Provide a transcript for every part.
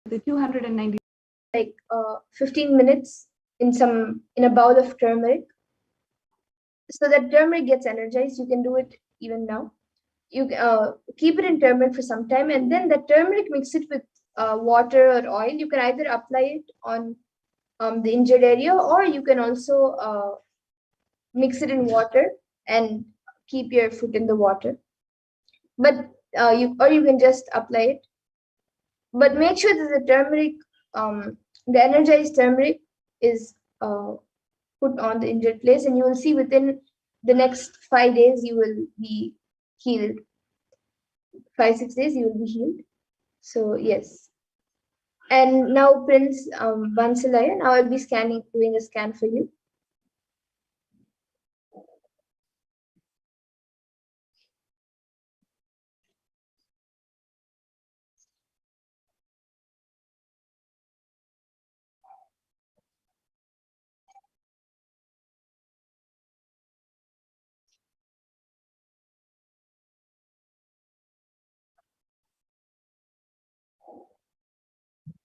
the 290, like 15 minutes in a bowl of turmeric. So that turmeric gets energized. You can do it even now. You keep it in turmeric for some time, and then the turmeric, mix it with water or oil. You can either apply it on the injured area, or you can also mix it in water and keep your foot in the water. But you can just apply it. But make sure that the turmeric, the energized turmeric, is put on the injured place, and you will see within the next 5 days you will be healed. 5-6 days you will be healed. So yes. And now Prince Bansalaya, now I'll be doing a scan for you.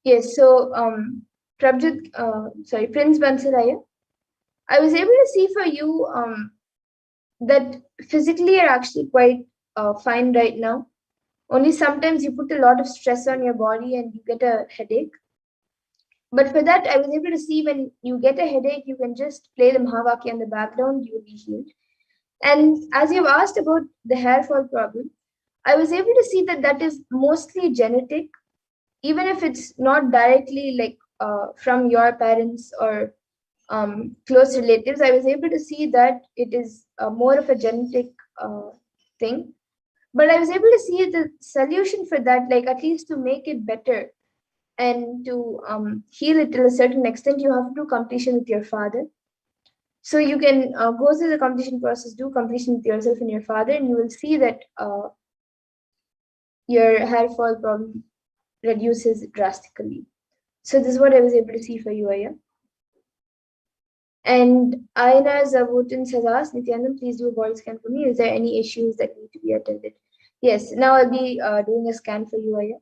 Yes, so Prince Bansalaya, I was able to see for you that physically you're actually quite fine right now. Only sometimes you put a lot of stress on your body and you get a headache. But for that, I was able to see when you get a headache, you can just play the Mahavakya in the background, you will be healed. And as you've asked about the hair fall problem, I was able to see that that is mostly genetic, even if it's not directly like from your parents or close relatives. I was able to see that it is more of a genetic thing. But I was able to see the solution for that, like at least to make it better and to heal it till a certain extent, you have to do completion with your father. So you can go through the completion process, do completion with yourself and your father, and you will see that your hair fall problem reduces drastically. So this is what I was able to see for you, Aya. And Aina Zavutin has asked, Nityanand, please do a body scan for me. Is there any issues that need to be attended? Yes, now I'll be doing a scan for you, Aya.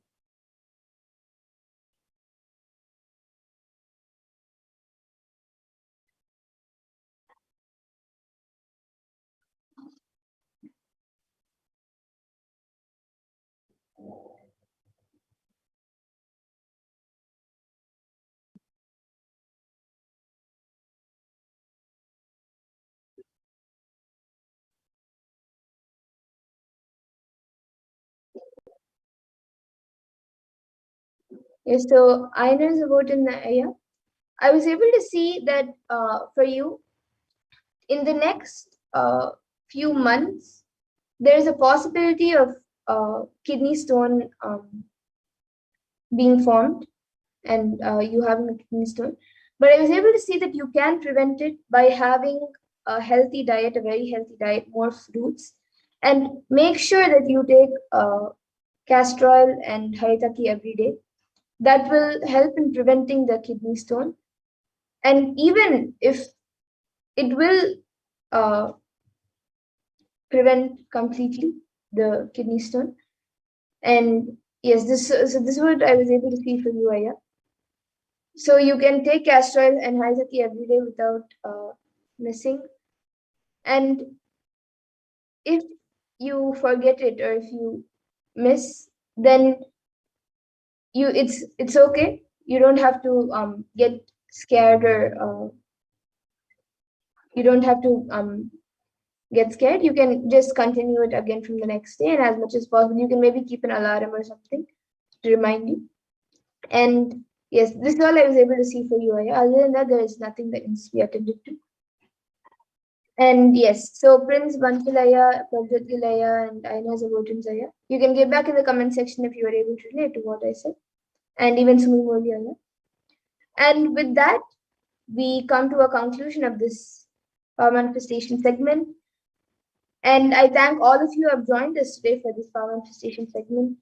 Yes, so Aina Zavutin, Aya, I was able to see that for you, in the next few months, there is a possibility of kidney stone being formed and you having a kidney stone. But I was able to see that you can prevent it by having a healthy diet, a very healthy diet, more fruits, and make sure that you take castor oil and haritaki every day. That will help in preventing the kidney stone. And even if it will uh, prevent completely the kidney stone. And yes, this is what I was able to see for you, Aya. So you can take castor oil and haritaki every day without missing. And if you forget it or if you miss, then it's okay. You don't have to get scared or you don't have to get scared. You can just continue it again from the next day, and as much as possible, you can maybe keep an alarm or something to remind you. And yes, this is all I was able to see for you, Aya. Other than that, there is nothing that needs to be attended to. And yes, so Prince Bantilaya, Prabhutilaya, and Aina Zavotinsaya, you can get back in the comment section if you are able to relate to what I said, and even Sumimoliana. And with that, we come to a conclusion of this power manifestation segment. And I thank all of you who have joined us today for this power manifestation segment.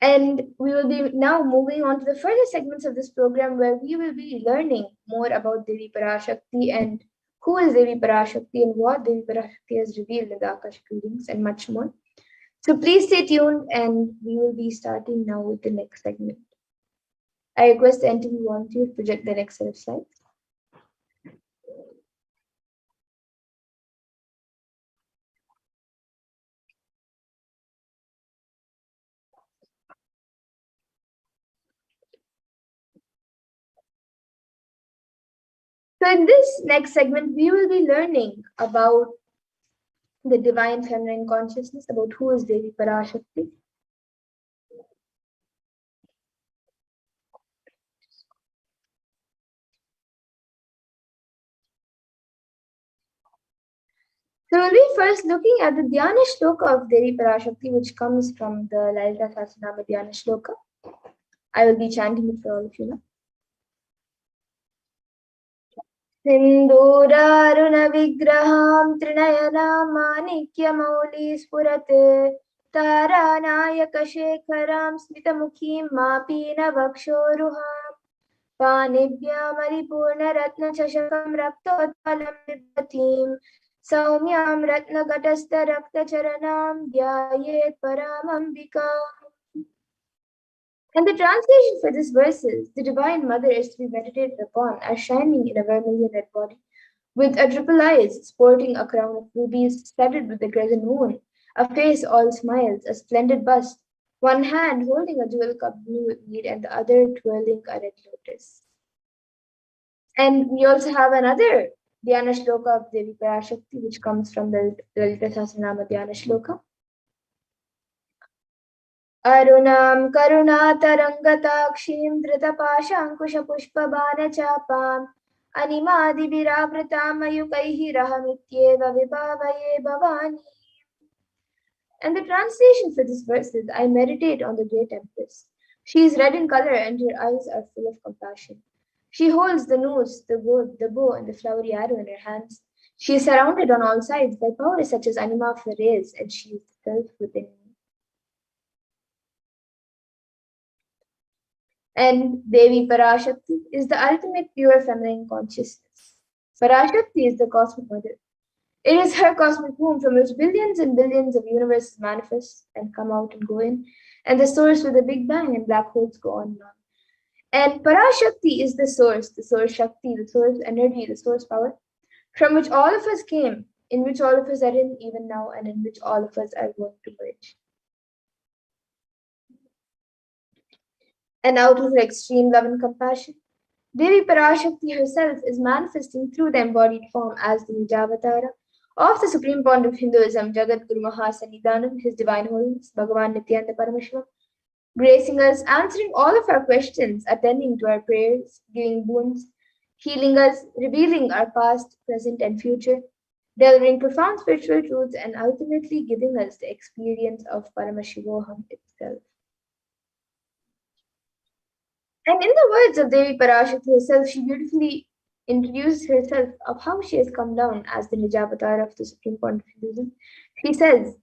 And we will be now moving on to the further segments of this program where we will be learning more about Devi Parashakti and who is Devi Parashakti and what Devi Parashakti has revealed in the Akashic readings and much more. So please stay tuned and we will be starting now with the next segment. I request the NTV volunteer to project the next set of slides. So in this next segment, we will be learning about the divine feminine consciousness, about who is Devi Parashakti. So we'll be first looking at the Dhyana Shloka of Devi Parashakti, which comes from the Lalita Sahasranama Dhyana Shloka. I will be chanting it for all of you now. सिन्दूरारुणविग्रहां त्रिनयनामानिक्यमौलिस्फुरते तारानायकशेखरां स्मितमुखीं मापीनवक्षोरुहां पाणिभ्यामरिपूर्णरत्नचषकं रक्तोत्पलं बिभ्रतीं सौम्यां रत्नघटस्थरक्तचरणां ध्यायेत् परामम्बिकाम्. And the translation for this verse is, the Divine Mother is to be meditated upon as shining in a vermilion red body, with a triple eyes, sporting a crown of rubies studded with the crescent moon, a face all smiles, a splendid bust, one hand holding a jewel cup blue with mead, and the other twirling a red lotus. And we also have another Dhyana Shloka of Devi Parashakti, which comes from the Lalita Sahasranama Dhyana Shloka. अरुणां करुणातरङ्गताक्षीं धृतपाशाङ्कुशपुष्पबाणचापाम् अनिमादिभिरावृतां मयूकैः रहमित्येव विभावये Bhavani. And the translation for this verse is, I meditate on the great Empress. She is red in color and her eyes are full of compassion. She holds the noose, the bow, and the flowery arrow in her hands. She is surrounded on all sides by powers such as anima of the rays, and she is the self within me. And Devi Parashakti is the ultimate pure feminine consciousness. Parashakti is the cosmic mother. It is her cosmic womb from which billions and billions of universes manifest and come out and go in, and the source with the Big Bang and black holes go on and on. And Parashakti is the source Shakti, the source energy, the source power, from which all of us came, in which all of us are in even now, and in which all of us are going to merge. And out of her extreme love and compassion, Devi Parashakti herself is manifesting through the embodied form as the Nijavatara of the Supreme Point of Hinduism, Jagat Guru Mahasannidhanam, His Divine Holiness, Bhagavan Nityananda Parameshwar, gracing us, answering all of our questions, attending to our prayers, giving boons, healing us, revealing our past, present, and future, delivering profound spiritual truths, and ultimately giving us the experience of Paramashivoham itself. And in the words of Devi Parashakti herself, she beautifully introduces herself of how she has come down as the Nijavatar of the Supreme Point of Hinduism. She says,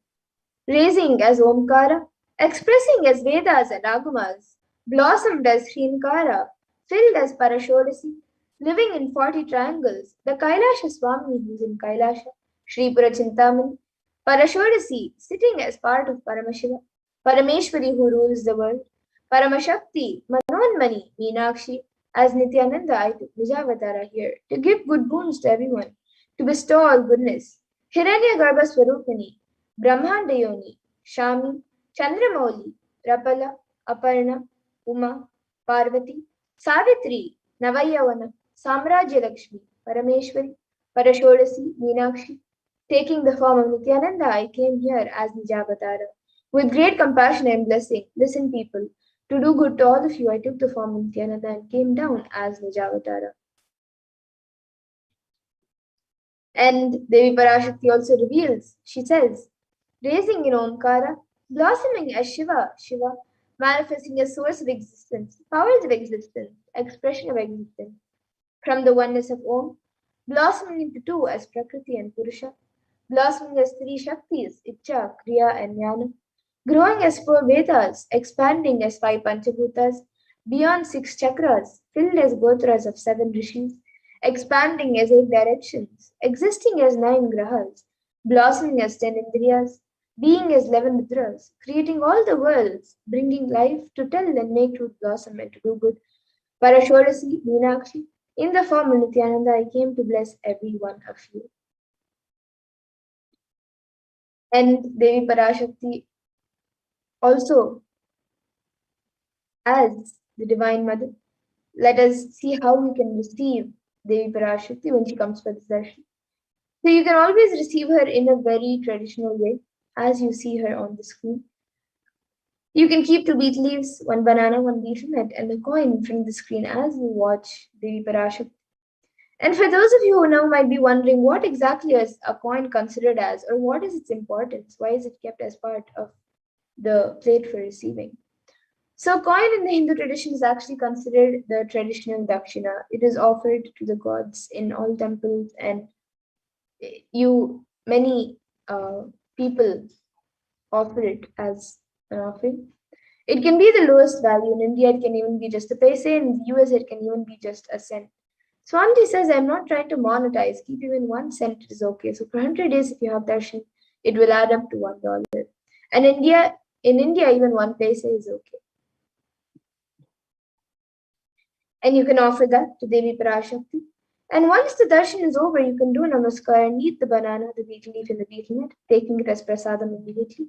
raising as Omkara, expressing as Vedas and Agamas, blossomed as Shrinkara, filled as Parashodasi, living in 40 triangles, the Kailasha Swami who is in Kailasha, Sri Purachintamani, Parashodasi, sitting as part of Paramashiva, Parameshwari who rules the world, Paramashakti, Manonmani, Meenakshi, as Nityananda, I took Nijavatara here to give good boons to everyone, to bestow all goodness. Hiranya Garbha Swarupani, Brahmandayoni, Shami, Chandramauli, Rapala, Aparna, Uma, Parvati, Savitri, Navayavana, Samrajya Lakshmi, Parameshwari, Parashodasi, Meenakshi. Taking the form of Nityananda, I came here as Nijavatara. With great compassion and blessing, listen people, to do good to all of you, I took the form of Nityananda and came down as Nijavatara. And Devi Parashakti also reveals, she says, raising in Omkara, blossoming as Shiva, manifesting as source of existence, powers of existence, expression of existence, from the oneness of Om, blossoming into two as Prakriti and Purusha, blossoming as three Shaktis, Icha, Kriya, and Jnana, growing as four Vedas, expanding as five Panchabhutas, beyond six chakras, filled as gotras of seven rishis, expanding as eight directions, existing as nine grahas, blossoming as 10 indriyas, being as 11 mudras, creating all the worlds, bringing life to tell and make truth blossom and to do good, Parashorasi, Meenakshi, in the form of Nityananda, I came to bless every one of you. And Devi Parashakti also as the Divine Mother. Let us see how we can receive Devi Parashakti when she comes for this darshan. So you can always receive her in a very traditional way, as you see her on the screen. You can keep two beet leaves, one banana, one beetroot, and a coin in front of the screen as you watch Devi Parashakti. And for those of you who now might be wondering what exactly is a coin considered as, or what is its importance, why is it kept as part of the plate for receiving? So, coin in the Hindu tradition is actually considered the traditional dakshina. It is offered to the gods in all temples, and many people offer it as an offering. It can be the lowest value. In India, it can even be just a paise. In the US, it can even be just a cent. Swamiji says, I'm not trying to monetize. Keep even 1 cent is okay. So for 100 days, if you have darshan, it will add up to $1. And in India, even 1 paise is okay. And you can offer that to Devi Parashakti. And once the darshan is over, you can do namaskar and eat the banana, the betel leaf, and the betel nut, taking it as prasadam immediately.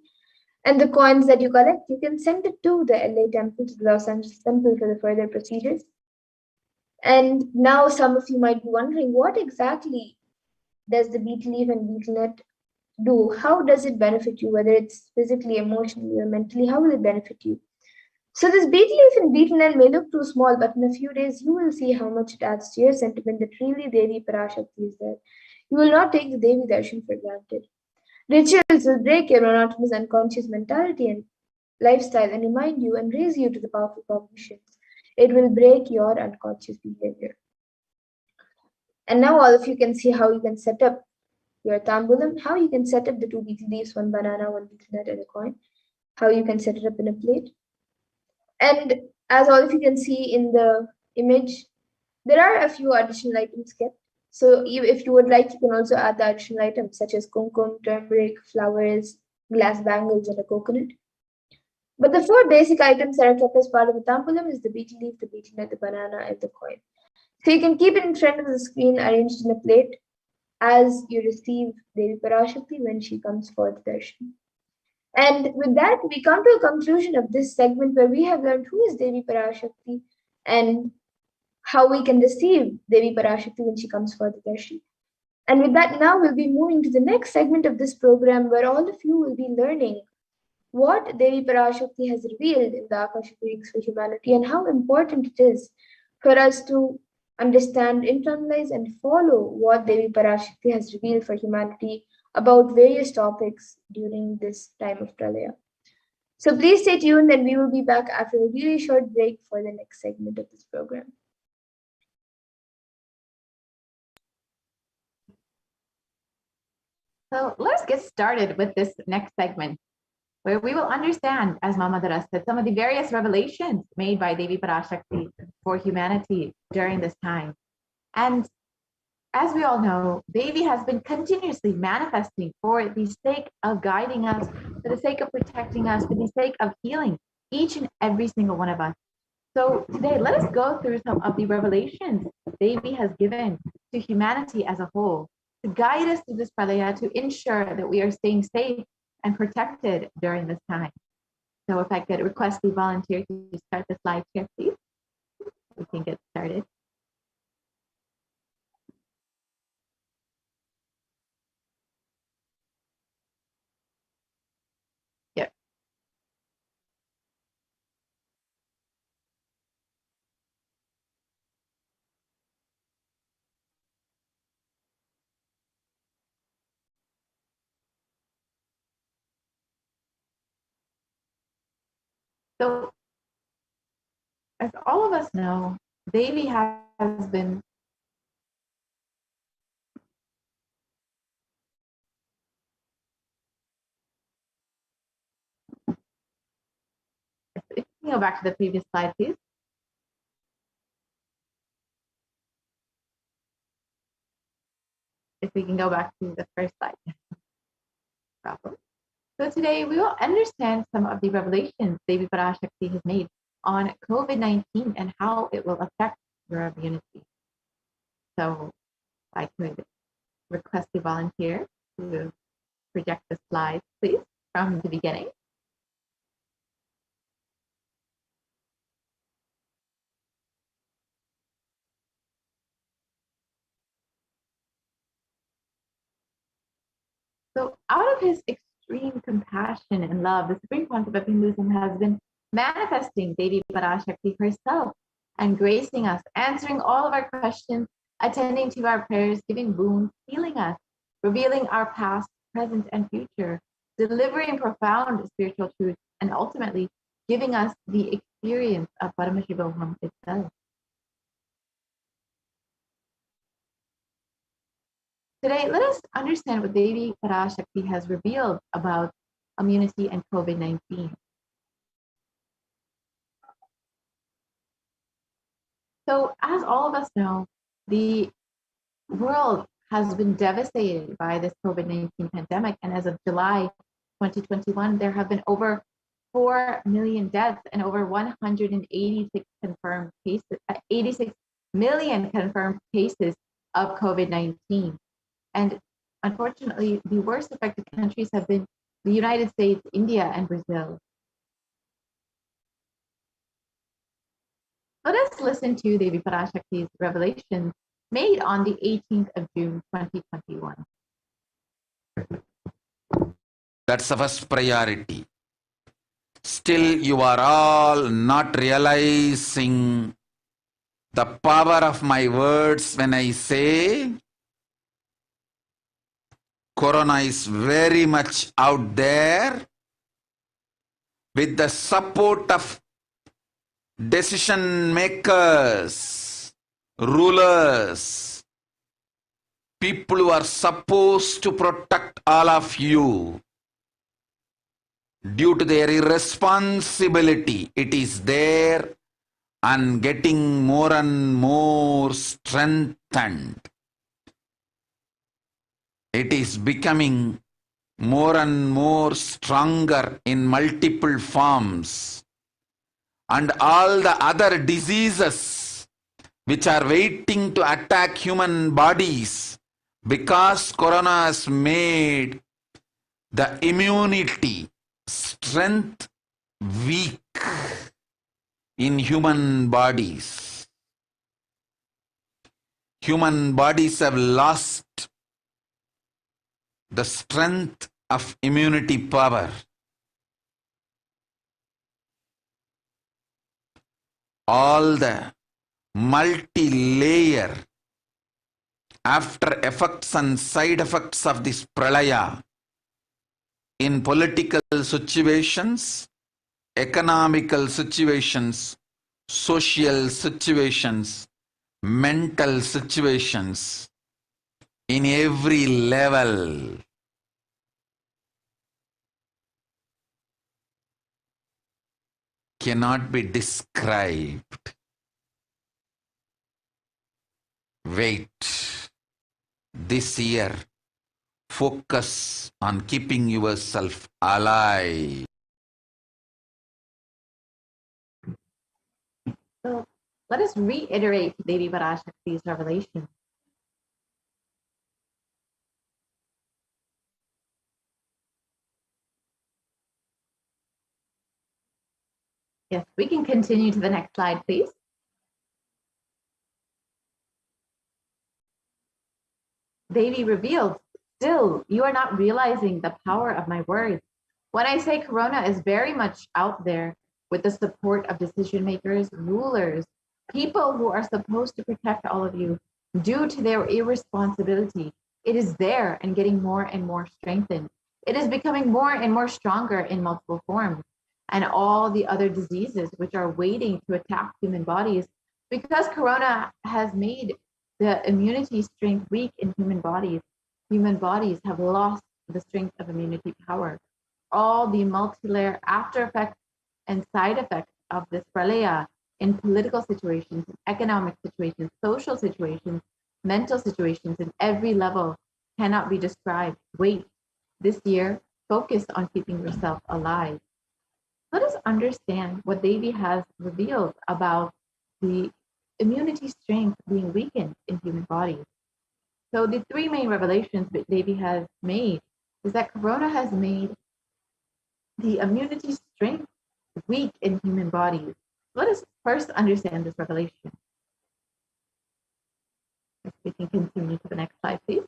And the coins that you collect, you can send it to the LA temple, to the Los Angeles temple for the further procedures. And now some of you might be wondering, what exactly does the betel leaf and betel nut do? How does it benefit you, whether it's physically, emotionally, or mentally? How will it benefit you? So this betel leaf and betel nut may look too small, but in a few days you will see how much it adds to your sentiment that really Devi Parashakti is there. You will not take the Devi Darshan for granted. Rituals will break your monotonous unconscious mentality and lifestyle and remind you and raise you to the powerful cognitions. It will break your unconscious behavior. And now all of you can see how you can set up your tambulam, how you can set up the two betel leaves, one banana, one betel nut, and a coin, how you can set it up in a plate. And as all of you can see in the image, there are a few additional items kept. So if you would like, you can also add the additional items such as kumkum, turmeric, flowers, glass bangles, and a coconut. But the four basic items that are kept as part of the tambulam is the betel leaf, the betel nut, the banana, and the coin. So you can keep it in front of the screen arranged in a plate as you receive Devi Parashakti when she comes for the darshan. And with that, we come to a conclusion of this segment where we have learned who is Devi Parashakti and how we can receive Devi Parashakti when she comes for the darshan. And with that, now we'll be moving to the next segment of this program where all of you will be learning what Devi Parashakti has revealed in the Akashic readings for humanity and how important it is for us to understand, internalize, and follow what Devi Parashakti has revealed for humanity about various topics during this time of Pralaya. So please stay tuned and we will be back after a really short break for the next segment of this program. So let's get started with this next segment, where we will understand, as Mama Dara said, some of the various revelations made by Devi Parashakti for humanity during this time. And as we all know, Devi has been continuously manifesting for the sake of guiding us, for the sake of protecting us, for the sake of healing each and every single one of us. So today, let us go through some of the revelations Devi has given to humanity as a whole to guide us through this pralaya, to ensure that we are staying safe and protected during this time. So if I could request the volunteer to start the slide here, please, we can get started. Yep. So as all of us know, Devi has been if we can go back to the previous slide, please. If we can go back to the first slide. Problem. So today we will understand some of the revelations Devi Parashakti has made on COVID-19 and how it will affect your immunity. So I could request a volunteer to project the slides, please, from the beginning. So out of his extreme compassion and love, the supreme concept of Hinduism has been manifesting Devi Parashakti herself and gracing us, answering all of our questions, attending to our prayers, giving boons, healing us, revealing our past, present, and future, delivering profound spiritual truths, and ultimately giving us the experience of Paramashivoham itself. Today, let us understand what Devi Parashakti has revealed about immunity and COVID-19. So, as all of us know, the world has been devastated by this COVID-19 pandemic. And as of July 2021, there have been over 4 million deaths and over 186 confirmed cases, 86 million confirmed cases of COVID-19. And unfortunately, the worst affected countries have been the United States, India, and Brazil. Let us listen to Devi Parashakti's revelations made on the 18th of June, 2021. That's the first priority. Still, you are all not realizing the power of my words when I say Corona is very much out there with the support of decision makers, rulers, people who are supposed to protect all of you. Due to their irresponsibility, it is there and getting more and more strengthened. It is becoming more and more stronger in multiple forms. And all the other diseases which are waiting to attack human bodies, because Corona has made the immunity strength weak in human bodies. Human bodies have lost the strength of immunity power. All the multi-layer after effects and side effects of this pralaya in political situations, economical situations, social situations, mental situations, in every level. Cannot be described. Wait. This year, focus on keeping yourself alive. So let us reiterate Devi Parashakti's revelation. Yes, we can continue to the next slide, please. Devi revealed, still, you are not realizing the power of my words. When I say Corona is very much out there with the support of decision makers, rulers, people who are supposed to protect all of you due to their irresponsibility, it is there and getting more and more strengthened. It is becoming more and more stronger in multiple forms. And all the other diseases which are waiting to attack human bodies, because Corona has made the immunity strength weak in human bodies have lost the strength of immunity power. All the multi-layer after effects and side effects of this pralaya in political situations, economic situations, social situations, mental situations, in every level cannot be described. Wait, this year, focus on keeping yourself alive. let us understand what Devi has revealed about the immunity strength being weakened in human bodies. So the three main revelations that Devi has made is that Corona has made the immunity strength weak in human bodies. Let us first understand this revelation. If we can continue to the next slide, please.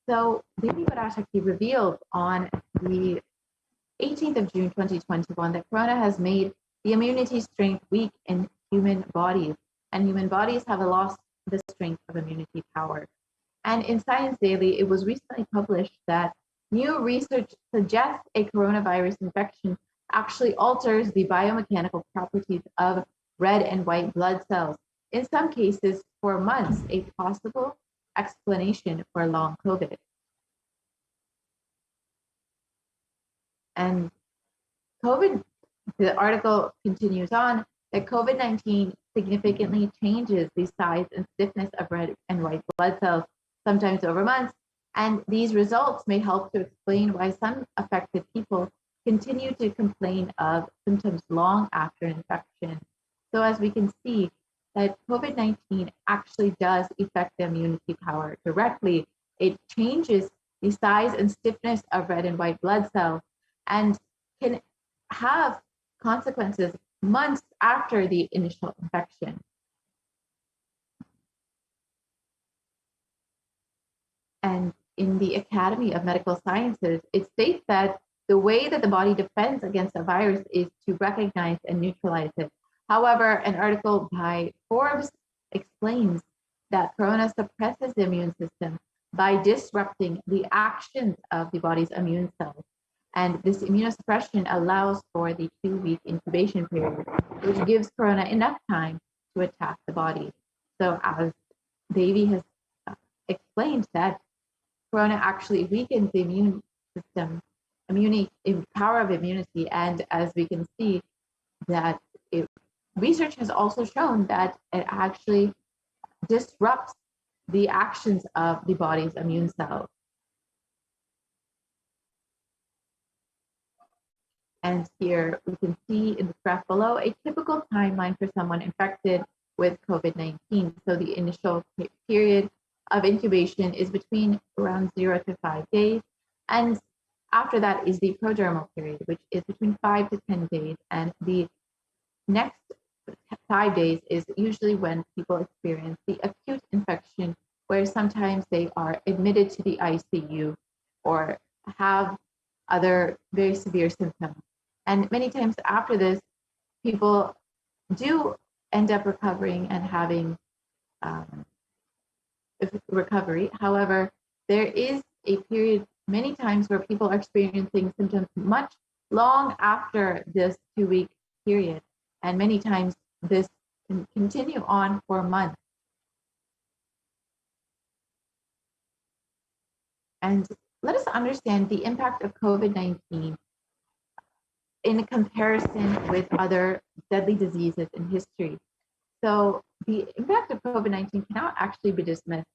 So Devi Parashakti revealed on the 18th of June 2021 that Corona has made the immunity strength weak in human bodies, and human bodies have lost the strength of immunity power. And in Science Daily, it was recently published that new research suggests a coronavirus infection actually alters the biomechanical properties of red and white blood cells, in some cases for months, a possible explanation for long COVID. And the article continues on that COVID-19 significantly changes the size and stiffness of red and white blood cells, sometimes over months. And these results may help to explain why some affected people continue to complain of symptoms long after infection. So as we can see, that COVID-19 actually does affect the immunity power directly. It changes the size and stiffness of red and white blood cells and can have consequences months after the initial infection. And in the Academy of Medical Sciences, it states that the way that the body defends against a virus is to recognize and neutralize it. However, an article by Forbes explains that Corona suppresses the immune system by disrupting the actions of the body's immune cells. And this immunosuppression allows for the 2-week incubation period, which gives Corona enough time to attack the body. So as Devi has explained, that Corona actually weakens the immune system, power of immunity. And as we can see, that research has also shown that it actually disrupts the actions of the body's immune cells. And here we can see in the graph below a typical timeline for someone infected with COVID-19. So the initial period of incubation is between around 0 to 5 days. And after that is the prodromal period, which is between 5 to 10 days. And the next 5 days is usually when people experience the acute infection, where sometimes they are admitted to the ICU or have other very severe symptoms. And many times after this, people do end up recovering and having recovery. However, there is a period many times where people are experiencing symptoms much long after this 2-week period. And many times this can continue on for months. And let us understand the impact of COVID-19 in comparison with other deadly diseases in history. So the impact of COVID-19 cannot actually be dismissed.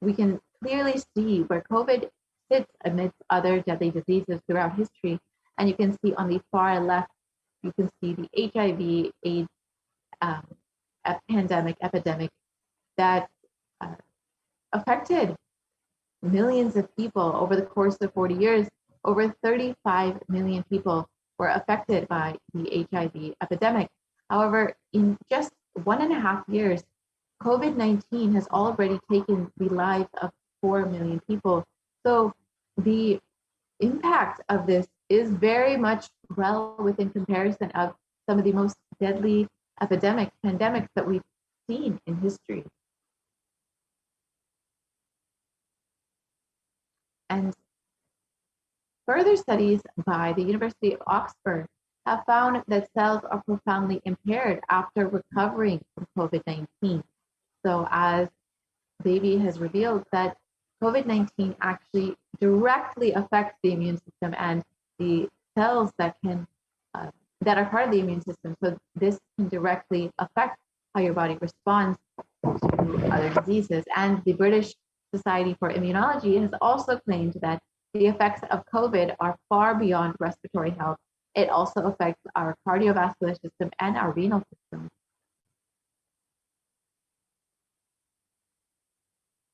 We can clearly see where COVID sits amidst other deadly diseases throughout history. And you can see on the far left, you can see the HIV, AIDS epidemic that affected millions of people over the course of 40 years. Over 35 million people were affected by the HIV epidemic. However, in just 1.5 years, COVID-19 has already taken the lives of 4 million people. So the impact of this is very much well within comparison of some of the most deadly pandemics that we've seen in history. And further studies by the University of Oxford have found that cells are profoundly impaired after recovering from COVID-19. So as Devi has revealed, that COVID-19 actually directly affects the immune system and the cells that are part of the immune system. So this can directly affect how your body responds to other diseases. And the British Society for Immunology has also claimed that the effects of COVID are far beyond respiratory health, It also affects our cardiovascular system and our renal system.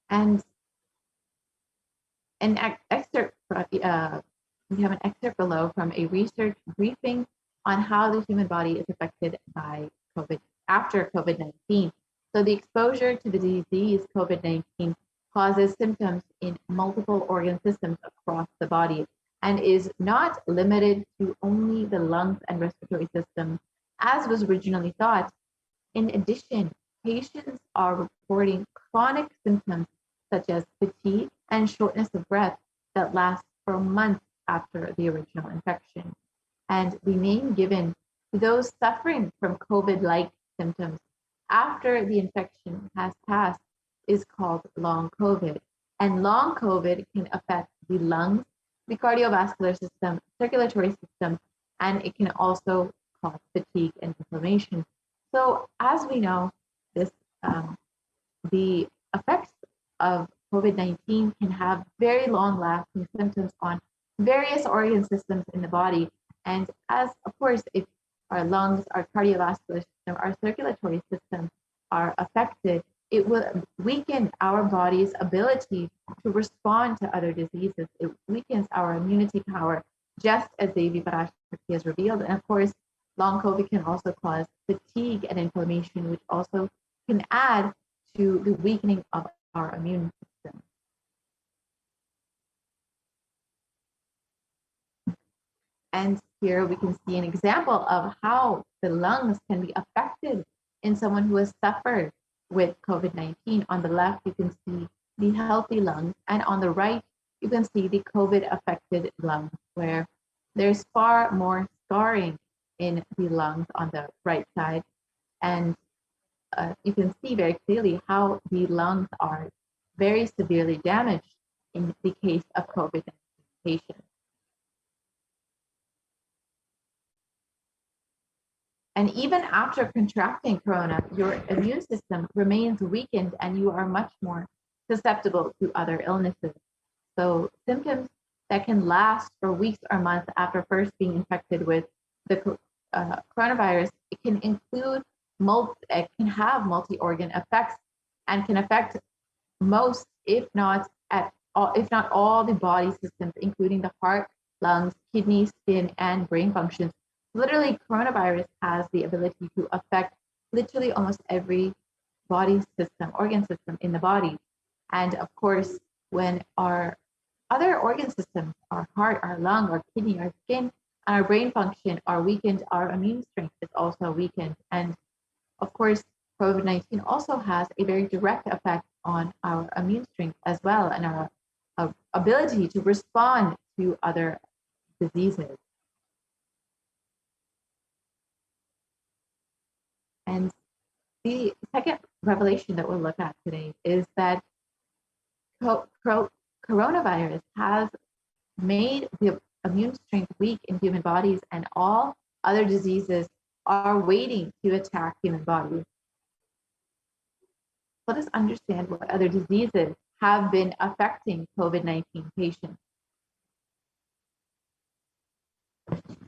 And an excerpt, we have an excerpt below from a research briefing on how the human body is affected by COVID after COVID-19. So the exposure to the disease COVID-19 causes symptoms in multiple organ systems across the body and is not limited to only the lungs and respiratory system, as was originally thought. In addition, patients are reporting chronic symptoms such as fatigue and shortness of breath that last for months after the original infection. And the name given to those suffering from COVID-like symptoms after the infection has passed is called long COVID. And long COVID can affect the lungs, the cardiovascular system, circulatory system, and it can also cause fatigue and inflammation. So as we know, this the effects of COVID-19 can have very long-lasting symptoms on various organ systems in the body. And as, of course, if our lungs, our cardiovascular system, our circulatory system are affected, it will weaken our body's ability to respond to other diseases. It weakens our immunity power, just as Devi Parashakti has revealed. And of course, long COVID can also cause fatigue and inflammation, which also can add to the weakening of our immune system. And here we can see an example of how the lungs can be affected in someone who has suffered with COVID-19. On the left, you can see the healthy lungs, and on the right, you can see the COVID-affected lungs, where there's far more scarring in the lungs on the right side. And you can see very clearly how the lungs are very severely damaged in the case of COVID-19 patients. And even after contracting corona, your immune system remains weakened and you are much more susceptible to other illnesses. So symptoms that can last for weeks or months after first being infected with the coronavirus, it can include it can have multi-organ effects and can affect most, if not all the body systems, including the heart, lungs, kidneys, skin, and brain functions. Literally, coronavirus has the ability to affect literally almost every body system, organ system in the body. And of course, when our other organ systems, our heart, our lung, our kidney, our skin, and our brain function are weakened, our immune strength is also weakened. And of course, COVID-19 also has a very direct effect on our immune strength as well, and our ability to respond to other diseases. And the second revelation that we'll look at today is that coronavirus has made the immune strength weak in human bodies, and all other diseases are waiting to attack human bodies. Let us understand what other diseases have been affecting COVID-19 patients.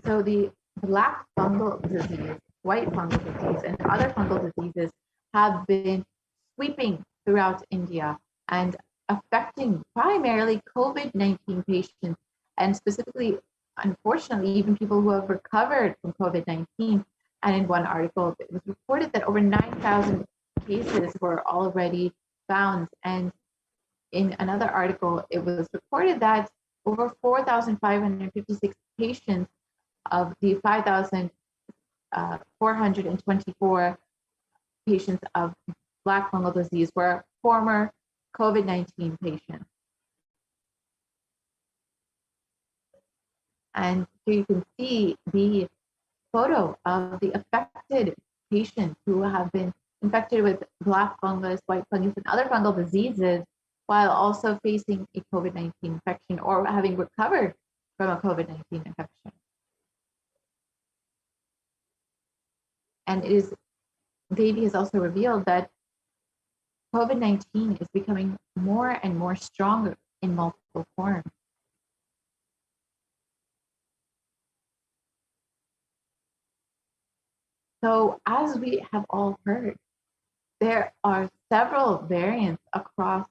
So the black fungal disease, white fungal disease, and other fungal diseases have been sweeping throughout India and affecting primarily COVID-19 patients, and specifically, unfortunately, even people who have recovered from COVID-19. And in one article, it was reported that over 9,000 cases were already found. And in another article, it was reported that over 4,556 patients of the 5,424 patients of black fungal disease were former COVID-19 patients. And here you can see the photo of the affected patients who have been infected with black fungus, white fungus, and other fungal diseases, while also facing a COVID-19 infection or having recovered from a COVID-19 infection. And Devi has also revealed that COVID-19 is becoming more and more stronger in multiple forms. So as we have all heard, there are several variants across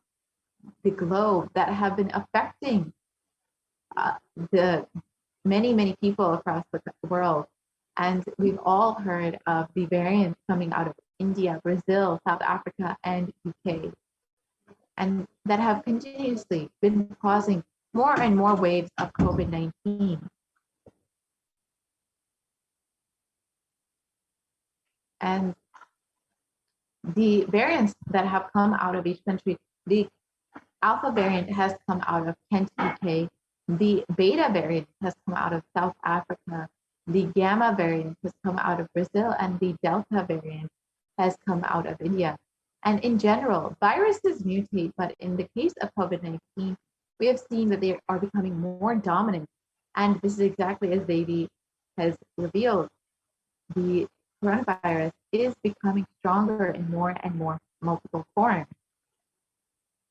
the globe that have been affecting the many people across the world. And we've all heard of the variants coming out of India, Brazil, South Africa, and UK, and that have continuously been causing more and more waves of COVID-19. And the variants that have come out of each country, the Alpha variant has come out of Kent, UK. The Beta variant has come out of South Africa. The Gamma variant has come out of Brazil, and the Delta variant has come out of India. And in general, viruses mutate, but in the case of COVID-19, we have seen that they are becoming more dominant. And this is exactly as Devi has revealed. The coronavirus is becoming stronger in more and more multiple forms.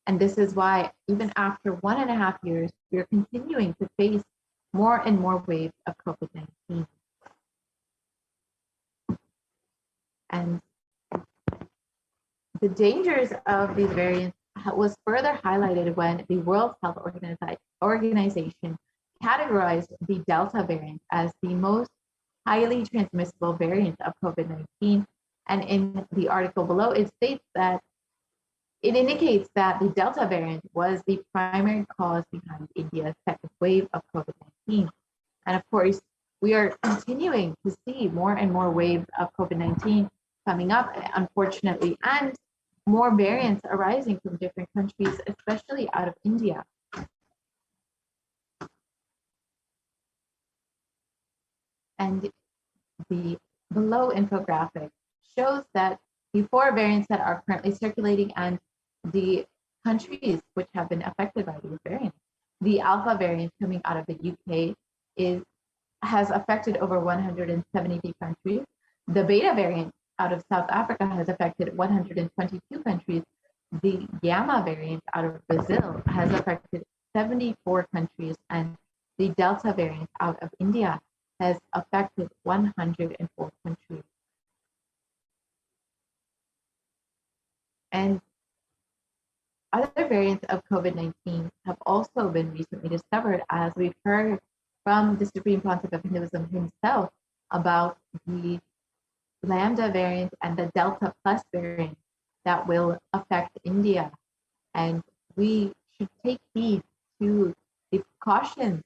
And this is why, even after 1.5 years, we are continuing to face more and more waves of COVID-19. And the dangers of these variants was further highlighted when the World Health Organization categorized the Delta variant as the most highly transmissible variant of COVID-19. And in the article below, it states that it indicates that the Delta variant was the primary cause behind India's second wave of COVID-19. And of course, we are continuing to see more and more waves of COVID-19 coming up, unfortunately, and more variants arising from different countries, especially out of India. And the below infographic shows that the 4 variants that are currently circulating and the countries which have been affected by these variants. The Alpha variant coming out of the UK has affected over 170 countries. The Beta variant out of South Africa has affected 122 countries. The Gamma variant out of Brazil has affected 74 countries, and the Delta variant out of India has affected 104 countries. And other variants of COVID-19 have also been recently discovered, as we've heard from the Supreme Pontiff of Hinduism himself about the Lambda variant and the Delta Plus variant that will affect India. And we should take heed to the precautions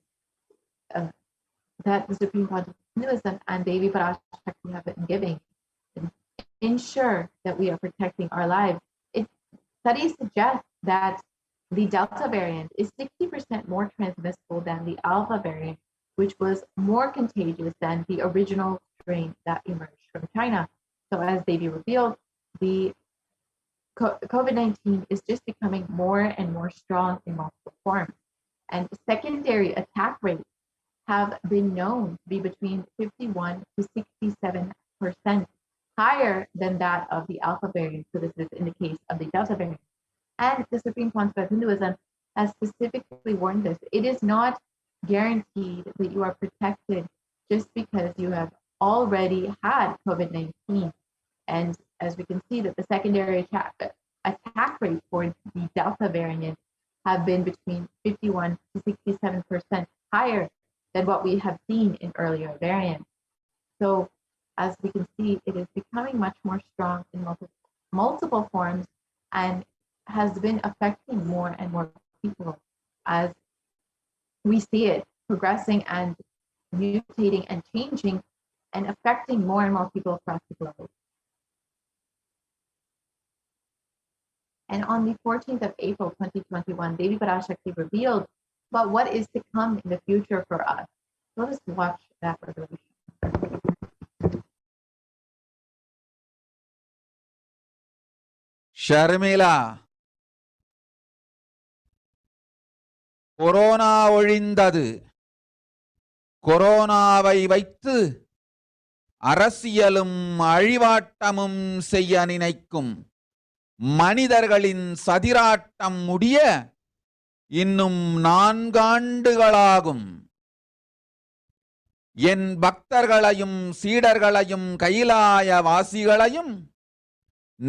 that the Supreme Pontiff of Hinduism and Devi Parashakti have been giving to ensure that we are protecting our lives. Studies suggest that the Delta variant is 60% more transmissible than the Alpha variant, which was more contagious than the original strain that emerged from China. So as Devi revealed, the COVID-19 is just becoming more and more strong in multiple forms. And secondary attack rates have been known to be between 51 to 67% higher than that of the Alpha variant. So this is in the case of the Delta variant. And the Supreme Pontiff of Hinduism has specifically warned this. It is not guaranteed that you are protected just because you have already had COVID-19. And as we can see, that the secondary attack rate for the Delta variant have been between 51 to 67% higher than what we have seen in earlier variants. So as we can see, it is becoming much more strong in multiple forms and has been affecting more and more people as we see it progressing and mutating and changing and affecting more and more people across the globe. And on the 14th of April, 2021, Devi Parashakti revealed about what is to come in the future for us. Let us watch that revelation. Sharmila, corona ஒழிந்தது. கொரோனாவை வைத்து அரசியலும் அழிவாட்டமும் செய்ய நினைக்கும் மனிதர்களின் சதிராட்டம் முடிய இன்னும் 4 ஆண்டுகளாகும். என் பக்தர்களையும் சீடர்களையும் கைலாய வாசிகளையும்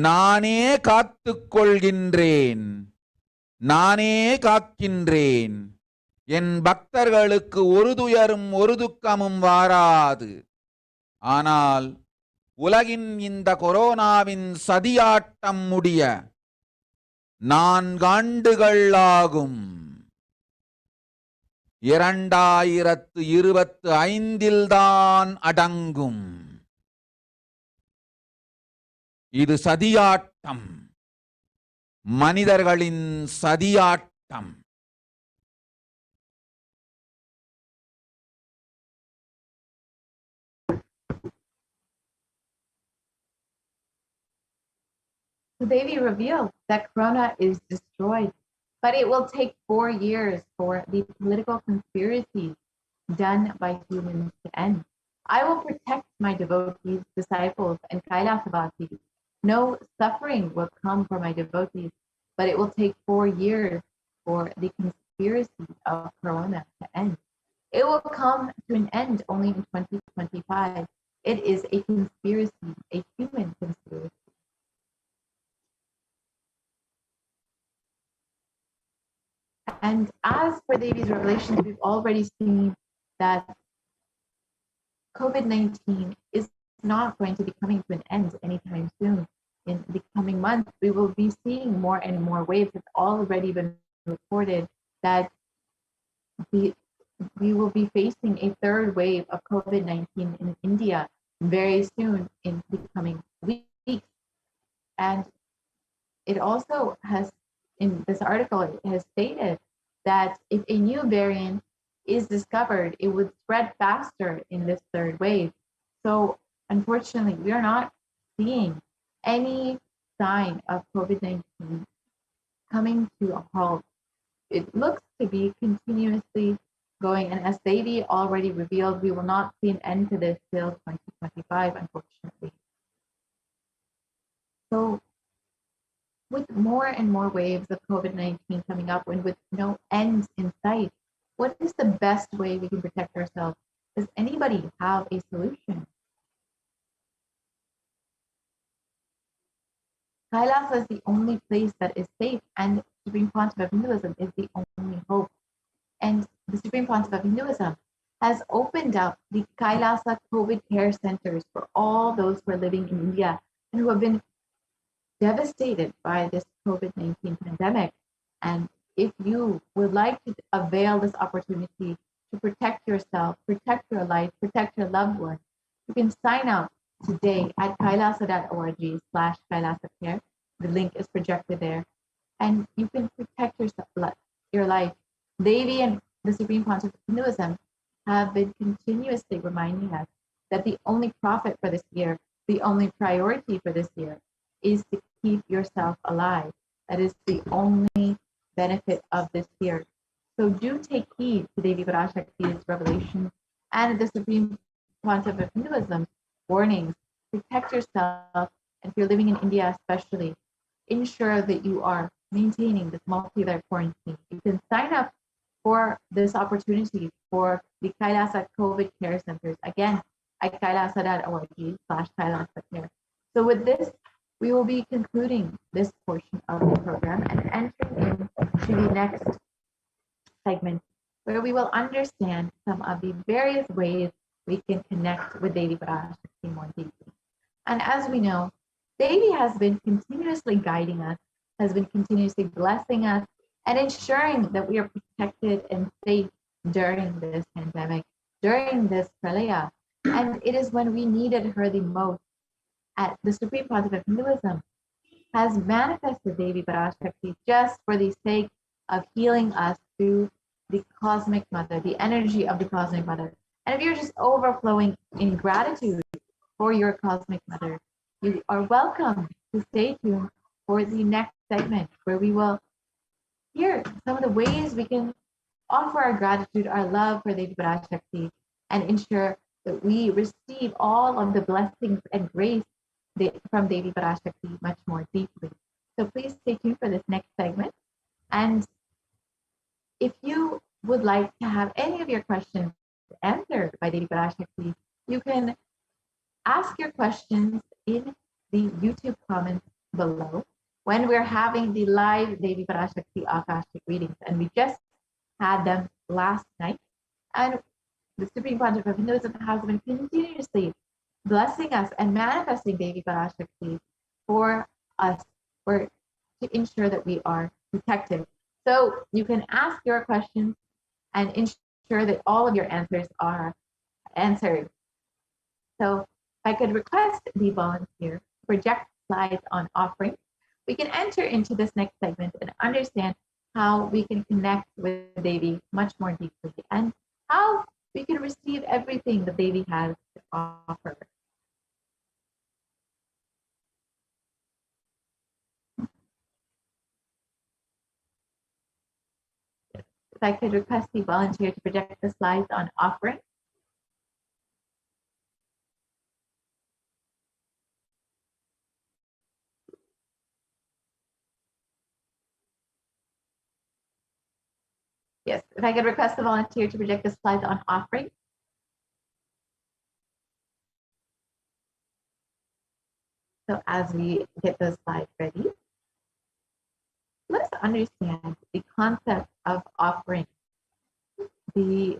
நானே காத்துக் கொள்கின்றேன், நானே காக்கின்றேன். என் பக்தர்களுக்கு ஒரு துயரும் ஒரு துக்கமும் வாராது. ஆனால் உலகின் இந்த கொரோனாவின் சதியாட்டம் முடிய 4 ஆண்டுகள் ஆகும். 2025 தான் அடங்கும். இது சதியாட்டம், மனிதர்களின் சதியாட்டம். So Devi revealed that Corona is destroyed, but it will take 4 years for the political conspiracies done by humans to end. I will protect my devotees, disciples, and Kailasa-vasis. No suffering will come for my devotees, but it will take 4 years for the conspiracy of Corona to end. It will come to an end only in 2025. It is a conspiracy, a human conspiracy. And as for Devi's revelations, we've already seen that COVID-19 is not going to be coming to an end anytime soon. In the coming months, we will be seeing more and more waves. It's already been reported that we will be facing a 3rd wave of COVID-19 in India very soon in the coming weeks. And it also has, in this article, it has stated that if a new variant is discovered, it would spread faster in this 3rd wave. So unfortunately, we are not seeing any sign of COVID-19 coming to a halt. It looks to be continuously going, and as Devi already revealed, we will not see an end to this till 2025, unfortunately. So with more and more waves of COVID-19 coming up and with no ends in sight, what is the best way we can protect ourselves? Does anybody have a solution? Kailasa is the only place that is safe, and Supreme Pontiff of Hinduism is the only hope. And the Supreme Pontiff of Hinduism has opened up the Kailasa COVID care centers for all those who are living in India and who have been devastated by this COVID-19 pandemic. And if you would like to avail this opportunity to protect yourself, protect your life, protect your loved one, you can sign up today at kailasa.org/kailasacare. The link is projected there. And you can protect your life. Devi and the Supreme Pontiff of Hinduism have been continuously reminding us that the only profit for this year, the only priority for this year, is to keep yourself alive. That is the only benefit of this year. So do take heed to Devi Parashakti's revelations and the Supreme Pontiff of Hinduism's warnings. Protect yourself, and if you're living in India especially, ensure that you are maintaining this multi-layer quarantine. You can sign up for this opportunity for the Kailasa COVID care centers, again, at kailasa.org/kailasacare. So with this, we will be concluding this portion of the program and entering into the next segment, where we will understand some of the various ways we can connect with Devi Parashakti more deeply. And as we know, Devi has been continuously guiding us, has been continuously blessing us, and ensuring that we are protected and safe during this pandemic, during this pralaya. And it is when we needed her the most at the Supreme Pontiff of Hinduism has manifested Devi Parashakti just for the sake of healing us through the cosmic mother, the energy of the cosmic mother. And if you're just overflowing in gratitude for your cosmic mother, you are welcome to stay tuned for the next segment, where we will hear some of the ways we can offer our gratitude, our love for Devi Parashakti, and ensure that we receive all of the blessings and grace from Devi Parashakti much more deeply. So please stay tuned for this next segment. And if you would like to have any of your questions answered by Devi Parashakti, you can ask your questions in the YouTube comments below when we're having the live Devi Parashakti Akashic readings. And we just had them last night. And the Supreme Pontiff of Hinduism has been continuously blessing us and manifesting Devi Parashakti for us to ensure that we are protected. So you can ask your questions and ensure that all of your answers are answered. So if I could request the volunteer to project slides on offering, we can enter into this next segment and understand how we can connect with Devi much more deeply and how we can receive everything that Devi has to offer. If I could request the volunteer to project the slides on offering. Yes, if I could request the volunteer to project the slides on offering. So as we get those slides ready, let us understand the concept of offering. The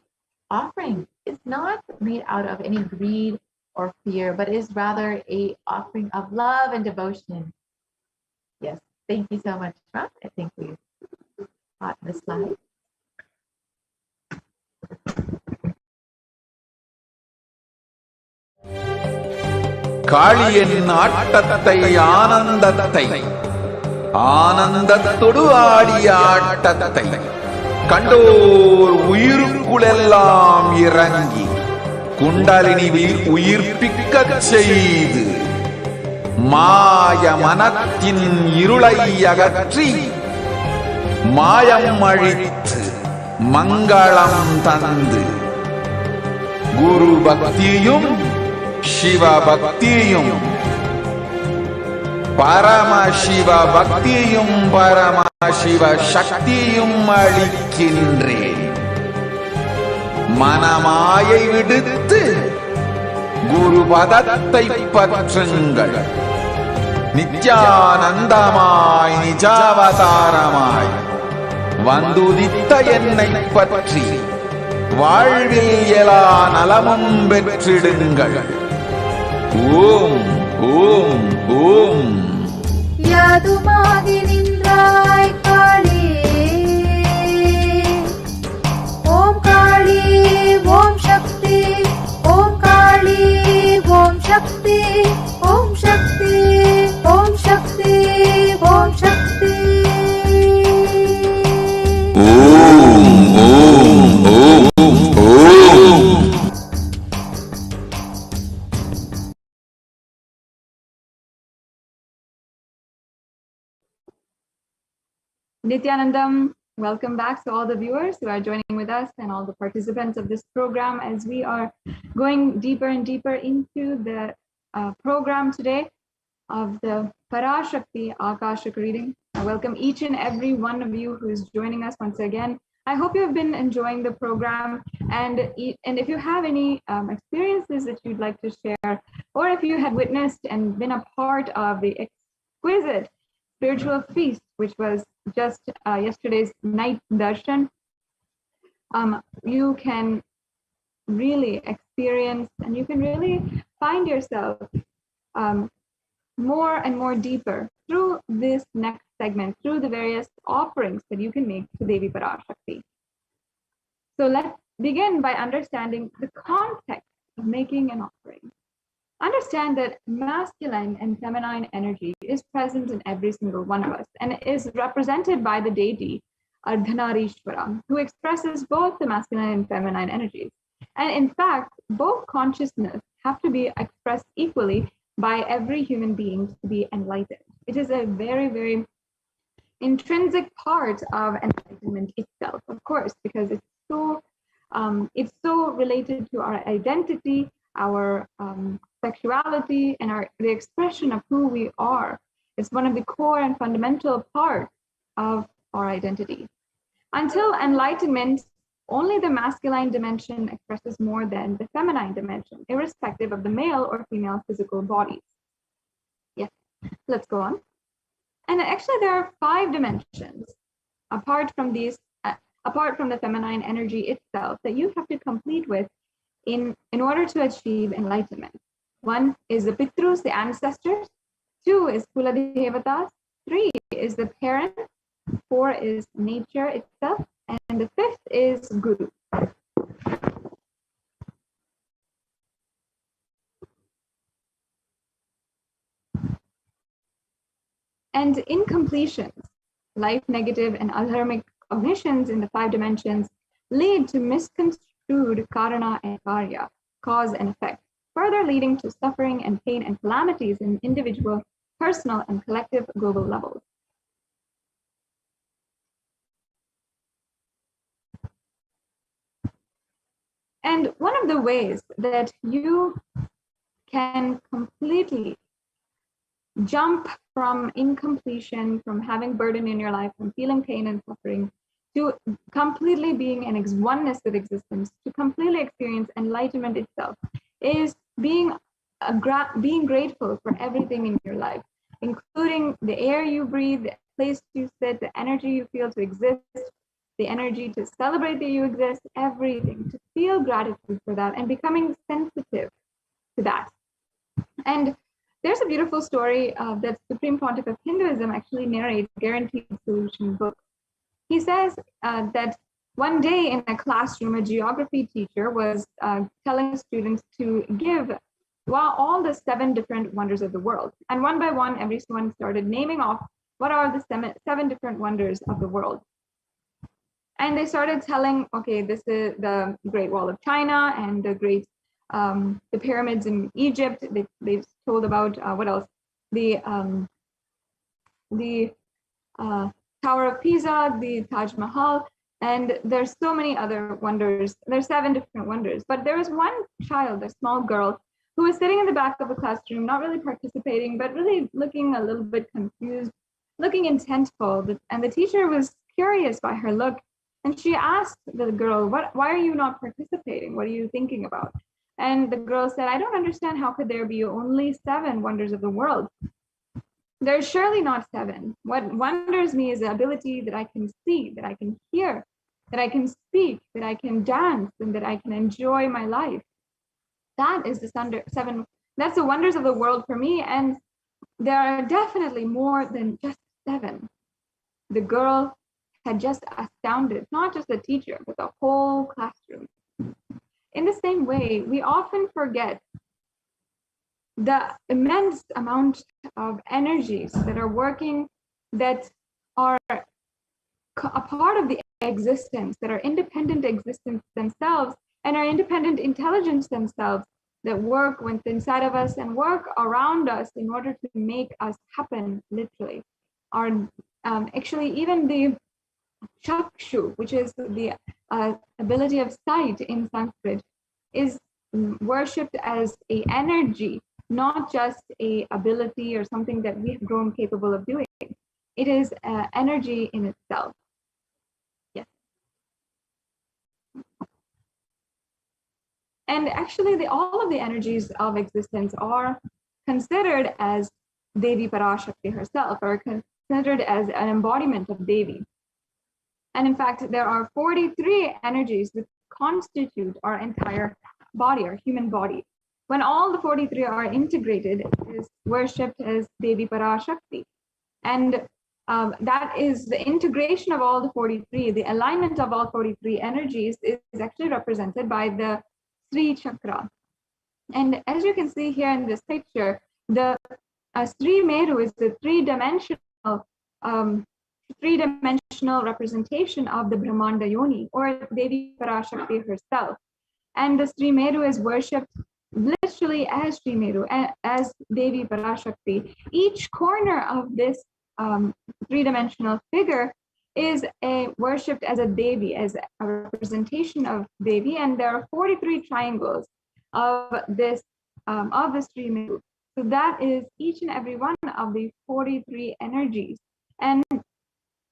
offering is not made out of any greed or fear, but is rather a offering of love and devotion. Yes, thank you so much, Ram. I think we've got the slide. காளியின் ஆட்டத்தை ஆனந்தத்தை ஆனந்தத்தொடு ஆடிய ஆட்டத்தை கண்டோர் உயிருக்குளெல்லாம் இறங்கி குண்டலினி உயிர்ப்பிக்கச் செய்து மாய மனத்தின் இருளை அகற்றி மாயம் அழித்து மங்களம் தந்து குரு பக்தியும் சிவ பக்தியும் பரமசிவ பக்தியும் பரமசிவ சக்தியும் அளிக்கின்றேன். மனமாயை விடுத்து குரு பதத்தை பற்றுங்கள். நித்யானந்தமாய் நிஜாவதாரமாய் வந்துதித்த என்னை பற்றி வாழ்வில் எல்லா நலமும் பெற்றிடுங்கள். ஓம் ஓம் ஓம். யாதுமாகி நின்றாய் காளி, ஓம் காளி ஓம் சக்தி, ஓம் காளி ஓம் சக்தி, ஓம் சக்தி ஓம் சக்தி ஓம் சக்தி. ஓம் ஓம் ஓம் ஓம். Nityanandam, welcome back to all the viewers who are joining with us and all the participants of this program as we are going deeper and deeper into the program today of the Parashakti Akashic reading. I welcome each and every one of you who is joining us once again. I hope you have been enjoying the program, and if you have any experiences that you'd like to share, or if you had witnessed and been a part of the exquisite spiritual feast, which was just yesterday's night darshan, you can really experience and you can really find yourself more and more deeper through this next segment, through the various offerings that you can make to Devi Parashakti. So let's begin by understanding the context of making an offering. Understand that masculine and feminine energy is present in every single one of us and is represented by the deity Ardhanarishwara, who expresses both the masculine and feminine energies. And in fact, both consciousness have to be expressed equally by every human being to be enlightened. It is a very, very intrinsic part of enlightenment itself, of course, because it's so related to our identity, our sexuality, and the expression of who we are. It's one of the core and fundamental parts of our identity. Until enlightenment only the masculine dimension expresses more than the feminine dimension, irrespective of the male or female physical bodies. Yes, let's go on. And actually, there are 5 dimensions apart from these, apart from the feminine energy itself, that you have to complete with in order to achieve enlightenment. 1 is the Pitrus, the ancestors. 2 is Kula Devatas. 3 is the parent. 4 is nature itself. And the 5th is Guru. And incompletions, life negative and adharmic cognitions in the 5 dimensions lead to misconstrued karana and karya, cause and effect, further leading to suffering and pain and calamities in individual, personal, and collective global levels. And one of the ways that you can completely jump from incompletion, from having burden in your life, from feeling pain and suffering, to completely being in oneness with existence, to completely experience enlightenment itself, is being grateful for everything in your life, including the air you breathe, the place you sit, the energy you feel to exist, the energy to celebrate that you exist, everything, to feel gratitude for that and becoming sensitive to that. And there's a beautiful story that Supreme Pontiff of Hinduism actually narrates, Guaranteed Solution book. He says that one day in a classroom, a geography teacher was telling students to give all the 7 different wonders of the world. And one by one, everyone started naming off what are the 7 different wonders of the world. And they started telling, okay, this is the Great Wall of China and the pyramids in Egypt. They've told about what else? The Tower of Pisa, the Taj Mahal, and there's so many other wonders. There's 7 different wonders. But there was one child, a small girl, who was sitting in the back of the classroom, not really participating, but really looking a little bit confused, looking intentful. And the teacher was curious by her look. And she asked the girl, why are you not participating? What are you thinking about? And the girl said, I don't understand. How could there be only 7 wonders of the world? There's surely not 7. What wonders me is the ability that I can see, that I can hear, that I can speak, that I can dance, and that I can enjoy my life. That is the 7. That's the wonders of the world for me. And there are definitely more than just 7. The girl had just astounded, not just the teacher, but the whole classroom. In the same way, we often forget the immense amount of energies that are working, that are a part of the existence, that are independent existence themselves and are independent intelligence themselves, that work inside of us and work around us in order to make us happen, literally. Actually, even the chakshu, which is the ability of sight in Sanskrit, is worshipped as an energy, not just a ability or something that we have grown capable of doing. It is energy in itself. Yes. And actually, all of the energies of existence are considered as Devi Parashakti herself, or considered as an embodiment of Devi. And in fact, there are 43 energies that constitute our entire body, our human body. When all the 43 are integrated, it is worshipped as Devi Parashakti. And that is the integration of all the 43, the alignment of all 43 energies is actually represented by the Sri Chakra. And as you can see here in this picture, the Sri Meru is the three-dimensional representation of the Brahmanda Yoni, or Devi Parashakti herself. And the Sri Meru is worshipped literally as Sri Meru, as Devi Parashakti. Each corner of this three-dimensional figure is worshipped as a Devi, as a representation of Devi, and there are 43 triangles of this of the Sri Meru. So that is each and every one of the 43 energies, and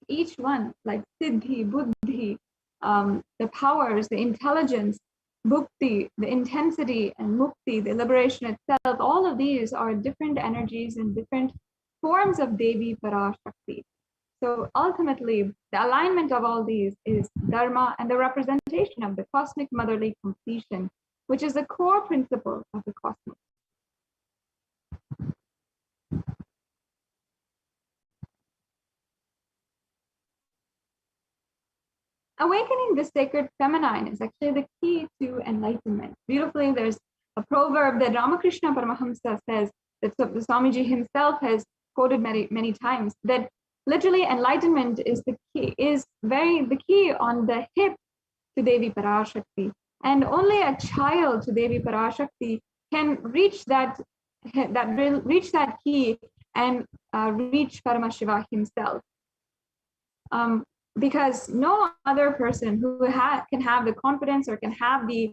each one, like Siddhi, Buddhi, the powers, the intelligence, bhukti, the intensity, and mukti, the liberation itself, all of these are different energies and different forms of Devi Parashakti. So ultimately, the alignment of all these is dharma and the representation of the cosmic motherly completion, which is the core principle of the cosmos. Awakening the sacred feminine is actually the key to enlightenment. Beautifully, there's a proverb that Ramakrishna Paramahamsa says, that the Swamiji himself has quoted many, many times, that literally enlightenment is the key on the hip to Devi Parashakti. And only a child to Devi Parashakti can reach that key and reach Paramashiva himself. Because no other person who can have the confidence or can have the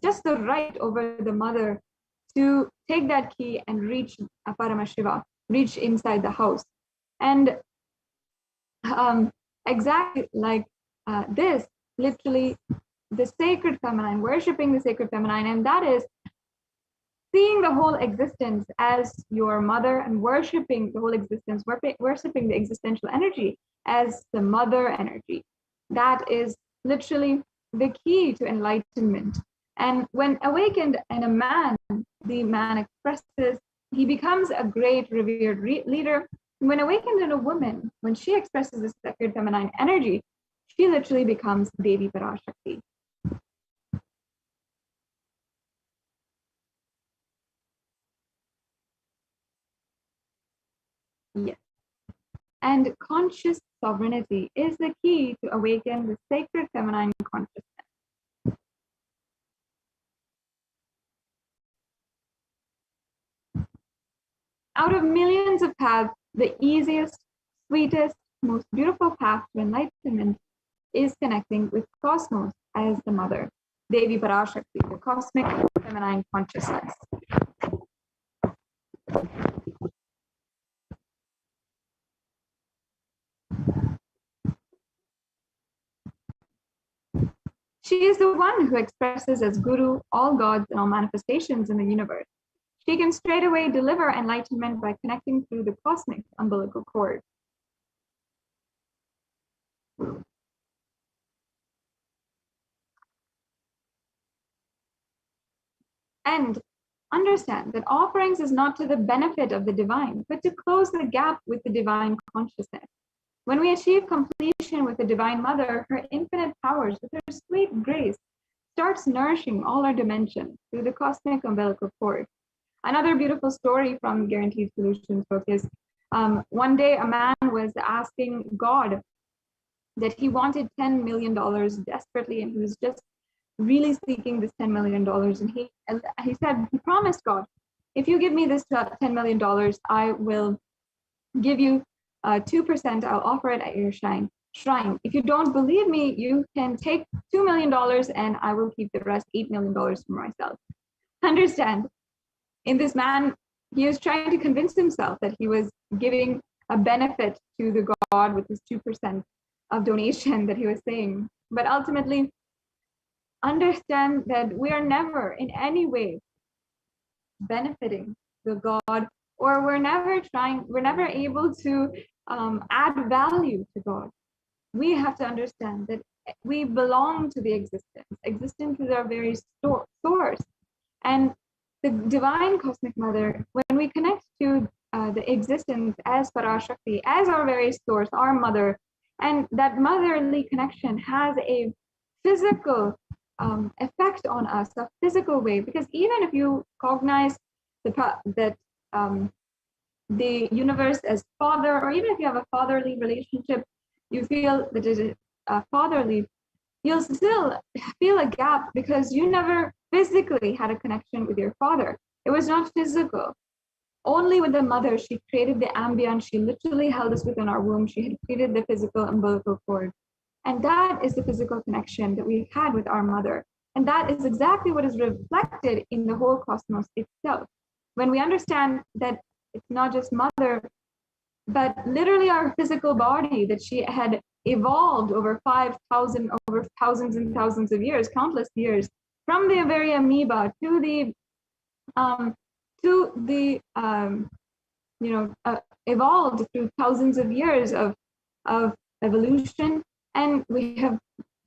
just the right over the mother to take that key and reach Paramashiva, reach inside the house. And exactly like this, literally the sacred feminine, worshiping the sacred feminine, and that is seeing the whole existence as your mother and worshiping the whole existence, worshiping the existential energy as the mother energy. That is literally the key to enlightenment. And when awakened in a man, the man expresses, he becomes a great revered leader. When awakened in a woman, when she expresses the sacred feminine energy, she literally becomes Devi Parashakti. Yes. And conscious sovereignty is the key to awaken the sacred feminine consciousness. Out of millions of paths, the easiest, sweetest, most beautiful path to enlightenment is connecting with cosmos as the mother, Devi Parashakti, the cosmic feminine consciousness. She is the one who expresses as Guru all gods and all manifestations in the universe. She can straightaway deliver enlightenment by connecting through the cosmic umbilical cord. And understand that offerings is not to the benefit of the divine, but to close the gap with the divine consciousness. When we achieve completion with the Divine Mother, her infinite powers, with her sweet grace, starts nourishing all our dimensions through the cosmic umbilical cord. Another beautiful story from Guaranteed Solutions book is one day a man was asking God that he wanted $10 million desperately, and he was just really seeking this $10 million. And he said, he promised God, if you give me this $10 million, I will give you 2%, I'll offer it at your shrine. If you don't believe me, you can take $2 million and I will keep the rest, $8 million for myself. Understand, in this man, he was trying to convince himself that he was giving a benefit to the God with his 2% of donation that he was saying. But ultimately, understand that we are never in any way benefiting the God, or we're never able to add value to God. We have to understand that we belong to the existence. Existence is our very source. And the divine cosmic mother, when we connect to the existence as Parashakti, as our very source, our mother, and that motherly connection has a physical effect on us, a physical way, because even if you cognize that the universe as father, or even if you have a fatherly relationship, you feel that it is fatherly, you'll still feel a gap because you never physically had a connection with your father. It was not physical. Only with the mother, she created the ambience. She literally held us within our womb. She had created the physical umbilical cord. And that is the physical connection that we had with our mother. And that is exactly what is reflected in the whole cosmos itself. When we understand that it's not just mother, but literally our physical body that she had evolved over 5,000, over thousands and thousands of years, countless years, from the very amoeba to the evolved through thousands of years of evolution, and we have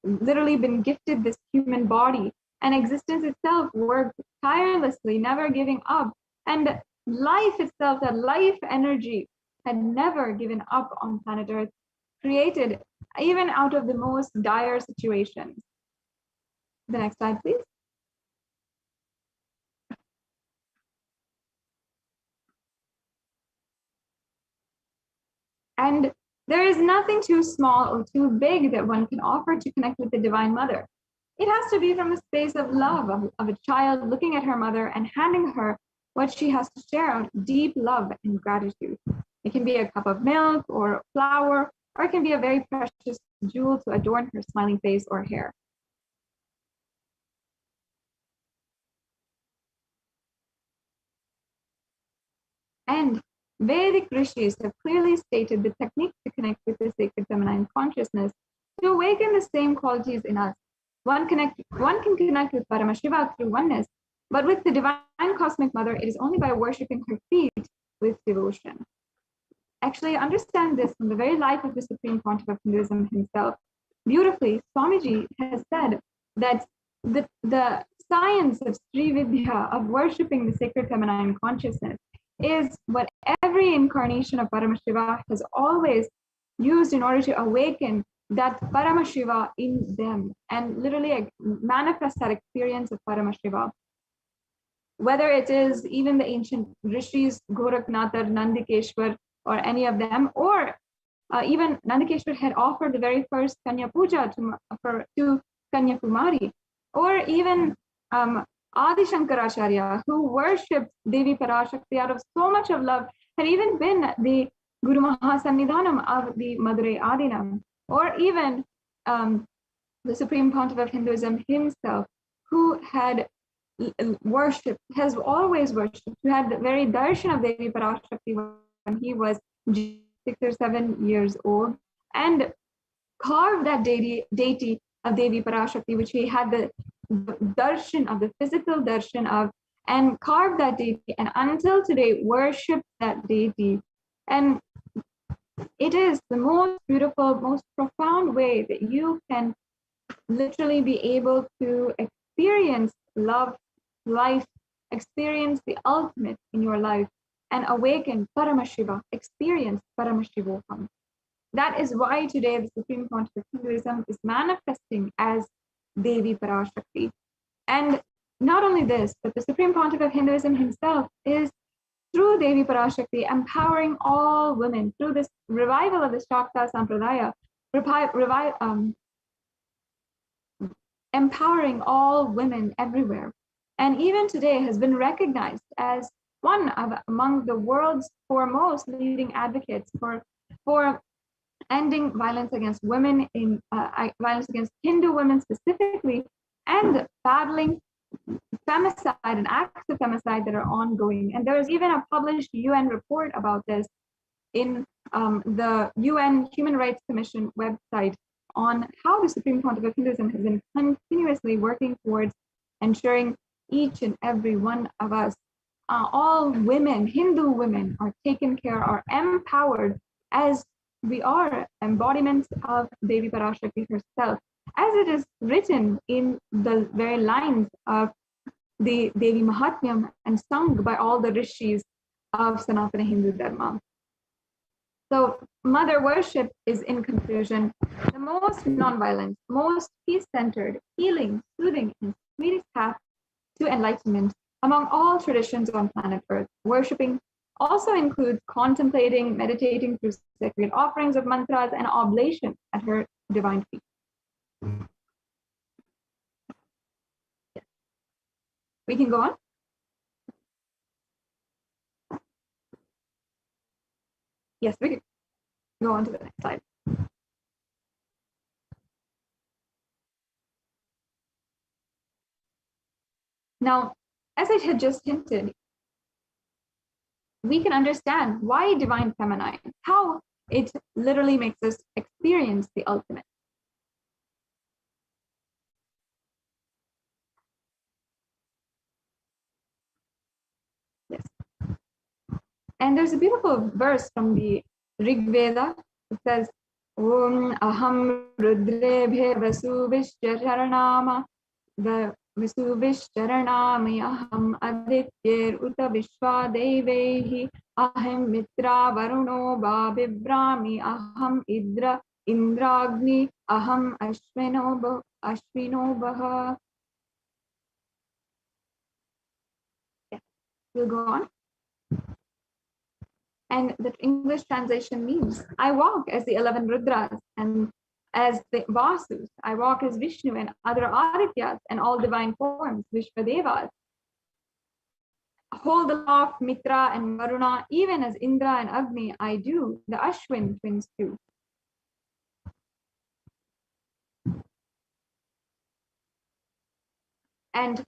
literally been gifted this human body, and existence itself worked tirelessly, never giving up, and life itself, that life energy, had never given up on planet Earth, created even out of the most dire situations. The next slide, please. And there is nothing too small or too big that one can offer to connect with the Divine Mother. It has to be from a space of love, of a child looking at her mother and handing her what she has to share, deep love and gratitude. It can be a cup of milk or flour, or it can be a very precious jewel to adorn her smiling face or hair. And Vedic rishis have clearly stated the technique to connect with the sacred feminine consciousness to awaken the same qualities in us. One can connect with Paramashiva through oneness, but with the Divine Cosmic Mother, it is only by worshipping her feet with devotion. Actually, understand this from the very life of the Supreme Pontiff of Hinduism himself. Beautifully, Swamiji has said that the science of Sri Vidya, of worshipping the sacred feminine consciousness, is what every incarnation of Paramashiva has always used in order to awaken that Paramashiva in them and literally manifest that experience of Paramashiva. Whether it is even the ancient rishis, Goraknathar, Nandikeshwar, or any of them, or even Nandikeshwar had offered the very first Kanya Puja to Kanyakumari, or even Adi Shankaracharya, who worshipped Devi Parashakti out of so much of love, had even been the Guru Mahasannidhanam of the Madurai Adinam, or even the Supreme Pontiff of Hinduism himself, who had worshipped, has always worshipped, who had the very darshan of Devi Parashakti when he was 6 or 7 years old, and carved that deity of Devi Parashakti, which he had the darshan of, the physical darshan of, and carved that deity, and until today worshipped that deity. And it is the most beautiful, most profound way that you can literally be able to experience love, life, experience the ultimate in your life, and awaken Paramashiva, experience Paramashivoham. That is why today the Supreme Pontiff of Hinduism is manifesting as Devi Parashakti. And not only this, but the Supreme Pontiff of Hinduism himself is, through Devi Parashakti, empowering all women through this revival of the Shakta Sampradaya, empowering all women everywhere. And even today has been recognized as one of among the world's foremost leading advocates for ending violence against women, violence against Hindu women specifically, and battling femicide and acts of femicide that are ongoing. And there is even a published UN report about this in the UN Human Rights Commission website on how the Supreme Pontiff of Hinduism has been continuously working towards ensuring each and every one of us, all women, Hindu women, are taken care, are empowered, as we are embodiments of Devi Parashakti herself, as it is written in the very lines of the Devi Mahatmyam and sung by all the rishis of Sanatana Hindu Dharma. So mother worship is, in conclusion, the most non-violent, most peace-centered, healing, soothing, and sweetest path to enlightenment among all traditions on planet Earth. Worshipping also includes contemplating, meditating through sacred offerings of mantras and oblation at her divine feet. Yes. We can go on. Yes, we can go on to the next slide. Now, as I had just hinted, we can understand why divine feminine, how It literally makes us experience the ultimate. Yes. And there's a beautiful verse from the Rig Veda. It says, Om Aham Rudrebhe Vasuvishcharanama Vasuvishcharanami Aham Adityer Uta Vishwa Devehi Aham Mitra Varuno Babibrami Aham Indragni Aham Ashwino Baha. Yeah. We'll go on. And the English translation means, I walk as the 11 Rudras and as the Vasus. I walk as Vishnu and other Adityas and all divine forms, Vishvadevas. Hold aloft Mitra and Varuna, even as Indra and Agni I do, the Ashwin twins too. And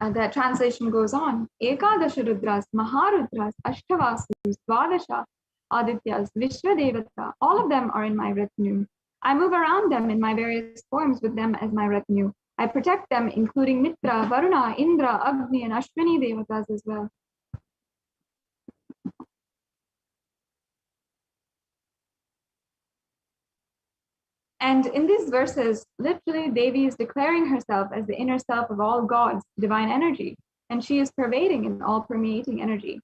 the translation goes on, Ekadasha Rudras, Maharudras, Ashtavasus, Dvadasha, Adityas, Vishwadevata, all of them are in my retinue. I move around them in my various forms with them as my retinue. I protect them, including Mitra, Varuna, Indra, Agni, and Ashwini Devatas as well. And in these verses, literally Devi is declaring herself as the inner self of all gods, divine energy, and she is pervading and all permeating energy.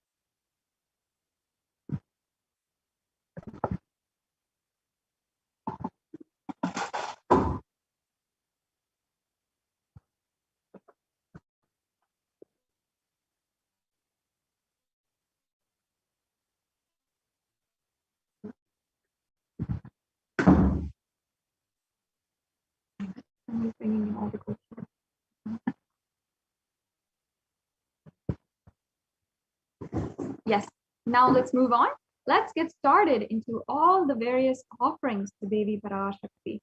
I'm just bringing in all the culture. Yes, now let's move on. Let's get started into all the various offerings to Devi Parashakti.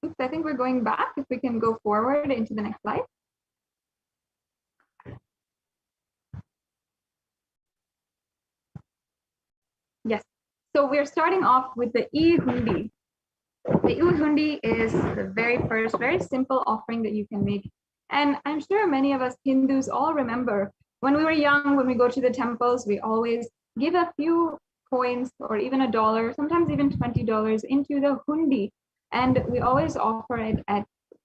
Oops, I think we're going back. If we can go forward into the next slide. Yes, so we're starting off with the E-Hundi. The E-Hundi is the very first, very simple offering that you can make. And I'm sure many of us Hindus all remember when we were young, when we go to the temples, we always give a few coins or even $1, sometimes even $20 into the hundi. And we always offer it at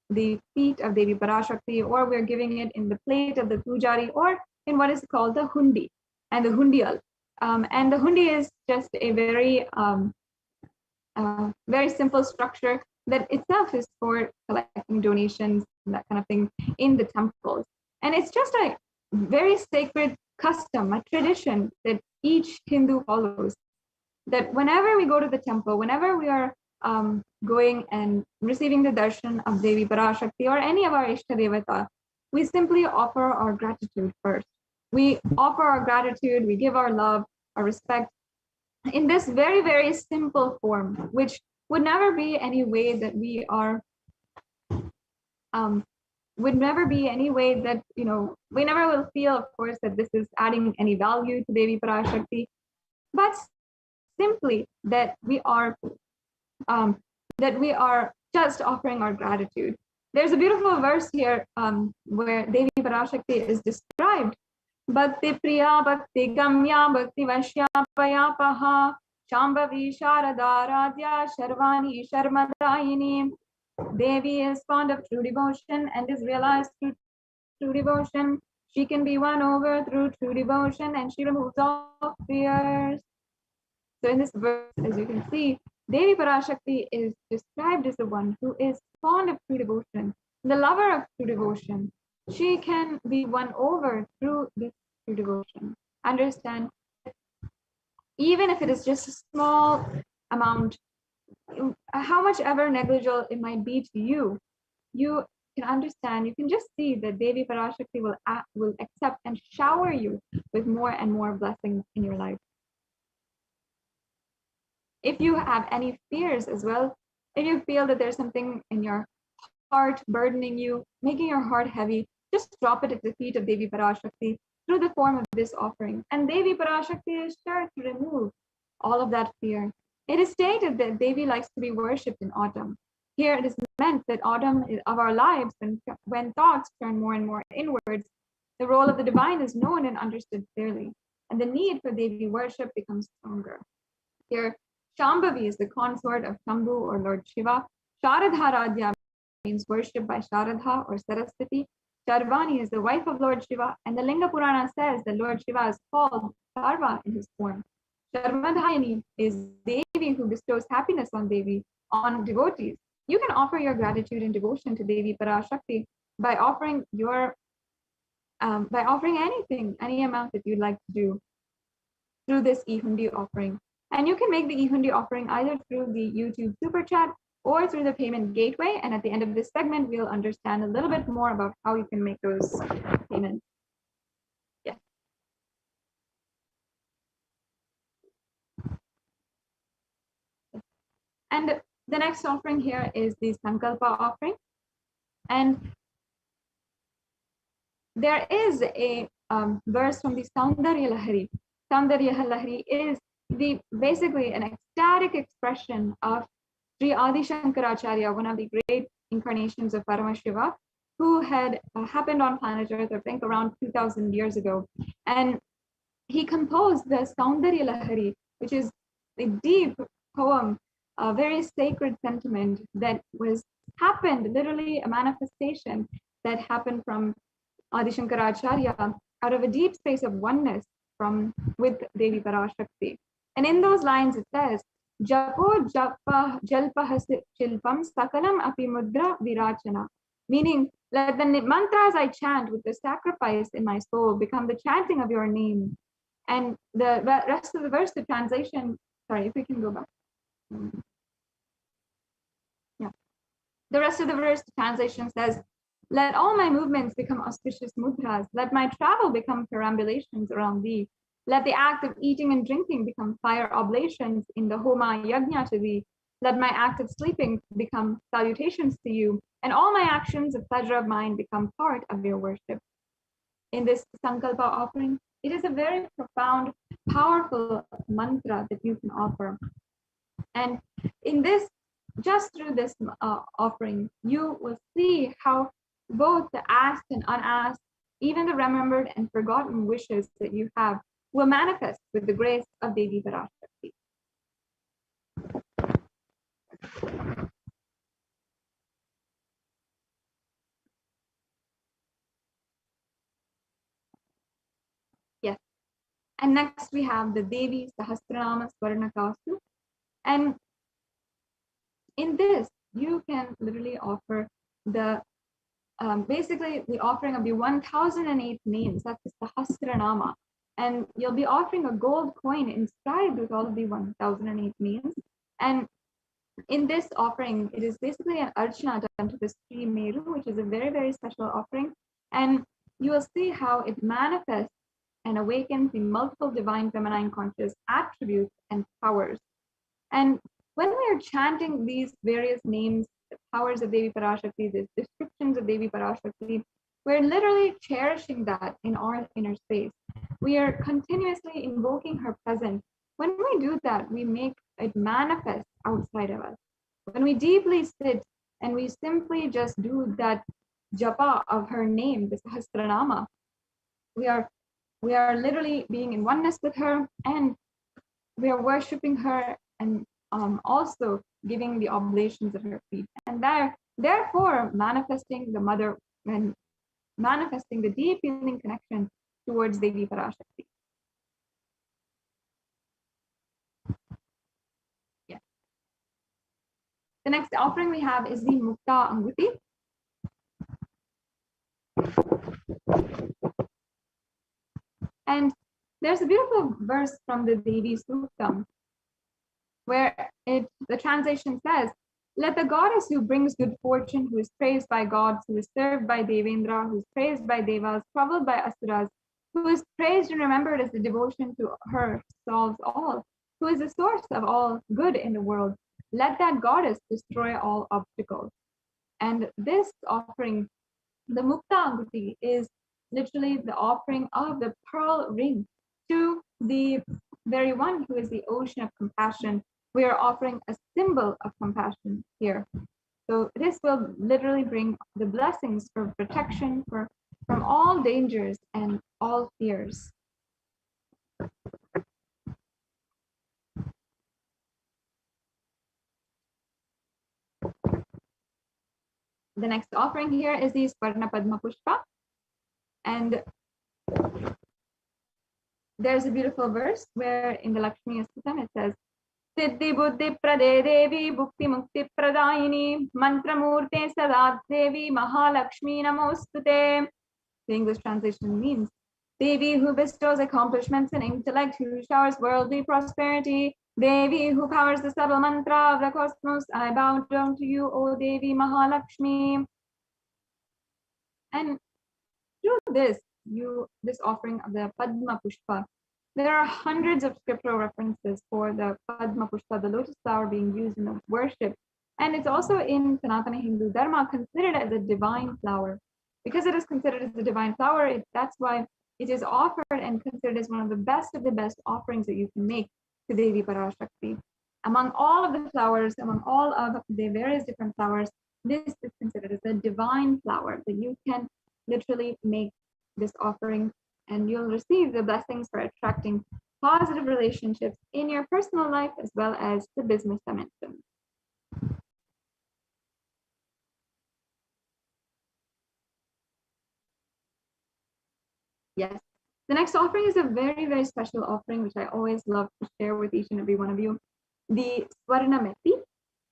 the feet of Devi Parashakti, or we're giving it in the plate of the pujari, or in what is called the hundi and the hundial. And the hundi is just a very very simple structure that itself is for collecting donations and that kind of thing in the temples. And it's just a very sacred custom, a tradition that each Hindu follows, that whenever we go to the temple, whenever we are going and receiving the darshan of Devi Parashakti or any of our Ishta Devata, we simply offer our gratitude first. We offer our gratitude, we give our love, our respect in this very, very simple form, which would never be any way that we are, would never be any way that, you know, we never will feel, of course, that this is adding any value to Devi Parashakti, but simply that we are just offering our gratitude. There's a beautiful verse here where Devi Parashakti is described. Bhakti Priya Bhakti Gamya Bhakti Vashya Payapaha Shambhavi Sharadaradhya Sharvani Sharmadayini. Devi is fond of true devotion and is realized through true devotion. She can be won over through true devotion and she removes all fears. So in this verse, as you can see, Devi Parashakti is described as the one who is fond of true devotion, the lover of true devotion. She can be won over through this true devotion. Understand, even if it is just a small amount, how much ever negligible it might be to you, you can understand, you can just see that Devi Parashakti will accept and shower you with more and more blessings in your life. If you have any fears as well, If you feel that there's something in your heart burdening you, making your heart heavy, just drop it at the feet of Devi Parashakti through the form of this offering. And Devi Parashakti is sure to remove all of that fear. It is stated that Devi likes to be worshipped in autumn. Here it is meant that autumn of our lives, when thoughts turn more and more inwards, the role of the divine is known and understood clearly, and the need for Devi worship becomes stronger. Here, Shambhavi is the consort of Shambhu or Lord Shiva. Sharadha Radhya means worship by Sharadha or Saraswati. Sharvani is the wife of Lord Shiva, and the Linga Purana says that Lord Shiva is called Sarva in his form. Sharmadhayani is Devi who bestows happiness on devotees. You can offer your gratitude and devotion to Devi Parashakti by offering anything, any amount that you'd like to do through this e-hundi offering. And you can make the e-hundi offering either through the YouTube Super Chat or through the payment gateway. And at the end of this segment, we'll understand a little bit more about how you can make those payments. Yes. And the next offering here is the Sankalpa offering. And there is a verse from the Saundarya Lahari. Saundarya Lahari is basically an ecstatic expression of Sri Adi Shankaracharya, one of the great incarnations of Paramashiva, who had happened on planet Earth, I think around 2000 years ago. And he composed the Saundarya Lahari, which is a deep poem, a very sacred sentiment that happened, literally a manifestation that happened from Adi Shankaracharya out of a deep space of oneness with Devi Parashakti. And in those lines it says, Japo japa jalpa shilpam sakalam api mudra virachana, meaning let the mantras I chant with the sacrifice in my soul become the chanting of your name. And the rest of the verse, the translation, sorry, if we can go back. Yeah. The rest of the verse, the translation says, let all my movements become auspicious mudras. Let my travel become perambulations around thee. Let the act of eating and drinking become fire oblations in the Homa Yajna to thee. Let my act of sleeping become salutations to you. And all my actions of pleasure of mine become part of your worship. In this Sankalpa offering, it is a very profound, powerful mantra that you can offer. And in this, just through this offering, you will see how both the asked and unasked, even the remembered and forgotten wishes that you have will manifest with the grace of Devi Parashakti. Yes. And next we have the Devi Sahasranama Swarnakasu. And in this, you can literally offer basically the offering of the 1008 names. That's the Sahasranama. And you'll be offering a gold coin inscribed with all of the 1008 names. And in this offering, it is basically an archana done to the Sri Meru, which is a very, very special offering. And you will see how it manifests and awakens the multiple divine feminine conscious attributes and powers. And when we are chanting these various names, the powers of Devi Parashakti, the descriptions of Devi Parashakti, we're literally cherishing that in our inner space. We are continuously invoking her presence. When we do that, we make it manifest outside of us. When we deeply sit and we simply just do that japa of her name, the Sahasranama, we are literally being in oneness with her, and we are worshiping her and also giving the oblations at her feet, and therefore manifesting the mother and manifesting the deep feeling connection towards Devi Parashakti. Yeah. The next offering we have is the Mukta Anguti. And there's a beautiful verse from the Devi Suktam where the translation says, let the goddess who brings good fortune, who is praised by gods, who is served by Devendra, who is praised by Devas, troubled by Asuras, who is praised and remembered as the devotion to her solves all, who is the source of all good in the world, let that goddess destroy all obstacles. And this offering, the Mukta Anguti, is literally the offering of the pearl ring to the very one who is the ocean of compassion. We are offering a symbol of compassion here. So this will literally bring the blessings for protection from all dangers and all fears. The next offering here is the Swarna Padma Pushpa. And there's a beautiful verse where in the Lakshmi Astutam it says, Siddhi Buddhi Prade Devi Bhukti Mukti Pradayini Mantra Murte Sadat Devi Mahalakshmi Namostute. The English translation means, Devi who bestows accomplishments and intellect, who showers worldly prosperity, Devi who powers the subtle mantra of the cosmos, I bow down to you, O Devi Mahalakshmi. And through this offering of the Padma Pushpa, there are hundreds of scriptural references for the Padma Pushpa, the lotus flower, being used in the worship. And it's also in Sanatana Hindu Dharma considered as a divine flower. Because it is considered as a divine flower, that's why it is offered and considered as one of the best offerings that you can make to Devi Parashakti. Among all of the flowers, among all of the various different flowers, this is considered as a divine flower that you can literally make this offering, and you'll receive the blessings for attracting positive relationships in your personal life as well as the business dimension. Yes, the next offering is a very, very special offering, which I always love to share with each and every one of you, the Swarna Meti.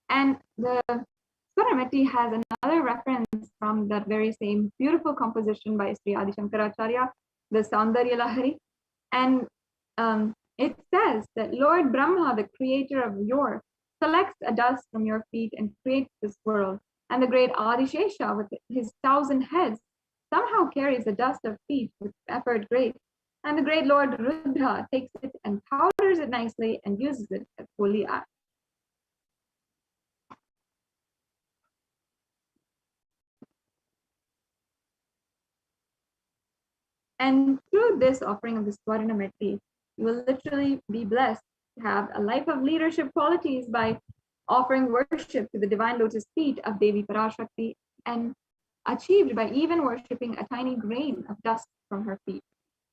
And the Swarna Meti has another reference from that very same beautiful composition by Sri Adi Shankaracharya, the Saundarya Lahari. And it says that Lord Brahma, the creator of yore, selects a dust from your feet and creates this world. And the great Adishesha, with his 1,000 heads, somehow carries the dust of feet with effort great. And the great Lord Rudra takes it and powders it nicely and uses it as holy ash. And through this offering of the Swarna Meti, you will literally be blessed to have a life of leadership qualities by offering worship to the divine lotus feet of Devi Parashakti, and achieved by even worshipping a tiny grain of dust from her feet.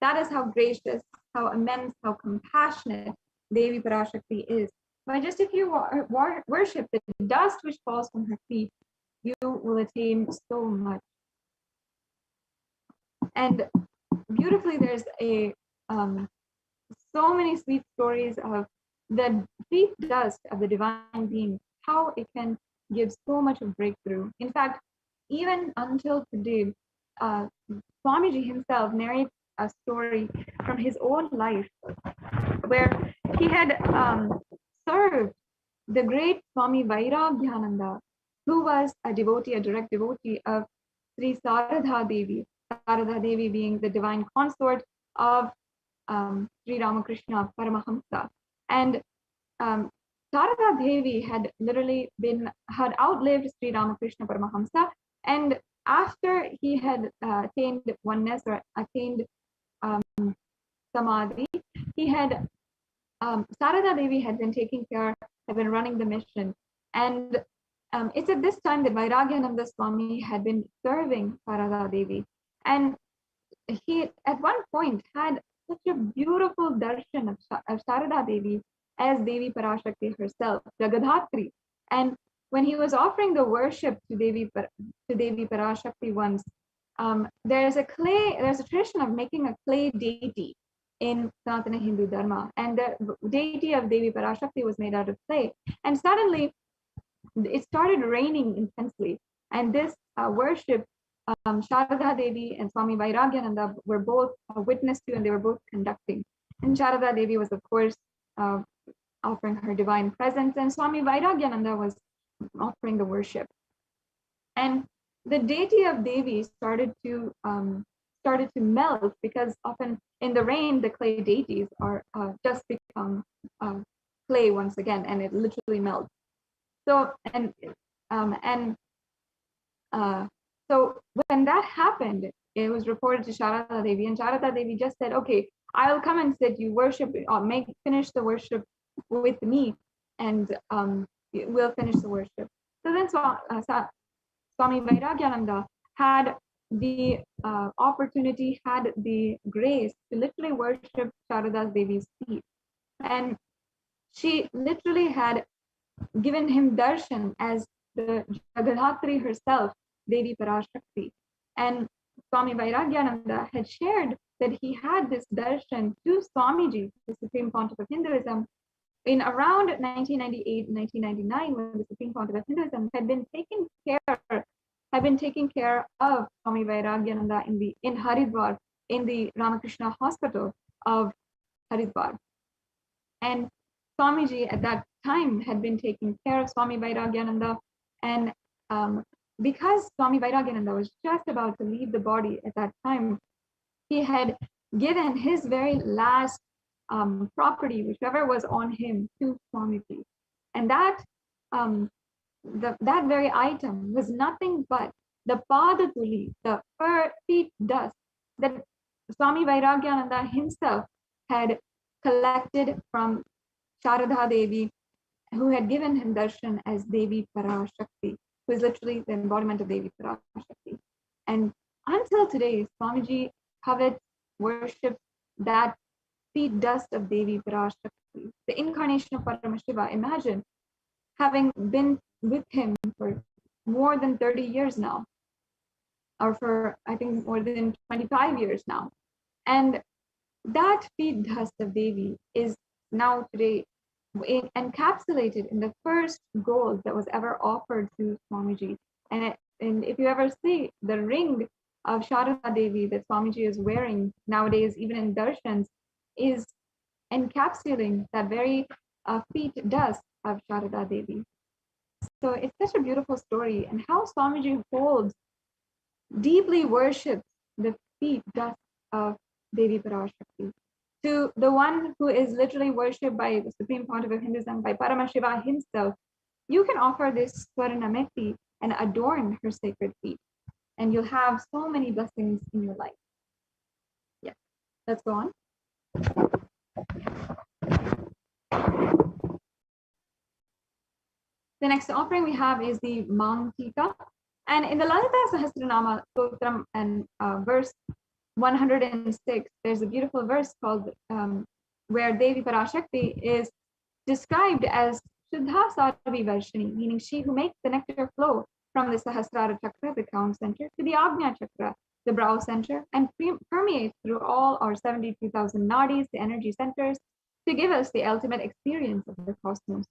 That is how gracious, how immense, how compassionate Devi Parashakti is. By just if you worship the dust which falls from her feet, you will attain so much. And beautifully, there's so many sweet stories of the feet dust of the divine being, how it can give so much of breakthrough. In fact, even until today, Swamiji himself narrates a story from his own life where he had served the great Swami Vairagyananda, who was a direct devotee of Sri Saradha Devi. Saradha Devi being the divine consort of Sri Ramakrishna Paramahamsa. And Saradha Devi had outlived Sri Ramakrishna Paramahamsa, and after he had attained oneness or attained Samadhi, he had Sarada Devi had been running the mission. And it's at this time that Vairagyananda Swami had been serving Sarada Devi. And he at one point had such a beautiful darshan of Sarada Devi as Devi Parashakti herself, Jagadhatri. And when he was offering the worship to Devi Parashakti once, there's a tradition of making a clay deity in Sanatana Hindu Dharma, and the deity of Devi Parashakti was made out of clay. And suddenly, it started raining intensely, and this worship, Sharada Devi and Swami Vairagyananda were both witness to, and they were both conducting. And Sharada Devi was, of course, offering her divine presence, and Swami Vairagyananda was offering the worship. And the deity of Devi started to melt, because often in the rain, the clay deities are just become clay once again, and it literally melts. So so when that happened, it was reported to Sharada Devi, and Sharada Devi just said, "Okay, I'll come and sit. You worship, or finish the worship with me, and we'll finish the worship." So then Swami Vairagyananda had the opportunity, had the grace to literally worship Sharada Devi's feet, and she literally had given him darshan as the Jagadhatri herself, Devi Parashakti. And Swami Vairagyananda had shared that he had this darshan to Swamiji, the Supreme Pontiff of Hinduism, in around 1998, 1999, when the Supreme Pontiff of Hinduism had been taking care of Swami Vairagyananda in Haridwar, in the Ramakrishna Hospital of Haridwar. And Swamiji at that time had been taking care of Swami Vairagyananda, and because Swami Vairagyananda was just about to leave the body at that time, he had given his very last property, whichever was on him, to Swamiji. And that that very item was nothing but the padatuli, the feet dust that Swami Vairagyananda himself had collected from Sharada Devi, who had given him darshan as Devi Parashakti, who is literally the embodiment of Devi Parashakti. And until today, Swamiji covets, worships that feet dust of Devi Parashakti, the incarnation of Paramashiva. Imagine having been with him for more than 30 years now, or for, I think, more than 25 years now. And that feet dust of Devi is now today encapsulated in the first gold that was ever offered to Swamiji. And if you ever see the ring of Sharada Devi that Swamiji is wearing nowadays, even in darshans, is encapsulating that very feet dust of Sharada Devi. So it's such a beautiful story, and how Swamiji deeply worships the feet dust of Devi Parashakti. To the one who is literally worshipped by the Supreme Pontiff of Hinduism, by Paramashiva himself, you can offer this Swaranameti and adorn her sacred feet, and you'll have so many blessings in your life. Yeah, let's go on. The next offering we have is the Mantika. And in the Lalita Sahasranama Stotram and verse 106, there's a beautiful verse called where Devi Parashakti is described as Shuddha Sarvi Varshini, meaning she who makes the nectar flow from the Sahasrara Chakra, the crown center, to the Agnya Chakra, the brow center, and permeates through all our 72,000 nadis, the energy centers, to give us the ultimate experience of the cosmos.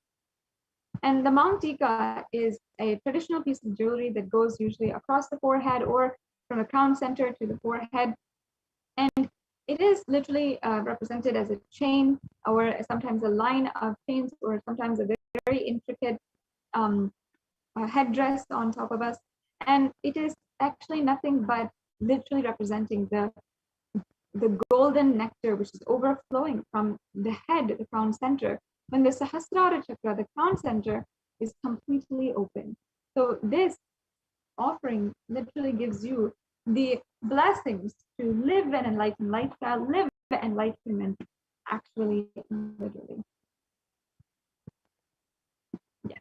And the Mantika is a traditional piece of jewelry that goes usually across the forehead or from the crown center to the forehead. And it is literally represented as a chain, or sometimes a line of chains, or sometimes a very intricate headdress on top of us. And it is actually nothing but literally representing the golden nectar which is overflowing from the head, the crown center, when the Sahasrara Chakra, the crown center, is completely open. So this offering literally gives you the blessings to live an enlightened lifestyle, live enlightenment, actually, literally. Yes.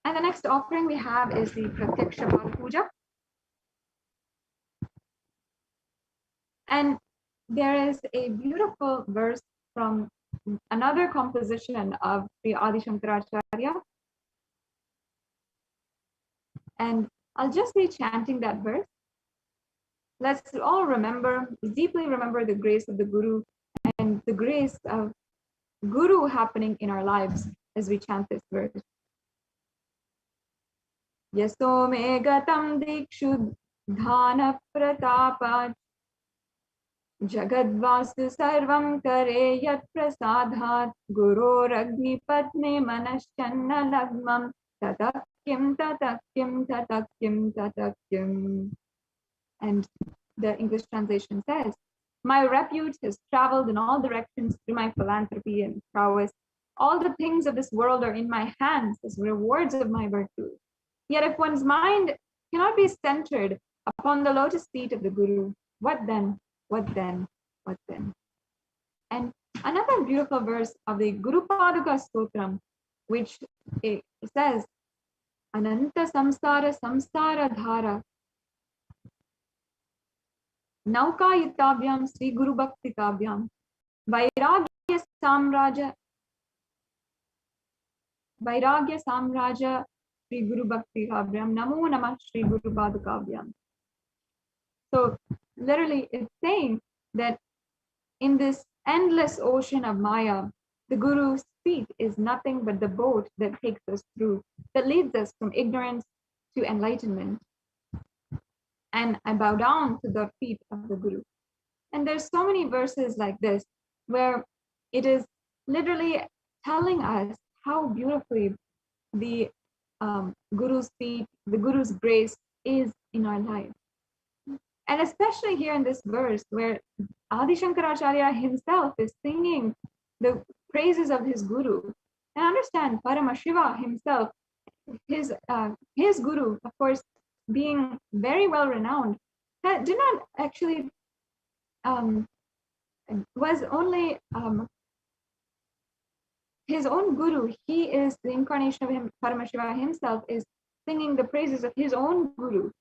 And the next offering we have is the Pratyaksha Pada Puja. And there is a beautiful verse from another composition of Sri Adi Shankaracharya. And I'll just be chanting that verse. Let's all deeply remember the grace of the Guru and the grace of Guru happening in our lives as we chant this verse. Yaso me gatam dikshu dhana pratapa Jagadvastu sarvam kare yat prasadhat Guroragni padme manaschanna lagmam Tatakyam tatakyam tatakyam tatakyam. And the English translation says, my repute has traveled in all directions through my philanthropy and prowess, all the things of this world are in my hands as rewards of my virtues. Yet if one's mind cannot be centered upon the lotus feet of the Guru, what then? What then? What then? And another beautiful verse of the Guru Paduka Stotram, which it says, Ananta samsara samsara dhara nauka yitavyam Sri Guru Bhakti Kavyam Vairagya Samraja Sri Guru Bhakti Kavyam Namo Namah Sri Guru Padukavyam. So literally it's saying that in this endless ocean of Maya, the Guru's feet is nothing but the boat that takes us through, that leads us from ignorance to enlightenment. And I bow down to the feet of the Guru. And there's so many verses like this where it is literally telling us how beautifully the Guru's feet, the Guru's grace is in our life. And especially here in this verse where Adi Shankaracharya himself is singing the praises of his Guru. And understand Paramashiva himself, his Guru, of course, being very well renowned, did not actually was only his own Guru. He is the incarnation of him. Paramashiva himself is singing the praises of his own Guru.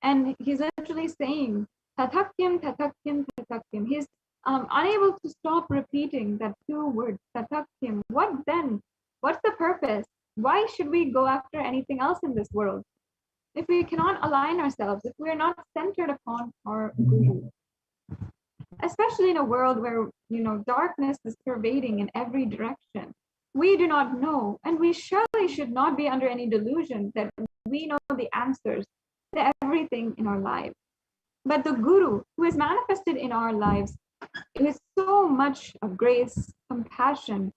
And he's literally saying, Tathakyam, Tathakyam, Tathakyam. He's unable to stop repeating that two words, Tathakyam. What then? What's the purpose? Why should we go after anything else in this world? If we cannot align ourselves, if we're not centered upon our Guru, especially in a world where, darkness is pervading in every direction, we do not know, and we surely should not be under any delusion that we know the answers to everything in our lives. But the Guru, who is manifested in our lives with so much of grace, compassion,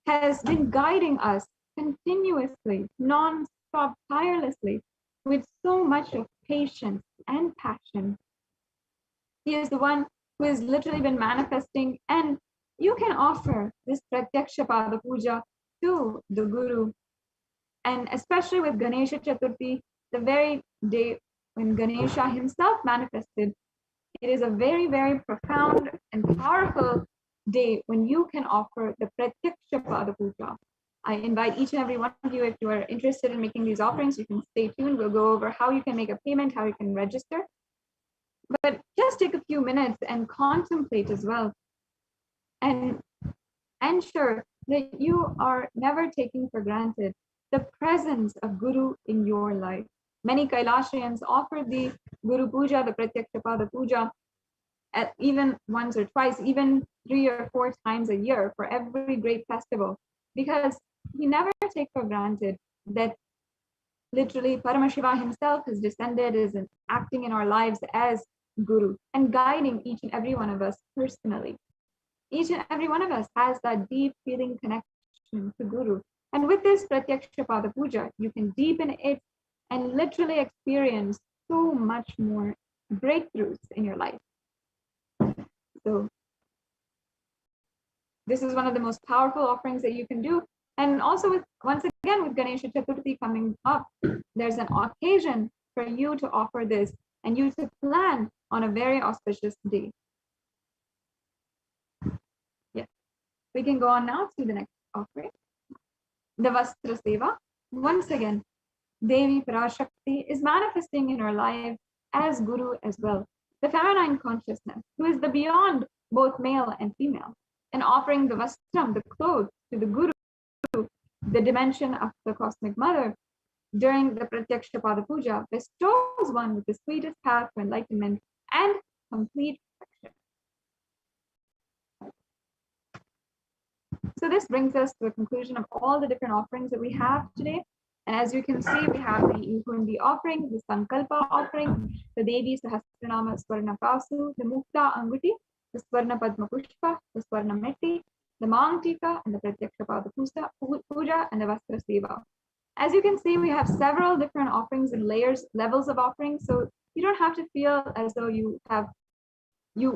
has been guiding us continuously, non-stop, tirelessly, with so much of patience and passion. He is the one who has literally been manifesting, and you can offer this Pratyaksha Pada Puja to the Guru. And especially with Ganesha Chaturthi, the very day when Ganesha himself manifested, it is a very, very profound and powerful day when you can offer the Pratyaksha Pada Puja. I invite each and every one of you, if you are interested in making these offerings, you can stay tuned. We'll go over how you can make a payment, how you can register. But just take a few minutes and contemplate as well. And ensure that you are never taking for granted the presence of Guru in your life. Many Kailashians offer the Guru Puja, the Pratyaksha Pada Puja, even once or twice, even 3 or 4 times a year for every great festival, because we never take for granted that literally Paramashiva himself has descended, is acting in our lives as Guru and guiding each and every one of us personally. Each and every one of us has that deep feeling connection to Guru. And with this Pratyaksha Pada Puja, you can deepen it and literally experience so much more breakthroughs in your life. So this is one of the most powerful offerings that you can do. And also once again, with Ganesha Chaturthi coming up, there's an occasion for you to offer this and you to plan on a very auspicious day. Yes, we can go on now to the next offering. The Vastra Seva. Once again, Devi Parashakti is manifesting in our life as Guru as well, the feminine consciousness, who is the beyond both male and female, and offering the Vastram, the clothes, to the Guru, the dimension of the Cosmic Mother, during the Pratyaksha Pada Puja, bestows one with the sweetest path to enlightenment and complete perfection. So this brings us to a conclusion of all the different offerings that we have today. And as you can see, we have the Yukundi offering, the Sankalpa offering, the Devi Sahasranama Swarna Pasu, the Mukta Anguti, the Swarna Padma Pushpa, the Swarna Metti, the Mangtika, and the Pratyaksha Pada Puja, and the Vastra Seva. As you can see, we have several different offerings and levels of offerings. So you don't have to feel as though you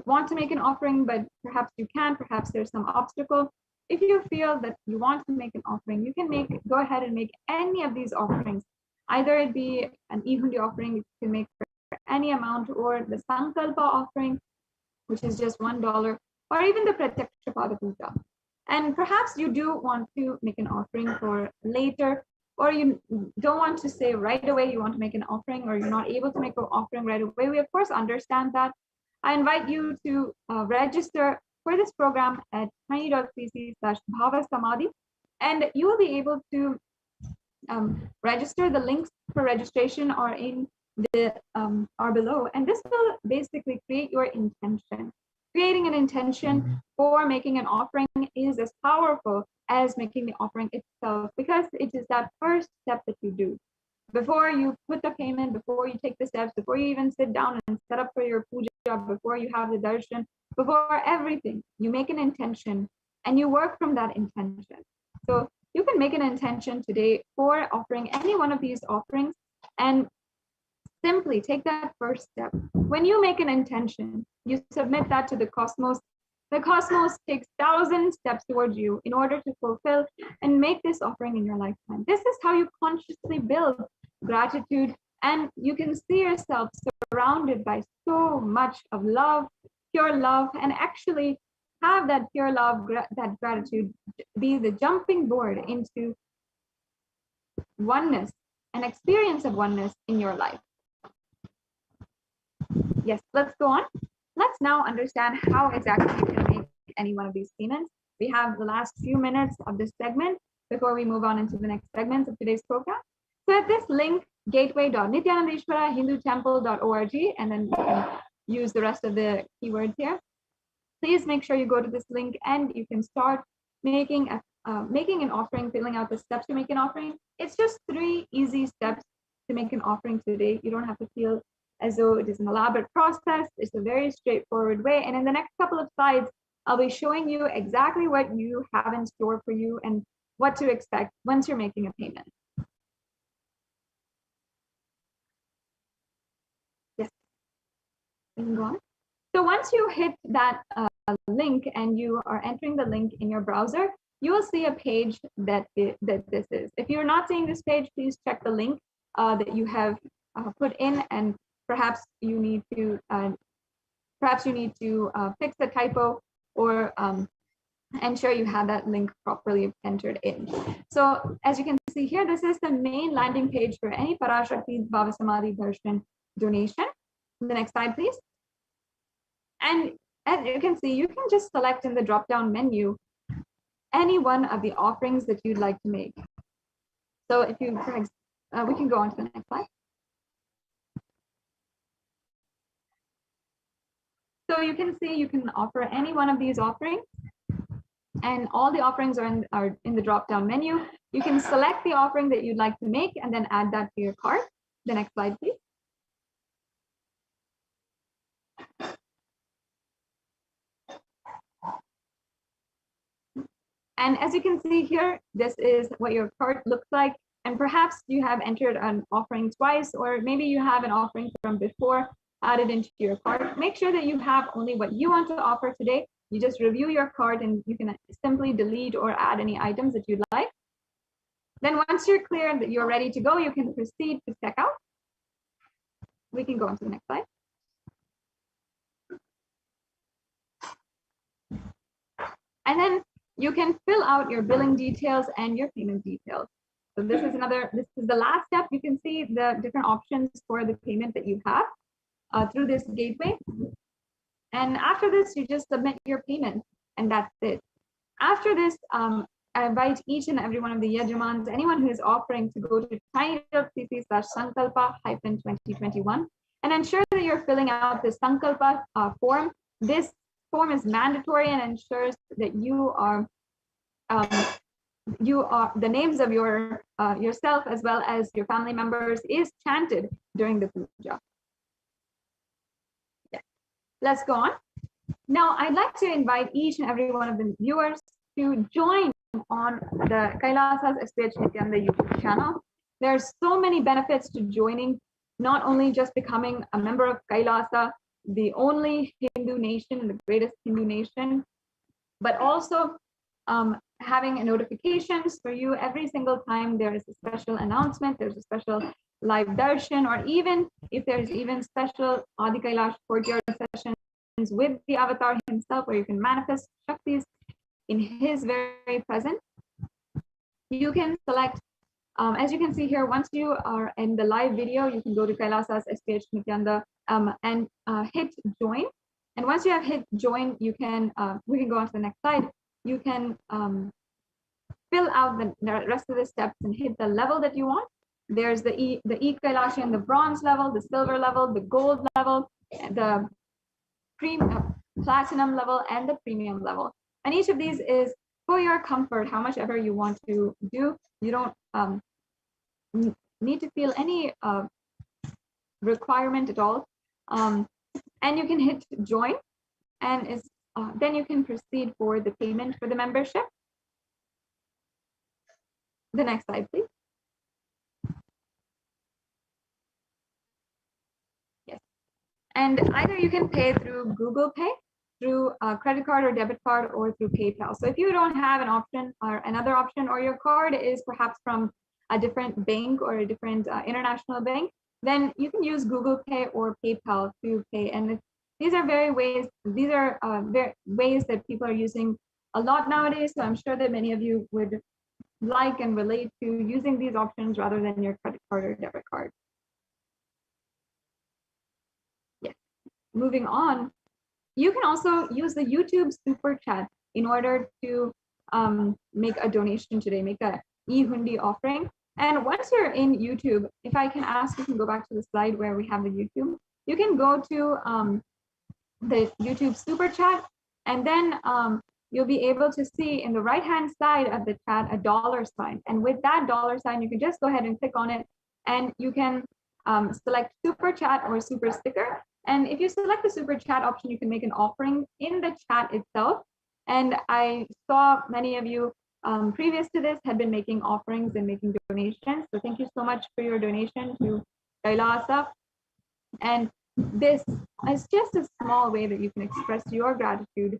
want to make an offering, but perhaps you can't, perhaps there's some obstacle. if you feel that you want to make an offering, you can go ahead and make any of these offerings. Either it be an Ihundi offering, you can make for any amount, or the Sankalpa offering, which is just $1, or even the Pratyaksha Pada Puja. And perhaps you do want to make an offering for later, or you don't want to say right away you want to make an offering, or you're not able to make an offering right away. We of course understand that. I invite you to register for this program at tiny.cc/Bhava Samadhi, and you will be able to register. The links for registration are in the are below, and this will basically create your intention. Creating an intention for making an offering is as powerful as making the offering itself, because it is that first step that you do. Before you put the payment, before you take the steps, before you even sit down and set up for your puja, before you have the darshan, before everything, you make an intention and you work from that intention. So you can make an intention today for offering any one of these offerings and simply take that first step. When you make an intention, you submit that to the cosmos. The cosmos takes 1,000 steps towards you in order to fulfill and make this offering in your lifetime. This is how you consciously build gratitude, and you can see yourself surrounded by so much of love, pure love, and actually have that pure love, that gratitude be the jumping board into oneness, an experience of oneness in your life. Yes, let's go on. Let's now understand how exactly you can make any one of these payments. We have the last few minutes of this segment before we move on into the next segments of today's program. So at this link, gateway.nityanandeshwara hindutemple.org, and then you can use the rest of the keywords here. Please make sure you go to this link and you can start making an offering, filling out the steps to make an offering. It's just 3 easy steps to make an offering today. You don't have to feel as though it is an elaborate process. It's a very straightforward way. And in the next couple of slides, I'll be showing you exactly what you have in store for you and what to expect once you're making a payment. Yes, we can go on. So once you hit that link and you are entering the link in your browser, you will see a page that this is. If you're not seeing this page, please check the link that you have put in, and perhaps you need to fix the typo or ensure you have that link properly entered in. So as you can see here, this is the main landing page for any Parashakti Bhava Samadhi Darshan donation. The next slide, please. And as you can see, you can just select in the drop-down menu any one of the offerings that you'd like to make. So if you, we can go on to the next slide. So you can see you can offer any one of these offerings, and all the offerings are in the drop-down menu. You can select the offering that you'd like to make and then add that to your cart. The next slide, please. And as you can see here, this is what your cart looks like. And perhaps you have entered an offering twice, or maybe you have an offering from before added into your cart. Make sure that you have only what you want to offer today. You just review your cart and you can simply delete or add any items that you'd like. Then once you're clear that you're ready to go, you can proceed to check out. We can go on to the next slide. And then you can fill out your billing details and your payment details. So this is the last step. You can see the different options for the payment that you have through this gateway. And after this, you just submit your payment, and that's it. After this, I invite each and every one of the Yajamans, anyone who is offering, to go to tiny.cc/sankalpa-2021 and ensure that you're filling out the Sankalpa form. This form is mandatory and ensures that you are the names of your yourself as well as your family members is chanted during the puja. Yeah. Let's go on. Now, I'd like to invite each and every one of the viewers to join on the Kailasa's SPH Nityananda YouTube channel. There's so many benefits to joining, not only just becoming a member of Kailasa, the only Hindu nation and the greatest Hindu nation, but also having notifications for you every single time there is a special announcement, there's a special live darshan, or even if there's even special Adi Kailash courtyard sessions with the avatar himself, where you can manifest Shaktis in his very presence. You can select, as you can see here, once you are in the live video, you can go to Kailasa's SPH Nityanda and hit join. And once you have hit join, you can, we can go on to the next slide. You can fill out the rest of the steps and hit the level that you want. There's the e-Kailashi and the bronze level, the silver level, the gold level, the platinum level, and the premium level. And each of these is for your comfort, how much ever you want to do. You don't need to feel any requirement at all. And you can hit join, and then you can proceed for the payment for the membership. The next slide, please. Yes. And either you can pay through Google Pay, through a credit card or debit card, or through PayPal. So if you don't have an option or another option, or your card is perhaps from a different bank or a different international bank, then you can use Google Pay or PayPal to pay. And these are ways that people are using a lot nowadays. So I'm sure that many of you would like and relate to using these options rather than your credit card or debit card. Yes. Moving on, you can also use the YouTube Super Chat in order to make a donation today, make a e-hundi offering. And once you're in YouTube, if I can ask, you can go back to the slide where we have the YouTube. You can go to the YouTube Super Chat, and then you'll be able to see in the right-hand side of the chat a $sign. And with that $sign, you can just go ahead and click on it, and you can select Super Chat or Super Sticker. And if you select the Super Chat option, you can make an offering in the chat itself. And I saw many of you previous to this had been making offerings and making donations. So thank you so much for your donation to Kailasa. And this is just a small way that you can express your gratitude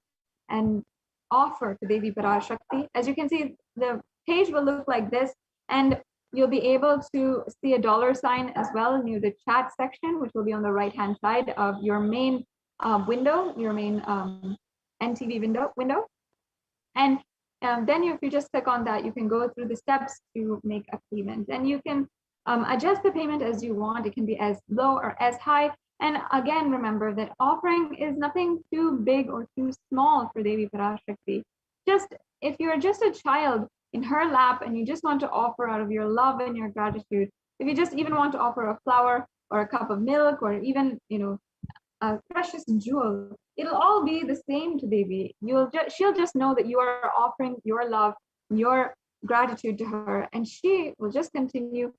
and offer to Devi Parashakti. As you can see, the page will look like this, and you'll be able to see a $sign as well near the chat section, which will be on the right-hand side of your main window, your main NTV window. And then if you just click on that, you can go through the steps to make a payment. And you can adjust the payment as you want. It can be as low or as high. And again, remember that offering is nothing too big or too small for Devi Parashakti. Just if you're just a child in her lap and you just want to offer out of your love and your gratitude, if you just even want to offer a flower or a cup of milk or even, a precious jewel, it'll all be the same to Devi. She'll just know that you are offering your love, your gratitude to her, and she will just continue,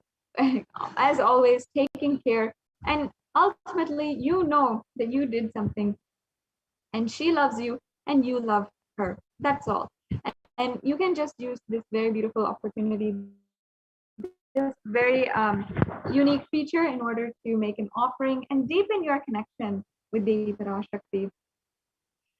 as always, taking care. And ultimately, you know that you did something, and she loves you, and you love her. That's all. And you can just use this very beautiful opportunity, this very unique feature, in order to make an offering and deepen your connection with Devi Parashakti.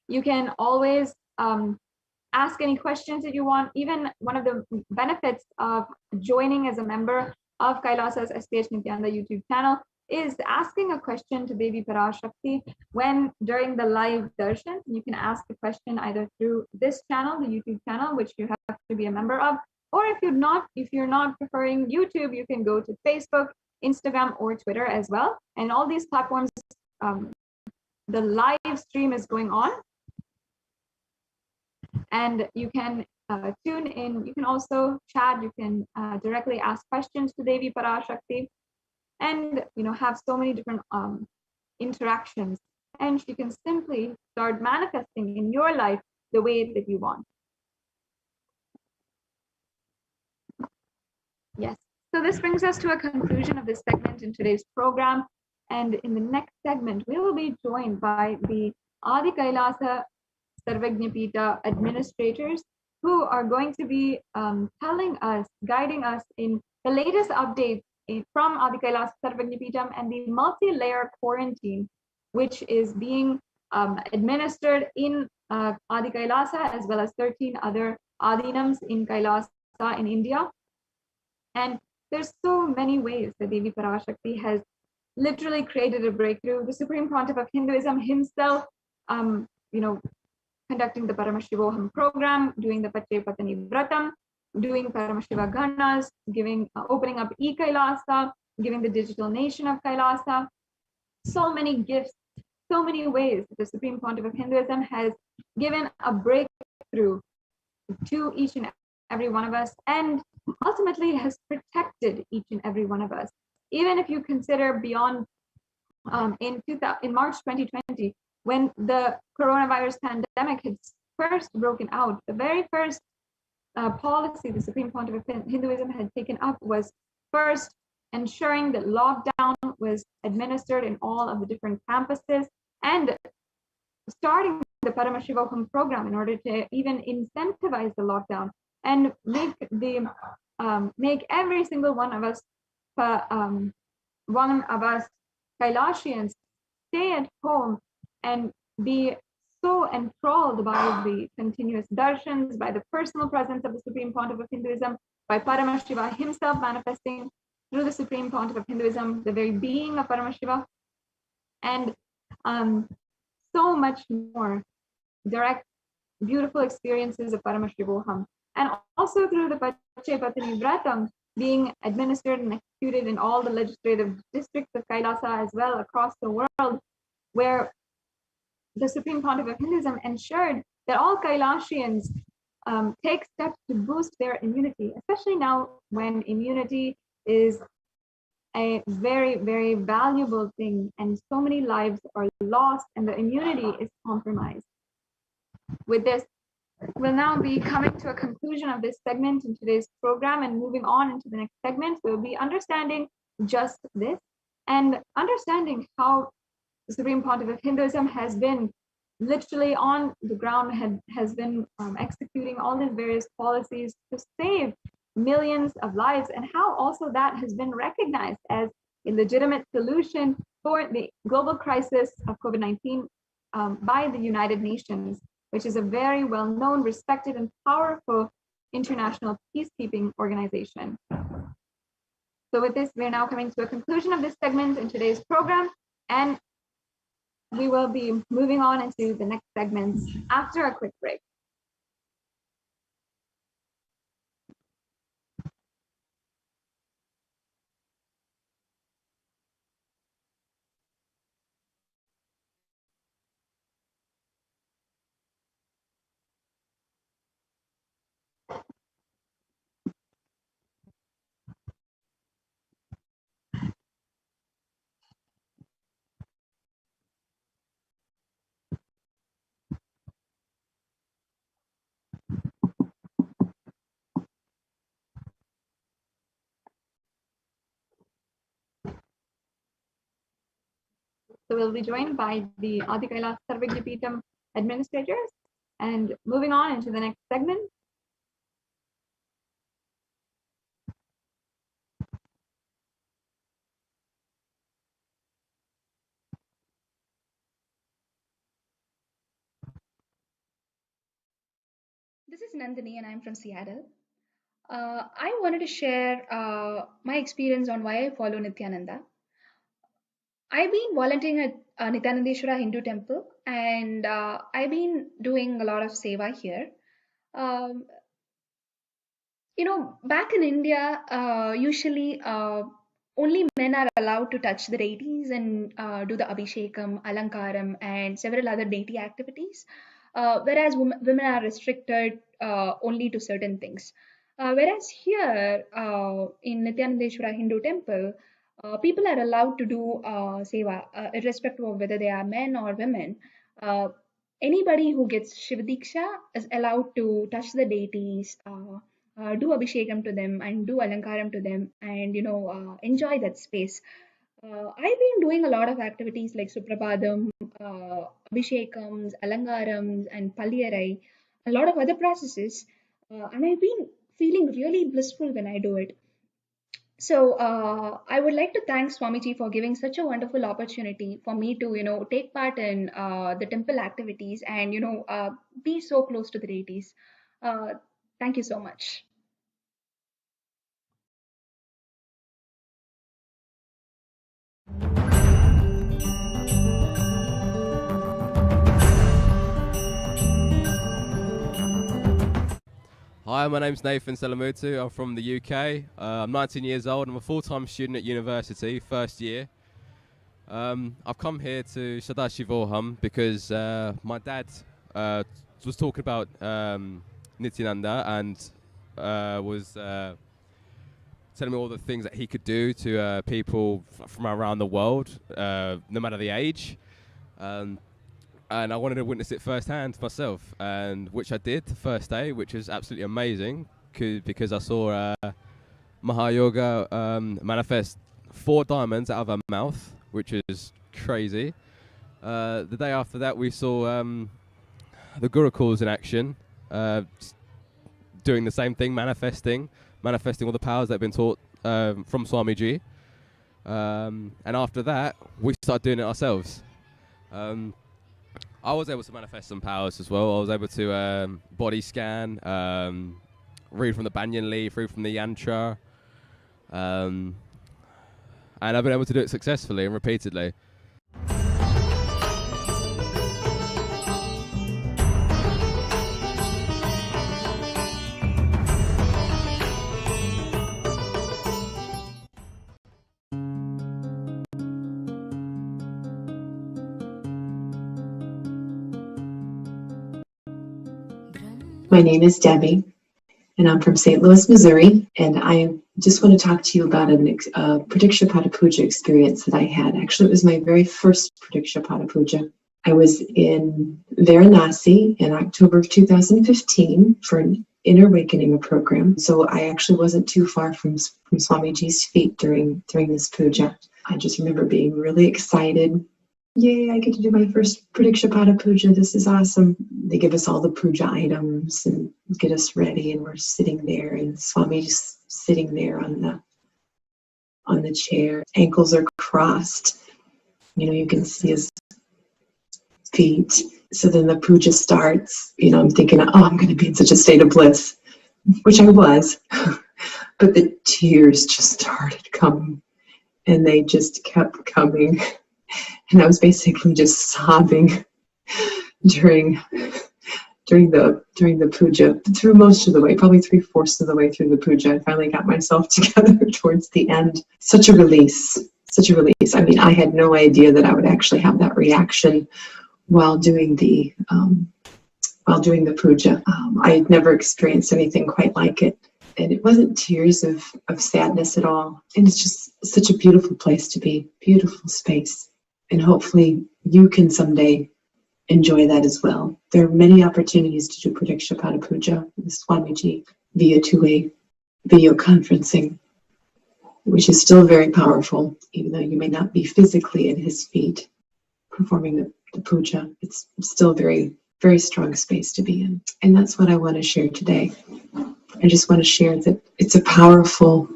You can always ask any questions that you want. Even one of the benefits of joining as a member of Kailasa's SPH Nityanda YouTube channel is asking a question to Devi Parashakti when during the live darshan. You can ask the question either through this channel, the YouTube channel, which you have to be a member of, or if you're not preferring YouTube, you can go to Facebook, Instagram, or Twitter as well. And all these platforms, the live stream is going on, and you can tune in. You can also chat. You can directly ask questions to Devi Parashakti, and have so many different interactions. And she can simply start manifesting in your life the way that you want. Yes. So this brings us to a conclusion of this segment in today's program. And in the next segment, we will be joined by the Adi Kailasa Sarvajñapita administrators, who are going to be telling us, guiding us in the latest updates from Adi Kailasa Sarvajñapitam and the multi-layer quarantine, which is being administered in Adi Kailasa, as well as 13 other Adinams in Kailasa in India. And there's so many ways that Devi Parashakti has literally created a breakthrough. The Supreme Pontiff of Hinduism himself, you know, conducting the Paramashivoham program, doing the Pache Patani Vratam, doing Paramashiva Ganas, opening up e-Kailasa, giving the digital nation of Kailasa. So many gifts, so many ways the Supreme Pontiff of Hinduism has given a breakthrough to each and every one of us, and ultimately has protected each and every one of us. Even if you consider beyond in March 2020, when the coronavirus pandemic had first broken out, the very first policy the Supreme Pontiff of Hinduism had taken up was first ensuring that lockdown was administered in all of the different campuses, and starting the Paramashivoham program in order to even incentivize the lockdown and make every single one of us Kailashians stay at home and be so enthralled by the continuous darshans, by the personal presence of the Supreme Pontiff of Hinduism, by Paramashiva himself manifesting through the Supreme Pontiff of Hinduism, the very being of Paramashiva, and so much more direct, beautiful experiences of Paramashivoham. And also through the Pache Patani Vratam being administered and executed in all the legislative districts of Kailasa as well across the world, where the Supreme Pontiff of Hinduism ensured that all Kailashians take steps to boost their immunity, especially now when immunity is a very, very valuable thing and so many lives are lost and the immunity is compromised. With this, we'll now be coming to a conclusion of this segment in today's program, and moving on into the next segment, we'll be understanding just this and understanding how the Supreme Pontiff of Hinduism has been literally on the ground, has been executing all these various policies to save millions of lives, and how also that has been recognized as a legitimate solution for the global crisis of COVID-19 by the United Nations, which is a very well-known, respected, and powerful international peacekeeping organization. So with this, we're now coming to a conclusion of this segment in today's program, and we will be moving on into the next segments after a quick break. So we'll be joined by the Adi Kailas Sarvagyapeetham administrators, and moving on into the next segment. This is Nandini and I'm from Seattle. I wanted to share my experience on why I follow Nityananda. I've been volunteering at Nityanandeshwara Hindu Temple, and I've been doing a lot of seva here. Um, back in India, usually only men are allowed to touch the deities and do the abhishekam, alankaram, and several other deity activities, whereas women are restricted only to certain things. Whereas here in Nityanandeshwara Hindu Temple, people are allowed to do seva, irrespective of whether they are men or women. Anybody who gets Shiva Diksha is allowed to touch the deities, do abhishekam to them, and do alankaram to them, and enjoy that space. I've been doing a lot of activities like Suprabhadam, abhishekams, alankarams, and Palliyarai, a lot of other processes, and I've been feeling really blissful when I do it. So I would like to thank Swamiji for giving such a wonderful opportunity for me to, take part in the temple activities and, be so close to the deities. Thank you so much. Hi, my name's Nathan Selamutu. I'm from the UK. I'm 19 years old. I'm a full-time student at university, first year. I've come here to Sadashivoham because my dad was talking about Nityananda and was telling me all the things that he could do to people from around the world, no matter the age. And I wanted to witness it firsthand myself, and which I did the first day, which was absolutely amazing because I saw Mahayoga manifest 4 diamonds out of her mouth, which is crazy. The day after that, we saw the Gurukuls in action, doing the same thing, manifesting all the powers that have been taught from Swamiji. And after that, we started doing it ourselves. I was able to manifest some powers as well. I was able to body scan, read from the banyan leaf, read from the yantra, and I've been able to do it successfully and repeatedly. My name is Debbie, and I'm from St. Louis, Missouri, and I just want to talk to you about a Pradikshapata Puja experience that I had. Actually, it was my very first Pradikshapata Puja. I was in Varanasi in October of 2015 for an Inner Awakening program, so I actually wasn't too far from Swamiji's feet during this puja. I just remember being really excited. Yay, I get to do my first Pradikshapata Puja. This is awesome. They give us all the puja items and get us ready, and we're sitting there, and Swamiji's sitting there on the chair. Ankles are crossed. You can see his feet. So then the puja starts. I'm thinking, oh, I'm going to be in such a state of bliss, which I was. But the tears just started coming, and they just kept coming. And I was basically just sobbing during the puja, through most of the way, probably 3/4 of the way through the puja. I finally got myself together towards the end. Such a release. I mean, I had no idea that I would actually have that reaction while doing the puja. I had never experienced anything quite like it. And it wasn't tears of sadness at all. And it's just such a beautiful place to be, beautiful space. And hopefully you can someday enjoy that as well. There are many opportunities to do Pradikshapata Puja with Swamiji via two-way video conferencing, which is still very powerful, even though you may not be physically at his feet performing the puja. It's still very, very strong space to be in. And that's what I want to share today. I just want to share that it's a powerful,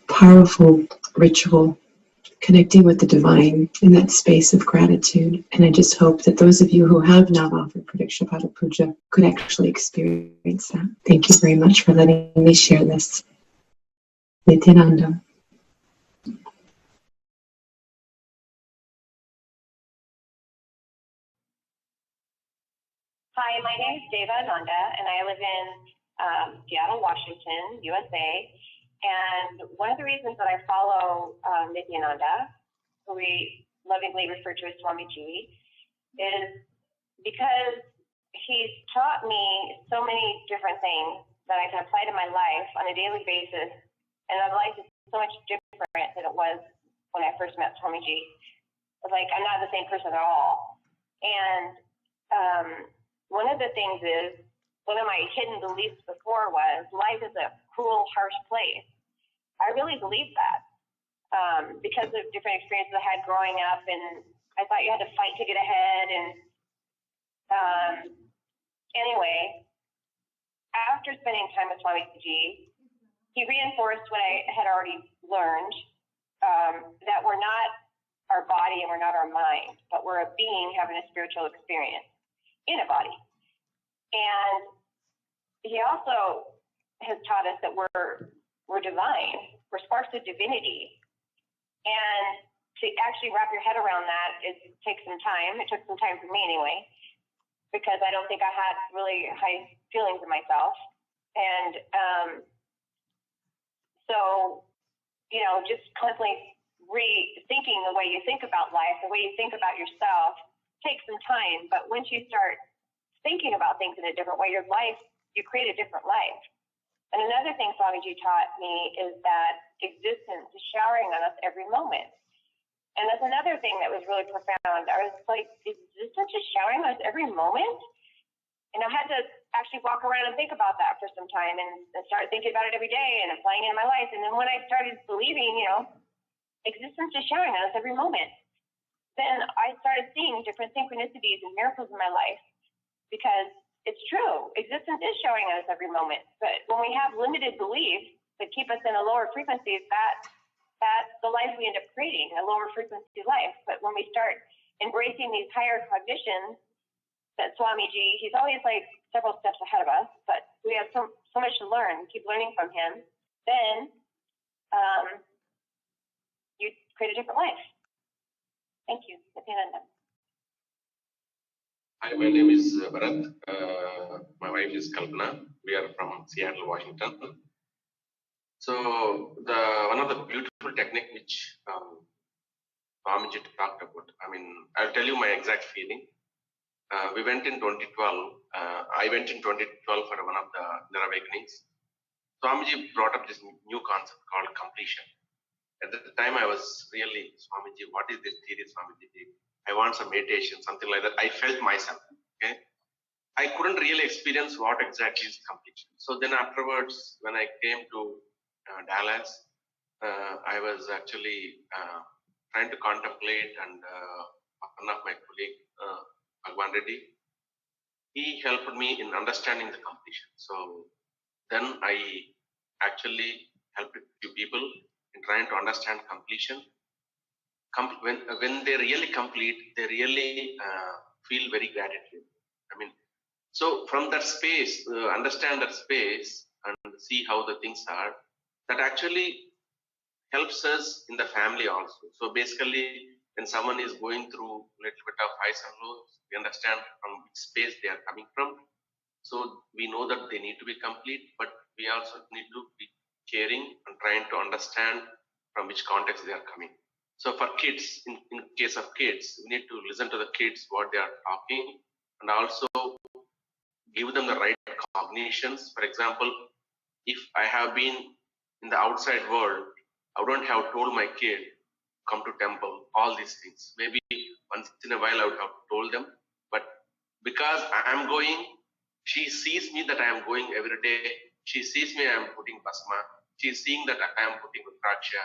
powerful ritual, connecting with the divine in that space of gratitude. And I just hope that those of you who have not offered Pradikshapata Puja could actually experience that. Thank you very much for letting me share this. Nityananda. Hi, my name is Deva Ananda, and I live in Seattle, Washington, USA. And one of the reasons that I follow Nityananda, who we lovingly refer to as Swamiji, is because he's taught me so many different things that I can apply to my life on a daily basis. And my life is so much different than it was when I first met Swamiji. It's like I'm not the same person at all. And one of the things is, one of my hidden beliefs before was life is a cruel, harsh place. I really believe that because of different experiences I had growing up, and I thought you had to fight to get ahead. And anyway, after spending time with Swamiji, he reinforced what I had already learned, that we're not our body and we're not our mind, but we're a being having a spiritual experience in a body. And he also has taught us that we're divine, we're sparks of divinity. And to actually wrap your head around that, it takes some time. It took some time for me anyway, because I don't think I had really high feelings of myself. And so, just constantly rethinking the way you think about life, the way you think about yourself, takes some time. But once you start thinking about things in a different way, you create a different life. And another thing Swamiji taught me is that existence is showering on us every moment. And that's another thing that was really profound. I was like, existence is showering on us every moment? And I had to actually walk around and think about that for some time and start thinking about it every day and applying it in my life. And then when I started believing, existence is showering on us every moment, then I started seeing different synchronicities and miracles in my life, because it's true. Existence is showing us every moment. But when we have limited beliefs that keep us in a lower frequency, that's the life we end up creating, a lower frequency life. But when we start embracing these higher cognitions, that Swamiji, he's always like several steps ahead of us, but we have so much to learn, keep learning from him, then you create a different life. Thank you. Nityananda. Hi, my name is Bharat. My wife is Kalpana. We are from Seattle, Washington. So one of the beautiful technique which Swamiji talked about, I'll tell you my exact feeling. We went in 2012. I went in 2012 for one of the inner awakenings. Swamiji brought up this new concept called completion. At the time, I was really, Swamiji, what is this theory, Swamiji? I want some meditation, something like that. I felt myself. Okay, I couldn't really experience what exactly is completion. So then afterwards, when I came to Dallas, I was actually trying to contemplate, and one of my colleagues, Bhagwan Reddy, he helped me in understanding the completion. So then I actually helped a few people in trying to understand completion. When they really complete, they really feel very gratitude. So from that space, understand that space and see how the things are, that actually helps us in the family also. So basically, when someone is going through a little bit of highs and lows, we understand from which space they are coming from. So we know that they need to be complete, but we also need to be caring and trying to understand from which context they are coming. So for kids, in case of kids, we need to listen to the kids, what they are talking, and also give them the right cognitions. For example, if I have been in the outside world, I wouldn't have told my kid, come to temple, all these things. Maybe once in a while I would have told them, but because I am going, she sees me that I am going every day. She sees me I am putting basma. She is seeing that I am putting rudraksha.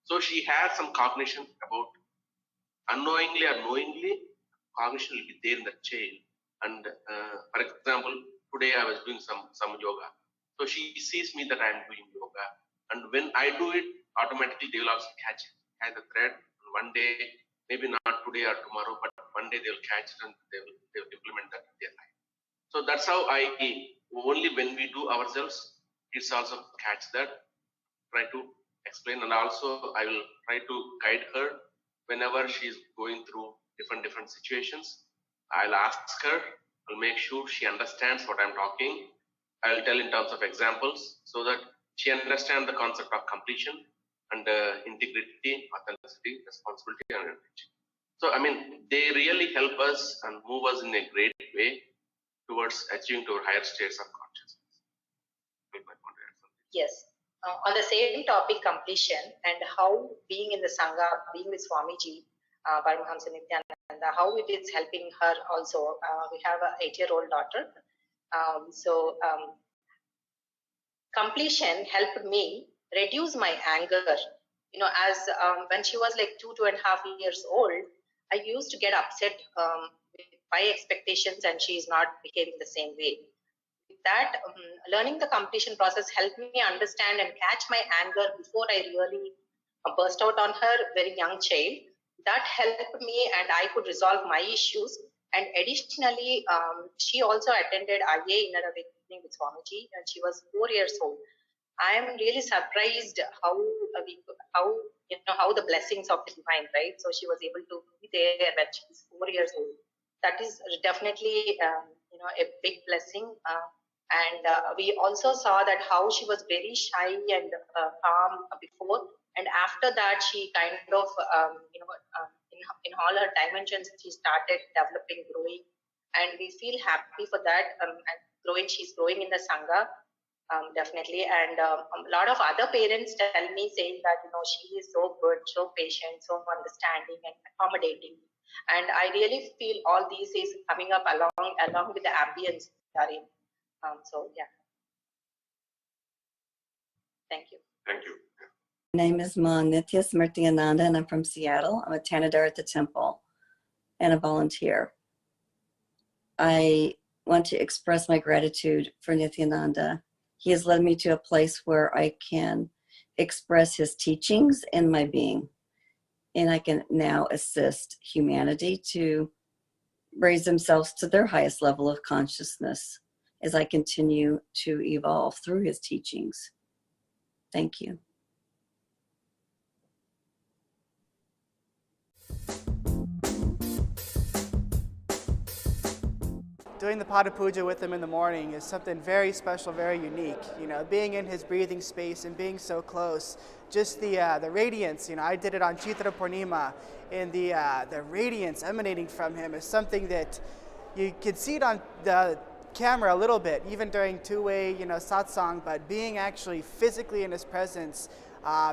So she has some cognition about, unknowingly or knowingly, cognition will be there in the chain. And for example, today I was doing some yoga. So she sees me that I am doing yoga. And when I do it, automatically they will also catch the thread. And one day, maybe not today or tomorrow, but one day they will catch it and they will implement that in their life. So that's how only when we do ourselves, kids also catch that, try to explain. And also I will try to guide her whenever she is going through different situations. I'll ask her, I'll make sure she understands what I'm talking. I'll tell in terms of examples so that she understands the concept of completion and integrity, authenticity, responsibility, and enrichment. So, they really help us and move us in a great way towards achieving to our higher states of consciousness. Yes. On the same topic, completion, and how being in the Sangha, being with Swamiji, Paramahamsa Nityananda, how it is helping her also. We have an 8-year-old daughter. Completion helped me reduce my anger. As when she was like 2.5 years old, I used to get upset with my expectations, and she is not behaving the same way. With that, learning the completion process helped me understand and catch my anger before I really burst out on her, very young child. That helped me, and I could resolve my issues. And additionally, she also attended IA Inner Awakening evening with Swamiji, and she was 4 years old. I am really surprised how how the blessings of the divine, right? So she was able to be there when she was 4 years old. That is definitely a big blessing. And we also saw that how she was very shy and calm before, and after that she kind of in all her dimensions she started developing, growing, and we feel happy for that. And growing, she's growing in the sangha. Definitely, and a lot of other parents tell me saying that she is so good, so patient, so understanding and accommodating, and I really feel all these is coming up along with the ambience we are in. So yeah, thank you. Thank you. My name is Ma Nitya Smrtyananda, and I'm from Seattle. I'm a Tanadar at the temple and a volunteer. I want to express my gratitude for Nityananda. He has led me to a place where I can express his teachings in my being, and I can now assist humanity to raise themselves to their highest level of consciousness as I continue to evolve through his teachings. Thank you. Doing the Pada Puja with him in the morning is something very special, very unique. Being in his breathing space and being so close, just the radiance. I did it on Chitra Purnima, and the radiance emanating from him is something that you could see it on the camera a little bit, even during two-way, satsang. But being actually physically in his presence,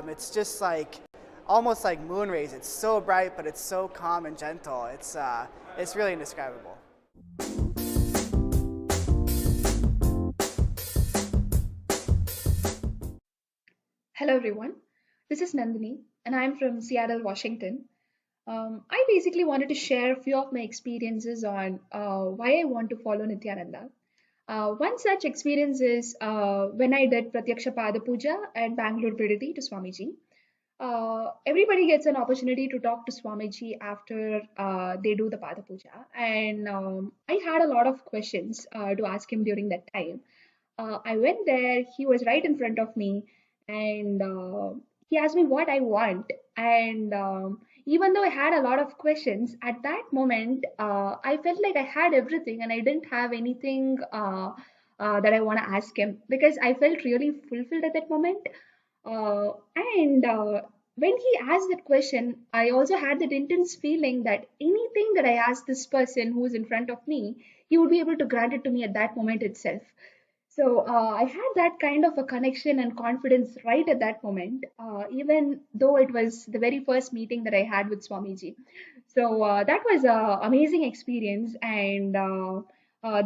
it's just like almost like moon rays. It's so bright, but it's so calm and gentle. It's really indescribable. Hello everyone, this is Nandini and I'm from Seattle, Washington. I basically wanted to share a few of my experiences on why I want to follow Nityananda. One such experience is when I did Pratyaksha Pada Puja at Bangalore Viditi to Swamiji. Everybody gets an opportunity to talk to Swamiji after they do the Pada Puja, and I had a lot of questions to ask him during that time. I went there, he was right in front of me, and he asked me what I want. And even though I had a lot of questions, at that moment, I felt like I had everything and I didn't have anything that I want to ask him, because I felt really fulfilled at that moment. And when he asked that question, I also had that intense feeling that anything that I asked this person who is in front of me, he would be able to grant it to me at that moment itself. So I had that kind of a connection and confidence right at that moment, even though it was the very first meeting that I had with Swamiji. So that was an amazing experience, and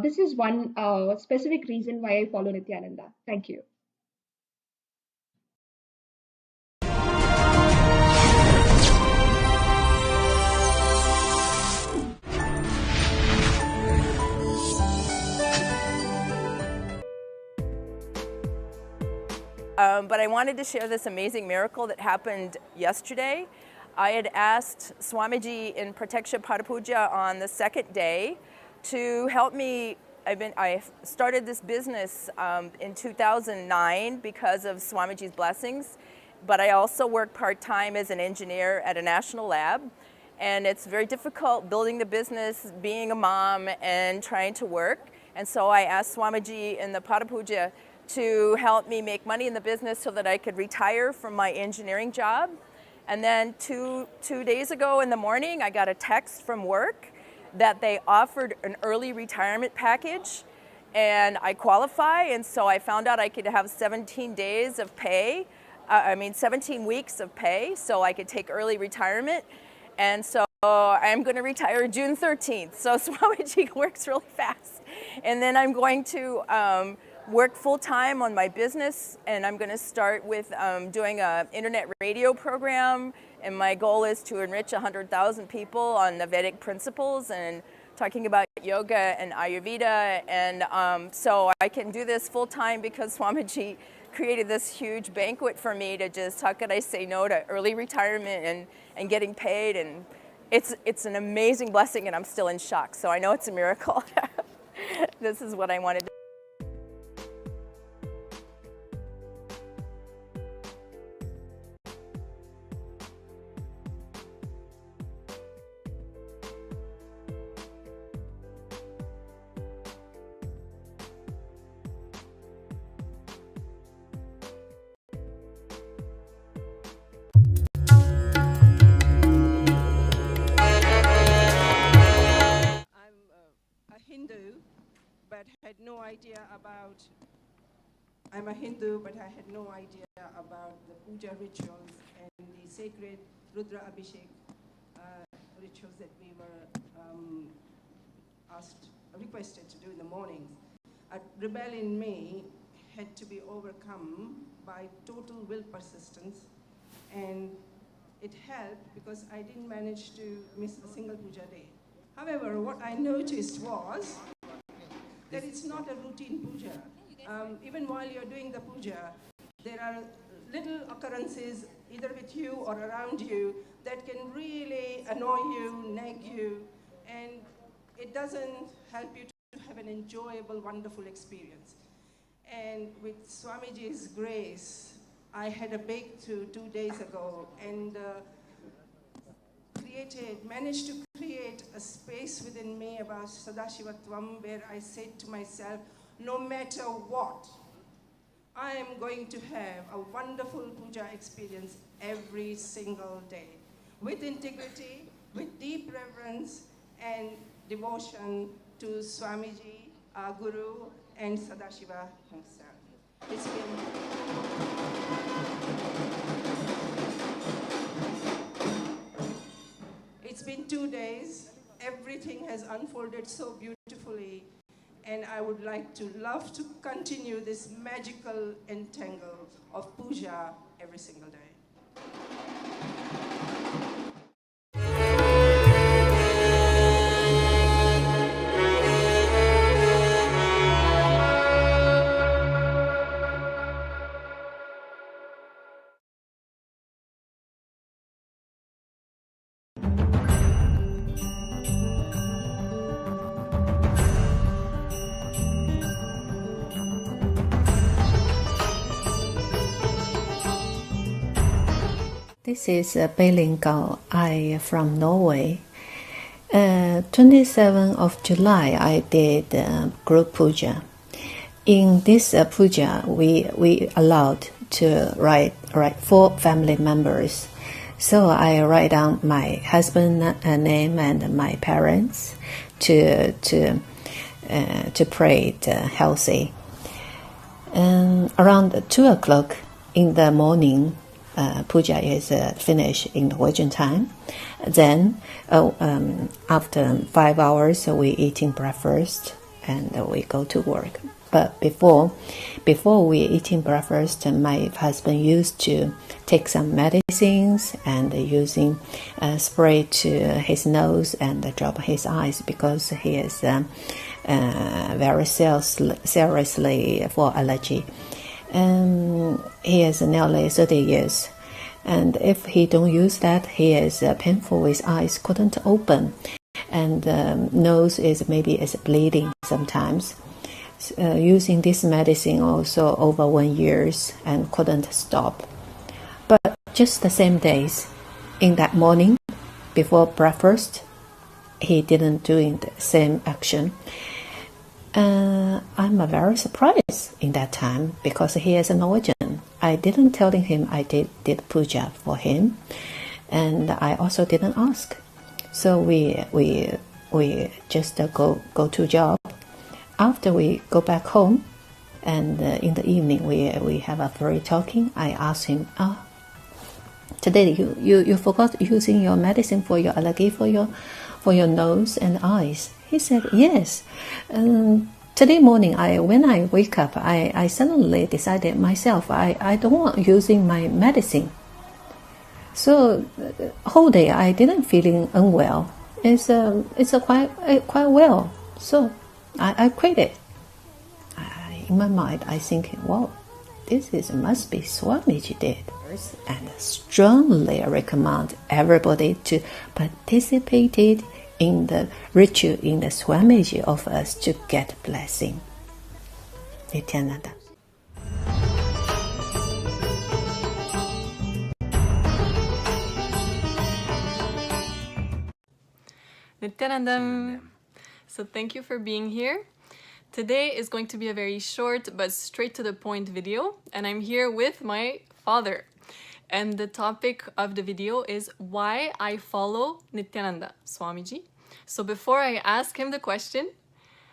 this is one specific reason why I follow Nityananda. Thank you. But I wanted to share this amazing miracle that happened yesterday. I had asked Swamiji in Pratyaksha Pada Puja on the second day to help me. I started this business in 2009 because of Swamiji's blessings, but I also work part-time as an engineer at a national lab. And it's very difficult building the business, being a mom, and trying to work. And so I asked Swamiji in the Pada Puja to help me make money in the business so that I could retire from my engineering job. And then two days ago in the morning, I got a text from work that they offered an early retirement package, and I qualify, and so I found out I could have 17 days of pay, 17 weeks of pay, so I could take early retirement. And so I'm going to retire June 13th. So Swamiji works really fast. And then I'm going to work full-time on my business, and I'm going to start with doing an internet radio program, and my goal is to enrich 100,000 people on the Vedic principles and talking about yoga and Ayurveda. And so I can do this full-time because Swamiji created this huge banquet for me to just, how could I say no to early retirement and getting paid, and it's an amazing blessing, and I'm still in shock, so I know it's a miracle. This is what I wanted to no idea about, I'm a Hindu, but I had no idea about the puja rituals and the sacred Rudra Abhishek rituals that we were requested to do in the mornings. A rebel in me had to be overcome by total will persistence, and it helped because I didn't manage to miss a single puja day. However, what I noticed was that it's not a routine puja. Even while you're doing the puja, there are little occurrences either with you or around you that can really annoy you, nag you, and it doesn't help you to have an enjoyable, wonderful experience. And with Swamiji's grace, I had a breakthrough 2 days ago and managed to create a space within me about Sadashivatvam where I said to myself, no matter what, I am going to have a wonderful puja experience every single day with integrity, with deep reverence and devotion to Swamiji, our Guru, and Sadashiva himself. It's been 2 days. Everything has unfolded so beautifully, and I would love to continue this magical entangle of puja every single day. This is Beilin Gao. I from Norway. 27th of July, I did group puja. In this puja, we allowed to write 4 family members. So I write down my husband's name and my parents to pray it healthy. Around 2 o'clock in the morning, puja is finished in Norwegian time. Then after 5 hours, we eating breakfast and we go to work. But before we eating breakfast, my husband used to take some medicines and using spray to his nose and drop his eyes because he is very seriously for allergy. He is nearly 30 years. And if he don't use that, he is painful. His eyes couldn't open. And nose is bleeding sometimes. Using this medicine also over 1 year and couldn't stop. But just the same days, in that morning, before breakfast, he didn't doing the same action. I'm very surprised in that time because he is a Norwegian. I didn't tell him I did puja for him, and I also didn't ask. So we just go to job. After we go back home, and in the evening we have a free talking. I asked him, today you forgot using your medicine for your allergy for your nose and eyes. He said yes. Today morning, when I wake up, I suddenly decided myself I don't want using my medicine. So whole day I didn't feeling unwell. It's quite well. So I quit it. In my mind, I think, wow, this must be Swamiji did. And strongly recommend everybody to participate in the ritual in the Swamiji of us to get blessing. Nityananda. Nityanandam. So thank you for being here. Today is going to be a very short but straight to the point video, and I'm here with my father. And the topic of the video is why I follow Nityananda Swamiji. So before I ask him the question,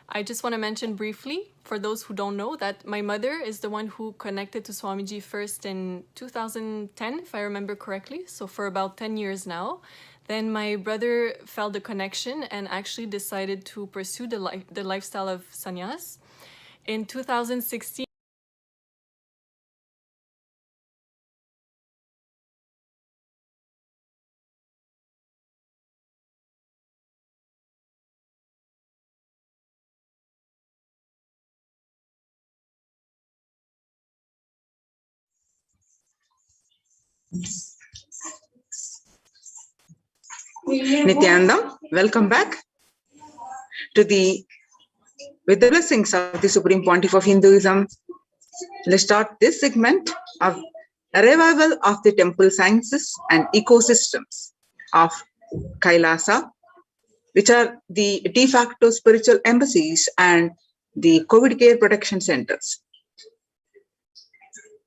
I just want to mention briefly, for those who don't know, that my mother is the one who connected to Swamiji first in 2010, if I remember correctly, so for about 10 years now. Then my brother felt the connection and actually decided to pursue the lifestyle of sannyas. In 2016, Nityananda, welcome back to with the blessings of the Supreme Pontiff of Hinduism. Let's start this segment of a revival of the temple sciences and ecosystems of Kailasa, which are the de facto spiritual embassies and the COVID care protection centers.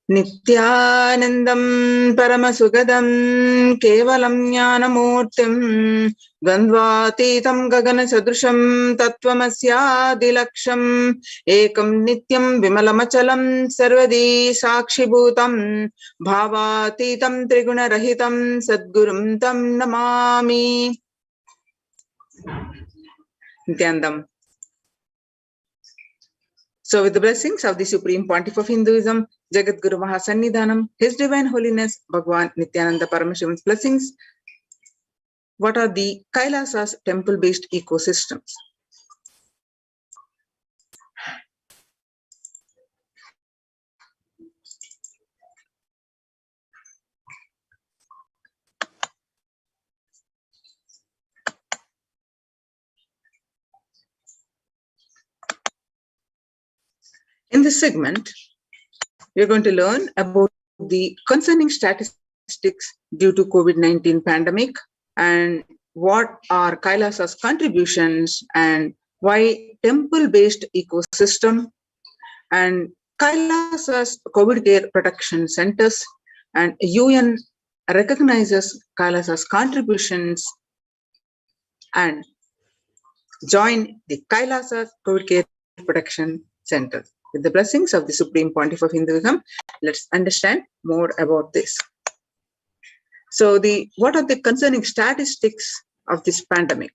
Nityanandam Paramasugadam Kevalam Jnanamurtim Dvandvatitam Gagana Sadrusham Tattvamasya Dilaksham Ekam Nityam Vimalamachalam Sarvadi Sakshibhutam Bhavatitam Triguna Rahitam Sadgurum Tam Namami. Nityanandam. So with the blessings of the Supreme Pontiff of Hinduism, Jagat Guru Mahasannidhanam, His Divine Holiness, Bhagwan Nityananda Paramashivan's blessings, what are the Kailasa's temple-based ecosystems? In this segment, we are going to learn about the concerning statistics due to COVID-19 pandemic and what are Kailasa's contributions and why temple-based ecosystem and Kailasa's COVID care protection centers and UN recognizes Kailasa's contributions and join the Kailasa's COVID care protection centers. With the blessings of the Supreme Pontiff of Hinduism, let's understand more about this. So what are the concerning statistics of this pandemic?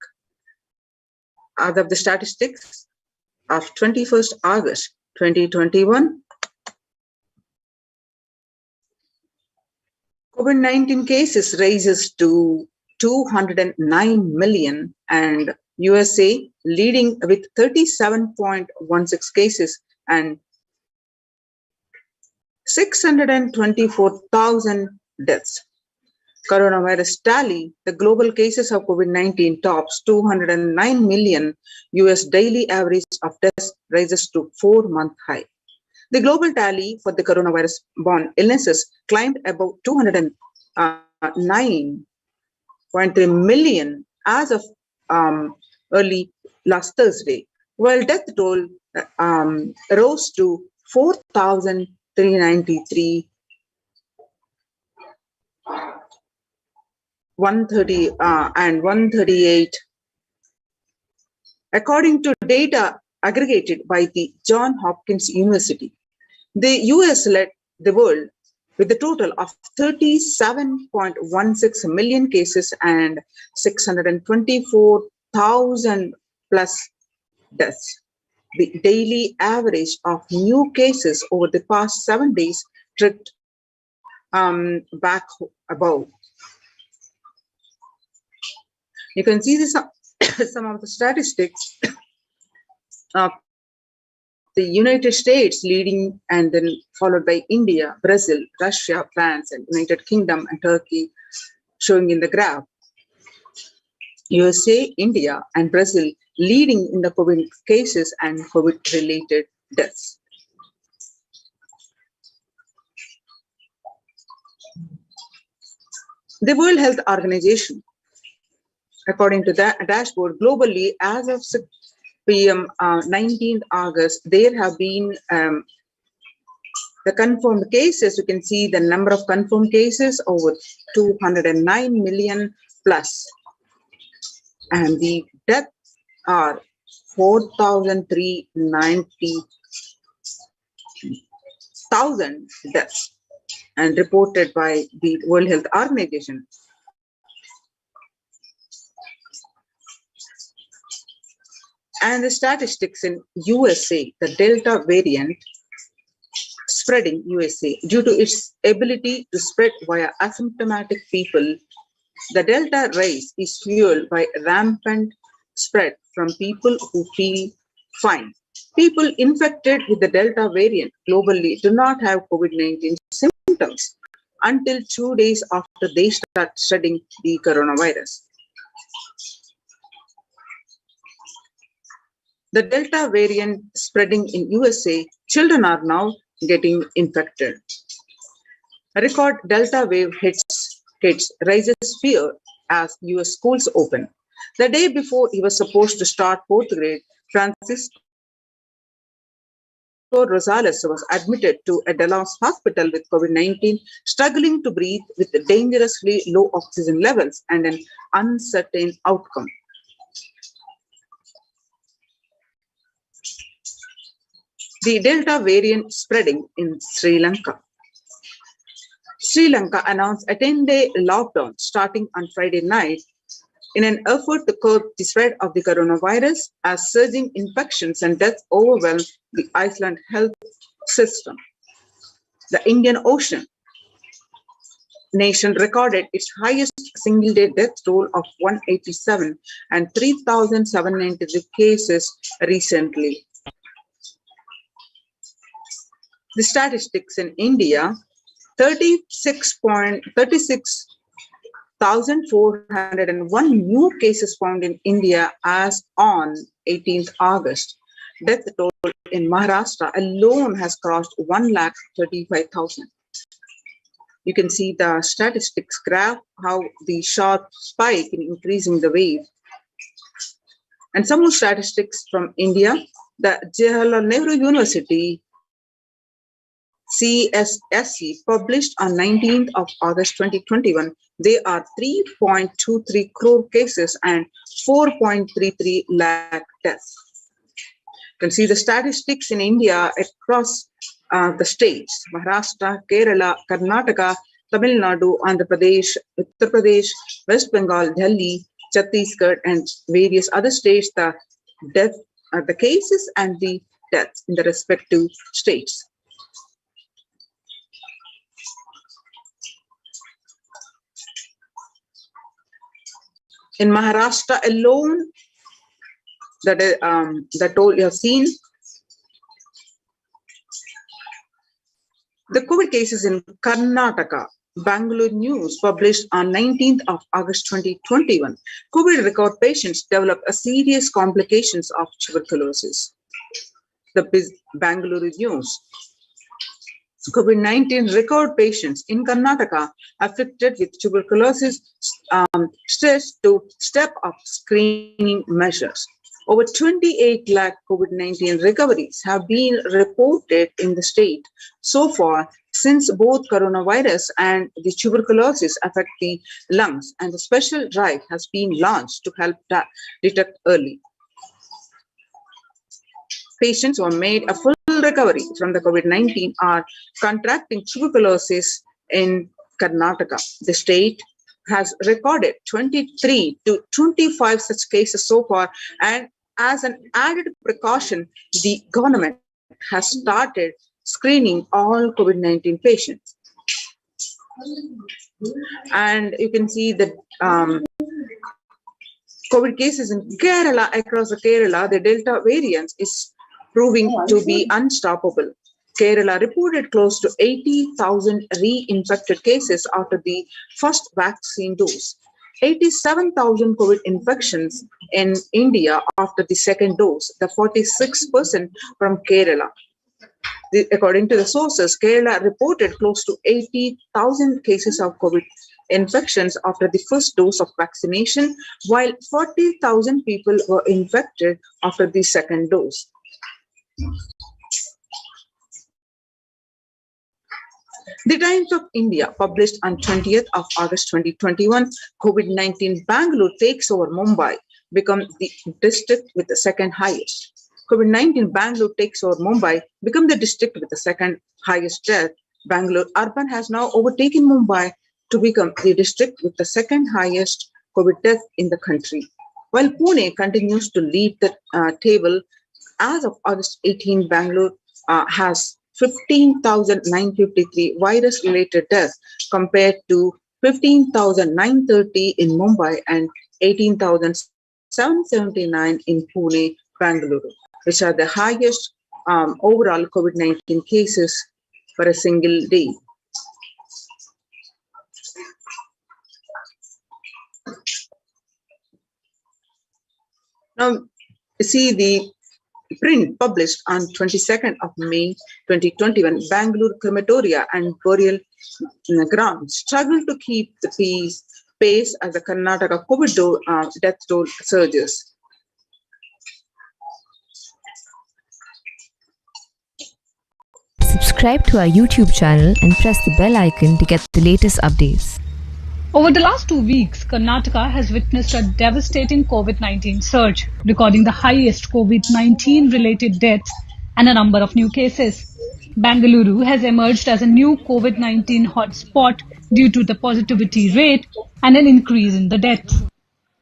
Out of the statistics of 21st August 2021, COVID-19 cases rises to 209 million and USA leading with 37.16 cases and 624,000 deaths. Coronavirus tally, the global cases of COVID-19 tops 209 million. US daily average of deaths rises to 4-month high. The global tally for the coronavirus-borne illnesses climbed above 209.3 million as of early last Thursday, while death toll rose to 4,393 130 and 138, according to data aggregated by the Johns Hopkins University. The US led the world with a total of 37.16 million cases and 624,000 plus deaths. The daily average of new cases over the past 7 days tripped back above. You can see this, some of the statistics of the United States leading and then followed by India, Brazil, Russia, France, and United Kingdom and Turkey showing in the graph. USA, India, and Brazil leading in the COVID cases and COVID-related deaths. The World Health Organization, according to that dashboard, globally, as of 6 p.m. 19th August, there have been the confirmed cases. You can see the number of confirmed cases over 209 million plus. And the deaths are 4,390,000 deaths and reported by the World Health Organization. And the statistics in USA, the Delta variant spreading USA due to its ability to spread via asymptomatic people. The Delta rise is fueled by rampant spread from people who feel fine. People infected with the Delta variant globally do not have COVID-19 symptoms until 2 days after they start studying the coronavirus. The Delta variant spreading in USA, children are now getting infected. A record Delta wave hits kids, raises fear as US schools open. The day before he was supposed to start 4th grade, Francisco Rosales was admitted to a Dallas hospital with COVID-19, struggling to breathe with dangerously low oxygen levels and an uncertain outcome. The Delta variant spreading in Sri Lanka. Sri Lanka announced a 10-day lockdown starting on Friday night in an effort to curb the spread of the coronavirus as surging infections and deaths overwhelm the Iceland health system. The Indian Ocean nation recorded its highest single-day death toll of 187 and 3,793 cases recently. The statistics in India, 36,401 new cases found in India as on 18th August. Death toll in Maharashtra alone has crossed 1,35,000. You can see the statistics graph, how the sharp spike in increasing the wave. And some more statistics from India. The Jawaharlal Nehru University CSSC published on 19th of August 2021, there are 3.23 crore cases and 4.33 lakh deaths. You can see the statistics in India across the states: Maharashtra, Kerala, Karnataka, Tamil Nadu, Andhra Pradesh, Uttar Pradesh, West Bengal, Delhi, Chhattisgarh, and various other states, the cases and the deaths in the respective states. In Maharashtra alone, the toll you have seen, the COVID cases in Karnataka. Bangalore News published on 19th of August 2021. COVID record patients develop a serious complications of tuberculosis. The Bangalore News. COVID-19 record patients in Karnataka affected with tuberculosis stressed to step up screening measures. Over 28 lakh COVID-19 recoveries have been reported in the state so far since both coronavirus and the tuberculosis affect the lungs, and a special drive has been launched to help detect early. Patients who have made a full recovery from the COVID-19 are contracting tuberculosis in Karnataka. The state has recorded 23 to 25 such cases so far, and as an added precaution, the government has started screening all COVID-19 patients. And you can see that COVID cases in Kerala, across the Kerala, the Delta variant is proving to be unstoppable. Kerala reported close to 80,000 reinfected cases after the first vaccine dose. 87,000 COVID infections in India after the second dose, the 46% from Kerala. According to the sources, Kerala reported close to 80,000 cases of COVID infections after the first dose of vaccination, while 40,000 people were infected after the second dose. The Times of India published on 20th of August 2021, COVID-19 Bangalore takes over Mumbai. become the district with the second highest. COVID-19 Bangalore takes over Mumbai, become the district with the second highest death. Bangalore urban has now overtaken Mumbai to become the district with the second highest COVID death in the country. While Pune continues to lead the table, as of August 18, Bangalore has 15,953 virus-related deaths compared to 15,930 in Mumbai and 18,779 in Pune, Bangalore, which are the highest overall COVID-19 cases for a single day. Now, see the print published on 22nd of May 2021, Bangalore crematoria and burial grounds struggle to keep the pace as the Karnataka COVID death toll surges. Subscribe to our YouTube channel and press the bell icon to get the latest updates. Over the last 2 weeks, Karnataka has witnessed a devastating COVID-19 surge, recording the highest COVID-19 related deaths and a number of new cases. Bengaluru has emerged as a new COVID-19 hotspot due to the positivity rate and an increase in the deaths.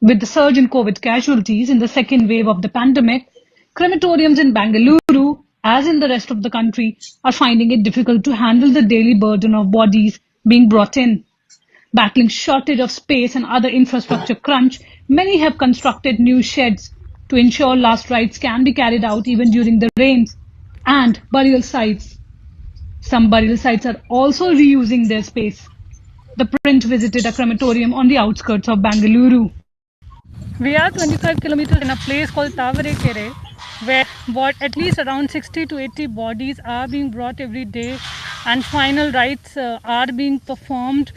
With the surge in COVID casualties in the second wave of the pandemic, crematoriums in Bengaluru, as in the rest of the country, are finding it difficult to handle the daily burden of bodies being brought in. Battling shortage of space and other infrastructure crunch, many have constructed new sheds to ensure last rites can be carried out even during the rains, and burial sites. Some burial sites are also reusing their space. The print visited a crematorium on the outskirts of Bengaluru. We are 25 kilometers in a place called Tavarekere, where at least around 60 to 80 bodies are being brought every day and final rites are being performed.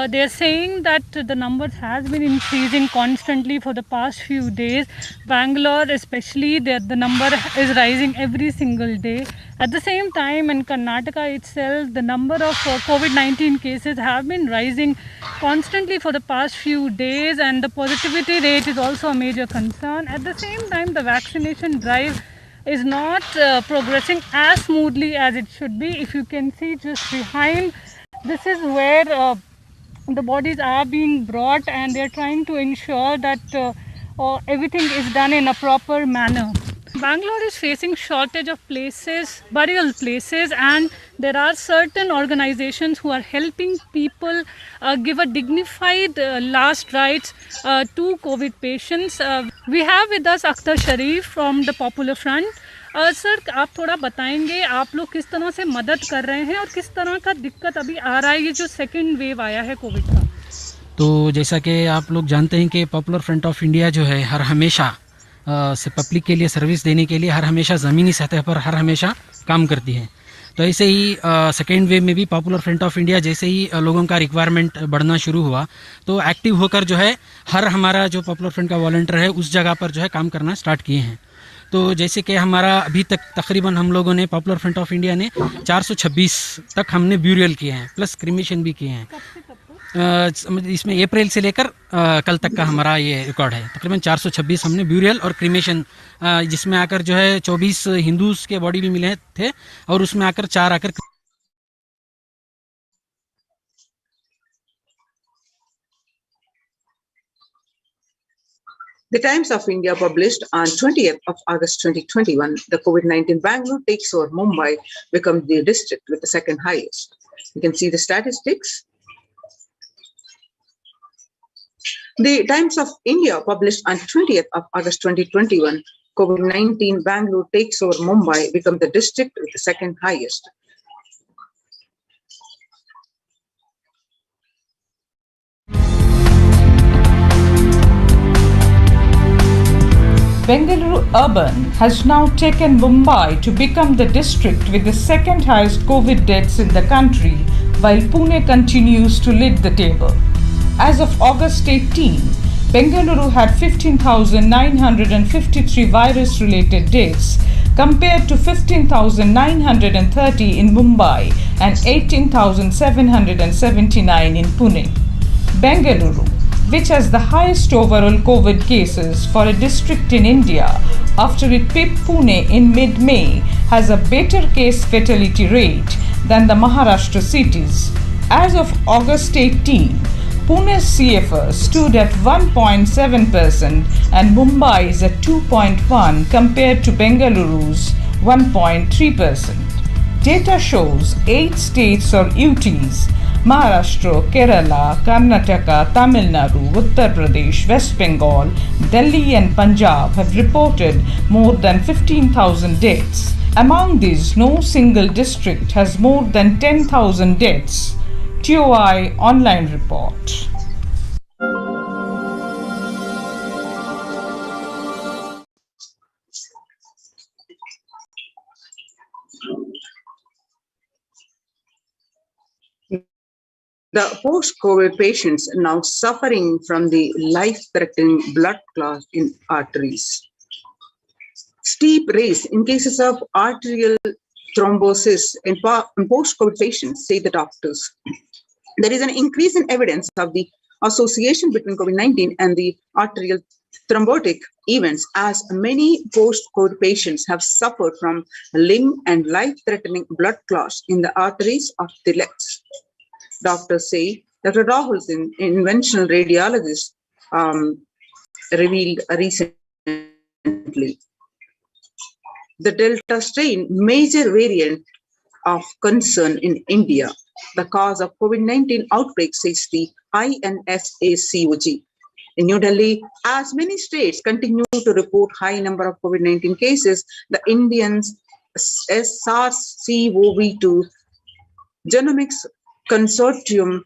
They are saying that the numbers has been increasing constantly for the past few days. Bangalore especially, the number is rising every single day. At the same time, in Karnataka itself, the number of COVID-19 cases have been rising constantly for the past few days, and the positivity rate is also a major concern. At the same time, the vaccination drive is not progressing as smoothly as it should be. If you can see just behind, this is where the bodies are being brought, and they're trying to ensure that everything is done in a proper manner. Bangalore is facing shortage of places, burial places, and there are certain organizations who are helping people give a dignified last rites to COVID patients. We have with us Akhtar Sharif from the Popular Front. Sir, आप थोड़ा बताएंगे आप लोग किस तरह से मदद कर रहे हैं और किस तरह का दिक्कत अभी आ रहा है ये जो सेकंड वेव आया है कोविड का? तो जैसा कि आप लोग जानते हैं कि पॉपुलर फ्रंट ऑफ इंडिया जो है हर हमेशा से पब्लिक के लिए सर्विस देने के लिए हर हमेशा ज़मीनी सतह पर हर हमेशा काम करती है। तो ऐसे ही सेकेंड वेव में भी पॉपुलर फ्रंट ऑफ इंडिया जैसे ही लोगों का रिक्वायरमेंट बढ़ना शुरू हुआ तो एक्टिव होकर जो है हर हमारा जो पॉपुलर फ्रंट का वॉलंटियर है उस जगह पर जो है काम करना स्टार्ट किए हैं। तो जैसे कि हमारा अभी तक तकरीबन हम लोगों ने पॉपुलर फ्रंट ऑफ इंडिया ने 426 तक हमने ब्यूरियल किए हैं, प्लस क्रीमेशन भी किए हैं। इसमें अप्रैल से लेकर कल तक का हमारा ये रिकॉर्ड है। तकरीबन 426 हमने ब्यूरियल और क्रीमेशन, जिसमें आकर जो है 24 हिंदूज के बॉडी भी मिले थे और उसमें आकर 4 आकर The Times of India published on 20th of August 2021, the COVID-19 Bangalore takes over Mumbai, becomes the district with the second highest. You can see the statistics. The Times of India published on 20th of August 2021, COVID-19 Bangalore takes over Mumbai, becomes the district with the second highest. Bengaluru Urban has now taken Mumbai to become the district with the second highest COVID deaths in the country, while Pune continues to lead the table. As of August 18, Bengaluru had 15,953 virus-related deaths compared to 15,930 in Mumbai and 18,779 in Pune. Bengaluru, which has the highest overall COVID cases for a district in India after it pipped Pune in mid-May, has a better case fatality rate than the Maharashtra cities. As of August 18, Pune's CFR stood at 1.7% and Mumbai's at 2.1% compared to Bengaluru's 1.3%. Data shows 8 states or UTs, Maharashtra, Kerala, Karnataka, Tamil Nadu, Uttar Pradesh, West Bengal, Delhi and Punjab have reported more than 15,000 deaths. Among these, no single district has more than 10,000 deaths. TOI online report. The post-COVID patients now suffering from the life-threatening blood clot in arteries. Steep rise in cases of arterial thrombosis in post-COVID patients, say the doctors. There is an increase in evidence of the association between COVID-19 and the arterial thrombotic events, as many post-COVID patients have suffered from limb and life-threatening blood clots in the arteries of the legs. Doctors say Dr. Rahul Singh, interventional radiologist, revealed recently. The Delta strain, major variant of concern in India, the cause of COVID-19 outbreak, says the INFACOG. In New Delhi, as many states continue to report high number of COVID-19 cases, the Indians SARS-CoV-2 Genomics Consortium,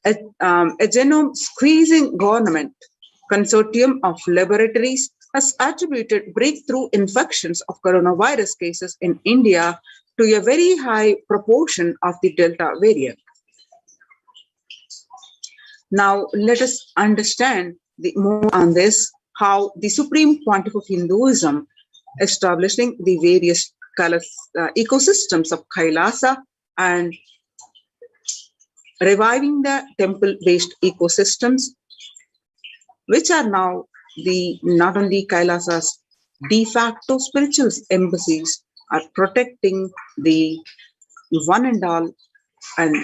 a genome squeezing government consortium of laboratories, has attributed breakthrough infections of coronavirus cases in India to a very high proportion of the Delta variant. Now, let us understand more on this, how the Supreme Pontiff of Hinduism, establishing the various ecosystems of Kailasa and reviving the temple-based ecosystems, which are now not only Kailasa's de facto spiritual embassies, are protecting the one and all and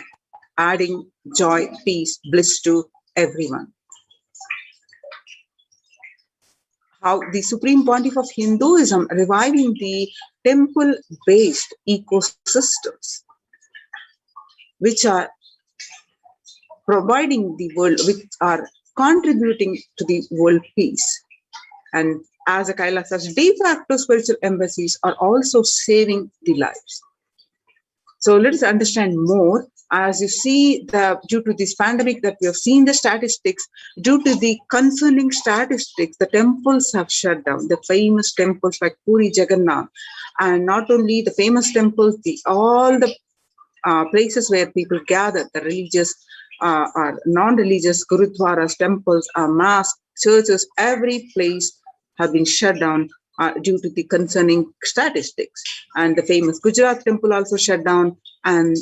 adding joy, peace, bliss to everyone. How the Supreme Pontiff of Hinduism reviving the temple-based ecosystems, which are providing the world, which are contributing to the world peace. And as a Kailasa's de facto spiritual embassies are also saving the lives. So let us understand more. As you see, due to this pandemic that we have seen the statistics, due to the concerning statistics, the temples have shut down, the famous temples like Puri Jagannath, and not only the famous temples, all the places where people gather, the religious or non-religious gurudwaras, temples, mosques, churches, every place have been shut down due to the concerning statistics. And the famous Gujarat temple also shut down. And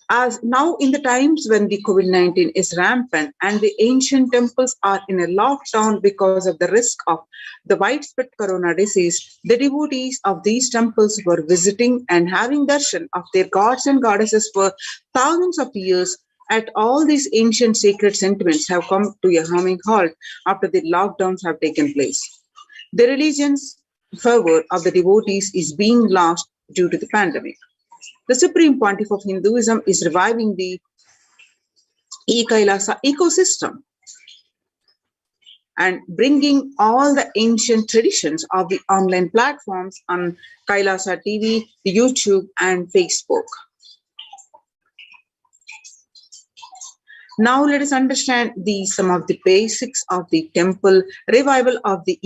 as now in the times when the COVID-19 is rampant and the ancient temples are in a lockdown because of the risk of the widespread corona disease, the devotees of these temples were visiting and having darshan of their gods and goddesses for thousands of years. At all these ancient sacred sentiments have come to a humming halt after the lockdowns have taken place. The religion's fervor of the devotees is being lost due to the pandemic. The Supreme Pontiff of Hinduism is reviving the e-Kailasa ecosystem and bringing all the ancient traditions of the online platforms on Kailasa TV, YouTube, and Facebook. Now let us understand some of the basics of the temple revival of the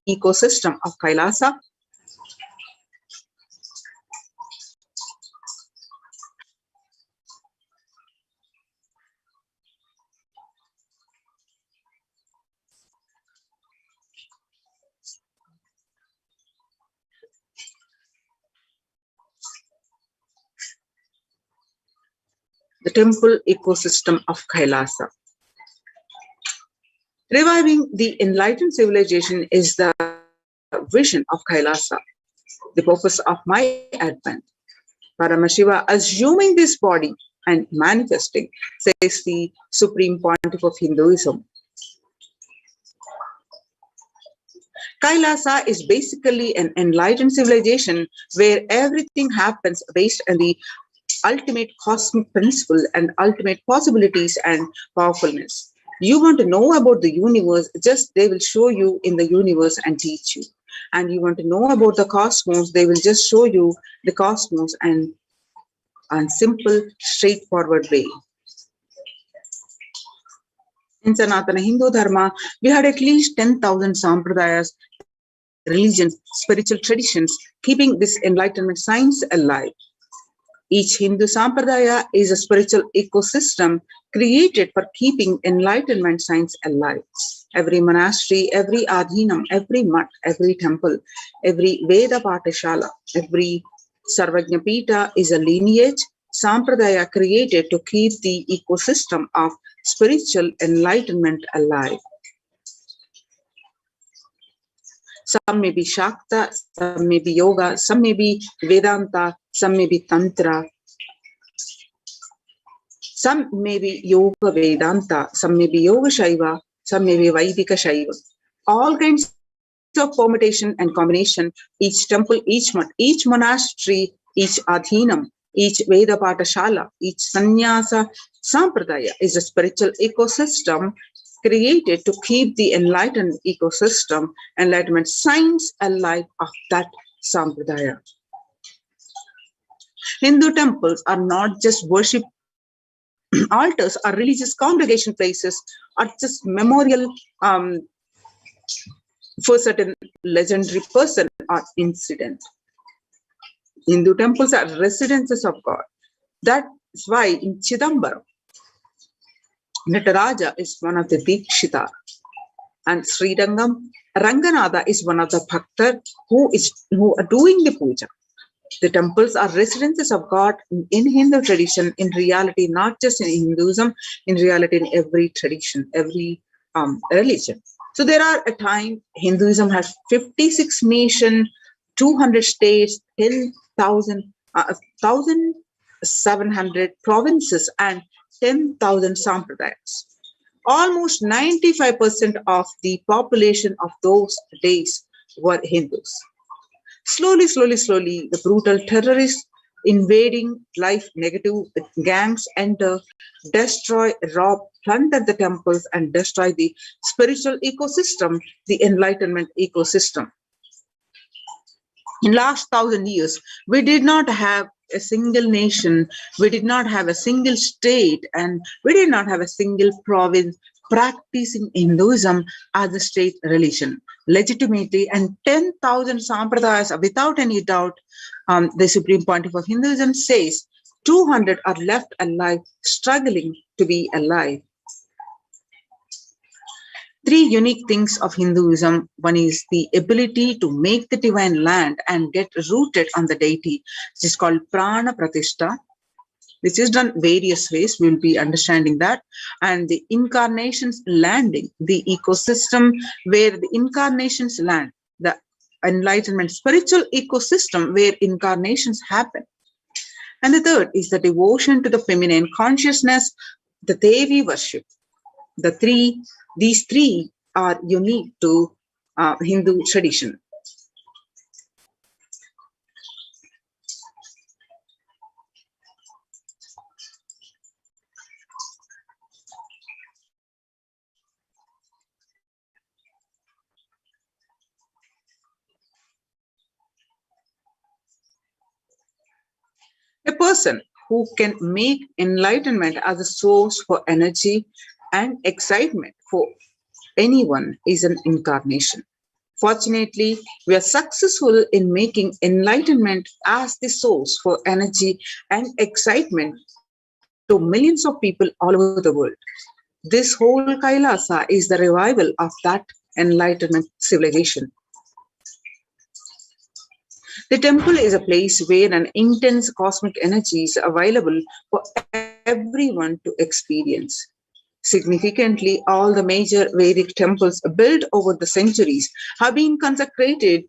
ecosystem of Kailasa. The temple ecosystem of Kailasa. Reviving the enlightened civilization is the vision of Kailasa, the purpose of my advent. Paramashiva assuming this body and manifesting, says the Supreme Pontiff of Hinduism. Kailasa is basically an enlightened civilization where everything happens based on the ultimate cosmic principle and ultimate possibilities and powerfulness. You want to know about the universe, just they will show you in the universe and teach you. And you want to know about the cosmos, they will just show you the cosmos and simple, straightforward way. In Sanatana Hindu Dharma, we had at least 10,000 sampradayas, religions, spiritual traditions, keeping this enlightenment science alive. Each Hindu sampradaya is a spiritual ecosystem created for keeping enlightenment science alive. Every monastery, every adhinam, every mutt, every temple, every Veda Patashala, every Sarvajna Pita is a lineage sampradaya created to keep the ecosystem of spiritual enlightenment alive. Some may be Shakta, some may be Yoga, some may be Vedanta, some may be Tantra, some may be Yoga Vedanta, some may be Yoga Shaiva, some may be Vaidika Shaiva. All kinds of permutation and combination, each temple, each mutt, each monastery, each adhinam, each Veda Patashala, each Sannyasa Sampradaya is a spiritual ecosystem created to keep the enlightened ecosystem, enlightenment science alive of that Sampradaya. Hindu temples are not just worship altars or religious congregation places or just memorial for certain legendary person or incident. Hindu temples are residences of God. That's why in Chidambaram, Nataraja is one of the Dikshita, and Srirangam, Ranganatha is one of the Bhaktar who are doing the puja. The temples are residences of God in Hindu tradition, in reality, not just in Hinduism, in reality in every tradition, every religion. So there are a time Hinduism has 56 nations, 200 states, 1,700 provinces, and 10,000 sampradayas. Almost 95% of the population of those days were Hindus. Slowly, the brutal terrorists invading life negative gangs enter, destroy, rob, plunder the temples, and destroy the spiritual ecosystem, the enlightenment ecosystem. In last 1,000 years, we did not have a single nation, we did not have a single state, and we did not have a single province practicing Hinduism as a state religion legitimately, and 10,000 sampradayas, without any doubt, the Supreme Pontiff of Hinduism says 200 are left alive, struggling to be alive. Three unique things of Hinduism. One is the ability to make the divine land and get rooted on the deity, which is called Prana Pratishtha, which is done various ways. We will be understanding that. And the incarnations landing, the ecosystem where the incarnations land, the enlightenment spiritual ecosystem where incarnations happen. And the third is the devotion to the feminine consciousness, the Devi worship. These three are unique to Hindu tradition. A person who can make enlightenment as a source for energy and excitement for anyone is an incarnation. Fortunately, we are successful in making enlightenment as the source for energy and excitement to millions of people all over the world. This whole Kailasa is the revival of that enlightenment civilization. The temple is a place where an intense cosmic energy is available for everyone to experience. Significantly, all the major Vedic temples built over the centuries have been consecrated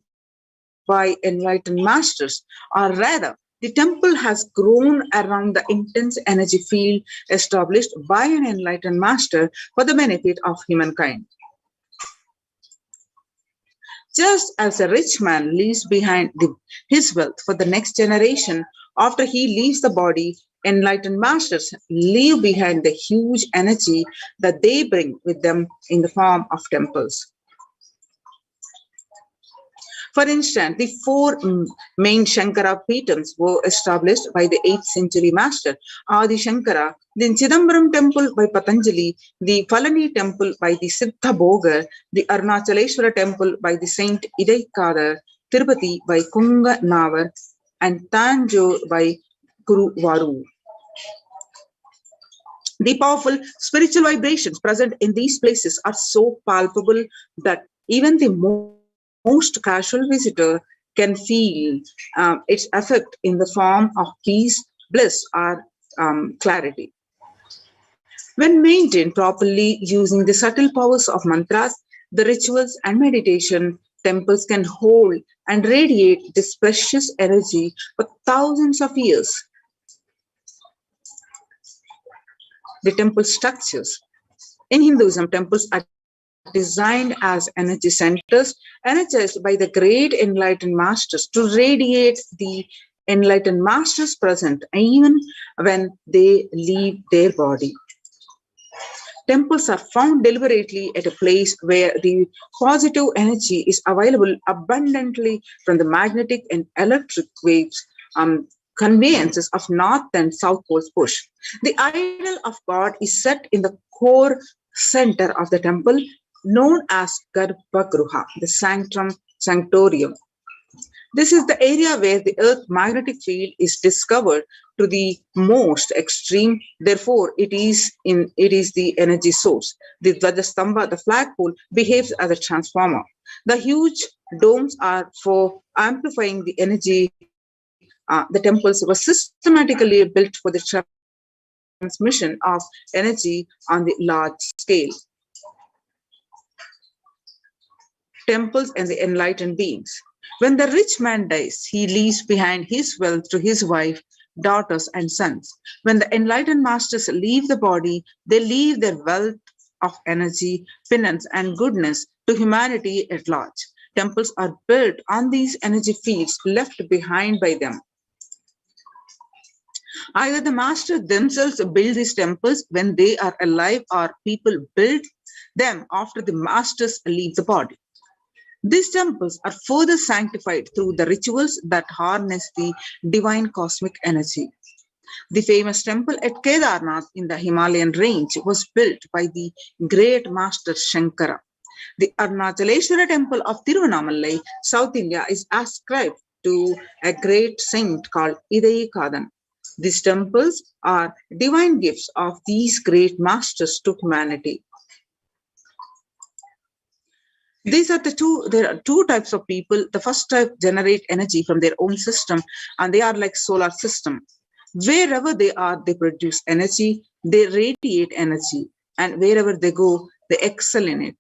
by enlightened masters, or rather, the temple has grown around the intense energy field established by an enlightened master for the benefit of humankind. Just as a rich man leaves behind his wealth for the next generation after he leaves the body, enlightened masters leave behind the huge energy that they bring with them in the form of temples. For instance, the four main Shankara Peethams were established by the 8th century master Adi Shankara, the Chidambaram temple by Patanjali, the Palani temple by the Siddha Bhogar, the Arunachaleshwara temple by the Saint Idaikadar, Tirupati by Kunga Navar, and Tanjore by Guru Varu. The powerful spiritual vibrations present in these places are so palpable that even the most casual visitor can feel its effect in the form of peace, bliss, or clarity. When maintained properly using the subtle powers of mantras, the rituals and meditation, temples can hold and radiate this precious energy for thousands of years. The temple structures. In Hinduism, temples are designed as energy centers, energized by the great enlightened masters to radiate the enlightened masters present even when they leave their body. Temples are found deliberately at a place where the positive energy is available abundantly from the magnetic and electric waves conveyances of north and south poles push. The idol of God is set in the core center of the temple, known as Garbhagruha, the sanctorium. This is the area where the Earth's magnetic field is discovered to the most extreme. Therefore, it is the energy source. The Dvajastambha, the flagpole, behaves as a transformer. The huge domes are for amplifying the energy. The temples were systematically built for the transmission of energy on the large scale. Temples and the enlightened beings. When the rich man dies, he leaves behind his wealth to his wife, daughters, and sons. When the enlightened masters leave the body, they leave their wealth of energy, penance, and goodness to humanity at large. Temples are built on these energy fields left behind by them. Either the masters themselves build these temples when they are alive, or people build them after the masters leave the body. These temples are further sanctified through the rituals that harness the divine cosmic energy. The famous temple at Kedarnath in the Himalayan range was built by the great master Shankara. The Arunachaleshwara temple of Tiruvannamalai, South India, is ascribed to a great saint called Idaikadar. These temples are divine gifts of these great masters to humanity. There are two types of people. The first type generate energy from their own system, and they are like solar system. Wherever they are, they produce energy, they radiate energy, and wherever they go, they excel in it.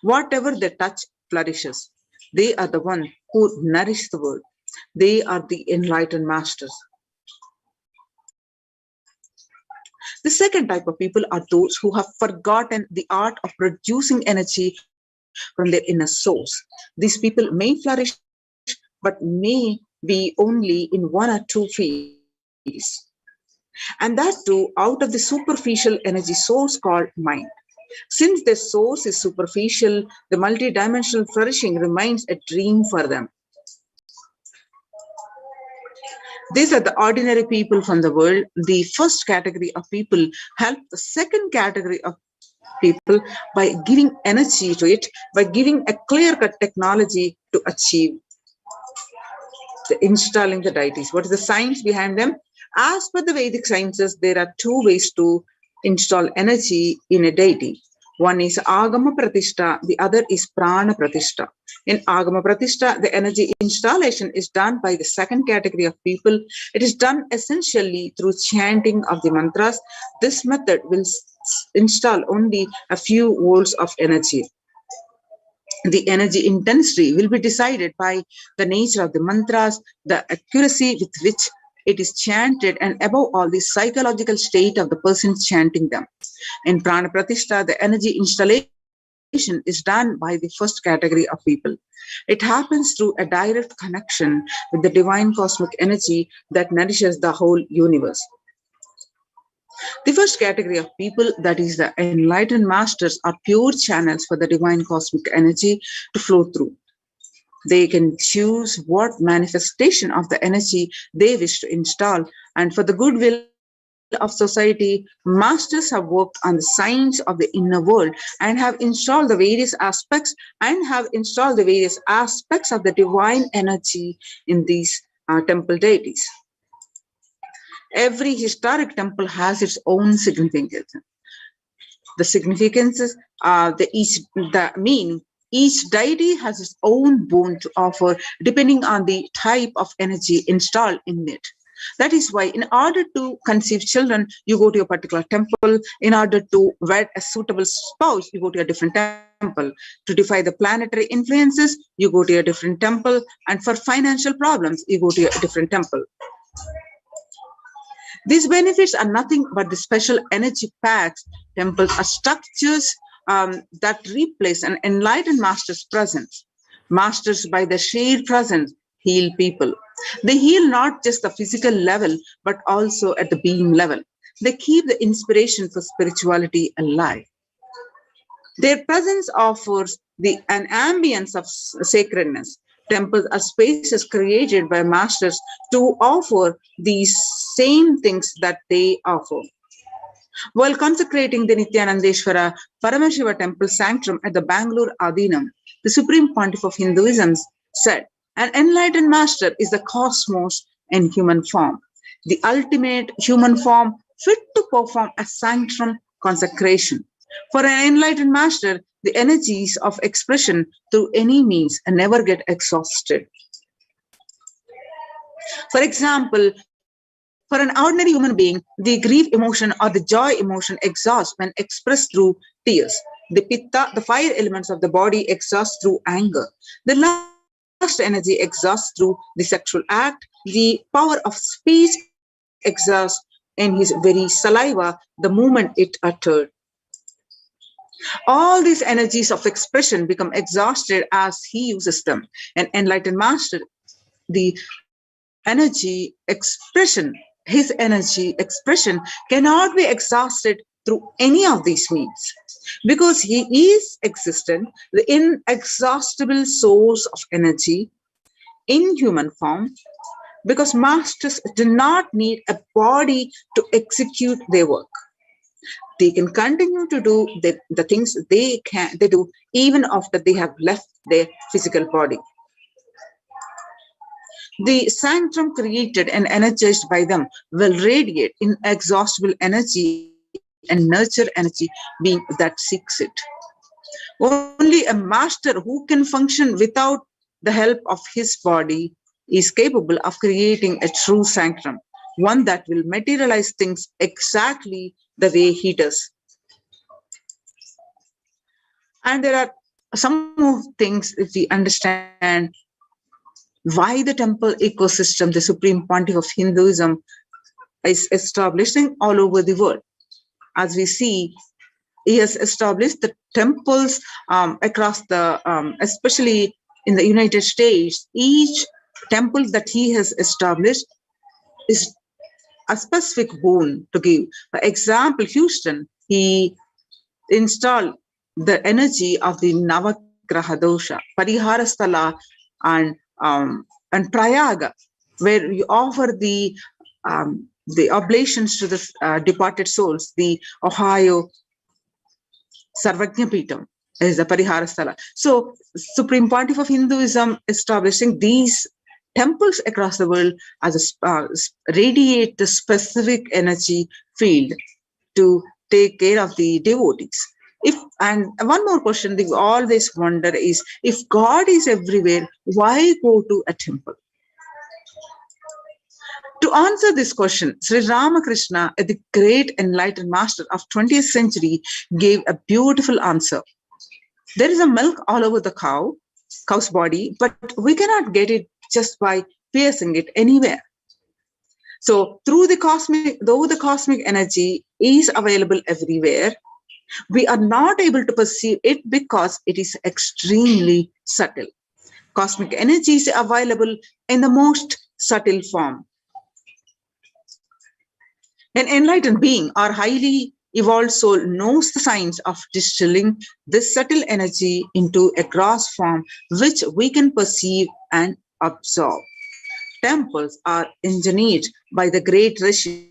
Whatever they touch flourishes. They are the one who nourish the world. They are the enlightened masters. The second type of people are those who have forgotten the art of producing energy from their inner source. These people may flourish, but may be only in one or two fields. And that too out of the superficial energy source called mind. Since their source is superficial, the multidimensional flourishing remains a dream for them. These are the ordinary people from the world. The first category of people help the second category of people by giving energy to it, by giving a clear-cut technology to achieve installing the deities. What is the science behind them? As per the Vedic sciences, there are two ways to install energy in a deity. One is Agama Pratishtha, the other is Prana Pratishtha. In Agama Pratishtha, the energy installation is done by the second category of people. It is done essentially through chanting of the mantras. This method will install only a few volts of energy. The energy intensity will be decided by the nature of the mantras, the accuracy with which it is chanted, and above all, the psychological state of the person chanting them. In Prana Pratishtha, the energy installation is done by the first category of people. It happens through a direct connection with the divine cosmic energy that nourishes the whole universe. The first category of people, that is the enlightened masters, are pure channels for the divine cosmic energy to flow through. They can choose what manifestation of the energy they wish to install, and for the goodwill of society, masters have worked on the science of the inner world and have installed the various aspects of the divine energy in these temple deities. Every historic temple has its own significance. The significances are each deity has its own boon to offer depending on the type of energy installed in it. That is why in order to conceive children, you go to a particular temple. In order to wed a suitable spouse, you go to a different temple. To defy the planetary influences, you go to a different temple. And for financial problems, you go to a different temple. These benefits are nothing but the special energy packs. Temples are structures that replace an enlightened master's presence. Masters, by their shared presence, heal people. They heal not just the physical level, but also at the being level. They keep the inspiration for spirituality alive. Their presence offers an ambience of sacredness. Temples are spaces created by masters to offer these same things that they offer. While consecrating the Nityanandeshwara Paramashiva temple sanctum at the Bangalore Adinam, the Supreme Pontiff of Hinduism said, "An enlightened master is the cosmos in human form, the ultimate human form fit to perform a sanctum consecration. For an enlightened master, the energies of expression through any means never get exhausted." For example, for an ordinary human being, the grief emotion or the joy emotion exhausts when expressed through tears. The pitta, the fire elements of the body, exhaust through anger. The lust energy exhausts through the sexual act. The power of speech exhausts in his very saliva the moment it uttered. All these energies of expression become exhausted as he uses them. An enlightened master, the energy expression, his energy expression cannot be exhausted through any of these means, because he is existent, the inexhaustible source of energy in human form, because masters do not need a body to execute their work. They can continue to do the things they do even after they have left their physical body. The sanctum created and energized by them will radiate inexhaustible energy and nurture energy being that seeks it. Only a master who can function without the help of his body is capable of creating a true sanctum, one that will materialize things exactly the way he does. And there are some more things if we understand why the temple ecosystem, the Supreme Pontiff of Hinduism, is establishing all over the world. As we see, he has established the temples across the, especially in the United States. Each temple that he has established is a specific boon to give. For example, Houston, he installed the energy of the Navagraha dosha, Pariharasthala, and Prayaga, where you offer the oblations to the departed souls. The Ohio Sarvajnapitam is the Pariharasthala. So, Supreme Pontiff of Hinduism establishing these temples across the world as a radiate the specific energy field to take care of the devotees. And one more question we always wonder is, if God is everywhere, why go to a temple? To answer this question, Sri Ramakrishna, the great enlightened master of 20th century, gave a beautiful answer. There is a milk all over the cow's body, but we cannot get it just by piercing it anywhere. So though the cosmic energy is available everywhere, we are not able to perceive it because it is extremely subtle. Cosmic energy is available in the most subtle form. An enlightened being or highly evolved soul knows the science of distilling this subtle energy into a gross form which we can perceive and absorb. Temples are engineered by the great rishis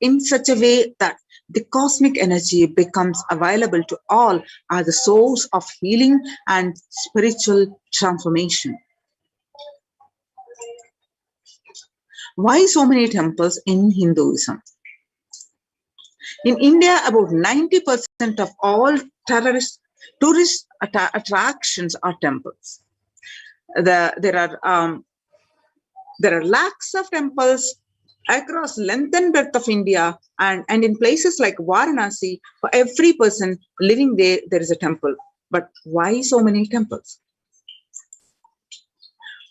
in such a way that the cosmic energy becomes available to all as the source of healing and spiritual transformation. Why so many temples in Hinduism? In India, about 90% of all tourist attractions are temples. There are lakhs of temples across length and breadth of India, and in places like Varanasi, for every person living there, there is a temple. But why so many temples?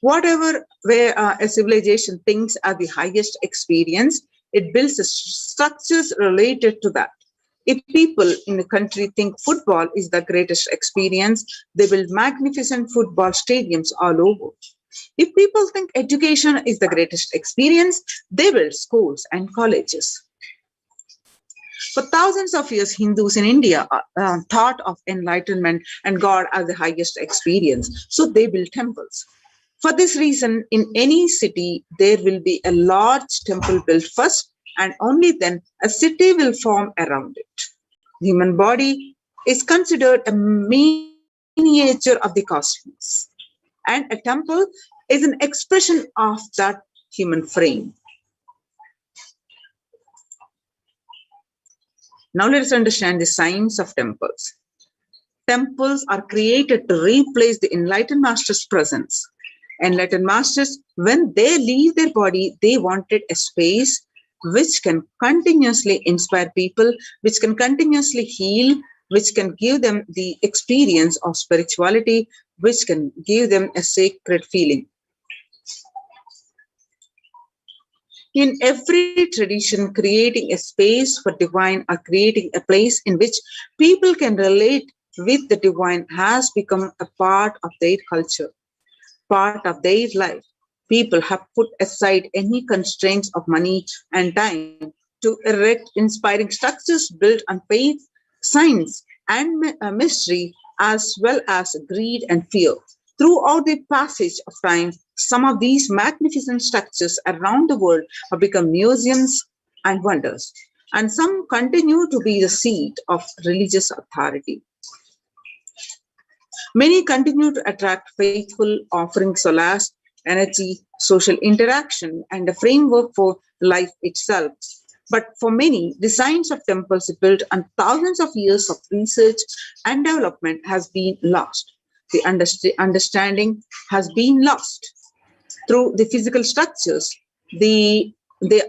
Whatever where a civilization thinks are the highest experience, it builds structures related to that. If people in the country think football is the greatest experience, they build magnificent football stadiums all over. If people think education is the greatest experience, they build schools and colleges. For thousands of years, Hindus in India thought of enlightenment and God as the highest experience, so they built temples. For this reason, in any city, there will be a large temple built first, and only then a city will form around it. The human body is considered a miniature of the cosmos, and a temple is an expression of that human frame. Now let us understand the science of temples. Temples are created to replace the enlightened master's presence. Enlightened masters, when they leave their body, they wanted a space which can continuously inspire people, which can continuously heal, which can give them the experience of spirituality, which can give them a sacred feeling. In every tradition, creating a space for divine or creating a place in which people can relate with the divine has become a part of their culture, part of their life. People have put aside any constraints of money and time to erect inspiring structures built on faith, science, and mystery, as well as greed and fear. Throughout the passage of time, some of these magnificent structures around the world have become museums and wonders, and some continue to be the seat of religious authority. Many continue to attract faithful, offering solace, energy, social interaction, and a framework for life itself. But for many, the science of temples built on thousands of years of research and development has been lost. The understanding has been lost. Through the physical structures, they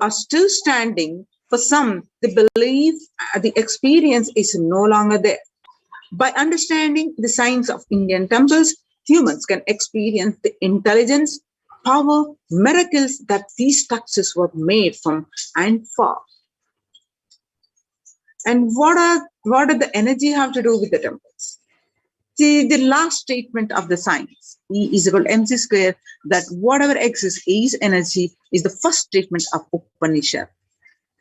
are still standing. For some, the belief, the experience is no longer there. By understanding the science of Indian temples, humans can experience the intelligence, power, miracles that these structures were made from and for. And what did the energy have to do with the temples? See, the last statement of the science, E is equal to mc square, that whatever exists is energy, is the first statement of Upanishad.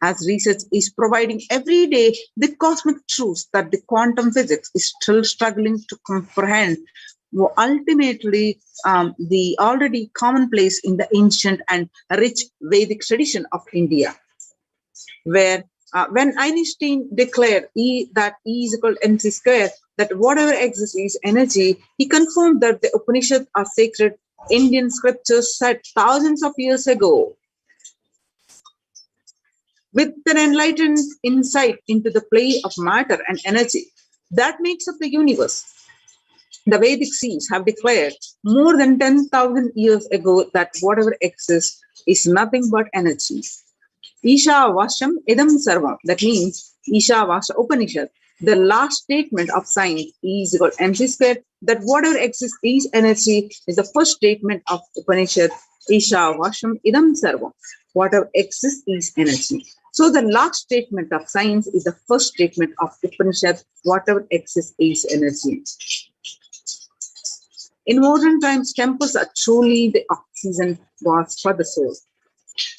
As research is providing every day the cosmic truths that the quantum physics is still struggling to comprehend, were ultimately the already commonplace in the ancient and rich Vedic tradition of India, where when Einstein declared that E is equal to mc square, that whatever exists is energy, he confirmed that the Upanishads are sacred Indian scriptures said thousands of years ago. With an enlightened insight into the play of matter and energy, that makes up the universe. The Vedic seas have declared more than 10,000 years ago that whatever exists is nothing but energy. Isha Vasham Idam Sarvam. That means Isha Vasha Upanishad. The last statement of science is equal to mc squared. That whatever exists is energy is the first statement of Upanishad. Isha Vasham Idam Sarvam. Whatever exists is energy. So the last statement of science is the first statement of Upanishad. Whatever exists is energy. In modern times, temples are truly the oxygen baths for the soul.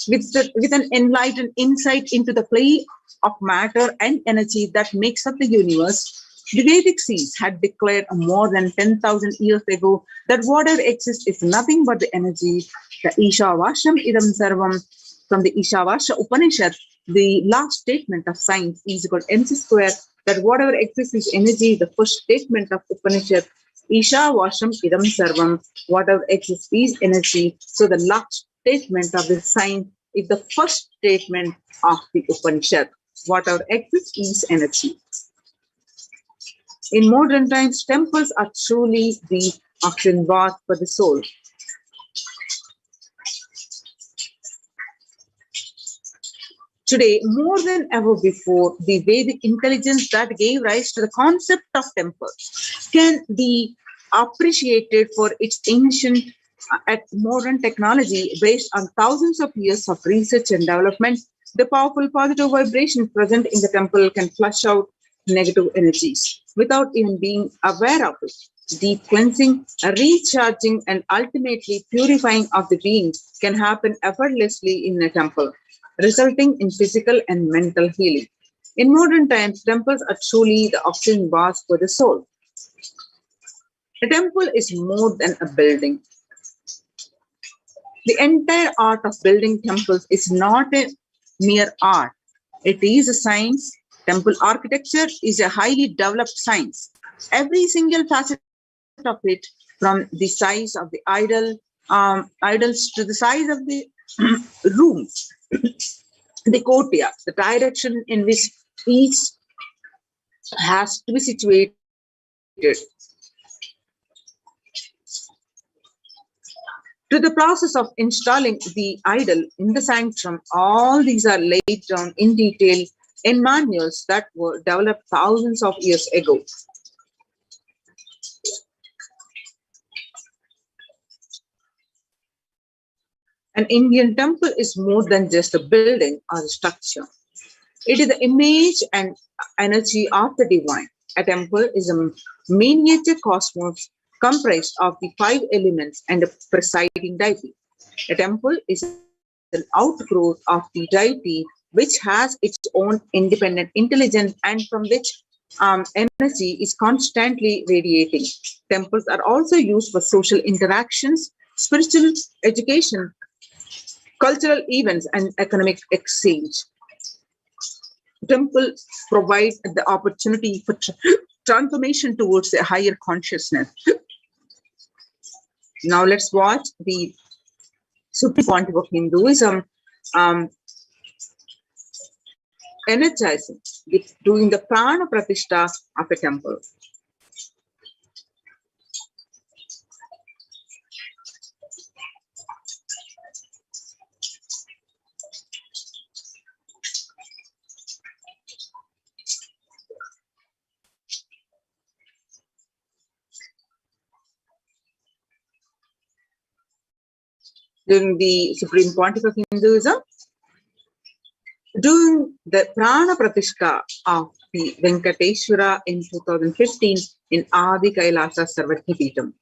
With an enlightened insight into the play of matter and energy that makes up the universe, the Vedic seas had declared more than 10,000 years ago that whatever exists is nothing but the energy. The Ishavasham Idam Sarvam from the Ishavasha Upanishad, the last statement of science is equal to mc squared, that whatever exists is energy, the first statement of Upanishad. Isha Vasham Idam Sarvam, whatever exists is energy. So the last statement of the science is the first statement of the Upanishad. Whatever exists is energy. In modern times, temples are truly the oxygen bath for the soul. Today, more than ever before, the Vedic intelligence that gave rise to the concept of temples can be appreciated for its ancient modern technology based on thousands of years of research and development. The powerful positive vibration present in the temple can flush out negative energies without even being aware of it. Deep cleansing, recharging, and ultimately purifying of the being can happen effortlessly in a temple, resulting in physical and mental healing. In modern times, temples are truly the oxygen baths for the soul. A temple is more than a building. The entire art of building temples is not a mere art. It is a science. Temple architecture is a highly developed science. Every single facet of it, from the size of the idols to the size of the rooms, the courtyards, the direction in which each has to be situated, to the process of installing the idol in the sanctum, all these are laid down in detail in manuals that were developed thousands of years ago. An Indian temple is more than just a building or a structure. It is the image and energy of the divine. A temple is a miniature cosmos comprised of the 5 elements and a presiding deity. A temple is an outgrowth of the deity which has its own independent intelligence and from which energy is constantly radiating. Temples are also used for social interactions, spiritual education, cultural events, and economic exchange. Temples provide the opportunity for transformation towards a higher consciousness. Now let's watch the Supreme Pontiff of Hinduism energizing, doing the prana pratishtha of a temple. During the Supreme Pontiff of Hinduism, doing the prana pratishtha of the Venkateshwara in 2015 in Adi Kailasa Sarvatthi Peetham.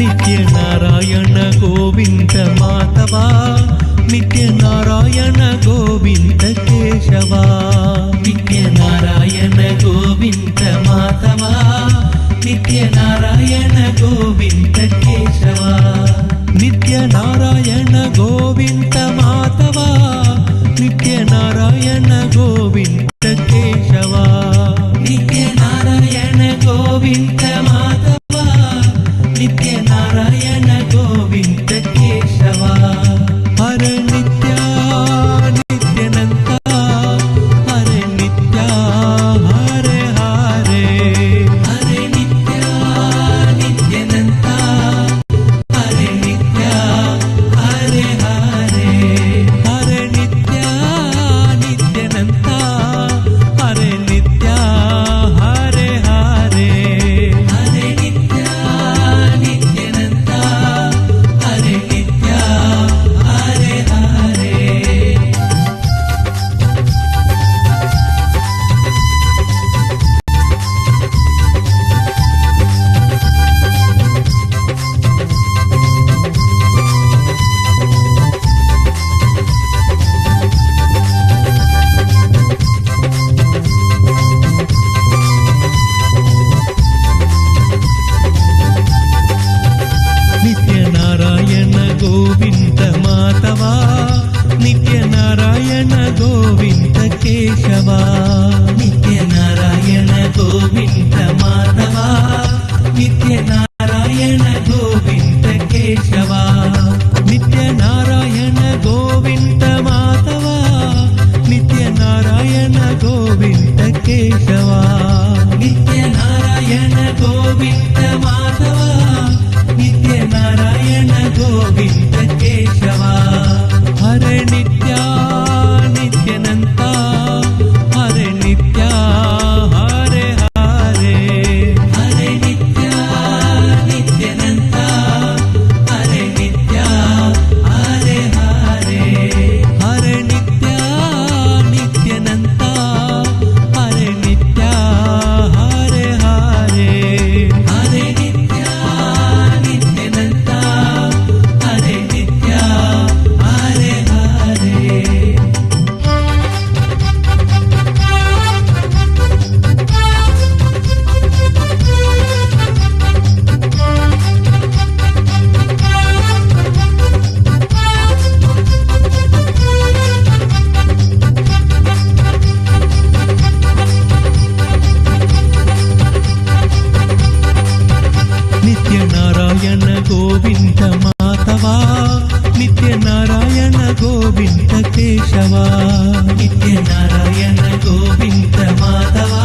नित्य नारायण गोविंद माधवा नित्य नारायण गोविंद केशवा नित्य नारायण गोविंद माधवा नित्य नारायण गोविंद केशवा नित्य नारायण गोविंद माधवा नित्य नारायण गोविंद केशवा नित्य नारायण गोविंद माधवा नित्य नारायण गोविंद केशवा हरे नित्या नित्यानंता हरे नित्या हरे हरे हरे नित्या नित्यानंता हरे नित्या हरे हरे हरे नित्या नित्यानंता हरे नित्या हरे हरे हरे नित्या नित्यानंता हरे नित्या हरे हरे नित्य नारायण गोविंद माधवा नित्य नारायण गोविंद केशवा नित्य नारायण गोविंद माधवा नित्य नारायण गोविंद केशवा नित्य नारायण गोविंद माधवा नित्य नारायण गोविंद केशवा नित्य नारायण गोविंद माधवा नित्य नारायण गोविंद केशवा हरे नित्या नित्यानंता हरे नित्या हरे हरे हरे नित्या नित्यानंता हरे नित्या हरे हरे हरे नित्या नित्यानंता हरे नित्या हरे हरे हरे नित्या नित्यानंता हरे नित्या हरे हरे नित्य नारायण गोविंद माधवा नित्य नारायण गोविंद केशवा नित्य नारायण गोविंद माधवा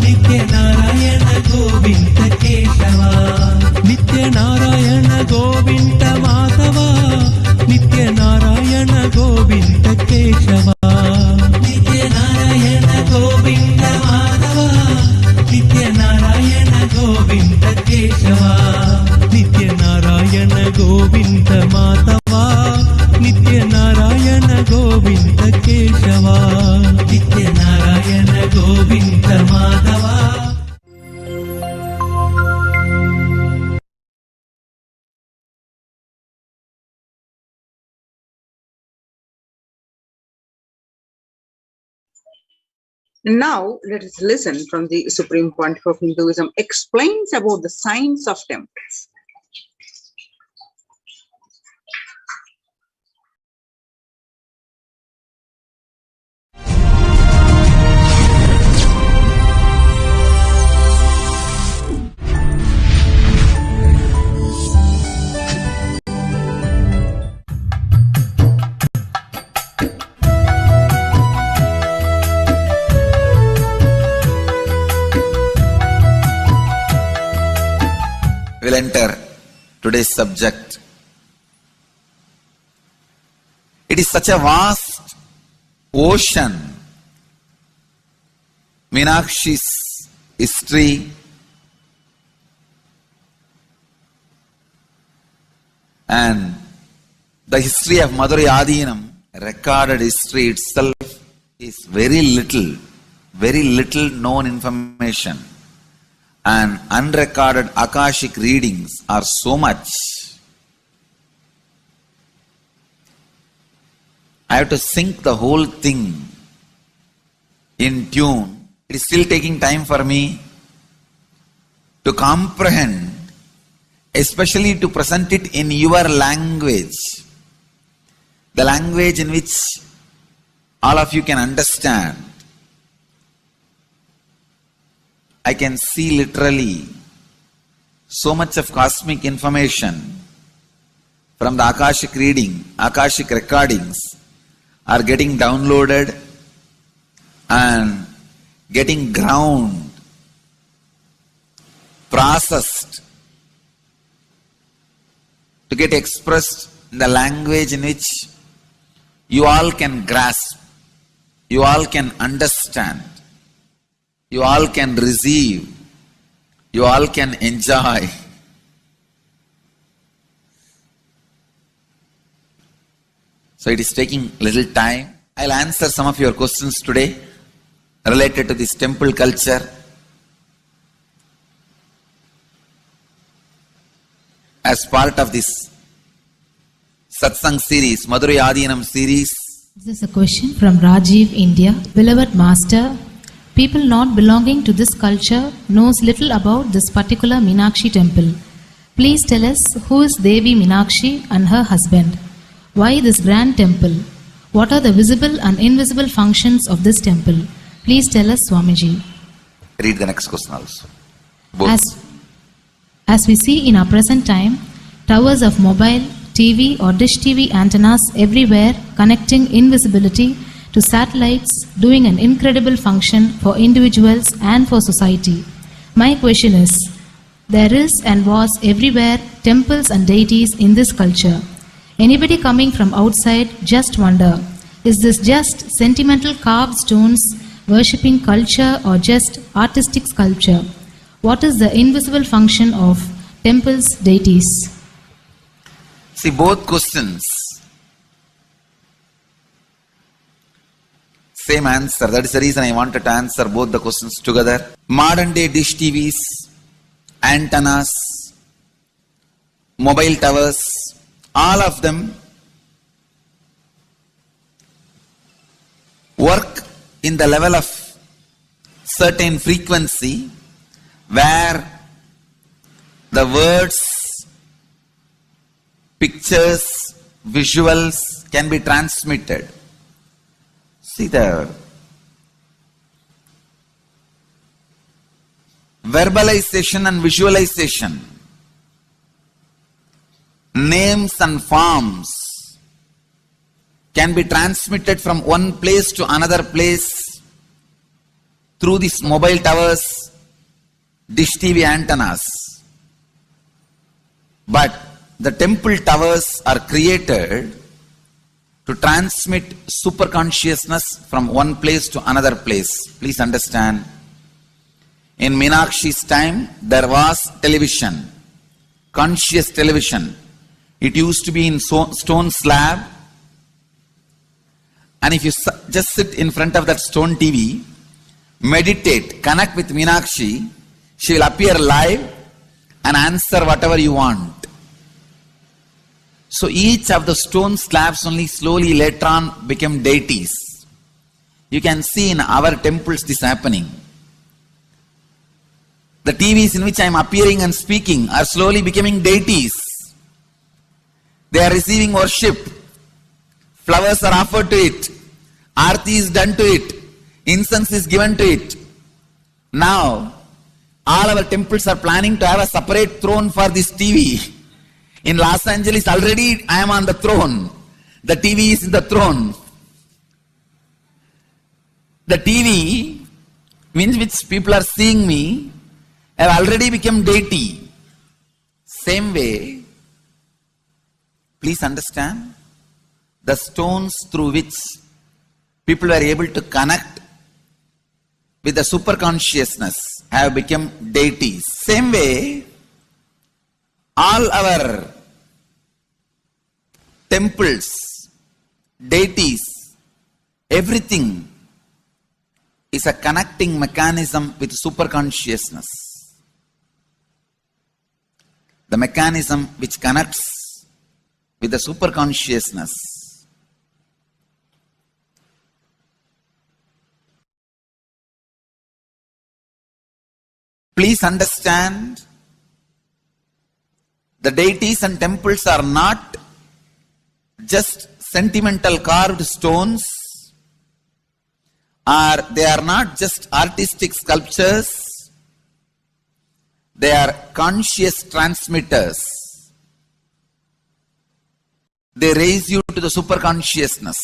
नित्य नारायण गोविंद केशवा नित्य नारायण गोविंद माधवा नित्य नारायण गोविंद केशवा नित्य नारायण गोविंद माधवा नित्य नारायण गोविंद केशवा नित्य नारायण गोविंद माधवा नित्य नारायण गोविंद केशवा नित्य Narayan Govind Madhava Now, let us listen from the Supreme Pontiff of Hinduism explains about the science of temples. We'll enter today's subject. It is such a vast ocean. Meenakshi's history and the history of Madurai Adinam, recorded history itself, is very little known information. and unrecorded Akashic readings are so much. I have to sync the whole thing in tune. It is still taking time for me to comprehend, especially to present it in your language, the language in which all of you can understand. I can see literally so much of cosmic information from the Akashic reading, Akashic recordings are getting downloaded and getting ground, processed to get expressed in the language in which you all can grasp, you all can understand, you all can receive, you all can enjoy. So it is taking little time. I'll answer some of your questions today related to this temple culture. As part of this Satsang series, Madurai Adinam series. This is a question from Rajiv, India. Beloved Master, people not belonging to this culture knows little about this particular Meenakshi temple. Please tell us who is Devi Meenakshi and her husband. Why this grand temple? What are the visible and invisible functions of this temple? Please tell us, Swamiji. Read the next question also. As we see in our present time, towers of mobile, TV or dish TV antennas everywhere connecting invisibility to satellites, doing an incredible function for individuals and for society. My question is, there is and was everywhere temples and deities in this culture. Anybody coming from outside just wonder, is this just sentimental carved stones, worshipping culture or just artistic sculpture? What is the invisible function of temples, deities? See, both questions, same answer. That is the reason I wanted to answer both the questions together. Modern day dish TVs, antennas, mobile towers, all of them work in the level of certain frequency where the words, pictures, visuals can be transmitted. See, the verbalization and visualization, names and forms can be transmitted from one place to another place through these mobile towers, dish TV antennas. But the temple towers are created to transmit super consciousness from one place to another place. Please understand, in Meenakshi's time there was television, conscious television. It used to be in stone slab, and if you just sit in front of that stone TV, meditate, connect with Meenakshi, she will appear live and answer whatever you want. So each of the stone slabs only slowly later on became deities. You can see in our temples this happening. The TVs in which I am appearing and speaking are slowly becoming deities. They are receiving worship. Flowers are offered to it. Aarti is done to it. Incense is given to it. Now, all our temples are planning to have a separate throne for this TV. In Los Angeles, already I am on the throne. The TV is in the throne. The TV, in which people are seeing me, have already become deity. Same way, please understand, the stones through which people were able to connect with the super consciousness have become deities. Same way, all our temples, deities, everything is a connecting mechanism with super consciousness. the mechanism which connects with the superconsciousness. Please understand, the deities and temples are not just sentimental carved stones, or they are not just artistic sculptures, they are conscious transmitters. They raise you to the superconsciousness.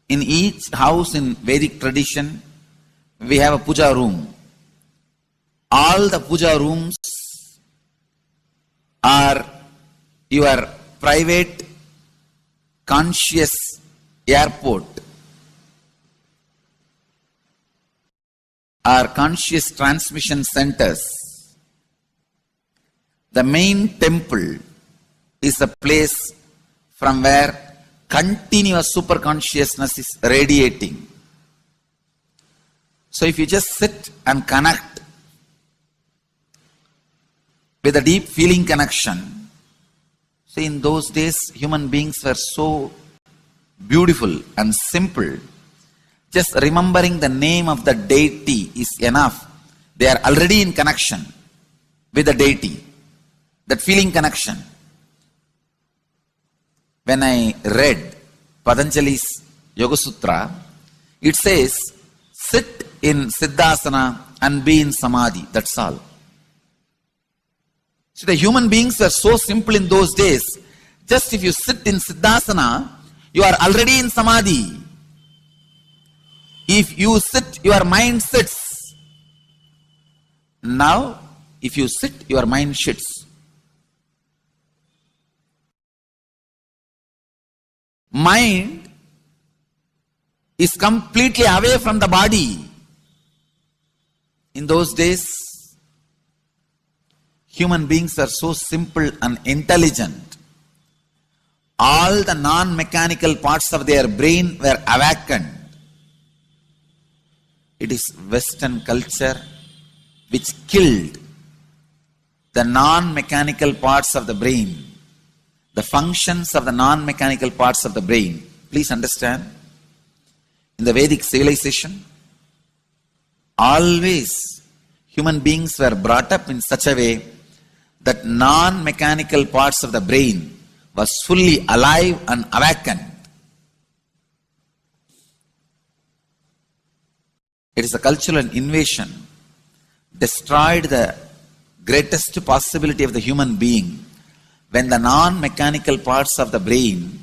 In each house in Vedic tradition, we have a puja room. All the puja rooms are your private conscious airport, are conscious transmission centers. The main temple is a place from where continuous superconsciousness is radiating. So if you just sit and connect with a deep feeling connection, see, in those days human beings were so beautiful and simple. Just remembering the name of the deity is enough. They are already in connection with the deity. That feeling connection. When I read Patanjali's Yoga Sutra, it says, sit in Siddhasana and be in Samadhi. That's all. So the human beings were so simple in those days. Just if you sit in Siddhasana, you are already in Samadhi. If you sit, your mind sits. Now, if you sit, your mind sits. Mind is completely away from the body. In those days, human beings are so simple and intelligent. All the non-mechanical parts of their brain were awakened. It is Western culture which killed the non-mechanical parts of the brain, the functions of the non-mechanical parts of the brain. Please understand, in the Vedic civilization, always human beings were brought up in such a way that non-mechanical parts of the brain was fully alive and awakened. It is a cultural invasion, destroyed the greatest possibility of the human being when the non-mechanical parts of the brain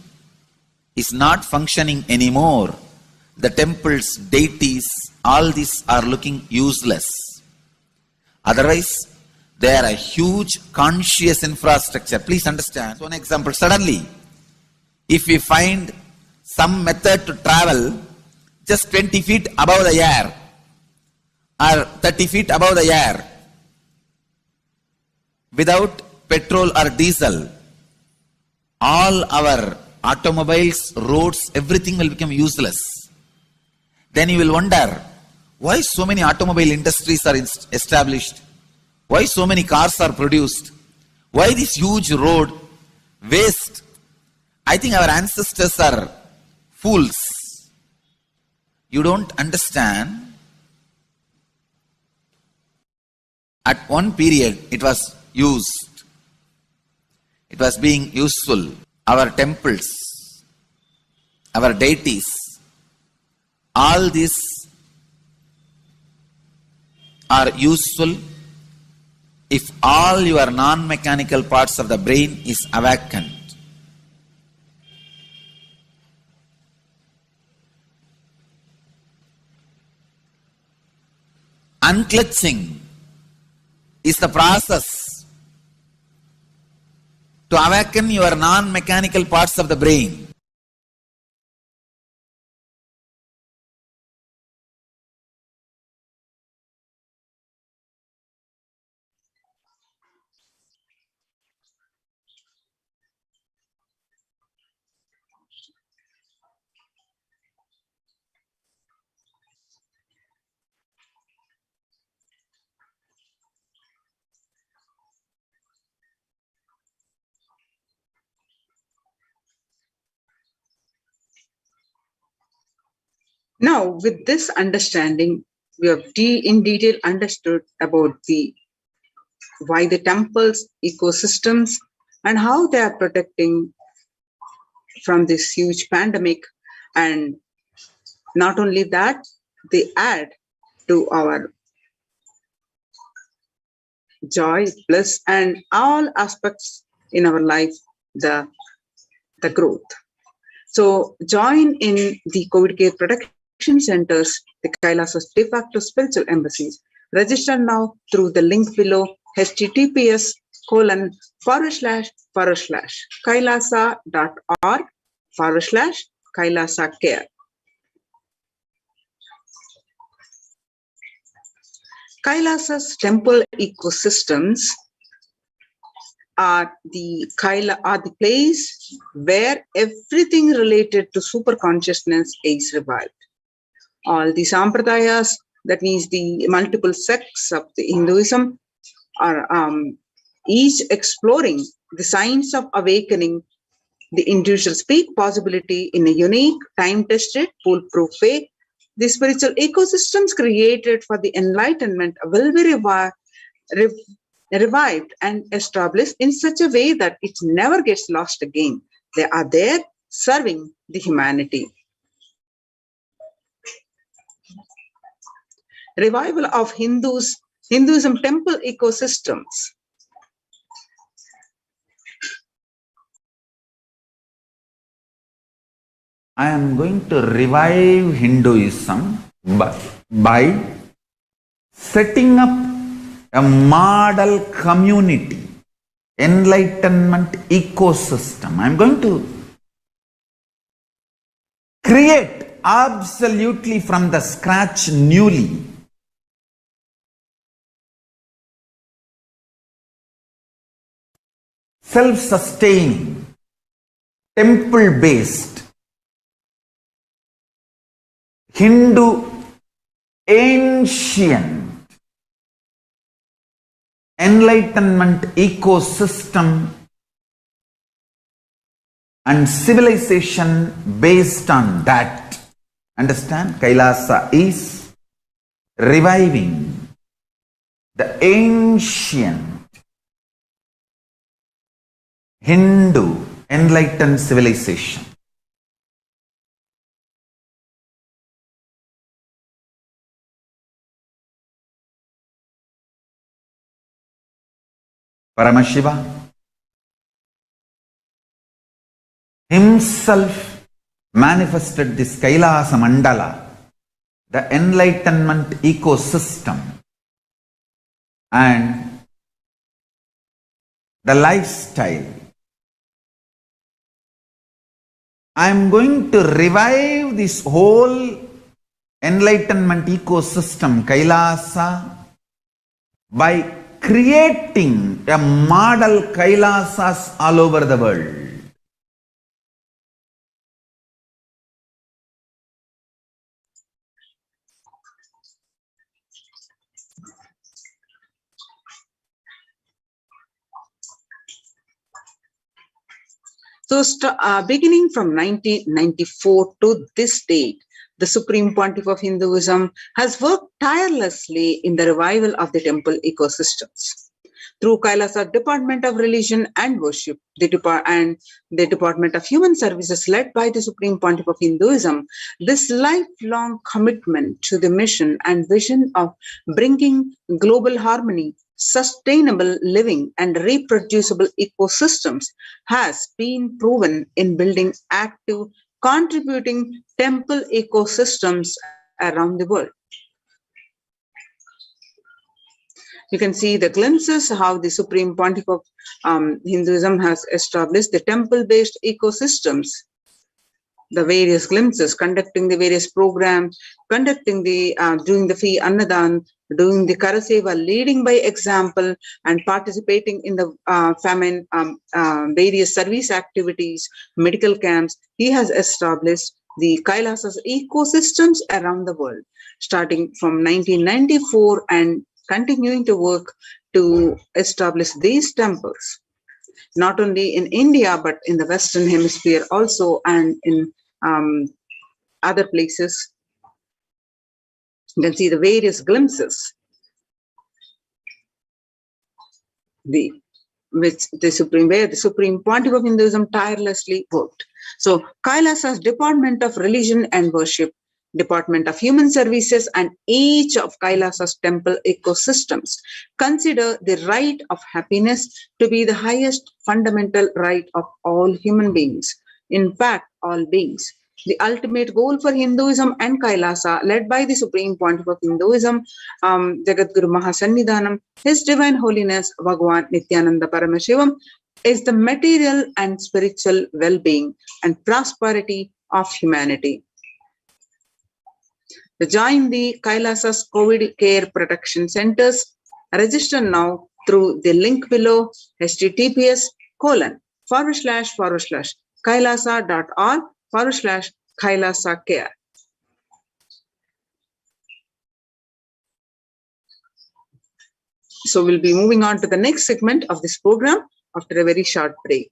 is not functioning anymore. The temples, deities, all these are looking useless. Otherwise, they are a huge conscious infrastructure. Please understand. One example, suddenly, if we find some method to travel just 20 feet above the air or 30 feet above the air without petrol or diesel, all our automobiles, roads, everything will become useless. Then you will wonder, why so many automobile industries are established? Why so many cars are produced? Why this huge road waste? I think our ancestors are fools. You don't understand. At one period, it was used. It was being useful. Our temples, our deities, all these are useful if all your non-mechanical parts of the brain is awakened. Unclutching is the process to awaken your non-mechanical parts of the brain. Now, with this understanding, we have in detail understood about why the temples, ecosystems, and how they are protecting from this huge pandemic. And not only that, they add to our joy, bliss, and all aspects in our life, the growth. So join in the COVID care protection centers, the Kailasa's de facto spiritual embassies. Register now through the link below, https://kailasa.org/Kailasa care. Kailasa's temple ecosystems are the place where everything related to super consciousness is revived. All the sampradayas, that means the multiple sects of the Hinduism, are each exploring the signs of awakening, the individual peak possibility in a unique, time-tested, foolproof way. The spiritual ecosystems created for the enlightenment will be revived and established in such a way that it never gets lost again. They are there serving the humanity. Revival of Hinduism temple ecosystems. I am going to revive Hinduism by setting up a model community, enlightenment ecosystem. I am going to create absolutely from the scratch newly self-sustaining, temple-based Hindu ancient enlightenment ecosystem and civilization based on that. Understand? Kailasa is reviving the ancient Hindu enlightened civilization. Paramashiva himself manifested this Kailasa Mandala, the enlightenment ecosystem, and the lifestyle. I am going to revive this whole enlightenment ecosystem, Kailasa, by creating a model Kailasas all over the world. So beginning from 1994 to this date, the Supreme Pontiff of Hinduism has worked tirelessly in the revival of the temple ecosystems. Through Kailasa Department of Religion and Worship, the Department of Human Services led by the Supreme Pontiff of Hinduism, this lifelong commitment to the mission and vision of bringing global harmony, sustainable living, and reproducible ecosystems has been proven in building active, contributing temple ecosystems around the world. You can see the glimpses how the Supreme Pontiff of Hinduism has established the temple-based ecosystems, the various glimpses, conducting the various programs, conducting the, doing the Fi Annadan, doing the Karaseva, leading by example, and participating in the famine, various service activities, medical camps. He has established the Kailasas ecosystems around the world, starting from 1994 and continuing to work to establish these temples, not only in India, but in the Western Hemisphere also, and in other places You can see the various glimpses, where the Supreme Pontiff of Hinduism tirelessly worked. So Kailasa's Department of Religion and Worship, Department of Human Services, and each of Kailasa's temple ecosystems consider the right of happiness to be the highest fundamental right of all human beings. In fact, all beings. The ultimate goal for Hinduism and Kailasa, led by the Supreme Pontiff of Hinduism, Jagadguru Mahasannidhanam, His Divine Holiness Bhagwan Nityananda Paramashivam, is the material and spiritual well-being and prosperity of humanity. To join the Kailasa's COVID Care Protection Centers, register now through the link below, https://kailasa.org/Kailasa Care. So we'll be moving on to the next segment of this program after a very short break.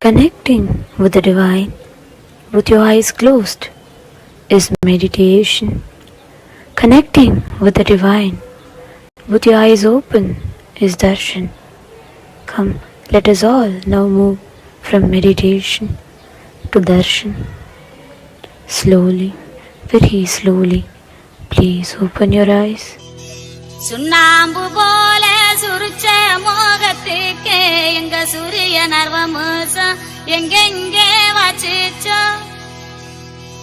Connecting with the divine with your eyes closed is meditation. Connecting with the divine with your eyes open is darshan. Come, let us all now move from meditation to darshan. Slowly, very slowly, please open your eyes. சுண்ணாம்பு போல சுருச்ச மோகத்துக்கு எங்க சூரிய நர்வமோசம் எங்கெங்கே வச்சிச்சோ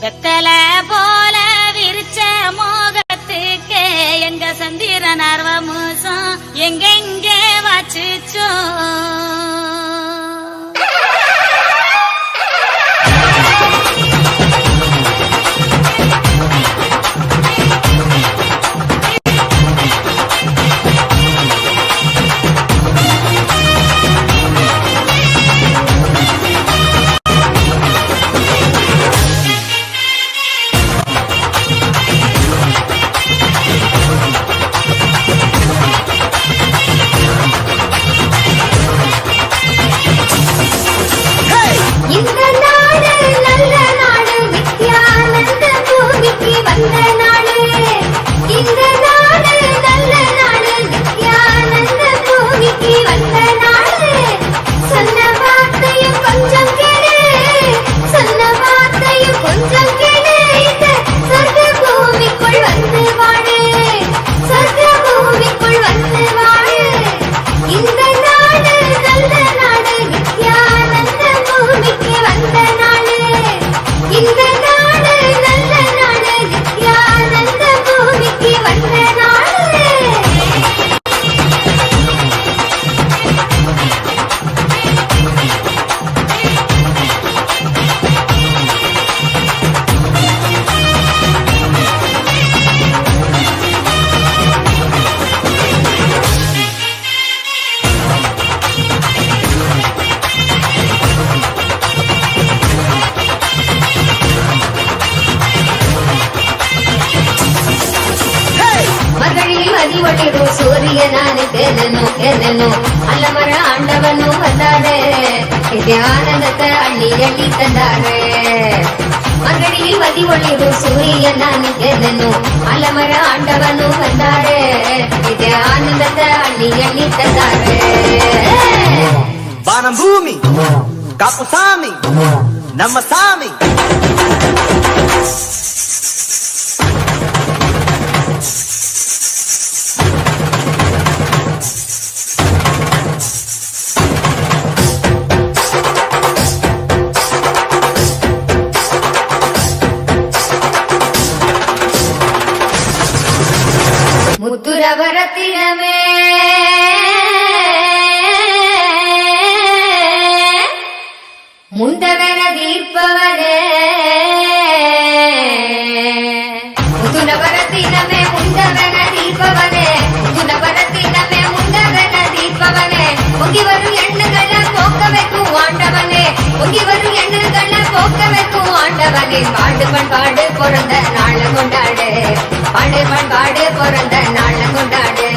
வெத்தல போல விரிச்ச மோகத்துக்கு எங்க சந்திர நர்வமோசம் எங்கெங்கே வச்சிச்சோ ಒಳಿರು ಸೂರ್ಯನಾನು ಅಲ್ಲಮರ ಆಂಡವನು ಬಂದಾರೆ ಇದೆ ಆನಂದದ ಅಳ್ಳಿ ಅಳ್ಳಿ ತಂದಾರೆ ಅಂಗಡಿயில் மதி ஒளிரு சூரியனானு அலமர ஆண்டவனு வந்தாரே இது ஆனந்தத்தை அள்ளி அள்ளி தந்தாரே வானம் பூமி காப்பு சாமி நம்ம சாமி முத்துரவரத்தினமே ಮುಂದವನ ದೀಪವನೇ ಮುದುನವರತಿನಮೆ ಮುಂದವನ ದೀಪವನೇ ಮುದುನವರತಿನಮೆ ಮುಂದವನ ದೀಪವನೇ ಮುಗಿವರು ಹೆಣ್ಣುಗಳ ಪೋಕಬೇಕು ಆಂಡವನೇ ಮುಗಿವರು ಹೆಣ್ಣುಗಳ ಪೋಕಬೇಕು ஆண்டவனே பாடு பண்பாடு பிறந்த நாள கொண்டாடு பாடு பண்பாடு பிறந்த நாள கொண்டாடு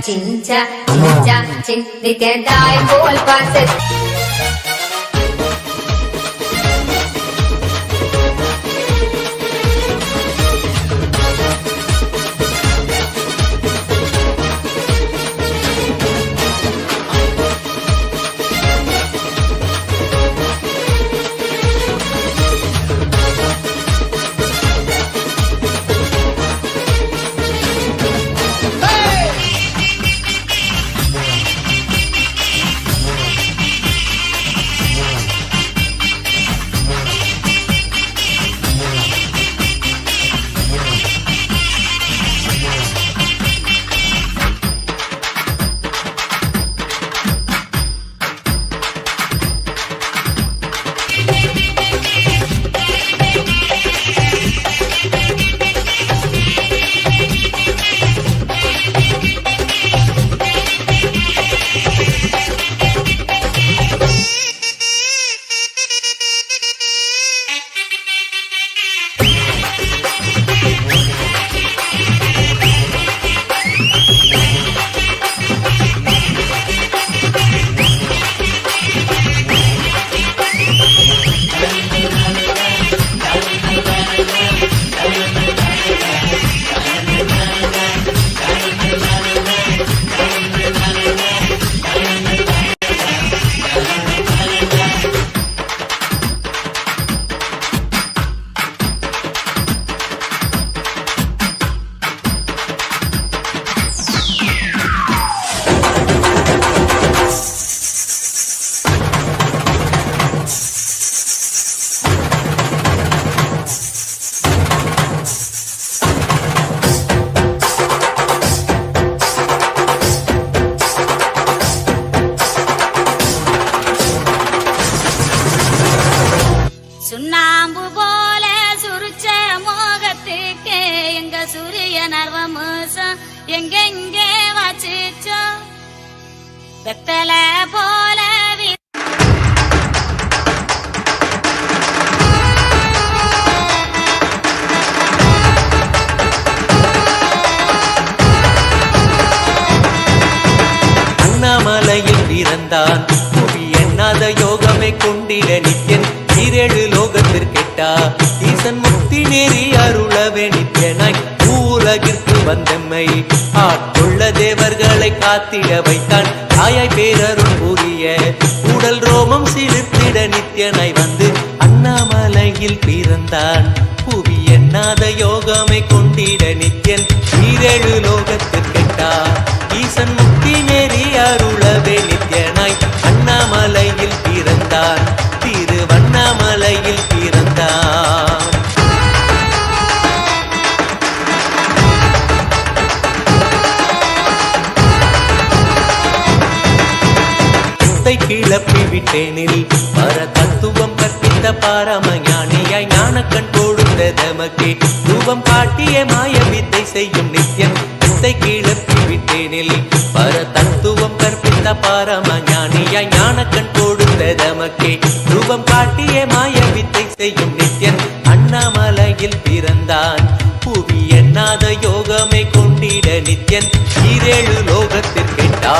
Cinca, cinca, cinca, dai bol passe. சுண்ணாம்பு போல சுருச்ச மோகத்துக்கு எங்க சூரிய நர்வமூசம் எங்கெங்கே வச்சிச்சோ வெத்தல போல அண்ணாமலையில் பிறந்தான் புவி எண்ணாத யோகமே கொண்டிட நித்யன் ஈரேழு லோகத்திற்கெட்டா ஈசன் முக்தி நேரி அருளவே நித்யனாய் உலகிற்கு வந்தம்மை ஆட்கொள்ள தேவர்களை காத்திட வைத்தான் தாயாய் பேரருள் புரிய உடல் ரோமம் சிலிர்த்திட நித்யனாய் வந்து அண்ணாமலையில் பிறந்தான் புவி எண்ணாத யோகமே கொண்டிட நித்யன் ஈரேழு லோகத்திற்கெட்டா ஈசன் முக்தி நேரி அருளவே நித்யனாய் அண்ணாமலையில் பிறந்தான் நித்தத்தை கிளப்பி விட்டேனில் பர தத்துவம் கற்பித்த பாரமஞானியாய் ஞானக்கண் கொடுத்த தமக்கே ரூபம் காட்டிய மாய வித்தை செய்யும் நித்யன் நித்தை கிளப்பி விட்டேனில் பர தத்துவம் கற்பித்த பாரமஞானியாய் ஞானக்கண் கொடுத்த தமக்கே ரூபம் காட்டிய மாய வித்தை செய்யும் நித்யன் அண்ணாமலையில் பிறந்தான் புவி எண்ணாத யோகமே கொண்டிட நித்யன் ஈரேழு லோகத்திற்கெட்டா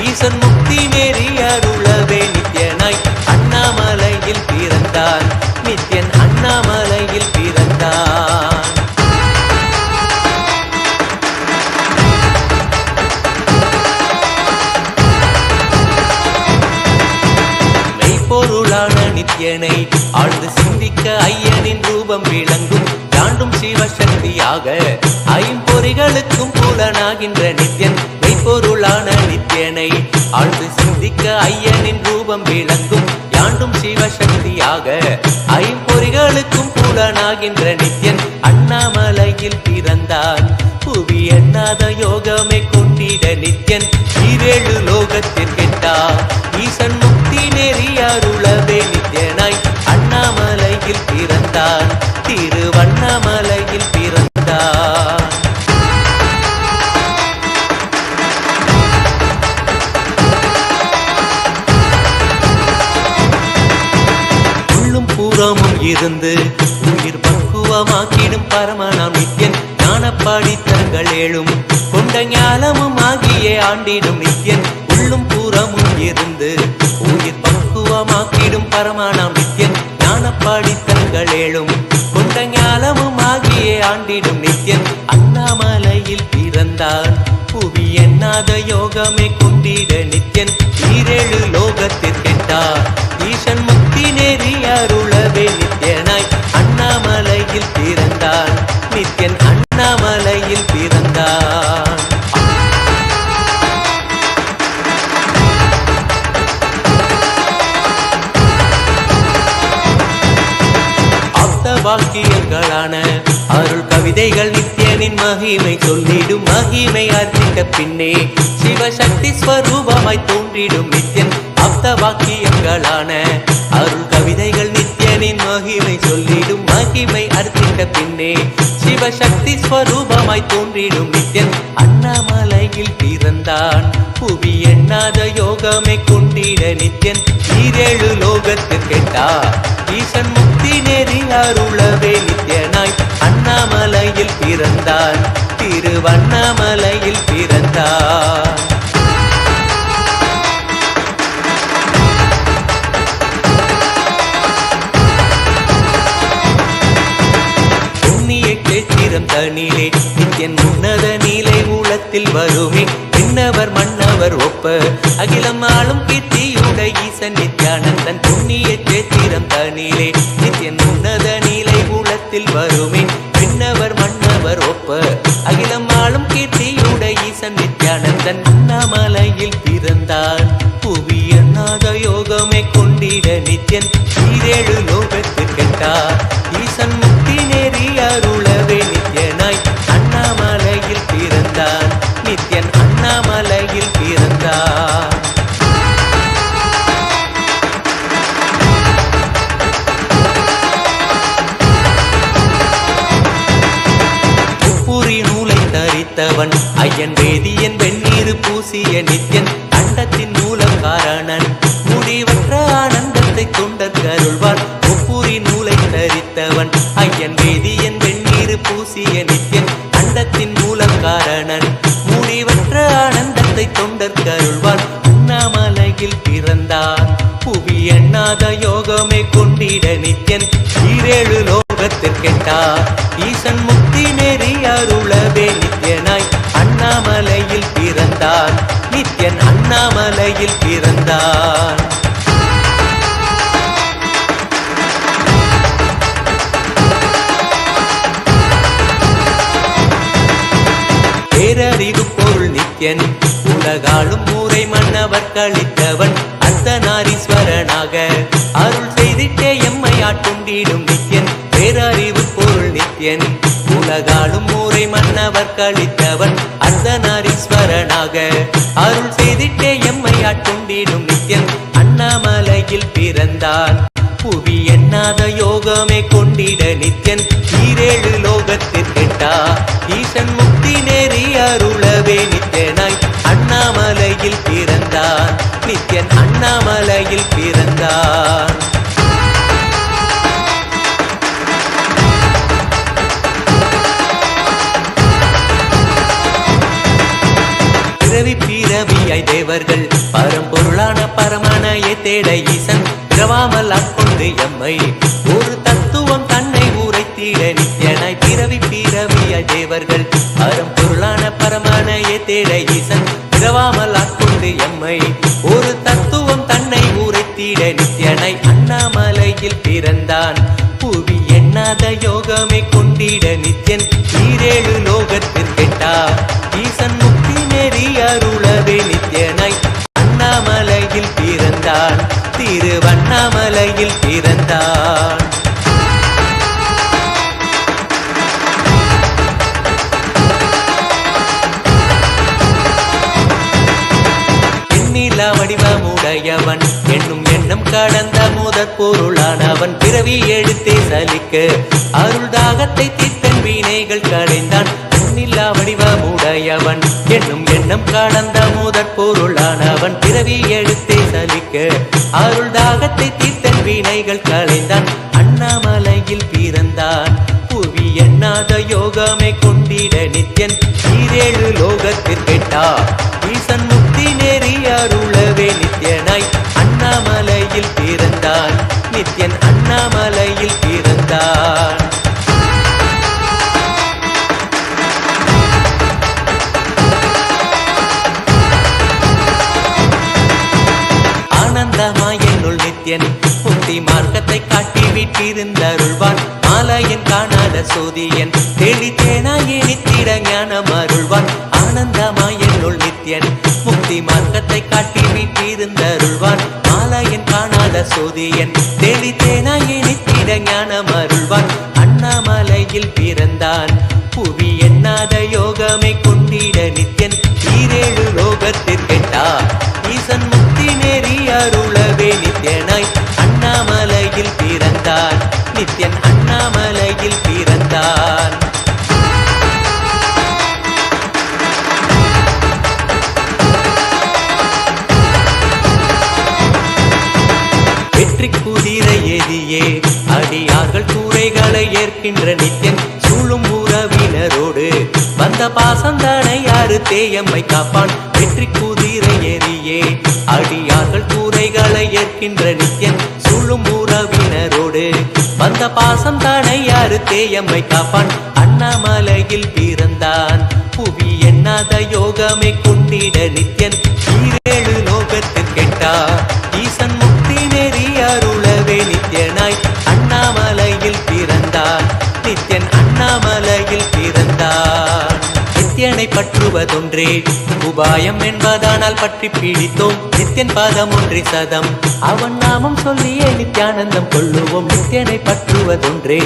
ஈசன் முக்தி நேரி அருளவே நித்யனாய் அண்ணாமலையில் பிறந்தான் நித்யன் அண்ணாமலையில் பிறந்தான். மெய்ப்பொருளான நித்யனை ஆழ்ந்து சிந்திக்க ஐயனின் ரூபம் விளங்கும் தாண்டும் சிவசக்தியாக ஐம்பொறிகளுக்கும் புலனாகின்ற நித்யன் மெய்ப்பொருளான நித்யனை ஆழ்ந்து சிந்திக்க ஐயனின் ரூபம் விளங்கும் யாண்டும் சிவசக்தியாக ஐம்பொறிகளுக்கும் புலனாகின்ற நித்யன் அண்ணாமலையில் பிறந்தான் புவி எண்ணாத யோகமே கொண்டிட நித்யன் ஈரேழு லோகத்திற்கெட்டா ஈசன் முக்தி நெறி அருளவே நித்யனாய் அண்ணாமலையில் பிறந்தான் திருவண்ணாமலையில் பிறந்தான். உள்ளும் பூரமும் இருந்து உயிர் பக்குவமாக்கிடும் பரமனாம் நித்யன் ஞானப்பாடித்தங்கள் ஏழும் கொண்ட ஞானமும் ஆகியே ஆண்டிடும் நித்யன் உள்ளும் பூரமும் இருந்து உயிர் பக்குவமாக்கிடும் பரமனாம் நித்யன் ஞானப்பாடித்தங்கள் ஏழும் கொண்ட ஞானமும் ஆகியே ஆண்டிடும் நித்யன் அண்ணாமலையில் பிறந்தான் புவி எண்ணாத யோகமே கொண்டிட நித்யன் ஈரேழு லோகத்திற்கெட்டா ஈசன் முக்தி நேரி அருளவே நித்யனாய் அண்ணாமலையில் பிறந்தான் நித்யன் அண்ணாமலையில் பிறந்தான். வாக்கியங்களான அருள் கவிதைகள் நித்யனின் மகிமை சொல்லிடும் மகிமை அர்ப்பித்த பின்னே சிவசக்தி ஸ்வரூபமாய் தோன்றிடும் நித்யன் அப்த வாக்கியங்களான அருள் கவிதைகள் நித்யனின் மகிமை சொல்லிடும் மகிமை அர்ப்பித்த பின்னே சிவசக்தி ஸ்வரூபமாய் தோன்றிடும் நித்யன் அண்ணாமலையில் பிறந்தான் புவி எண்ணாத யோகமே கொண்டிட நித்யன் ஈரேழு லோகத்திற்கெட்டா ஈசன் முக்தி நெறி அருளவே நித்யனாய் அண்ணாமலையில் பிறந்தான் திருவண்ணாமலையில் பிறந்தான். புண்ணிய கேத்திரம் தனிலே நித்யன் உன்னத நீலை ஊழத்தில் வருமே விண்ணவர் மன்னவர் ஒப்ப அகிலம் ஆளும் கீர்த்தியுட ஈசன் நித்யானந்தன் புண்ணிய சேத்திரம் தனிலே நித்யன் உன்னத நீலை ஊழத்தில் வருமே விண்ணவர் மன்னவர் ஒப்ப அகிலம் ஆளும் கீர்த்தியுட ஈசன் நித்யானந்தன் அண்ணாமலையில் பிறந்தான் புவி எண்ணாத யோகமே கொண்டிட நித்யன் ஈரேழு லோகத்திற்கெட்டா ஈசன் முக்தி நேரி அருளவே நித்யனாய் அண்ணாமலையில் பிறந்தான் நித்யன் அண்ணாமலையில் பிறந்தான். முப்புரி நூலை தரித்தவன் ஐயன் வேதியன் வெந்நீர் பூசிய நித்யன் அண்டத்தின் மூல காரணன் முடிவற்ற ஆனந்தத்தை தொண்டற்கருள்வான் முப்புரி நூலை தரித்தவன் ஐயன் வேதியன் வெந்நீர் பூசிய நித்யன் அண்டத்தின் மூல காரணன் முடிவற்ற ஆனந்தத்தை தொண்டற்கருள்வான் அண்ணாமலையில் பிறந்தான் புவி எண்ணாத யோகமே கொண்டிட நித்யன் ஈரேழு லோகத்திற்கெட்டா ஈசன் முக்தி நெறி அருளவே நித்யனாய் அண்ணாமலையில் பிறந்தான் நித்யன் அண்ணாமலையில் பிறந்தான். பேரறிவு பொருள் நித்யன் உலகாளும் ஊரை மன்னவர் கழித்தவன் அர்த்தநாரீஸ்வரனாக அருள் செய்திட்டே எம்மை ஆட்டுண்டிடும் நித்யன் பேரறிவு பொருள் நித்யன் உலகாளும் ஊரை மன்னவர் கழித்தவன் அர்த்தநாரீஸ்வரனாக அன்னநாரீஸ்வரனாக அருள் செய்திட்டே எம்மை ஆட்கொண்டிடும் நித்யன் அண்ணாமலையில் பிறந்தான். புவி எண்ணாத யோகமே கொண்டிட நித்யன் ஈரேழு லோகத்திற்கெட்டா ஈசன் முக்தி நேரி அருளவே நித்யனாய் அண்ணாமலையில் பிறந்தான். நித்யன் அண்ணாமலையில் பிறந்தான். பிறவி பிறவியாய் தேவர்கள் பரம்பொருளான பரமனையை தேட ஈசன் பிறவாமல் ஆட்கொண்டு எம்மை ஒரு தத்துவம் தன்னை உரைத்திட நித்யனாய். பிறவி பிறவியாய் தேவர்கள் பரம்பொருளான பரமனையை தேட ஈசன் பிறவாமல் ஆட்கொண்டு எம்மை ஒரு தத்துவம் தன்னை உரைத்திட நித்யனாய் அண்ணாமலையில் பிறந்தான். புவி எண்ணாத யோகமே கொண்டிட நித்யன் ஈரேழு லோகத்திற்கெட்டா ஈசன் முக்தி நெறி அருளவே நித்யனாய் அண்ணாமலையில் பிறந்தான். திருவண்ணாமலையில் பிறந்தான். எண்ணிலா வடிவமுடையவன் என்னும் எண்ணம் கடந்த முதற் பொருளானவன் பிறவி எடுத்தே சலிக்க அருள் தாகத்தை தீர்த்தன் வினைகள் களைந்தான். எண்ணிலா வடிவமுடையவன் என்னும் எண்ணம் கடந்த முதற் பொருளானவன் பிறவி எடுத்தே சலிக்க அருள் தாகத்தை தீர்த்தன் வினைகள் களைந்தான். அண்ணாமலையில் பிறந்தான். புவி எண்ணாத யோகமே கொண்டிட நித்யன் ஈரேழு லோகத்திற்கெட்டா ஈசன் முக்தி நெறி அருளவே நித்யனாய் அண்ணாமலையில் பிறந்தான். நித்யன் அண்ணாமலையில் பிறந்தான். ஆனந்தமாய் என்னுள் நித்யன் முக்தி மார்க்கத்தை காட்டி விட்டிருந்தருள்வான். மாலையன் காணாத சோதியன் தெளித்தேனாயே நித்திட ஞானம் அருள்வான். ஆனந்தமாய் என்னுள் நித்யன் முக்தி மார்க்கத்தை காட்டி விட்டிருந்தருள்வான். மாலையன் காணாத சோதியன் தெளித்தேனாயே நித்திட ஞானம் அருள்வான். அண்ணாமலையில் பிறந்தான். புவி எண்ணாத யோகமே கொண்டிட நித்யன் ஈரேழு லோகத்திற்கெட்டா ஈசன் முக்தி நெறி அருளவே நித்யனாய் அண்ணாமலையில் பிறந்தான். நித்யன் அண்ணாமலையில் பிறந்தான். வெற்றி குதிரை ஏதியே அடியார்கள் கூரைகளை ஏற்கின்ற நித்யன் சூழும் உறவினரோடு வந்த பாசந்தனை யாரு தேயம்மை காப்பான். வெற்றி குதிரை ஏறியே அடியார்கள் கூரைகளை ஏற்கின்ற நித்யன் சூழும் உறவினரோடு வந்த பாசம் தானை யாரு தேயம்மை காப்பான். அண்ணாமலையில் பிறந்தான். புவி எண்ணாத யோகமே கொண்டிட நித்யன் ஈரேழு லோகத்திற்கெட்டா ஈசன் முக்தி நெறி அருளவே நித்யனாய் அண்ணாமலையில் பிறந்தான். நித்யன் அண்ணாமலையில் பிறந்தான். நித்யனை பற்றுவதொன்றே உபாயம் என்பதானால் பற்றி பீடித்தோம். நித்யன் பாதம் ஒன்றி சதம் அவன் நாமம் சொல்லியே நித்யானந்தம் கொள்ளுவோம். நித்யனை பற்றுவதொன்றே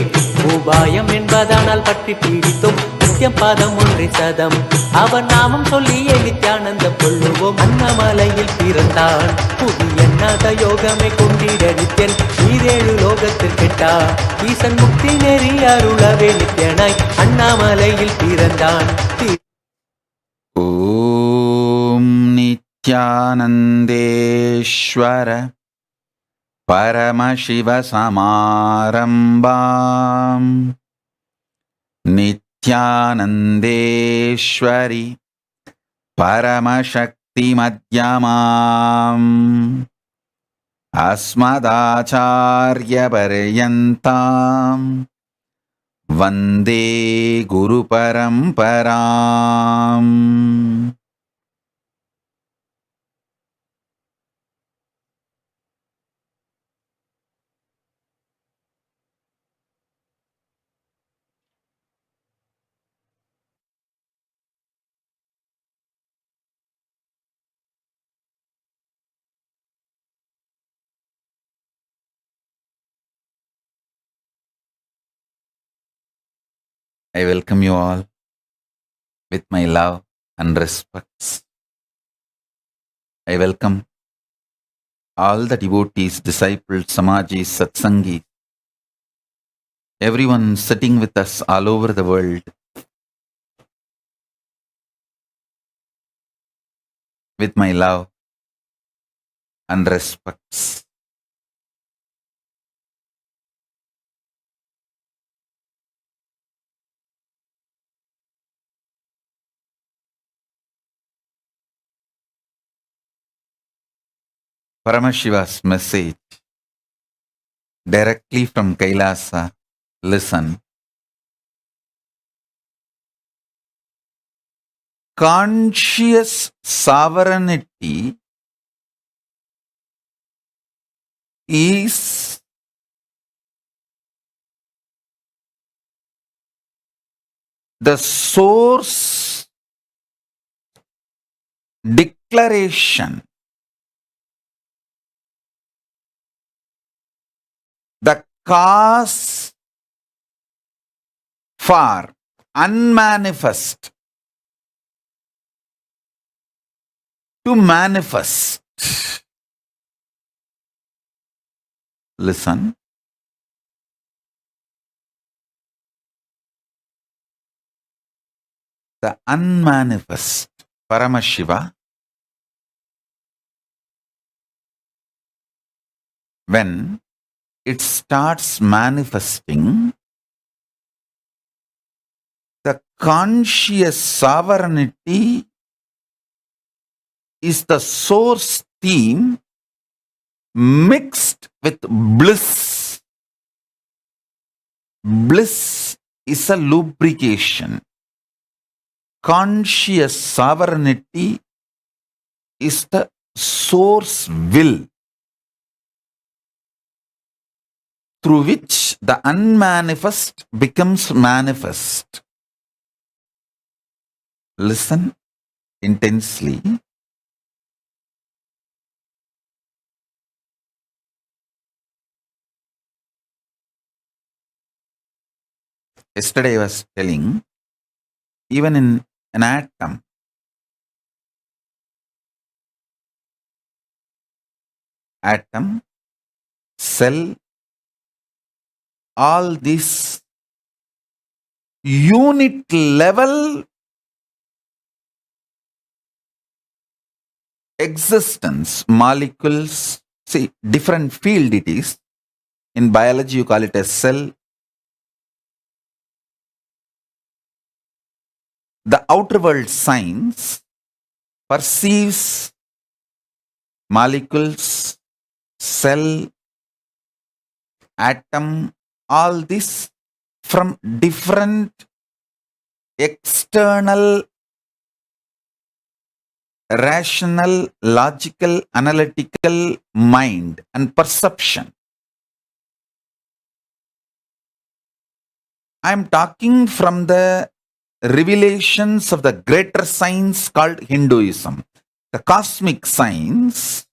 உபாயம் என்பதானால் பற்றி பீடித்தோம். நித்யம் பாதம் ஒன்றி சதம் அவன் நாமம் சொல்லியே நித்யானந்தம் கொள்ளுவோம். அண்ணாமலையில் பிறந்தான். புவி எண்ணாத யோகமே கொண்டிட நித்யன் ஈரேழு லோகத்திற்கெட்டா ஈசன் முக்தி நெறி அருளவே நித்யனாய் அண்ணாமலையில் பிறந்தான். ஓம் நித்யானந்தேஸ்வர பரமசிவ சமாரம்பாம் நித்யானந்தேஸ்வரி பரமசக்தி மத்யமாம் அஸ்மதாச்சார்ய பர்யந்தாம் வந்தே குரு பரம்பராம். I welcome you all with my love and respects. I welcome all the devotees, disciples, samajis, satsangis, everyone sitting with us all over the world with my love and respects. Paramashiva's message directly from Kailasa. Listen. Conscious sovereignty is the source declaration, the cause for unmanifest to manifest. Listen. The unmanifest, Paramashiva, when it starts manifesting, the conscious sovereignty is the source theme mixed with bliss. Bliss is a lubrication. Conscious sovereignty is the source will through which the unmanifest becomes manifest. Listen intensely. Yesterday I was telling, even in an atom, cell, all this unit level existence, molecules, see, different field it is. In biology, you call it a cell. The outer world science perceives molecules, cell, atom, all this from different external, rational, logical, analytical mind and perception. I am talking from the revelations of the greater science called Hinduism. The cosmic science.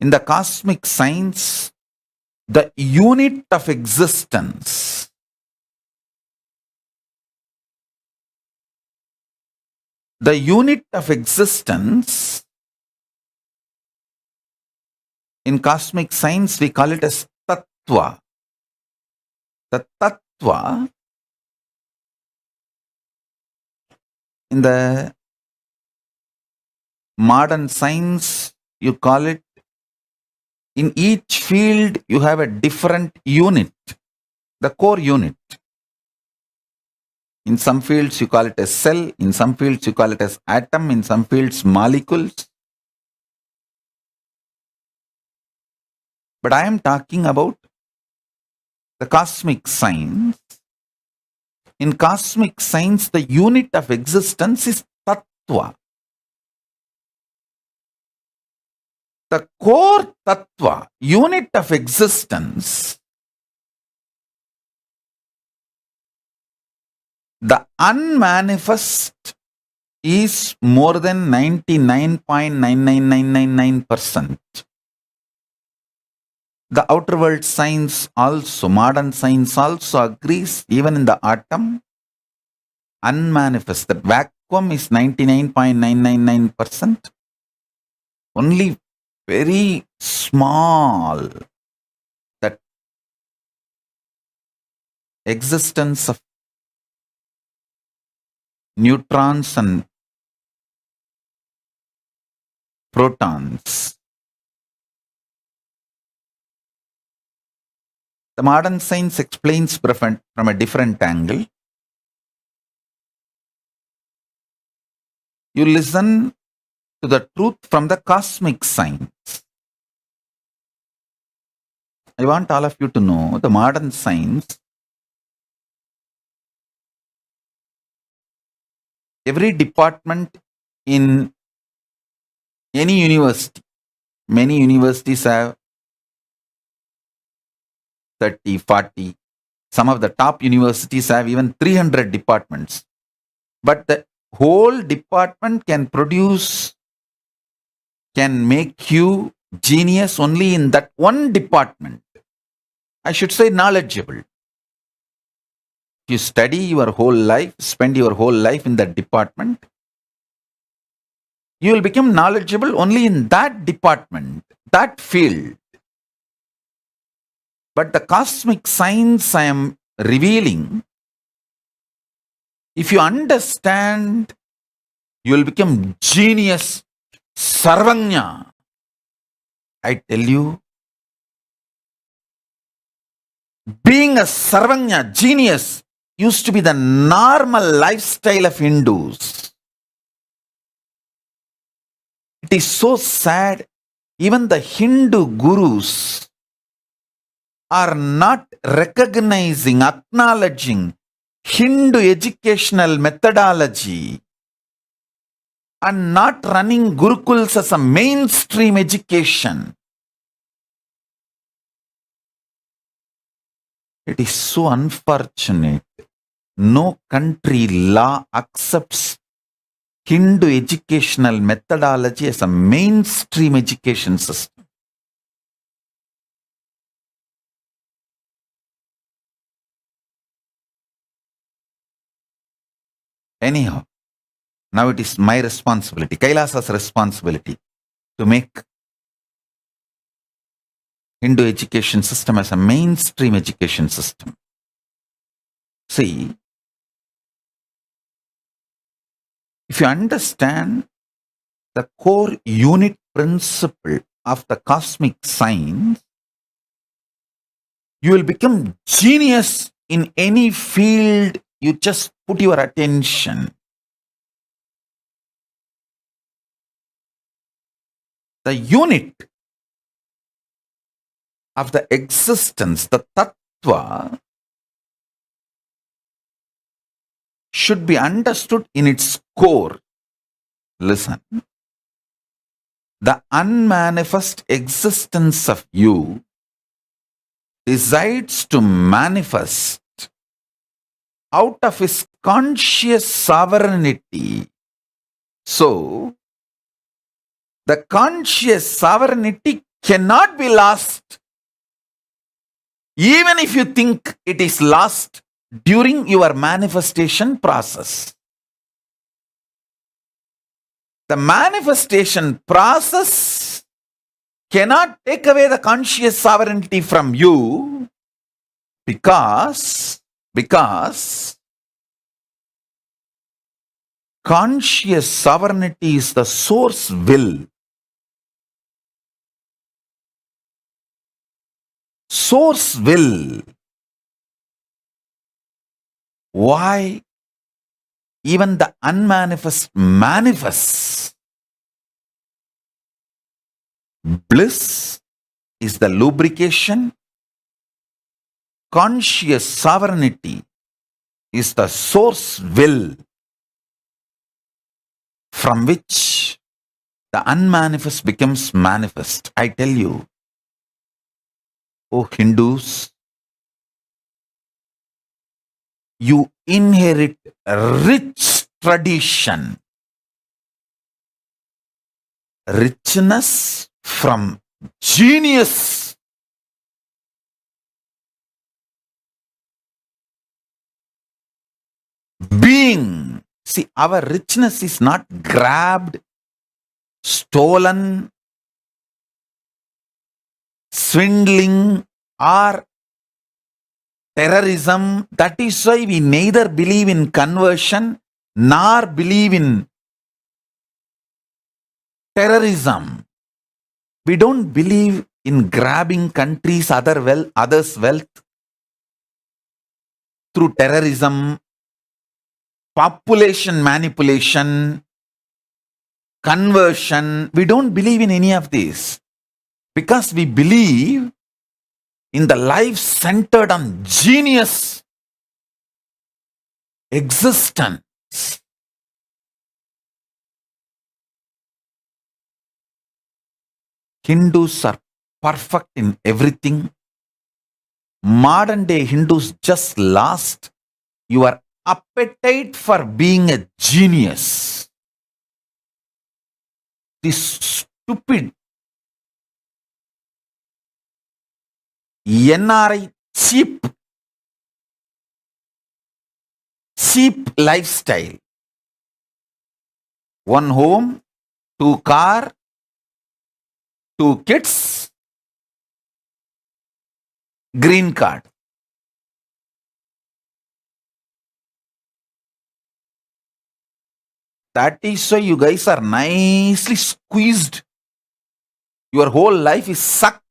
In the cosmic science, the unit of existence, the unit of existence, in cosmic science we call it as tattva. The tattva, in the modern science you call it, in each field you have a different unit, the core unit. In some fields you call it a cell, in some fields you call it as atom, in some fields molecules. But I am talking about the cosmic science. In cosmic science, the unit of existence is tattva. The core tattva, unit of existence, the unmanifest is more than 99.99999%. The outer world science also, modern science also agrees, even in the atom, unmanifest, the vacuum is 99.999%. only very small, that existence of neutrons and protons. The modern science explains from a different angle. You listen to the truth from the cosmic science. I want all of you to know the modern science, every department in any university, many universities have 30, 40. Some of the top universities have even 300 departments. But the whole department can make you genius only in that one department. I should say knowledgeable. You study your whole life, spend your whole life in that department, you will become knowledgeable only in that department, that field. But the cosmic science I am revealing, if you understand, you will become genius, sarvanya. I tell you, being a sarvanya, genius, used to be the normal lifestyle of Hindus. It is so sad, even the Hindu gurus are not recognizing, acknowledging Hindu educational methodology and not running gurukuls as a mainstream education. It is so unfortunate. No country law accepts Hindu educational methodology as a mainstream education system. Anyhow, now it is my responsibility, Kailasa's responsibility, to make Hindu education system as a mainstream education system. See, if you understand the core unit principle of the cosmic science, you will become genius in any field you just put your attention. The unit of the existence, the tattva, should be understood in its core. Listen. The unmanifest existence of you decides to manifest out of his conscious sovereignty. So, the conscious sovereignty cannot be lost, even if you think it is lost during your manifestation process. The manifestation process cannot take away the conscious sovereignty from you because conscious sovereignty is the source will. Source will. Why? Even the unmanifest manifests. Bliss is the lubrication. Conscious sovereignty is the source will from which the unmanifest becomes manifest. I tell you, oh Hindus, you inherit a rich tradition, richness from genius. Being. See, our richness is not grabbed, stolen, swindling or terrorism. That is why we neither believe in conversion nor believe in terrorism. We don't believe in grabbing others' wealth through terrorism, population manipulation, conversion. We don't believe in any of this because we believe in the life centered on genius existence. Hindus are perfect in everything. Modern day Hindus just lost your appetite for being a genius. This stupid NRI cheap lifestyle. One home, 2 car, 2 kids, green card. That is why you guys are nicely squeezed. Your whole life is sucked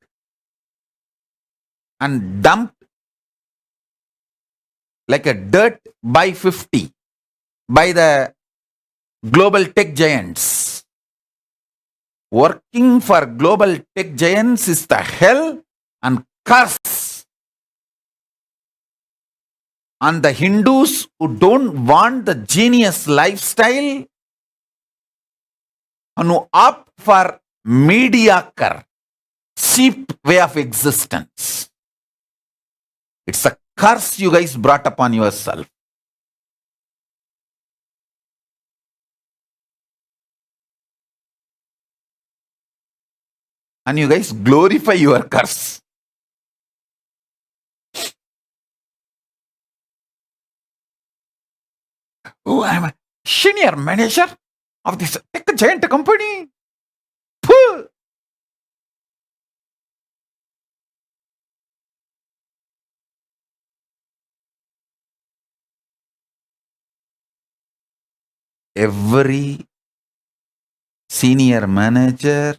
and dumped like a dirt by 50 by the global tech giants. Working for global tech giants is the hell and curse on the Hindus who don't want the genius lifestyle and who opt for mediocre, cheap way of existence. It's a curse you guys brought upon yourself. And you guys glorify your curse. Oh, I'm a senior manager of this tech giant company. Pooh. Every senior manager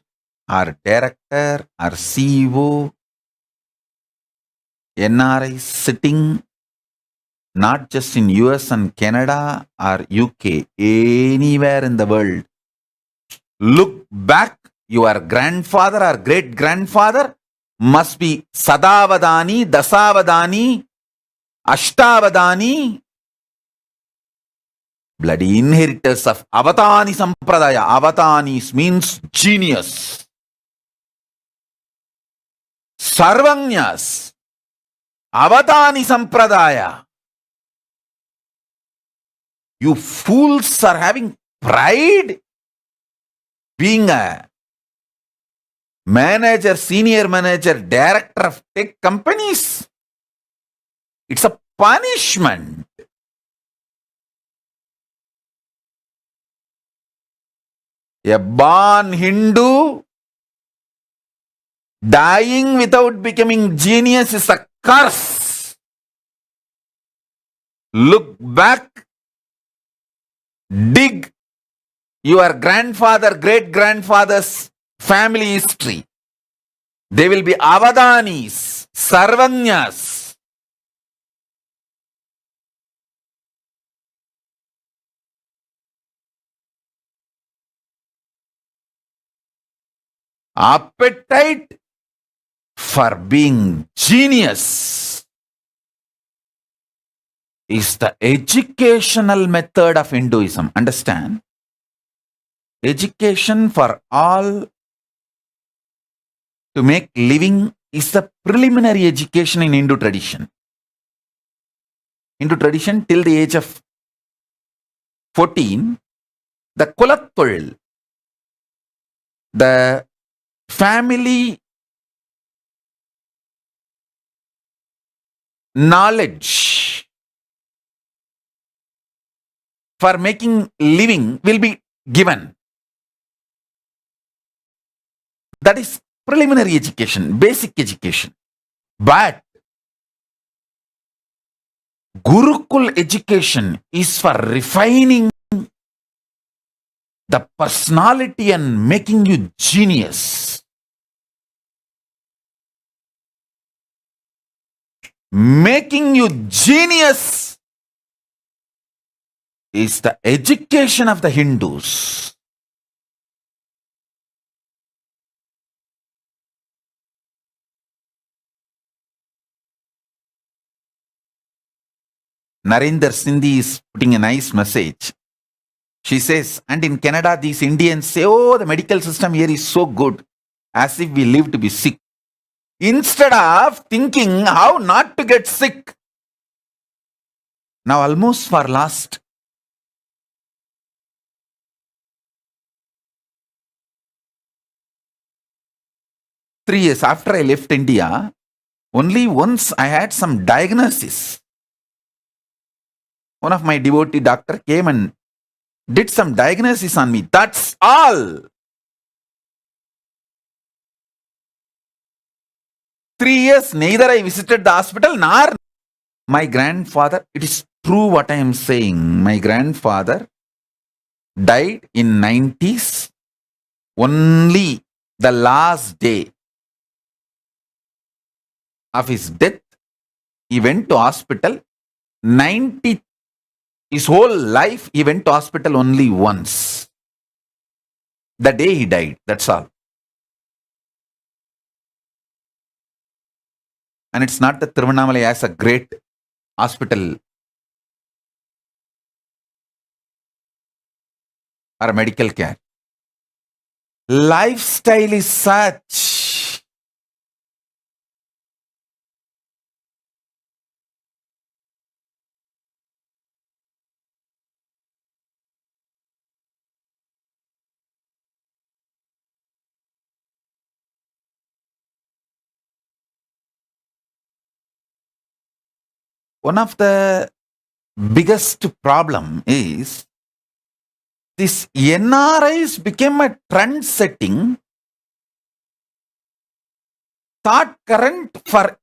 or director or CEO, NRI sitting not just in US and Canada or UK, anywhere in the world. Look back, your grandfather or great grandfather must be Sadavadani, Dasavadani, Ashtavadani, bloody inheritors of Avatani Sampradaya. Avatanis means genius. Sarvanyas, Avatani Sampradaya. You fools are having pride being a manager, senior manager, director of tech companies. It's a punishment. A born Hindu dying without becoming genius is a curse. Look back, dig your grandfather, great grandfather's family history. They will be Avadanis, Sarvanyas. Appetite for being genius is the educational method of Hinduism. Understand? Education for all to make living is the preliminary education in Hindu tradition. Hindu tradition, till the age of 14, the Kulattul, the family knowledge for making living will be given. That is preliminary education, basic education. But Gurukul education is for refining the personality and making you genius. Making you genius is the education of the Hindus. Narendra Sindhi is putting a nice message. She says, and in Canada, these Indians say, oh, the medical system here is so good, as if we live to be sick. Instead of thinking how not to get sick. Now, almost for last 3 years after I left India, only once I had some diagnosis. One of my devotee doctor came and did some diagnosis on me. That's all. 3 years, neither I visited the hospital nor my grandfather. It is true what I am saying. My grandfather died in 90s. Only the last day of his death, he went to hospital. 90, his whole life, he went to hospital only once. The day he died, that's all. And it's not that Tiruvannamalai has a great hospital or a medical care. Lifestyle is such. One of the biggest problem is this NRIs became a trend setting thought current for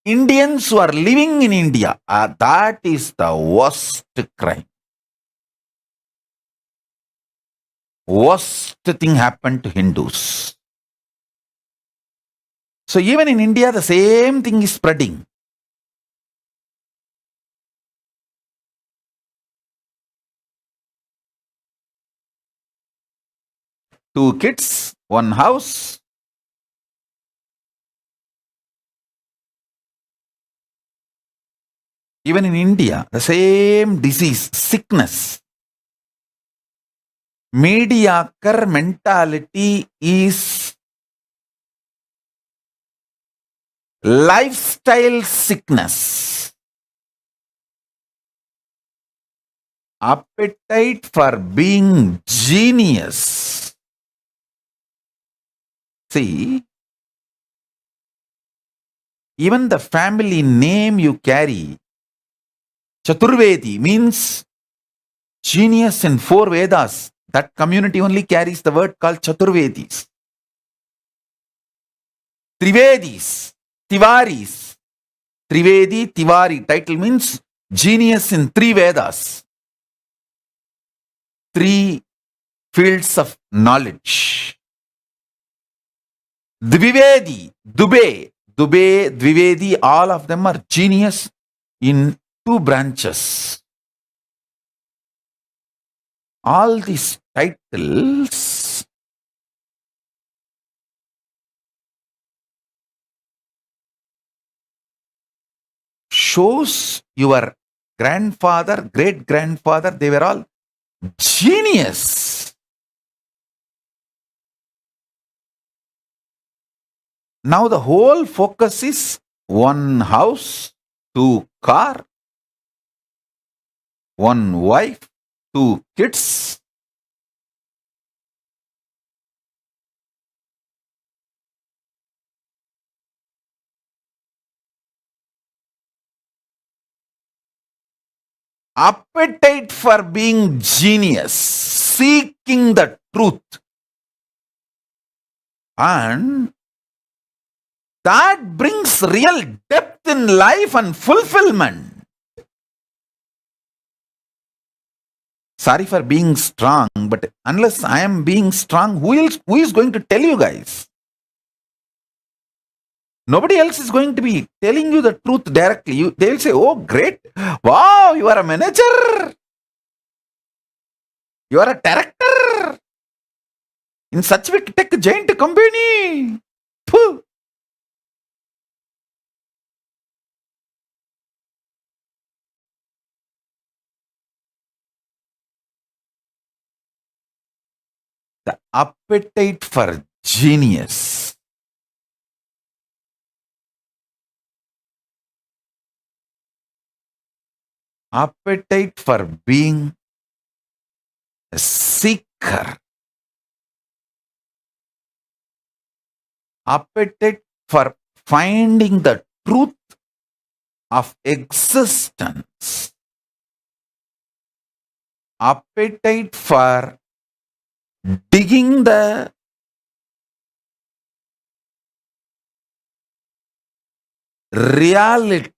Indians who are living in India. That is the worst crime. Worst thing happened to Hindus. So even in India, the same thing is spreading. Two kids, one house. Even in India, the same disease, sickness. Mediocre mentality is lifestyle sickness. Appetite for being genius. See, even the family name you carry, Chaturvedi, means genius in 4 Vedas. That community only carries the word called Chaturvedis. Trivedis, Tivaris. Trivedi, Tivari. Title means genius in 3 Vedas. 3 fields of knowledge. Dvivedi, Dube, Dvivedi, all of them are genius in 2 branches. All these titles shows your grandfather, great-grandfather, they were all genius. Now the whole focus is 1 house, 2 car, 1 wife, 2 kids. Appetite for being genius, seeking the truth. And That brings real depth in life and fulfillment. Sorry for being strong, but unless I am being strong, who is going to tell you guys? Nobody else is going to be telling you the truth directly. They will say, oh, great. Wow, you are a manager. You are a director in such a tech giant company. Phew. The appetite for genius. Appetite for being a seeker. Appetite for finding the truth of existence. Appetite for digging the reality.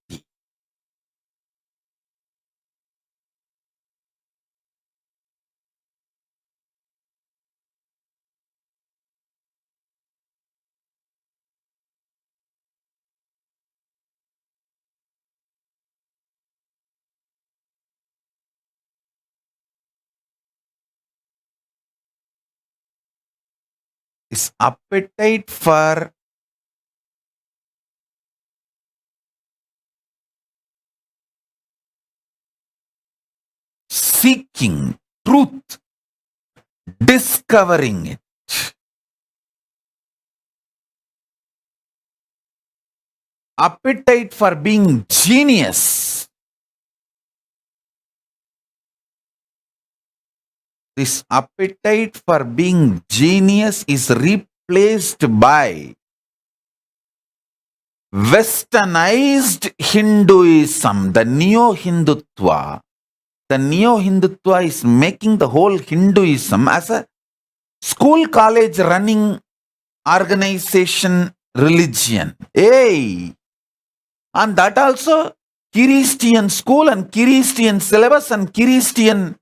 Is appetite for seeking truth, discovering it. Appetite for being genius. This appetite for being genius is replaced by westernized Hinduism, the neo-Hindutva. The neo-Hindutva is making the whole Hinduism as a school college running organization religion. Hey! And that also Christian school and Christian syllabus and Christian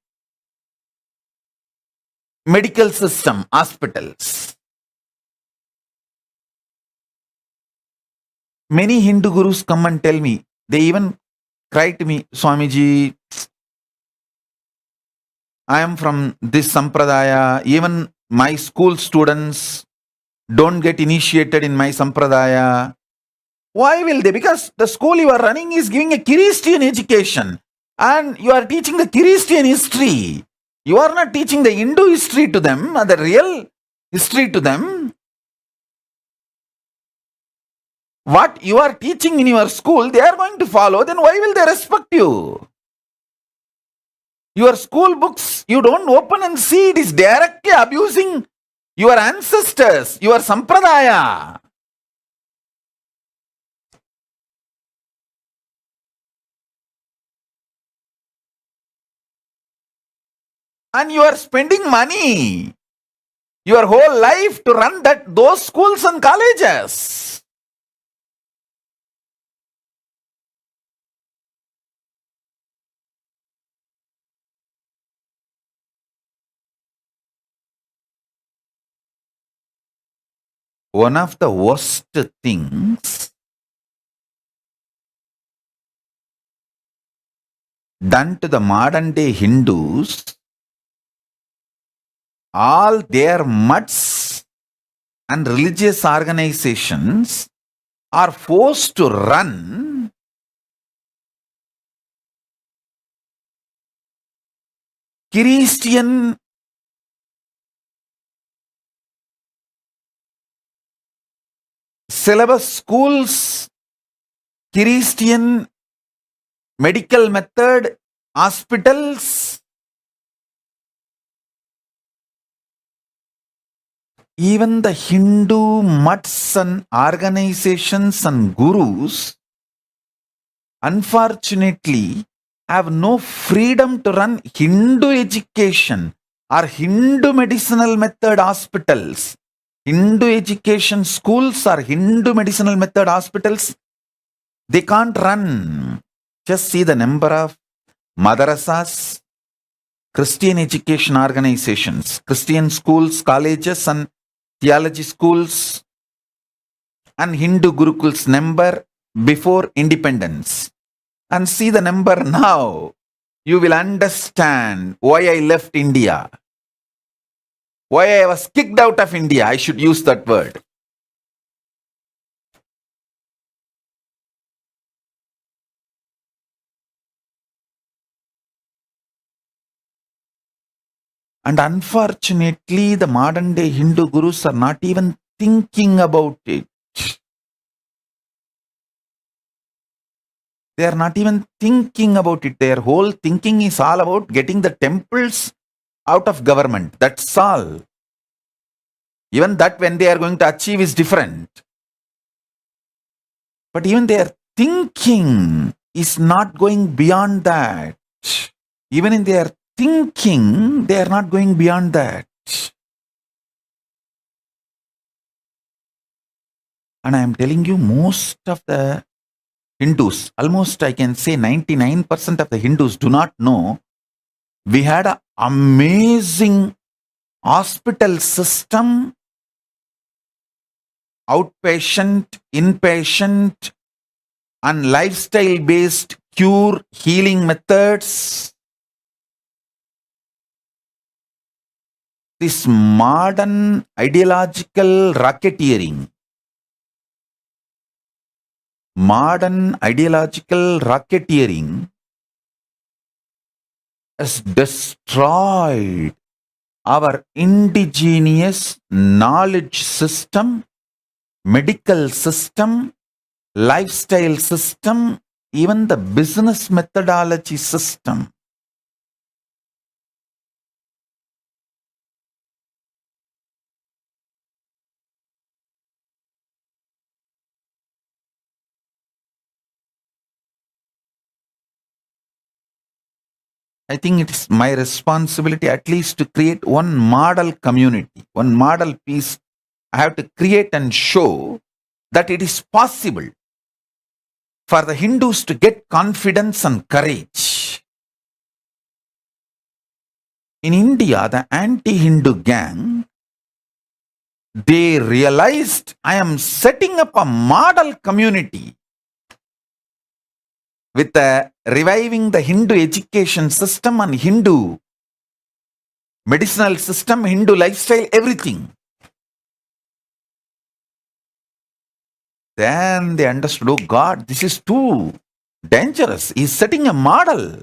medical system, hospitals. Many Hindu gurus come and tell me, they even cry to me, Swamiji, I am from this sampradaya, even my school students don't get initiated in my sampradaya. Why will they? Because the school you are running is giving a Christian education and you are teaching the Christian history. You are not teaching the Hindu history to them, or the real history to them. What you are teaching in your school, they are going to follow, then why will they respect you? Your school books, you don't open and see, it is directly abusing your ancestors, your sampradaya. And you are spending money, your whole life to run those schools and colleges. One of the worst things done to the modern day Hindus, all their mutts and religious organizations are forced to run Christian syllabus schools, Christian medical method hospitals. Even the Hindu mutts and organizations and gurus, unfortunately, have no freedom to run Hindu education or Hindu medicinal method hospitals Hindu education schools or Hindu medicinal method hospitals, they can't run. Just see the number of madrasas, Christian education organizations, Christian schools, colleges and theology schools, and Hindu gurukuls number before independence. And see the number now. You will understand why I left India. Why I was kicked out of India. I should use that word. And unfortunately, the modern day Hindu gurus are not even thinking about it. They are not even thinking about it. Their whole thinking is all about getting the temples out of government. That's all. Even that, when they are going to achieve, is different. But even their thinking is not going beyond that. Even in their thinking, they are not going beyond that. And I am telling you, most of the Hindus, almost I can say 99% of the Hindus do not know we had an amazing hospital system, outpatient, inpatient, and lifestyle-based cure healing methods. This modern ideological racketeering has destroyed our indigenous knowledge system, medical system, lifestyle system, even the business methodology system. I think it is my responsibility at least to create one model community, one model piece. I have to create and show that it is possible for the Hindus to get confidence and courage. In India, the anti-Hindu gang, they realized I am setting up a model community with reviving the Hindu education system and Hindu medicinal system, Hindu lifestyle, everything. Then they understood, oh God, this is too dangerous. He's setting a model.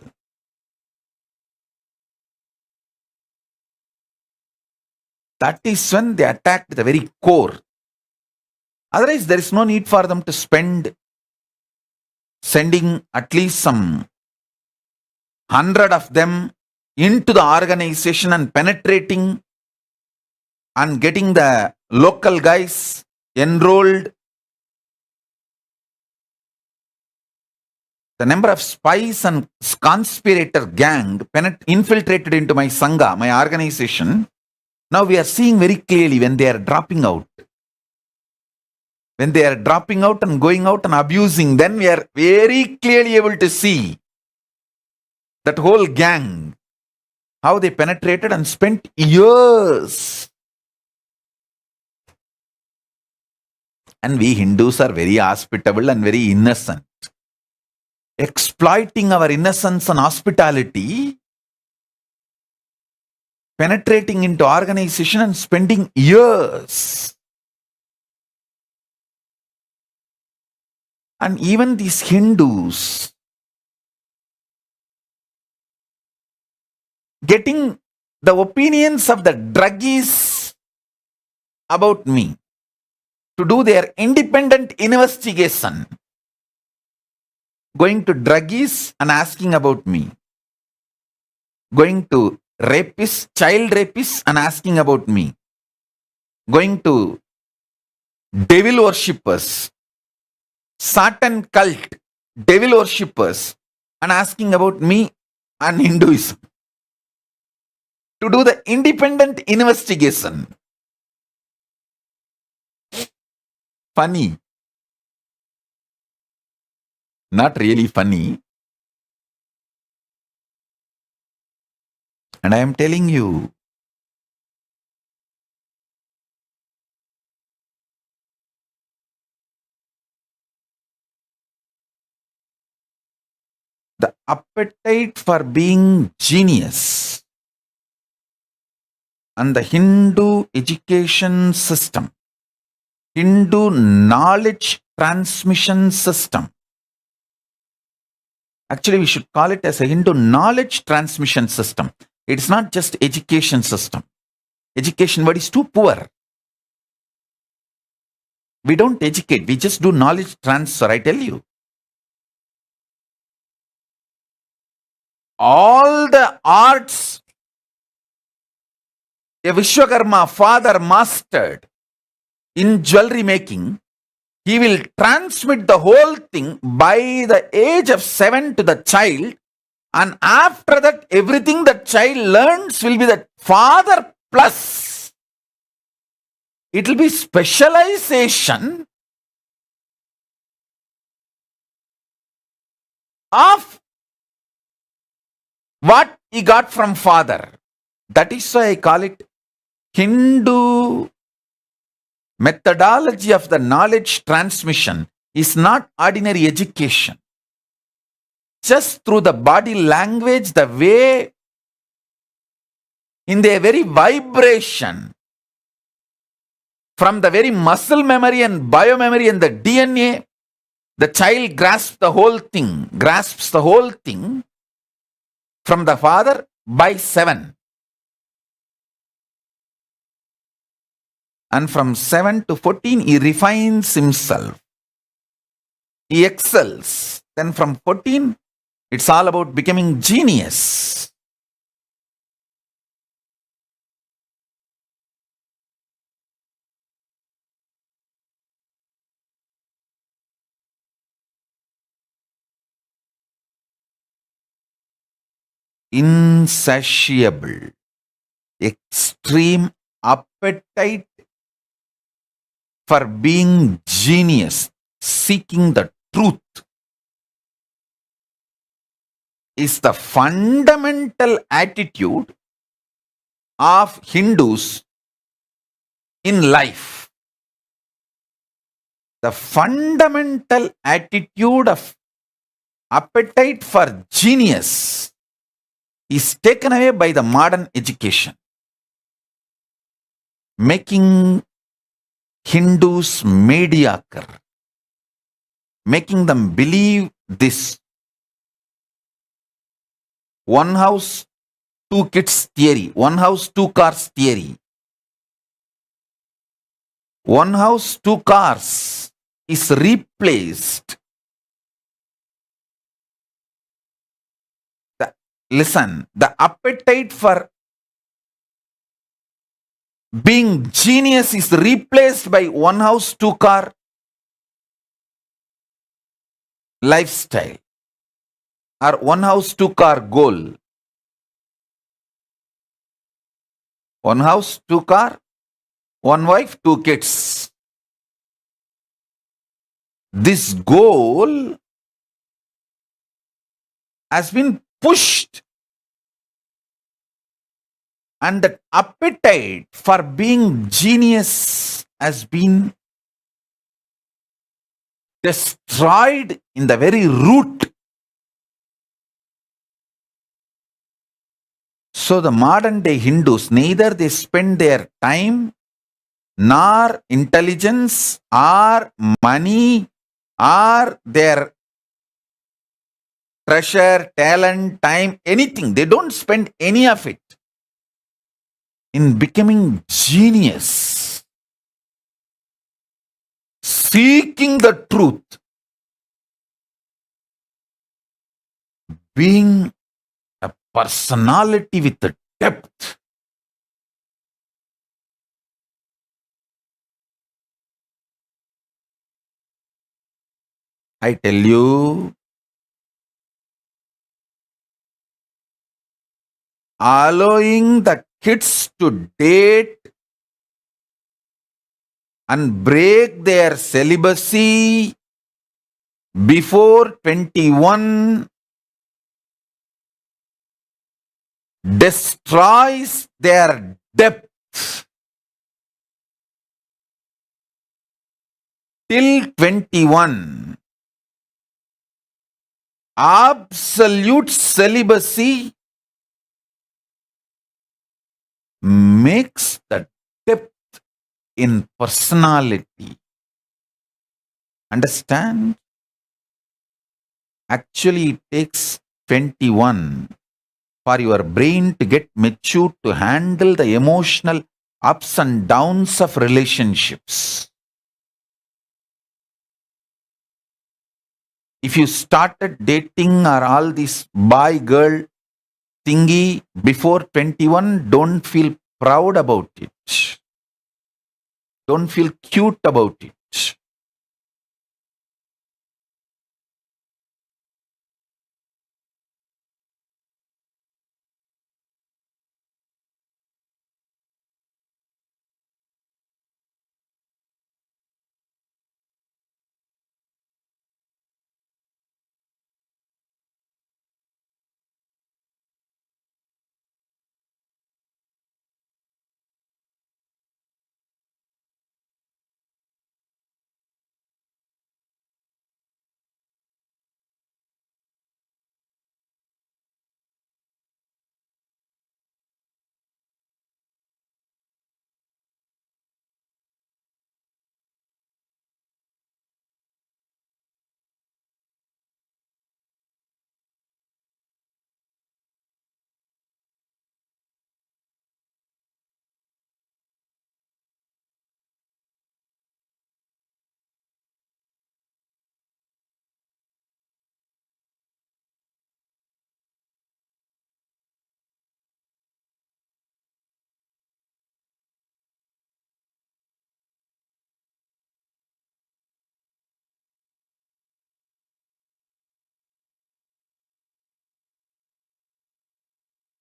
That is when they attacked the very core. Otherwise, there is no need for them to sending at least some 100 of them into the organization and penetrating and getting the local guys enrolled. The number of spies and conspirator gang infiltrated into my Sangha, my organization. Now we are seeing very clearly when they are dropping out. When they are dropping out and going out and abusing, then we are very clearly able to see that whole gang, how they penetrated and spent years. And we Hindus are very hospitable and very innocent. Exploiting our innocence and hospitality, penetrating into organization and spending years. And even these Hindus getting the opinions of the druggies about me to do their independent investigation. Going to druggies and asking about me. Going to rapists, child rapists and asking about me. Going to devil worshippers, Satan cult, devil worshippers and asking about me and Hinduism. To do the independent investigation. funny. Not really funny. And I am telling you, the appetite for being genius and the Hindu education system, Hindu knowledge transmission system. Actually, we should call it as a Hindu knowledge transmission system. It's not just education system. Education word is too poor. We don't educate, we just do knowledge transfer, I tell you. All the arts a Vishwakarma father mastered in jewelry making, he will transmit the whole thing by the age of 7 to the child, and after that everything the child learns will be the father plus. It will be specialization of what he got from father. That is why I call it Hindu methodology of the knowledge transmission is not ordinary education. Just through the body language, the way, in their very vibration, from the very muscle memory and biomemory and the DNA, the child grasps the whole thing from the father by 7. And from 7 to 14, he refines himself. He excels. Then from 14, it's all about becoming genius. Insatiable, extreme appetite for being genius, seeking the truth, is the fundamental attitude of Hindus in life. The fundamental attitude of appetite for genius is taken away by the modern education, making Hindus mediocre, making them believe this one house, 2 kids theory, one house, 2 cars theory. One house, 2 cars is replaced. The appetite for being genius is replaced by one house, 2 car lifestyle, or one house, 2 car goal. One house, 2 car, 1 wife, 2 kids. This goal has been pushed, and that appetite for being genius has been destroyed in the very root. So the modern day Hindus, neither they spend their time nor intelligence or money or their treasure, talent, time, anything. They don't spend any of it in becoming genius, seeking the truth, being a personality with a depth. I tell you, allowing the kids to date and break their celibacy before 21 destroys their depth till 21. Absolute celibacy makes the depth in personality. Understand? Actually, it takes 21 for your brain to get mature to handle the emotional ups and downs of relationships. If you started dating or all this boy girl thingy before 21, don't feel proud about it. Don't feel cute about it.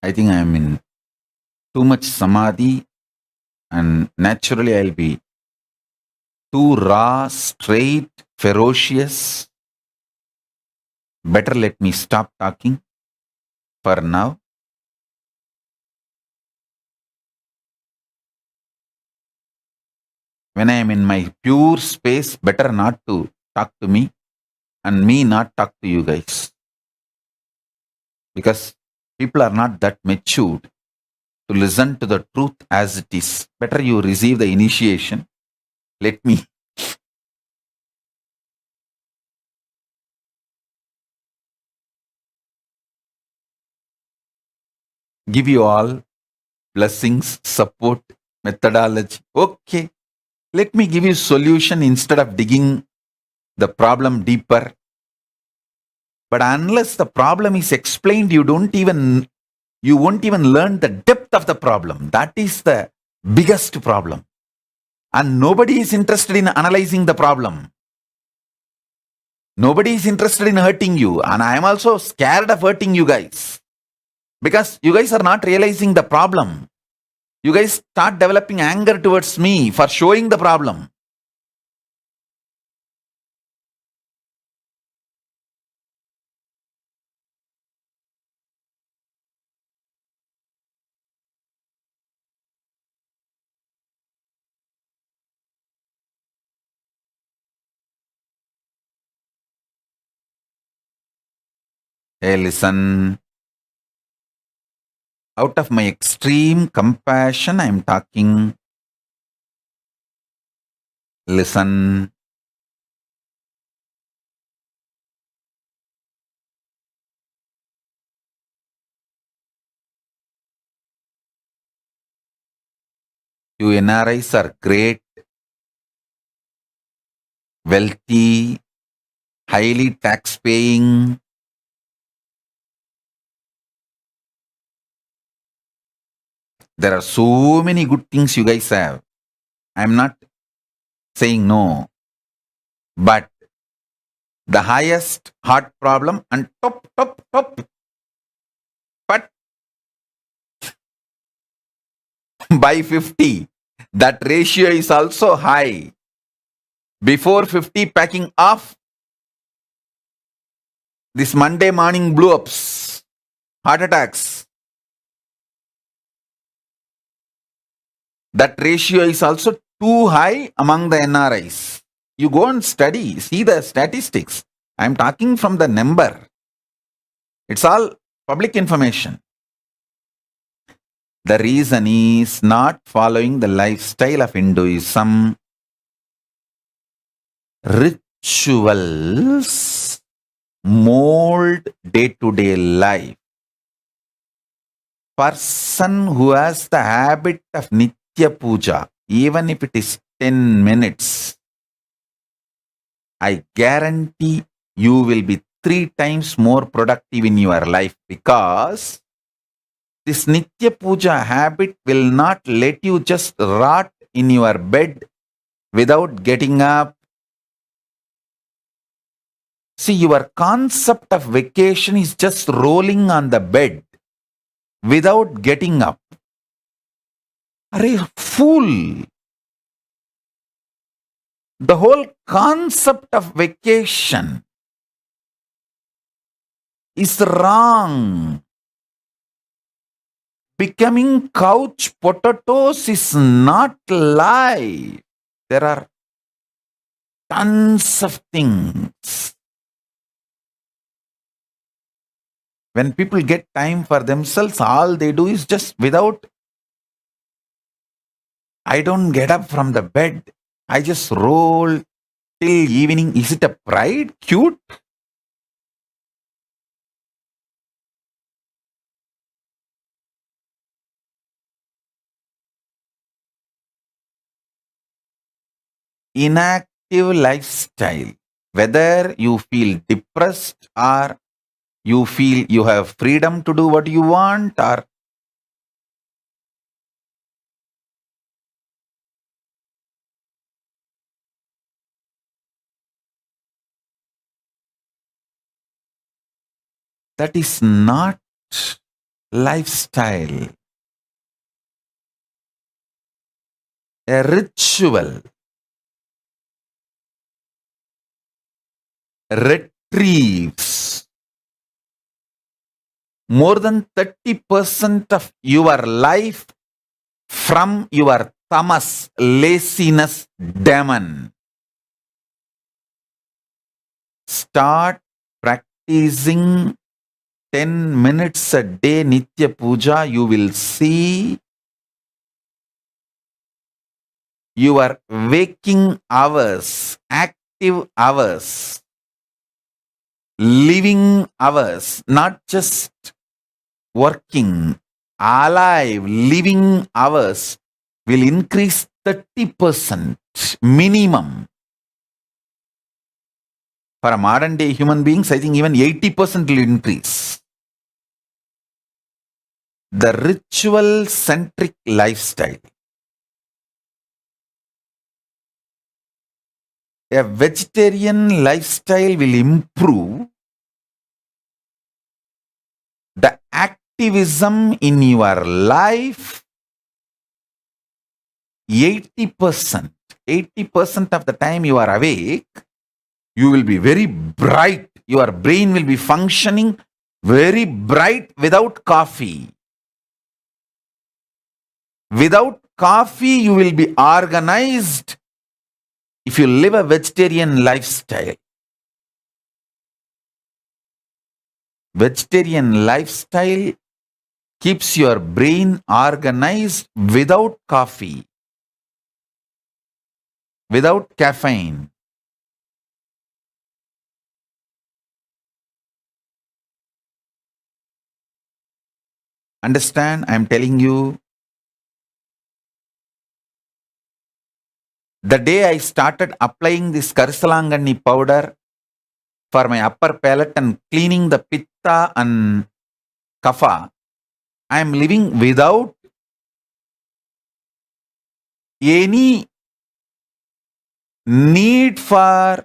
I think I am in too much samadhi, and naturally I'll be too raw, straight, ferocious. Better let me stop talking for now. When I am in my pure space, better not to talk to me and me not talk to you guys. Because people are not that matured to listen to the truth as it is. Better you receive the initiation. Let me give you all blessings, support, methodology. Okay, let me give you solution instead of digging the problem deeper. But unless the problem is explained, you won't even learn the depth of the problem. That is the biggest problem. And nobody is interested in analyzing the problem. Nobody is interested in hurting you. And I am also scared of hurting you guys. Because you guys are not realizing the problem. You guys start developing anger towards me for showing the problem. Hey, listen. Out of my extreme compassion, I am talking. Listen. You NRIs are great, wealthy, highly tax paying. There are so many good things you guys have. I'm not saying no. But the highest heart problem and top. But by 50, that ratio is also high. Before 50, packing off. This Monday morning blow-ups, heart attacks. That ratio is also too high among the NRIs. You go and study, see the statistics. I'm talking from the number. It's all public information. The reason is not following the lifestyle of Hinduism. Rituals mold day-to-day life. Person who has the habit of Nitya Puja, even if it is 10 minutes, I guarantee you will be 3 times more productive in your life, because this Nitya Puja habit will not let you just rot in your bed without getting up. See, your concept of vacation is just rolling on the bed without getting up. Arey, fool! The whole concept of vacation is wrong. Becoming couch potatoes is not life. There are tons of things. When people get time for themselves, all they do is just I don't get up from the bed. I just roll till evening. Is it a pride? Cute? Inactive lifestyle. Whether you feel depressed or you feel you have freedom to do what you want, or that is not lifestyle. A ritual retrieves more than 30% of your life from your tamas, laziness demon. Start practicing 10 minutes a day Nitya Puja. You will see your waking hours, active hours, living hours, not just working, alive, living hours will increase 30% minimum. For a modern day human beings, I think even 80% will increase. The ritual centric lifestyle. A vegetarian lifestyle will improve the activism in your life 80%. 80% of the time you are awake, you will be very bright. Your brain will be functioning very bright without coffee. Without coffee, you will be organized if you live a vegetarian lifestyle. Vegetarian lifestyle keeps your brain organized without coffee, without caffeine. Understand? I am telling you. The day I started applying this Karisalangani powder for my upper palate and cleaning the pitta and kapha, I am living without any need for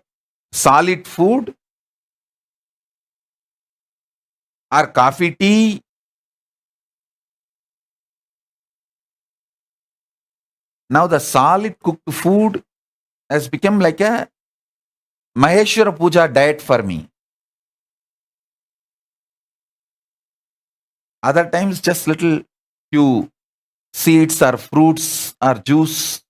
solid food or coffee, tea. Now the solid cooked food has become like a Maheshwara Puja diet for me. Other times, just little few seeds or fruits or juice.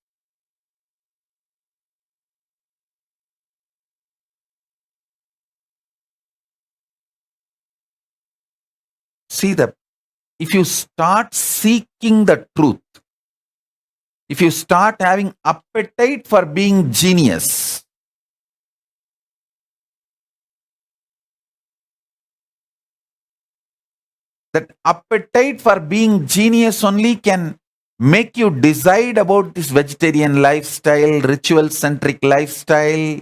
See, if you start seeking the truth, if you start having appetite for being genius, that appetite for being genius only can make you decide about this vegetarian lifestyle, ritual-centric lifestyle.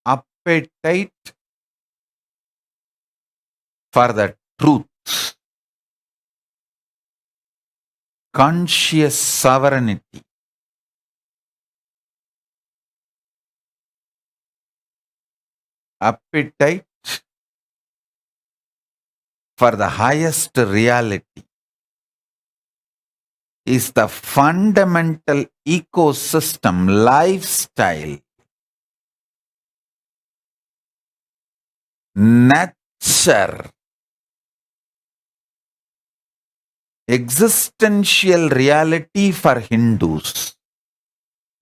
Appetite for the truth, conscious sovereignty, appetite for the highest reality is the fundamental ecosystem, lifestyle, nature, existential reality for Hindus.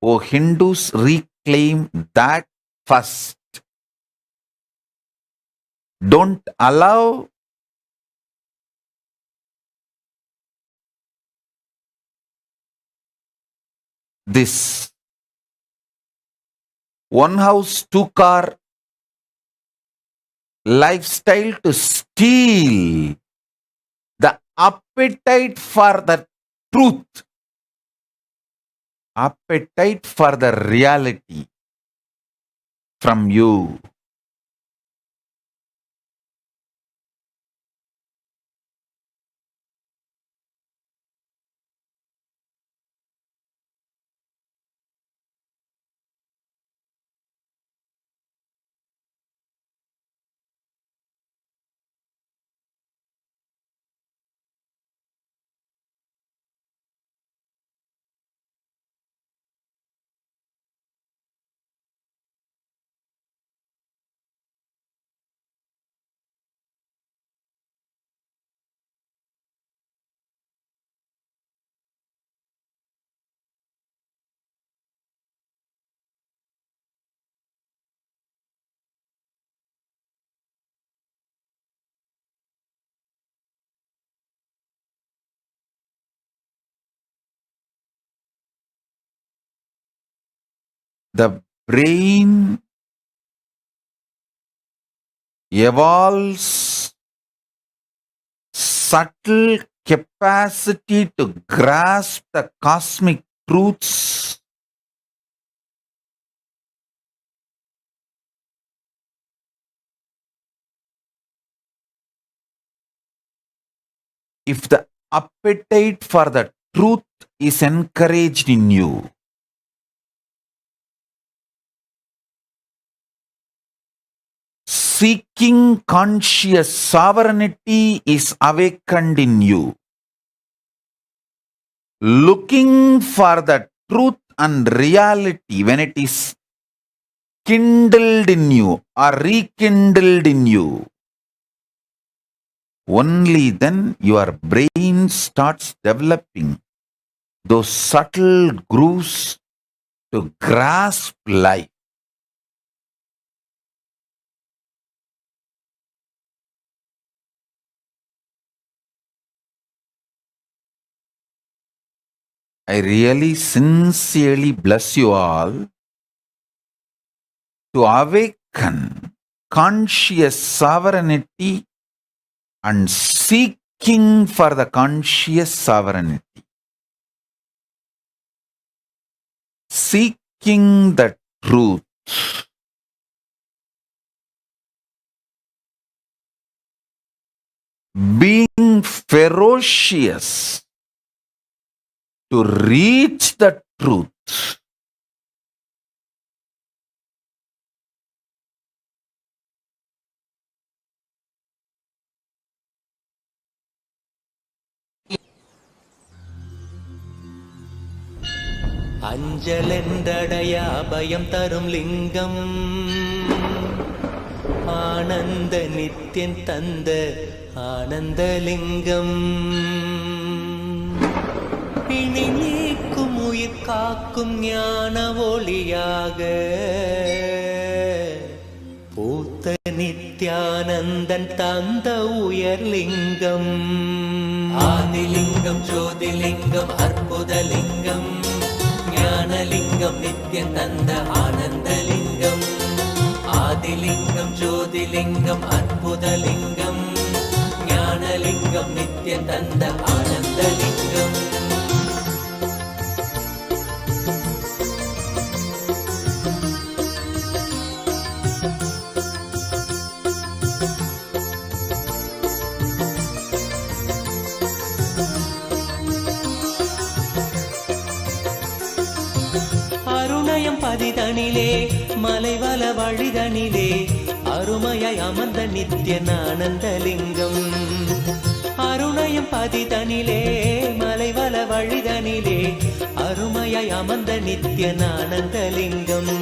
Oh, Hindus, reclaim that first. Don't allow this one house, two car lifestyle to steal the appetite for the truth, appetite for the reality from you. The brain evolves subtle capacity to grasp the cosmic truths if the appetite for the truth is encouraged in you. Seeking conscious sovereignty is awakened in you. Looking for the truth and reality, when it is kindled in you or rekindled in you, only then your brain starts developing those subtle grooves to grasp life. I really sincerely bless you all to awaken conscious sovereignty and seeking for the conscious sovereignty. Seeking the truth. Being ferocious to reach the truth. அஞ்சலென்றடைய அபயம் தரும் லிங்கம், ஆனந்த நித்தியன் தந்த ஆனந்தலிங்கம், பிணி நீக்கும் உயிர் காக்கும் ஞான ஒளியாக பூத்த நித்யானந்தன் தந்த உயர்லிங்கம், ஆதிலிங்கம் ஜோதிலிங்கம் அற்புதலிங்கம், ஞானலிங்கம் நித்யன் தந்த ஆனந்தலிங்கம், ஆதிலிங்கம் ஜோதிலிங்கம் அற்புதலிங்கம், ஞானலிங்கம் நித்யன் தந்த ஆனந்தலிங்கம். அருணயம் பதிதனிலே மலைவல வழிதனிலே அருமையாய் அமர்ந்த நித்யன் ஆனந்தலிங்கம், அருணயம் பதிதனிலே மலைவல வழிதனிலே அருமையாய் அமர்ந்த நித்யன் ஆனந்தலிங்கம்,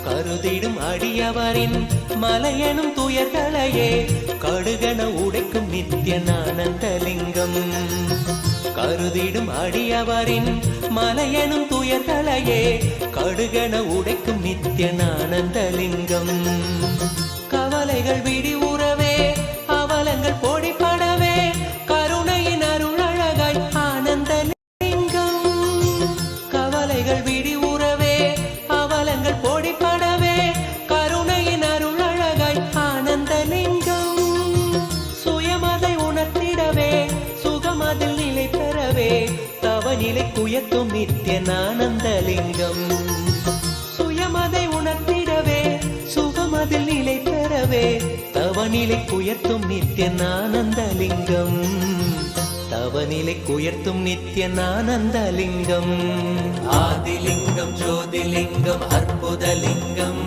கருதிடும் அடியவரின் மலையெனும் துயர்களையே கடுகன உடைக்கும் நித்யன் ஆனந்தலிங்கம், கருதிடும் அடியவரின் மலையெனும் துயர்களையே கடுகன உடைக்கும் நித்யன் ஆனந்தலிங்கம், கவலைகள் விடி உறவே அவலங்கள் பொடிப்படவே கருணையின் அருளழகாய் ஆனந்தலிங்கம், கவலைகள் விடி உறவே அவலங்கள் பொடிப்படவே கருணையின் அருளழகாய் ஆனந்தலிங்கம், சுயமதை உணர்த்திடவே சுகமதில் நிலை பெறவே தவநிலை குயத்தும் நித்யன் ஆனந்தலிங்கம், சுயமதை உணர்த்திடவே சுகமதில் நிலை பெறவே தவநிலை குயர்த்தும் நித்யன் ஆனந்தலிங்கம், தவநிலை குயர்த்தும் நித்யன் ஆனந்தலிங்கம், ஆதிலிங்கம் ஜோதிலிங்கம் அற்புதலிங்கம்,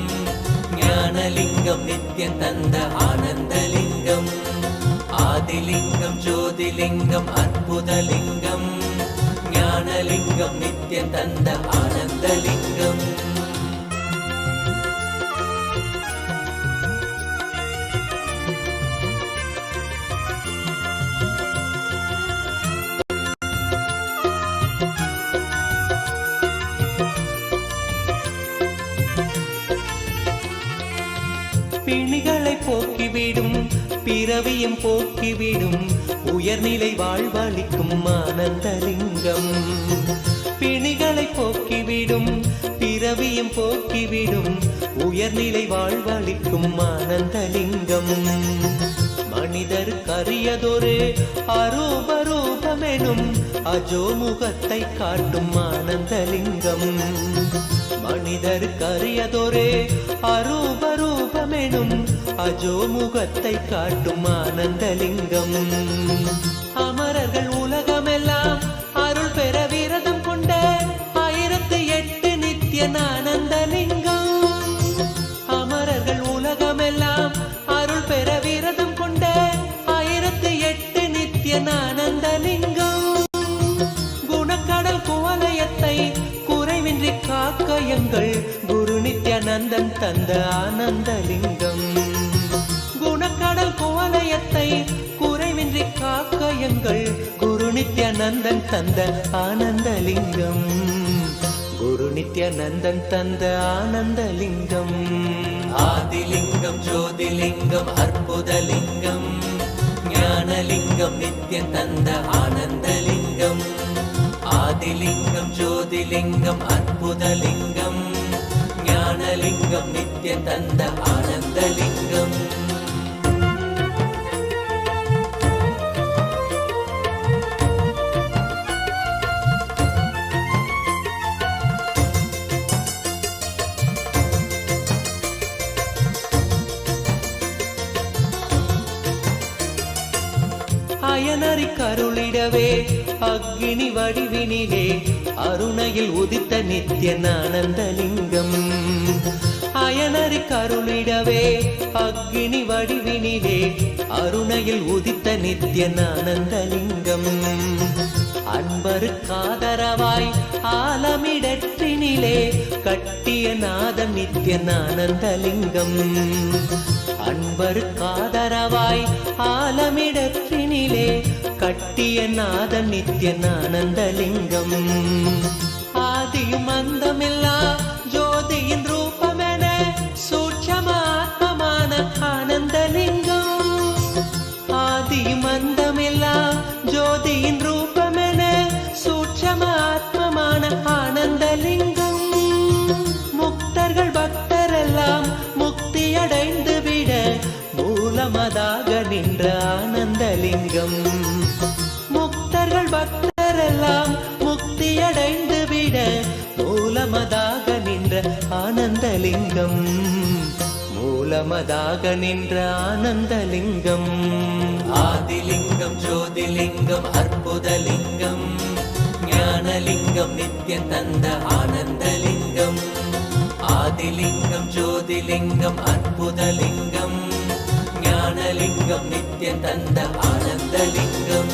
ஞானலிங்கம் நித்யன் தந்த ஆனந்தலிங்கம், ஆதிலிங்கம் ஜோதிலிங்கம் அற்புதலிங்கம், ஞானலிங்கம் நித்யன் தந்த ஆனந்தலிங்கம். பிணிகளை போக்கிவிடும் பிறவியும் போக்கிவிடும் உயர்நிலை வாழ்வளிக்கும் ஆனந்தலிங்கம், பிணிகளை போக்கிவிடும் பிறவியும் போக்கிவிடும் உயர்நிலை வாழ்வளிக்கும் ஆனந்தலிங்கம், மனிதருக்கு அரியதொரு அரூபரூபமெனும் அஜோமுகத்தை காட்டும் ஆனந்தலிங்கம், மனிதருக்கு அரியதொரு அரூபரூபமெனும் அஜோமுகத்தை காட்டும் ஆனந்தலிங்கம், அமரர்கள் உலகமெல்லாம் அருள் பெற விரதம் கொண்ட 1008 நித்யன் ஆனந்தலிங்கம், அமரர்கள் உலகமெல்லாம் அருள் பெற விரதம் கொண்ட 1008 நித்யன் ஆனந்தலிங்கம், குணக்கடல் குவலயத்தை குறைவின்றி காக்க எங்கள் குரு நித்யானந்தன் தந்த ஆனந்தலிங்கம், குணக்கடல் குவலயத்தை குறைவின்றி காக்க எங்கள் குரு நித்யானந்தன் தந்த ஆனந்தலிங்கம், குரு நித்யானந்தன் தந்த ஆனந்தலிங்கம், ஆதிலிங்கம் ஜோதிலிங்கம் அற்புதலிங்கம், ஞானலிங்கம் நித்யன் தந்த ஆனந்தலிங்கம், ஆதிலிங்கம் ஜோதிலிங்கம் அற்புதலிங்கம், ஞான ஞானலிங்கம் நித்ய தந்த ஆனந்தலிங்கம். அயனறி கருளிடவே அக்னி வடிவினிலே அருணையில் உதித்த நித்ய ஆனந்தலிங்கம். அயனறி கருளிடவே அக்னி வடிவினிலே அருணையில் உதித்த நித்ய ஆனந்தலிங்கம். அன்பருக்காதரவாய் ஆலமிடற்றினிலே கட்டிய நாதம் நித்ய ஆனந்தலிங்கம். அன்பருக்காதரவாய் ஆலமிடற்றினிலே கட்டிய நாதம் நித்ய ஆனந்தலிங்கம். ஆதியும் அந்தமில்லா ஜோதியின் ரூபமென சூட்சமாத்மமான ஆனந்தலிங்கம். ஆதியும் அந்தமில்லா ஜோதியின் ரூபமென சூட்சமாத்மமான ஆனந்தலிங்கம். முக்தர்கள் பக்தரெல்லாம் முக்தியடைந்து விட மூலமதாக நின்ற ஆனந்தலிங்கம். முக்தர்கள் பக்தரெல்லாம் முக்தியடைந்து விட மூலமதாக நின்ற ஆனந்தலிங்கம். மூலமதாக நின்ற ஆனந்தலிங்கம். ஆதிலிங்கம் ஜோதிலிங்கம் அற்புதலிங்கம். ஞானலிங்கம் நித்ய தந்த ஆனந்தலிங்கம். ஆதிலிங்கம் ஜோதிலிங்கம் அற்புதலிங்கம். ஞானலிங்கம் நித்ய தந்த ஆனந்தலிங்கம்.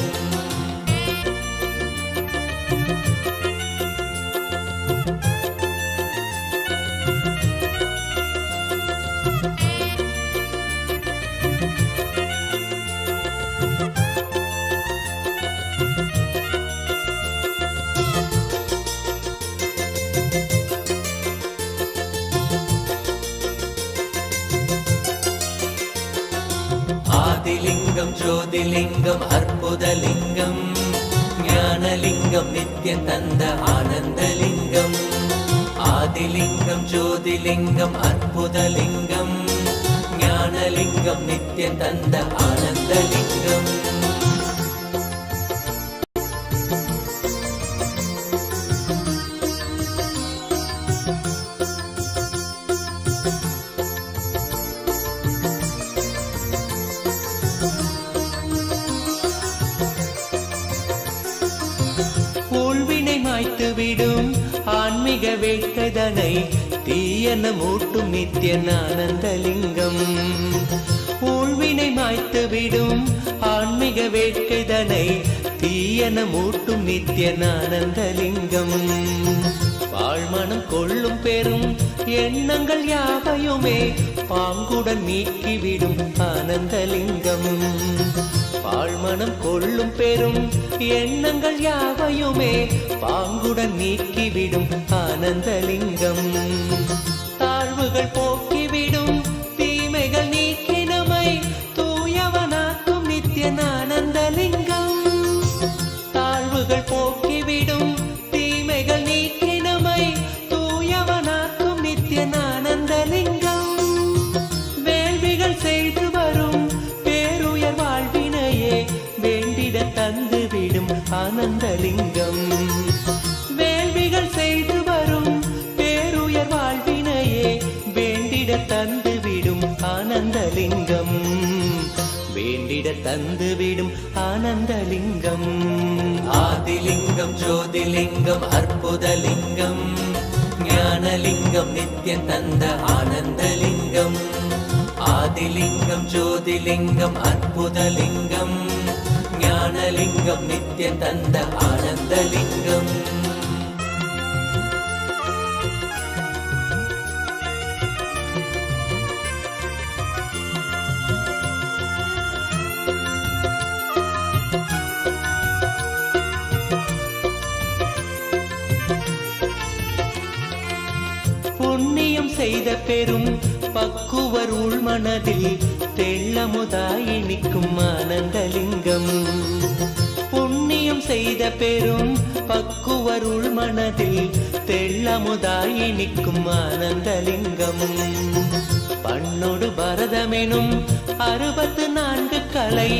ஆதிலிங்கம் ஜோதிலிங்கம் அற்புதலிங்கம். ஞானலிங்கம் நித்ய தந்த ஆனந்தலிங்கம். ஆதிலிங்கம் ஜோதிலிங்கம் அற்புதலிங்கம். ஞானலிங்கம் நித்ய தந்த ஆனந்தலிங்கம். விடும் ஆன்மீக வேட்கைதனை தீயன மூட்டும் நித்ய ஆனந்தலிங்கம். ஊழ்வினை மாய்த்து விடும் ஆன்மீக வேட்கைதனை தீயன மூட்டும் நித்ய ஆனந்தலிங்கம். வாழ்மனம் கொள்ளும் பெரும் எண்ணங்கள் யாவையுமே பாங்குடன் நீக்கிவிடும் ஆனந்தலிங்கம். வாழ்மனம் கொள்ளும் பெரும் எண்ணங்கள் யாவையுமே பாங்குடன் நீக்கிவிடும் ஆனந்தலிங்கம். தாழ்வுகள் போக்கிவிடும் தீமைகள் நீக்கி நம்மை தூயவனாக்கும் நித்ய ஆனந்தலிங்கம். தாழ்வுகள் போக்கிவிடும் தீமைகள் நீக்கி நம்மை தூயவனாக்கும் நித்ய ஆனந்தலிங்கம். வேள்விகள் செய்து வரும் பேருயர் வாழ்வினையே வேண்டிட தந்துவிடும் ஆனந்தலிங்கம். வேள்விகள் செய்து வரும் பேருயர் வாழ்வினையே வேண்டிட தந்துவிடும் ஆனந்தலிங்கம். வேண்டிட தந்துவிடும் ஆனந்தலிங்கம். ஆதிலிங்கம் ஜோதிலிங்கம் அற்புதலிங்கம். ஞானலிங்கம் நித்ய தந்த ஆனந்தலிங்கம். ஆதிலிங்கம் ஜோதிலிங்கம் அற்புதலிங்கம். ஞானலிங்கம் நித்ய தந்த ஆனந்தலிங்கம். புண்ணியம் செய்த பெரும் பக்குவர் உள்மனதில் தெள்ளமுதாய் நிற்கும் ஆனந்தலிங்கம். புண்ணியம் செய்த செய்த பெரும் பக்குவருள் மனதில் தெள்ளமுதாயி நிற்கும் ஆனந்தலிங்கம். பண்ணொடு பரதமெனும் 64 கலை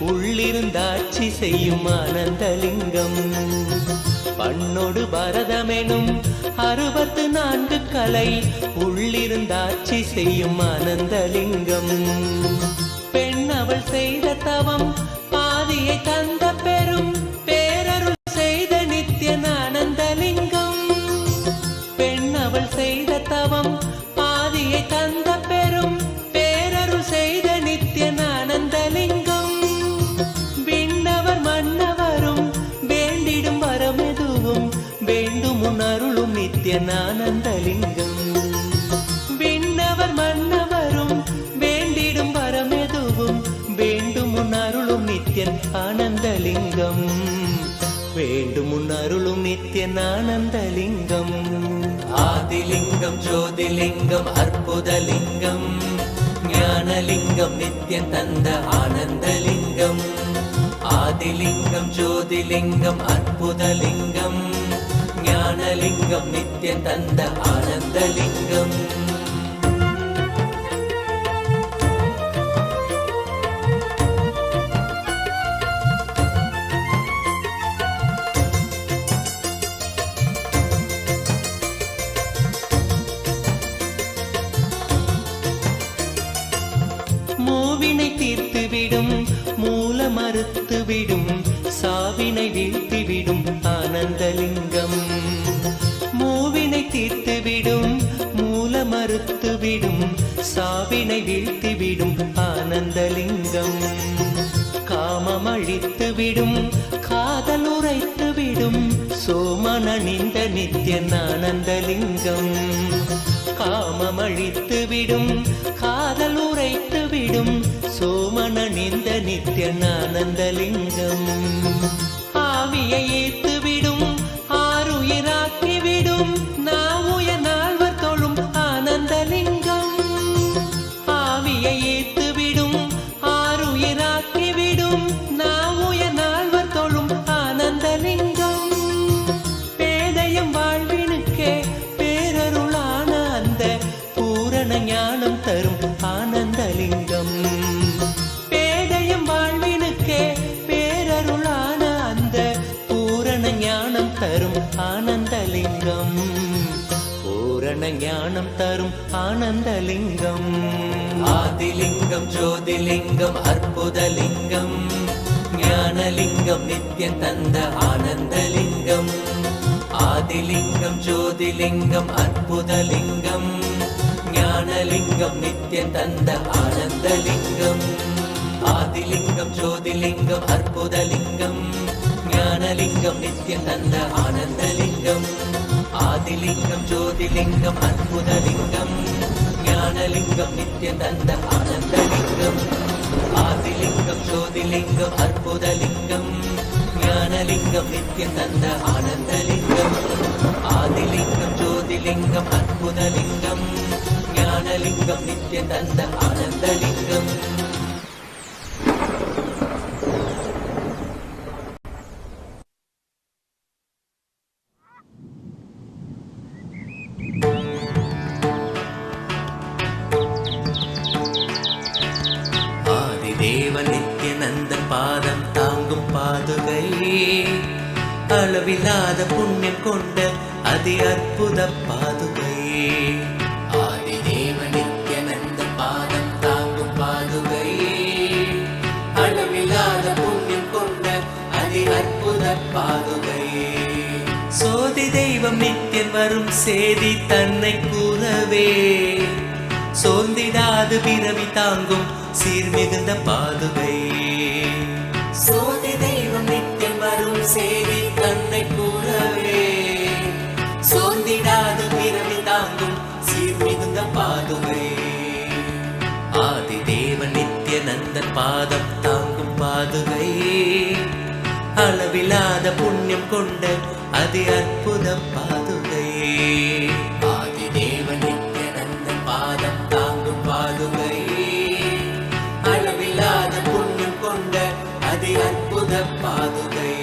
உள்ளிருந்தாட்சி செய்யும் ஆனந்தலிங்கம். பண்ணொடு பரதமெனும் 64 கலை உள்ளிருந்தாட்சி செய்யும் ஆனந்தலிங்கம். பெண் அவள் செய்த தவம் பாதியை தந்த பெரும் பேரருள் செய்த நித்தியன் ஆனந்தலிங்கம். பெண் அவள் செய்த தவம் பாதியை தந்த பெரும் பேரருள் செய்த நித்தியன் ஆனந்தலிங்கம். விண்ணவர் மன்னவரும் வேண்டிடும் வரமெதுவும் வேண்டும் உணருளும் நித்தியன் ஆனந்தலிங்கம். விண்ணவர் மன்னவரும் வேண்டிடும் வரமெதுவும் வேண்டும் உணருளும் நித்தியன் ஆனந்தலிங்கம். வேண்டும் உணருளும் நித்தியன் ஆனந்தலிங்கம். ஆதிலிங்கம் ஜோதிலிங்கம் அற்புதலிங்கம் ஞானலிங்கம் நித்தியன் தந்த ஆனந்தலிங்கம். ஆதிலிங்கம் ஜோதிலிங்கம் அற்புதலிங்கம் ஞானலிங்கம் நித்தியன் தந்த ஆனந்தலிங்கம். மூவினை தீர்த்துவிடும் மூல மறுத்துவிடும் சாவினை வீழ்த்திவிடும் ஆனந்தலிங்கம். மூவினை தீர்த்துவிடும் மூல மறுத்துவிடும் சாவினை வீழ்த்திவிடும் ஆனந்தலிங்கம். காமம் அழித்துவிடும் காதல் உரைத்துவிடும் சோமனணிந்த நித்தியன் ஆனந்தலிங்கம். காமம் அழித்துவிடும் காதல் உரைத்துவிடும் சோமனணிந்த நித்தியன் ஆனந்தலிங்கம். ஆவியை ஏத்துவிடும் ஆறுயிராக்கிவிடும் நாவுய நால்வர் தொழும் ஆனந்தலிங்கம். ஆவியை ஏத்துவிடும் ஆறுயிராக்கிவிடும் நாவுய நால்வர் தொழும் ஆனந்தலிங்கம். பேதயம் வாழ்வினுக்கே பேரருளான அந்த பூரண ஞானம் தரும் ஆனந்தலிங்கம். பேதயம் வாழ்வினுக்கே பேரருளான அந்த பூரண ஞானம் தரும் ஆனந்தலிங்கம். பூரண ஞானம் தரும் ஆனந்தலிங்கம். ஆதிலிங்கம் ஜோதிலிங்கம் அற்புதலிங்கம் ஞானலிங்கம் நித்தியன் தந்த ஆனந்தலிங்கம். ஆதிலிங்கம் ஜோதிலிங்கம் அற்புதலிங்கம் ஞானலிங்கம் நித்தியன் தந்த ஆனந்தலிங்கம். ஆதிலிங்கம் ஜோதிலிங்கம் அற்புதலிங்கம் ஞானலிங்கம் நித்தியன் தந்த ஆனந்தலிங்கம். ஆதிலிங்கம் ஜோதிலிங்கம் அற்புதலிங்கம் ஞானலிங்கம் நித்தியன் தந்த ஆனந்தலிங்கம். ஆதிலிங்கம் ஜோதிலிங்கம் அற்புதலிங்கம் ஞானலிங்கம் நித்தியன் தந்த ஆனந்தலிங்கம். ஆதிலிங்கம் ஜோதிலிங்கம் அற்புதலிங்கம் ஞானலிங்கம் நித்தியன் தந்த ஆனந்தலிங்கம். ஆதிதேவன் நித்யநந்தன் பாதம் தாங்கும் பாதுகை அளவில்லாத புண்ணியம் கொண்ட அதி அற்புத பாதுகை. ஆதிதேவன் நித்யநந்தன் பாதம் தாங்கும் பாதுகை அளவில்லாத புண்ணியம் கொண்ட அதி அற்புத பாதுகை. சோதி தெய்வம் நித்யன் வரும் சேதி தன்னை கூறவே சோர்ந்திடாது பிறவி தாங்கும் சீர்மிகுந்த பாதுகை. சோதி தெய்வம் நித்யன் வரும் சேதி தன்னை கூறவே சோர்ந்திடாது பிறவி தாங்கும் சீர்மிகுந்த பாதுகை. ஆதிதேவன் நித்யநந்தன் பாதம் தாங்கும் பாதுகை அளவில்லாத புண்ணியம் கொண்ட அதி அற்புத பாதுகை. ஆதிதேவன் நித்யநந்தன் பாதம் தாங்கும் பாதுகை அளவில்லாத புண்ணியம் கொண்ட அதி அற்புத பாதுகை.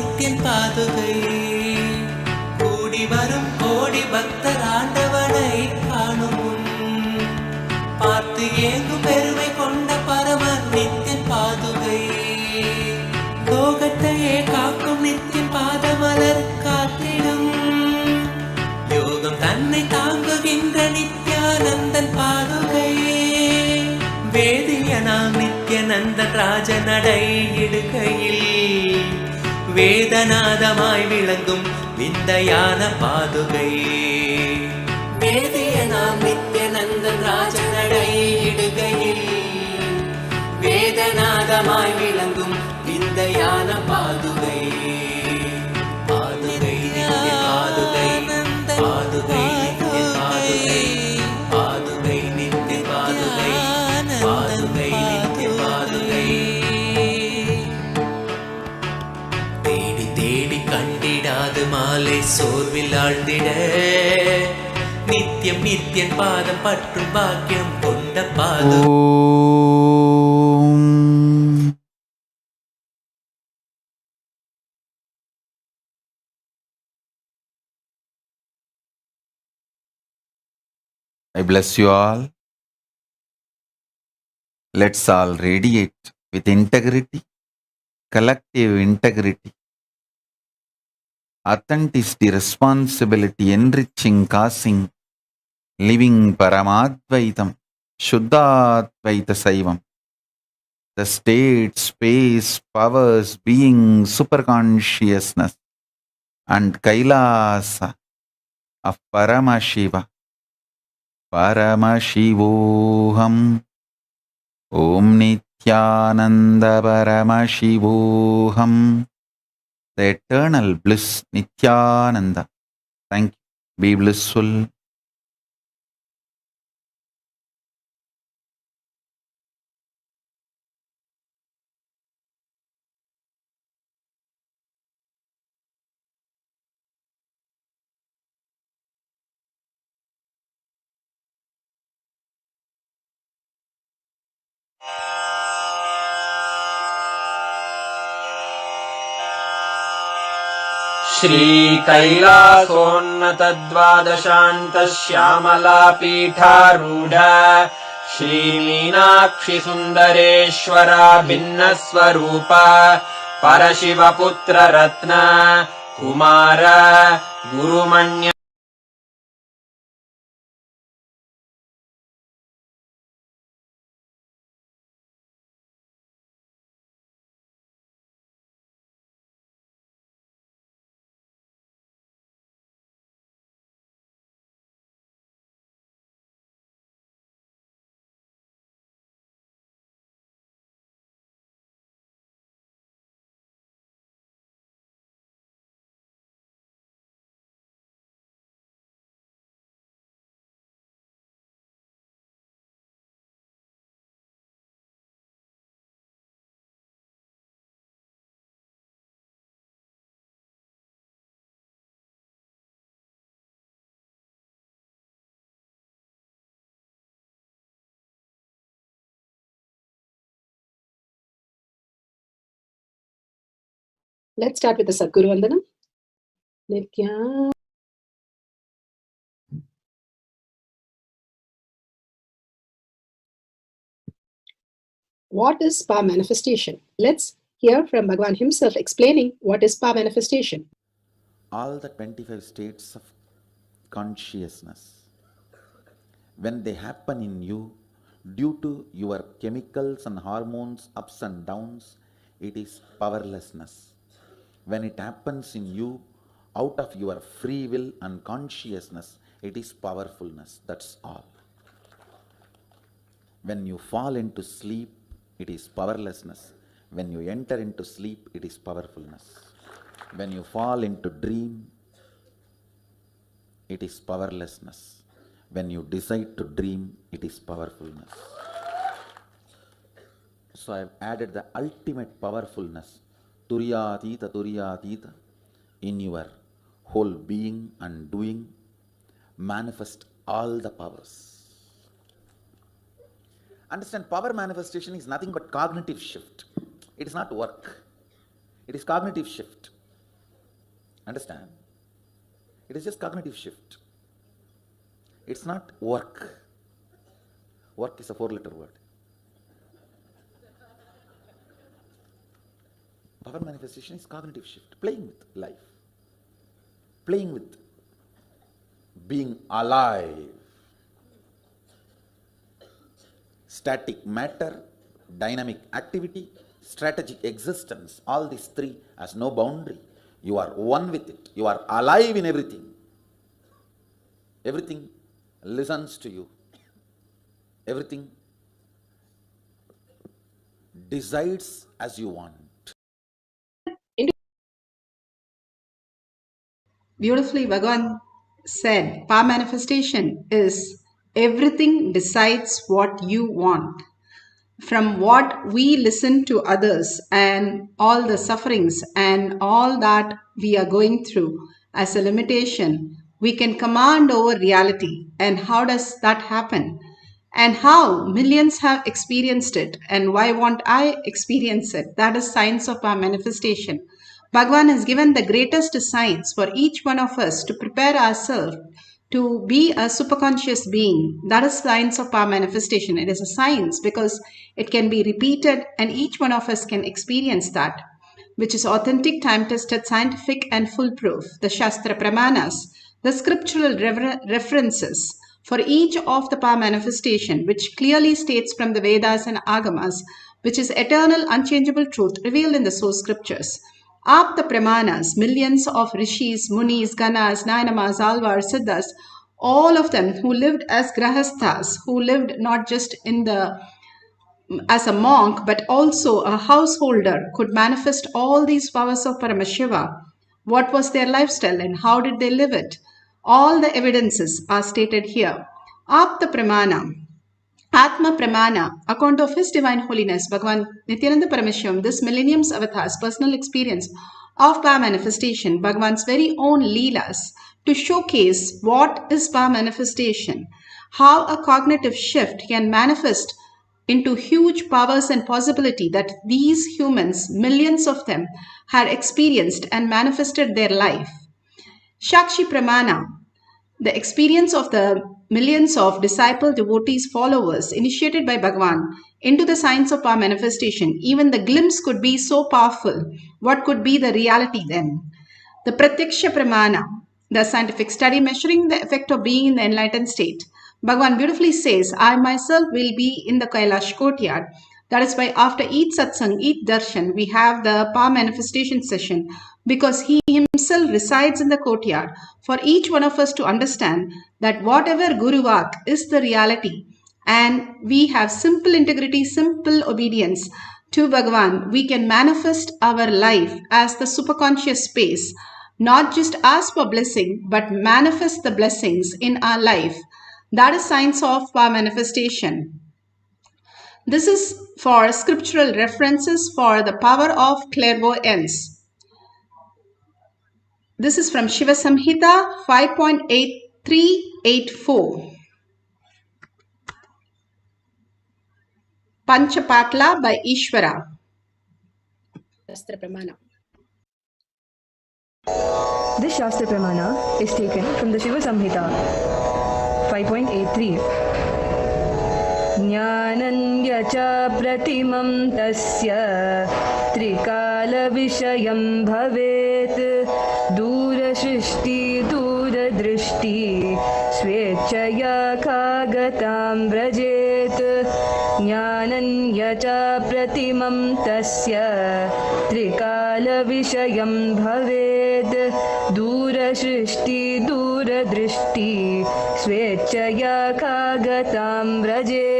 நித்தியன் பாதுகை. கூடி வரும் கோடி பக்தர் ஆண்டவனை காணும் முன் பார்த்து ஏங்கும் பெருமை கொண்ட பரமன் நித்தியன் பாதுகை. லோகத்தையே காக்கும் நித்தியன் பாதமலர் காத்திடும் யோகம் தன்னை தாங்குகின்ற நித்யானந்தன் பாதுகை. வேதியனாம் நித்யநந்தன் ராஜநடை இடுகையில் வேதநாதமாய் விளங்கும் விந்தையான பாதுகை. வேதியனாம் நித்யநந்தன் ராஜநடை இடுகையில் வேதநாதமாய் விளங்கும் விந்தையான பாதுகை. பாதுகை நித்ய பாதுகை, பாதுகை நித்ய பாதுகை, பாதுகை நித்ய பாதுகை, பாதுகை நித்ய பாதுகை. தேடி தேடி கண்டிடாது மாலை சோர்வில் ஆழ்ந்திட நித்தியம் நித்தியன் பாதம் பற்றும் பாக்கியம் கொண்ட பாது. I bless you all. Let's all radiate with integrity, collective integrity, authenticity, responsibility, enriching, causing, living Paramadvaitam, Shuddhadvaita Saivam. The state, space, powers, being, superconsciousness, and Kailasa of Paramashiva. Paramashivoham Om Nityananda Paramashivoham. The eternal bliss Nityananda. Thank you. Be blissful. श्रीकैलासोन्नतद्वादशान्तश्यामलापीठारूढ श्रीमीनाक्षिसुन्दरेश्वरा भिन्नस्वरूप परशिवपुत्ररत्न Kumar गुरुमण्य Let's start with the Sadguru Vandanam. Nitya. What is spa manifestation? Let's hear from Bhagavan himself explaining what is spa manifestation. All the 25 states of consciousness, when they happen in you, due to your chemicals and hormones ups and downs, it is powerlessness. When it happens in you, out of your free will and consciousness, it is powerfulness. That's all. When you fall into sleep, it is powerlessness. When you enter into sleep, it is powerfulness. When you fall into dream, it is powerlessness. When you decide to dream, it is powerfulness. So I have added the ultimate powerfulness, Turyatita, in your whole being and doing, manifest all the powers. Understand, power manifestation is nothing but cognitive shift. It is not work. It is cognitive shift. Understand? It is just cognitive shift. It's not work. Work is a 4-letter word. Power manifestation is cognitive shift, playing with life, playing with being alive. Static matter, dynamic activity, strategic existence, all these three has no boundary. You are one with it. You are alive in everything. Everything listens to you. Everything decides as you want. Beautifully, Bhagavan said, power manifestation is everything decides what you want. From what we listen to others and all the sufferings and all that we are going through as a limitation, we can command over reality. And how does that happen? And how millions have experienced it, and why won't I experience it? That is science of our manifestation. Bhagavan has given the greatest science for each one of us to prepare ourselves to be a superconscious being. That is science of power manifestation. It is a science because it can be repeated and each one of us can experience that, which is authentic, time-tested, scientific and foolproof. The Shastra Pramanas, the scriptural references for each of the power manifestation, which clearly states from the Vedas and Agamas, which is eternal, unchangeable truth revealed in the source scriptures. Apta Pramanas, millions of rishis, munis, ganas, nainamas, alvars, siddhas, all of them who lived as grahasthas, who lived not just as a monk but also a householder, could manifest all these powers of Paramashiva. What was their lifestyle and how did they live it? All the evidences are stated here. Apta Pramana, Atma Pramana, account of His Divine Holiness, Bhagavan Nityananda Parameswaram, this millennium's avatar's personal experience of power manifestation, Bhagavan's very own Leelas, to showcase what is power manifestation, how a cognitive shift can manifest into huge powers and possibility that these humans, millions of them, had experienced and manifested their life. Shakshi Pramana, the experience of the millions of disciple, devotees, followers initiated by Bhagavan into the science of power manifestation. Even the glimpse could be so powerful. What could be the reality then? The Pratyaksha Pramana, the scientific study measuring the effect of being in the enlightened state. Bhagavan beautifully says, I myself will be in the Kailash courtyard. That is why after each satsang, each darshan, we have the power manifestation session, because he himself resides in the courtyard for each one of us to understand that whatever Guru Vak is the reality, and we have simple integrity, simple obedience to Bhagavan, we can manifest our life as the superconscious space, not just ask for blessing, but manifest the blessings in our life. That is science of power manifestation. This is for scriptural references for the power of clairvoyance. This is from Shiva Samhita 5.8384. Panchapatla by Ishvara. Shastra Pramana. This Shastra Pramana is taken from the Shiva Samhita 5.83. Jnananya cha pratimam tasya trikala vishayam bhavet dura shrishti dura drishti swechaya kagatam vrajet. Jnananya cha pratimam tasya trikala vishayam bhavet dura shrishti dura drishti swechaya kagatam vrajet.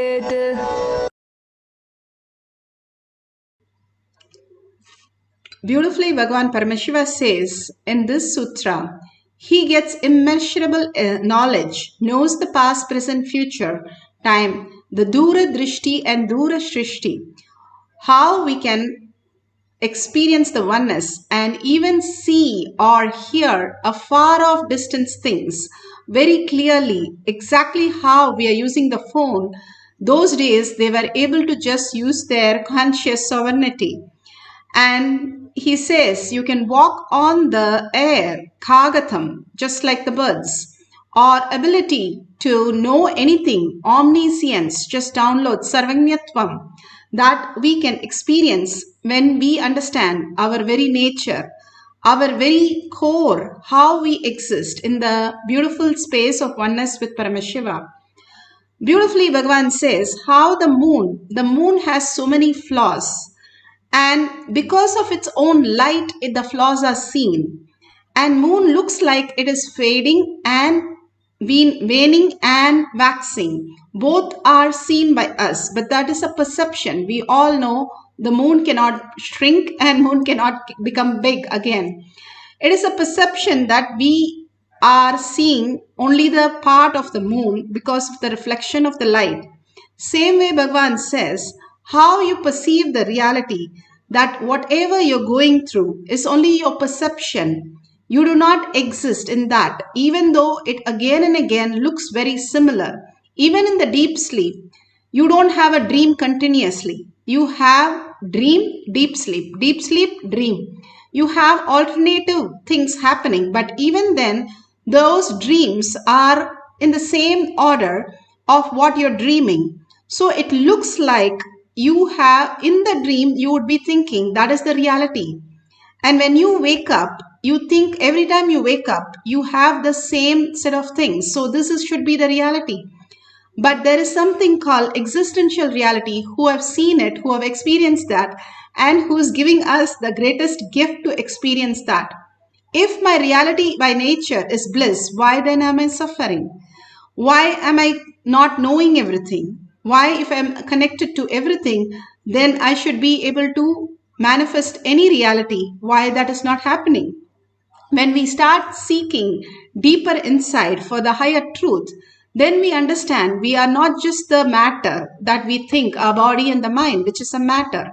Beautifully, Bhagavan Paramashiva says in this sutra, he gets immeasurable knowledge, knows the past, present, future, time, the Dura Drishti and Dura Shrishti, how we can experience the oneness and even see or hear afar off distance things very clearly, exactly how we are using the phone. Those days they were able to just use their conscious sovereignty. And he says you can walk on the air, kagatham, just like the birds, or ability to know anything, omniscience, just download sarvagnyatvam, that we can experience when we understand our very nature, our very core, how we exist in the beautiful space of oneness with Paramashiva. Beautifully, Bhagavan says how the moon has so many flaws, and because of its own light, the flaws are seen. And moon looks like it is fading and waning and waxing. Both are seen by us, but that is a perception. We all know the moon cannot shrink and moon cannot become big again. It is a perception that we are seeing only the part of the moon because of the reflection of the light. Same way Bhagavan says, how you perceive the reality, that whatever you're going through is only your perception. You do not exist in that, even though it again and again looks very similar. Even in the deep sleep, you don't have a dream continuously. You have dream, deep sleep, dream. You have alternative things happening, but even then, those dreams are in the same order of what you're dreaming. So it looks like you have, in the dream, you would be thinking that is the reality. And when you wake up, you think every time you wake up, you have the same set of things. So should be the reality. But there is something called existential reality, who have seen it, who have experienced that, and who is giving us the greatest gift to experience that. If my reality by nature is bliss, why then am I suffering? Why am I not knowing everything? Why, if I'm connected to everything, then I should be able to manifest any reality? Why that is not happening? When we start seeking deeper insight for the higher truth, then we understand we are not just the matter that we think, our body and the mind, which is a matter.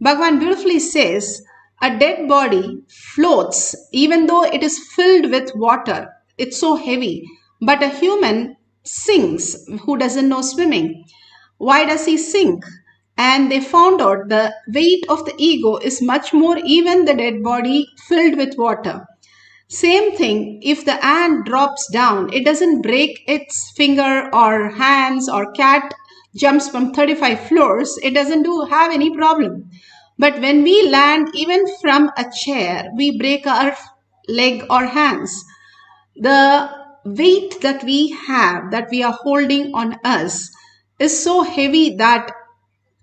Bhagavan beautifully says, a dead body floats even though it is filled with water. It's so heavy. But a human sinks who doesn't know swimming. Why does he sink? And they found out the weight of the ego is much more even the dead body filled with water. Same thing, if the ant drops down, it doesn't break its finger or hands, or cat jumps from 35 floors, it doesn't have any problem. But when we land even from a chair, we break our leg or hands. The weight that we have, that we are holding on us, is so heavy that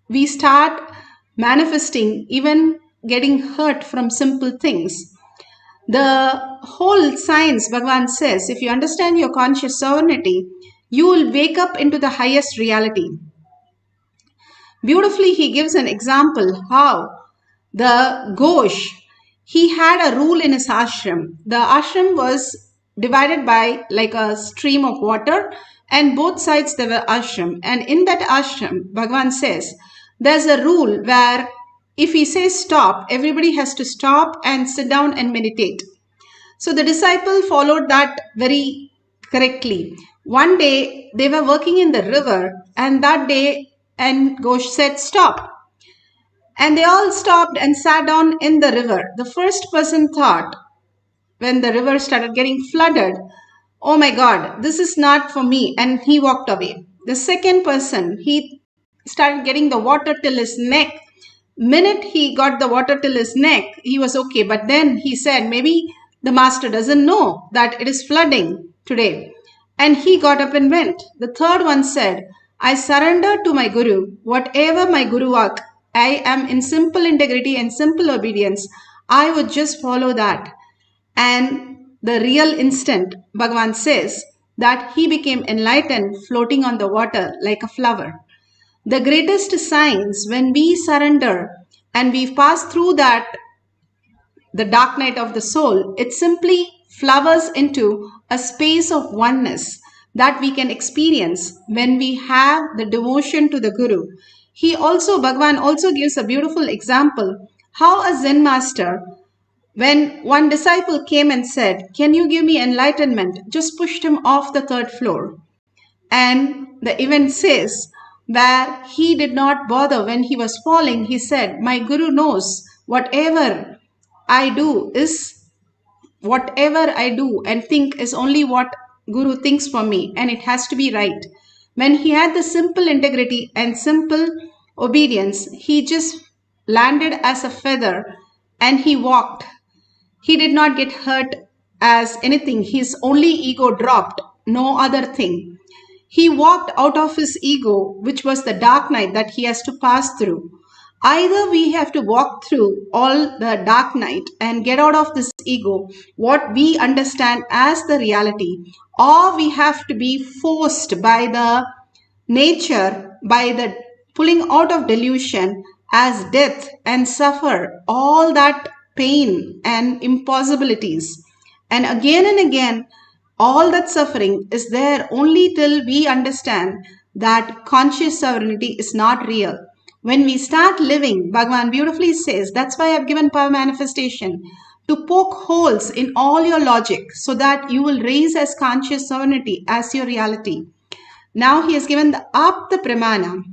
we start manifesting, even getting hurt from simple things. The whole science, Bhagavan says, if you understand your conscious sovereignty, you will wake up into the highest reality. Beautifully, he gives an example how the Ghosh, he had a rule in his ashram. The ashram was divided by like a stream of water, and both sides there were ashram. And in that ashram, Bhagavan says, there's a rule where if he says stop, everybody has to stop and sit down and meditate. So the disciple followed that very correctly. One day they were working in the river, and that day, and Ghosh said stop. And they all stopped and sat down in the river. The first person thought, when the river started getting flooded, oh my God, this is not for me. And he walked away. The second person, he started getting the water till his neck. Minute he got the water till his neck, he was okay. But then he said, maybe the master doesn't know that it is flooding today. And he got up and went. The third one said, I surrender to my Guru. Whatever my Guru work, I am in simple integrity and simple obedience. I would just follow that. And the real instant, Bhagavan says, that he became enlightened, floating on the water like a flower. The greatest signs, when we surrender and we pass through that, the dark night of the soul, it simply flowers into a space of oneness that we can experience when we have the devotion to the Guru. Bhagavan also gives a beautiful example how a Zen master, when one disciple came and said, can you give me enlightenment, just pushed him off the third floor. And the event says, where he did not bother when he was falling, he said, my Guru knows Whatever I do and think is only what Guru thinks for me, and it has to be right. When he had the simple integrity and simple obedience, he just landed as a feather and he walked. He did not get hurt as anything. His only ego dropped, no other thing. He walked out of his ego, which was the dark night that he has to pass through. Either we have to walk through all the dark night and get out of this ego, what we understand as the reality, or we have to be forced by the nature, by the pulling out of delusion as death and suffer all that pain and impossibilities. And again, all that suffering is there only till we understand that conscious sovereignty is not real. When we start living, Bhagavan beautifully says, that's why I've given power manifestation, to poke holes in all your logic so that you will raise as conscious sovereignty as your reality. Now he has given the Apta Pramana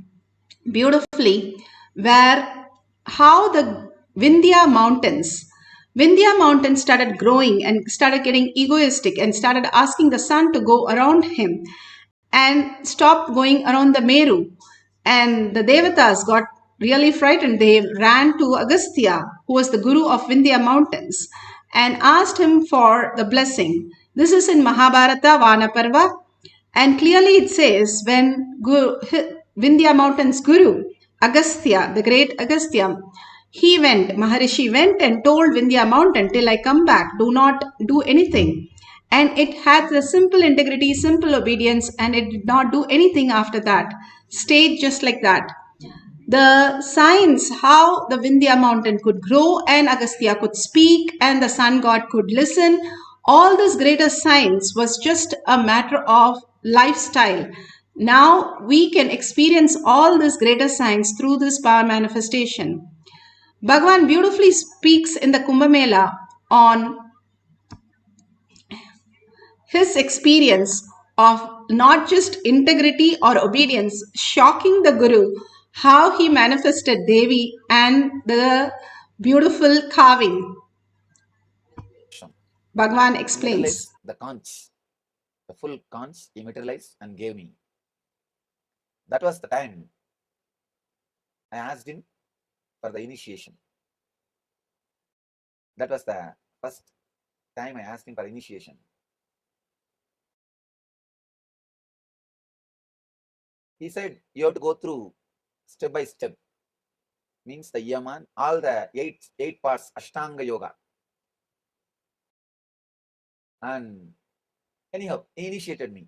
beautifully, where how the Vindhya mountains started growing and started getting egoistic and started asking the sun to go around him and stopped going around the Meru. And the Devatas got really frightened. They ran to Agastya, who was the guru of Vindhya mountains, and asked him for the blessing. This is in Mahabharata Vanaparva, and clearly it says when Vindhya mountain's guru, Agastya, the great Agastya, Maharishi went and told Vindhya mountain, till I come back, do not do anything. And it had the simple integrity, simple obedience, and it did not do anything after that. Stayed just like that. The signs how the Vindhya mountain could grow and Agastya could speak and the sun god could listen, all this greater science was just a matter of lifestyle. Now we can experience all this greater science through this power manifestation. Bhagavan beautifully speaks in the Kumbh Mela on his experience of not just integrity or obedience, shocking the Guru, how he manifested Devi and the beautiful carving. Bhagavan explains. The conch, the full conch, he materialized and gave me. That was the time I asked him for the initiation. That was the first time I asked him for initiation. He said, you have to go through step by step. Means the Yaman, all the eight parts, Ashtanga Yoga. And anyhow, he initiated me.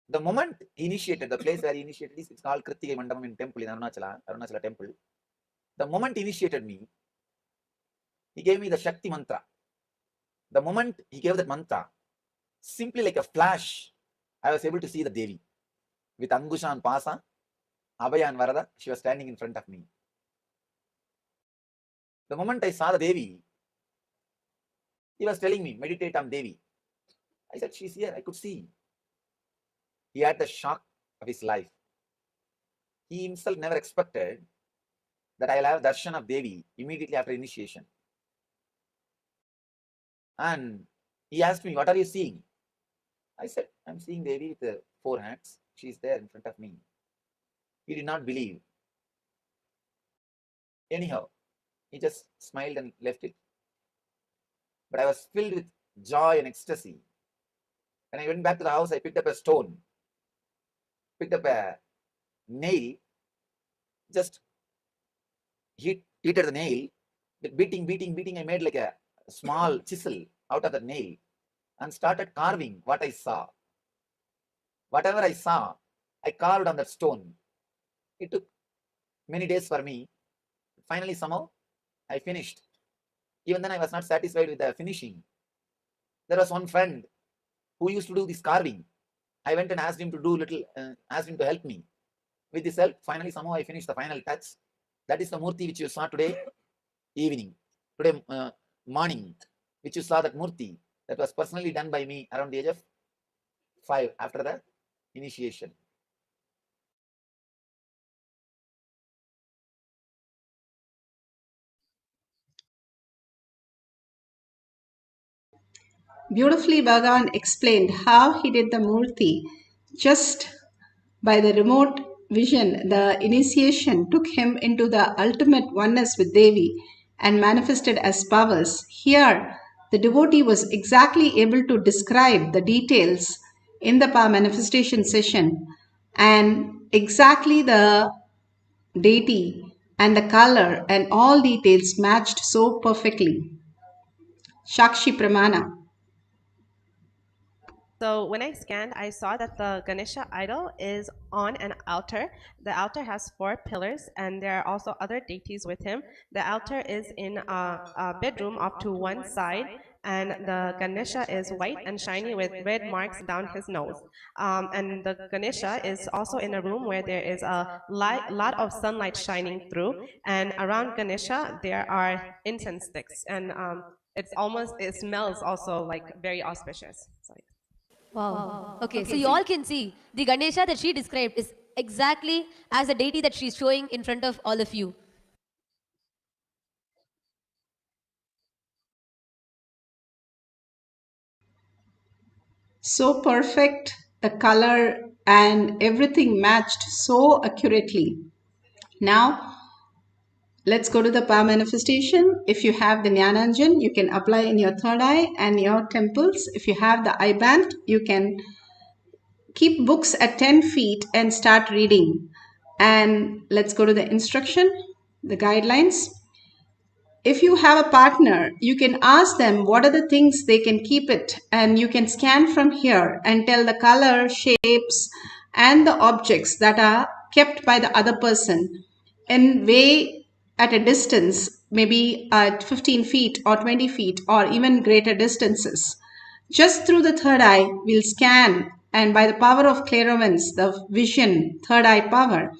The moment he initiated, the place where he initiated is, it's called Kritika Mandapam in temple in Arunachala temple. The moment he initiated me, he gave me the Shakti mantra. The moment he gave that mantra, simply like a flash, I was able to see the Devi. With Angusha and Pasa, Abhaya and Varada, she was standing in front of me. The moment I saw the Devi, he was telling me, meditate on Devi. I said, she's here, I could see. He had the shock of his life. He himself never expected that I'll have darshan of Devi immediately after initiation. And he asked me, what are you seeing? I said, I'm seeing Devi with the 4 hands. She's there in front of me. He did not believe. Anyhow, he just smiled and left it. But I was filled with joy and ecstasy. When I went back to the house, I picked up a stone, picked up a nail, just hit at the nail, beating. I made like a small chisel out of the nail and started carving what I saw. Whatever I saw, I carved on that stone. It took many days for me. Finally, somehow, I finished. Even then, I was not satisfied with the finishing. There was one friend who used to do this carving. I went and asked him to do asked him to help me. With his help, finally, somehow, I finished the final touch. That is the Murti which you saw today evening. Today morning, which you saw that Murti, that was personally done by me around the age of 5 after the initiation. Beautifully, Bhagavan explained how he did the Murti just by the remote vision. The initiation took him into the ultimate oneness with Devi and manifested as powers. Here, the devotee was exactly able to describe the details in the power manifestation session, and exactly the deity and the color and all details matched so perfectly. Shakshi Pramana. So when I scanned, I saw that the Ganesha idol is on an altar. The altar has 4 pillars, and there are also other deities with him. The altar is in a bedroom off to one side, and the Ganesha is white and shiny with red marks down his nose. And the Ganesha is also in a room where there is a lot of sunlight shining through, and around Ganesha there are incense sticks, and it smells also like very auspicious. Sorry. Wow. Okay, so you all can see the Ganesha that she described is exactly as the deity that she's showing in front of all of you. So perfect, the color and everything matched so accurately. Now, let's go to the power manifestation. If you have the Jnananjan, you can apply in your third eye and your temples. If you have the eye band, you can keep books at 10 feet and start reading. And let's go to the instruction, the guidelines. If you have a partner, you can ask them what are the things they can keep it, and you can scan from here and tell the color, shapes, and the objects that are kept by the other person in way at a distance, maybe at 15 feet or 20 feet or even greater distances. Just through the third eye, we'll scan, and by the power of clairvoyance, the vision, third eye power,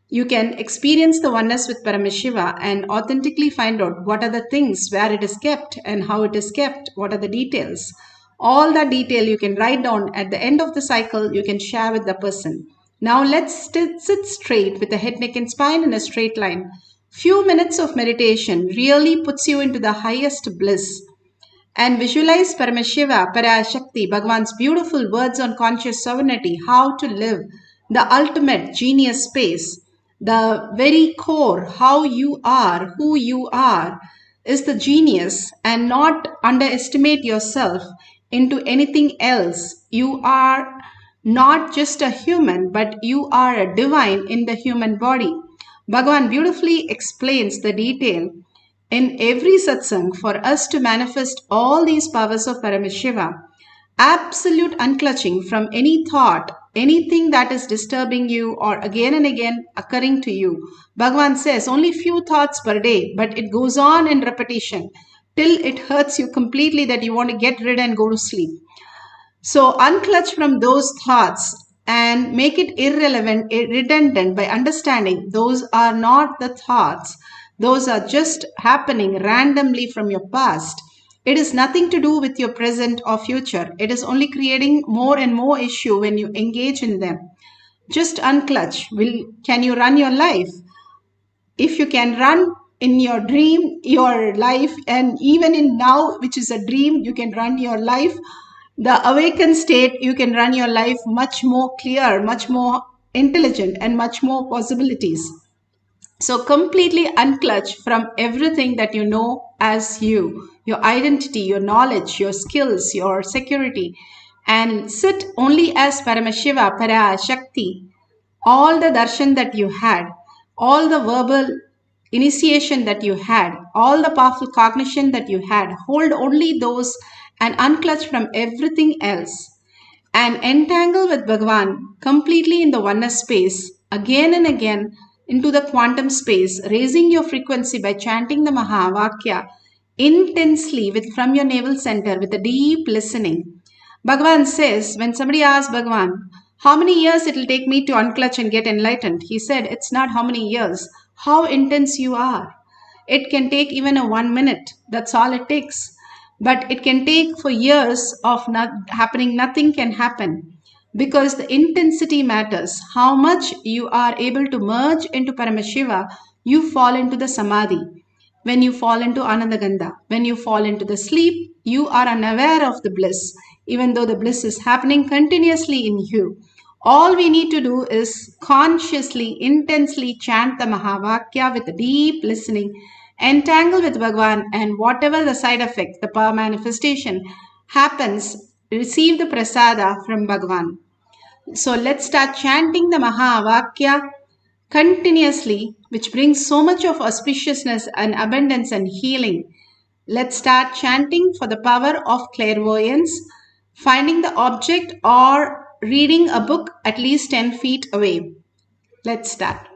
you can experience the oneness with Paramashiva and authentically find out what are the things, where it is kept and how it is kept, what are the details. All that detail you can write down at the end of the cycle, you can share with the person. Now let's sit straight with the head, neck and spine in a straight line. Few minutes of meditation really puts you into the highest bliss. And visualize Paramashiva, Parashakti, Bhagavan's beautiful words on conscious sovereignty, how to live, the ultimate genius space, the very core, how you are, who you are, is the genius, and not underestimate yourself into anything else. You are not just a human, but you are a divine in the human body. Bhagavan beautifully explains the detail in every satsang for us to manifest all these powers of Paramashiva. Absolute unclutching from any thought, anything that is disturbing you or again and again occurring to you. Bhagavan says only few thoughts per day, but it goes on in repetition till it hurts you completely that you want to get rid and go to sleep. So unclutch from those thoughts and make it irrelevant, redundant by understanding those are not the thoughts. Those are just happening randomly from your past. It is nothing to do with your present or future. It is only creating more and more issue when you engage in them. Just unclutch. Can you run your life? If you can run in your dream, your life, and even in now, which is a dream, you can run your life. The awakened state, you can run your life much more clear, much more intelligent, and much more possibilities. So completely unclutch from everything that you know as you, your identity, your knowledge, your skills, your security, and sit only as Paramashiva, Para Shakti. All the darshan that you had, all the verbal initiation that you had, all the powerful cognition that you had, hold only those and unclutch from everything else and entangle with Bhagavan completely in the oneness space again and again into the quantum space, raising your frequency by chanting the Mahavakya intensely from your navel center with a deep listening. Bhagavan says, when somebody asks Bhagavan, how many years it will take me to unclutch and get enlightened? He said, it's not how many years, how intense you are. It can take even a 1 minute. That's all it takes. But it can take for years of not happening, nothing can happen. Because the intensity matters. How much you are able to merge into Paramashiva, you fall into the Samadhi. when you fall into Anandagandha. When you fall into the sleep, you are unaware of the bliss, even though the bliss is happening continuously in you. All we need to do is consciously, intensely chant the Mahavakya with deep listening, entangle with Bhagavan, and whatever the side effect, the power manifestation happens, receive the prasada from Bhagavan. So let's start chanting the Mahavakya continuously, which brings so much of auspiciousness and abundance and healing. Let's start chanting for the power of clairvoyance, finding the object or reading a book at least 10 feet away. Let's start.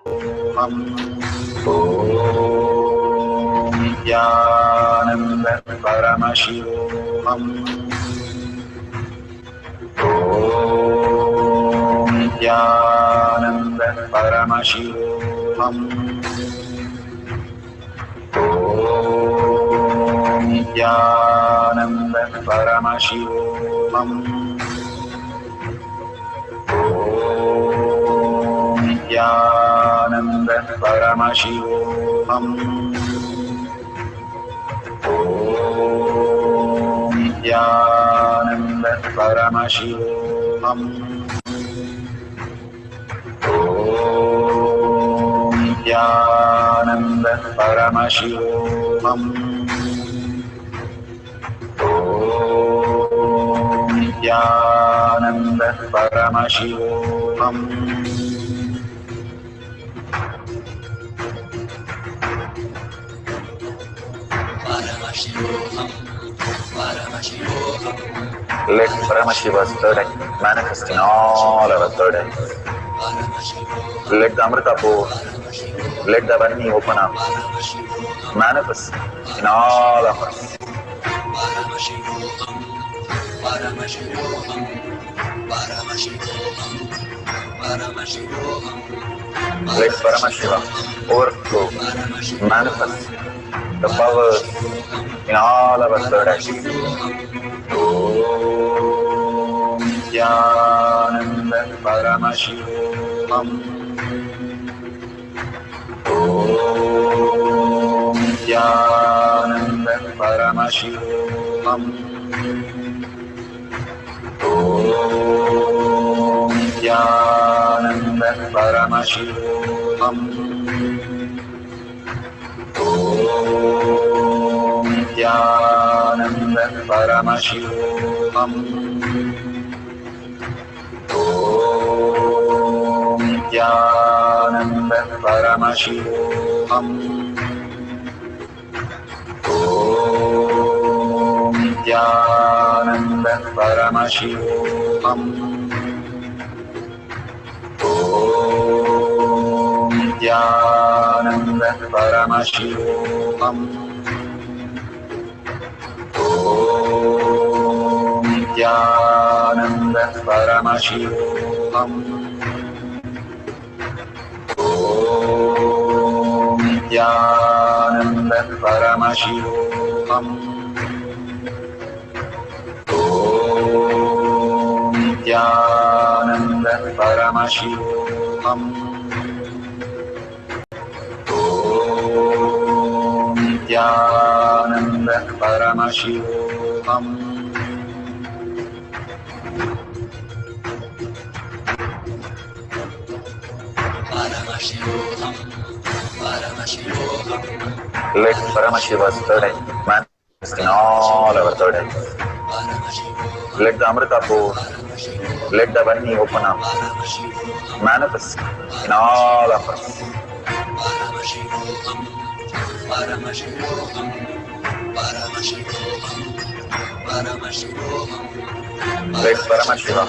Let Paramashiva's third eye manifest in all our third eyes. Let the Amrita pour, let the Vani open up, manifest in all of us. Let Paramashiva overflow, manifest the powers in all our third eyes. Om Jnananda Paramashivam. Om Jnananda Paramashivam. Om Jnananda Paramashivam. Om Jnananda Paramashivam. Om Jnananda Paramashivam. Om Jnananda Paramashivam. Om Jnananda Paramashivam. Om Jnananda Paramashivam. Om Jnananda Paramashivam. Om Jnananda Paramashivam. Om Jnananda Paramashivam. Let Paramashiva's third eye manifest in all our third eyes. Let the Amrita pour, let the Vani open up, manifest in all of us. Let Paramashiva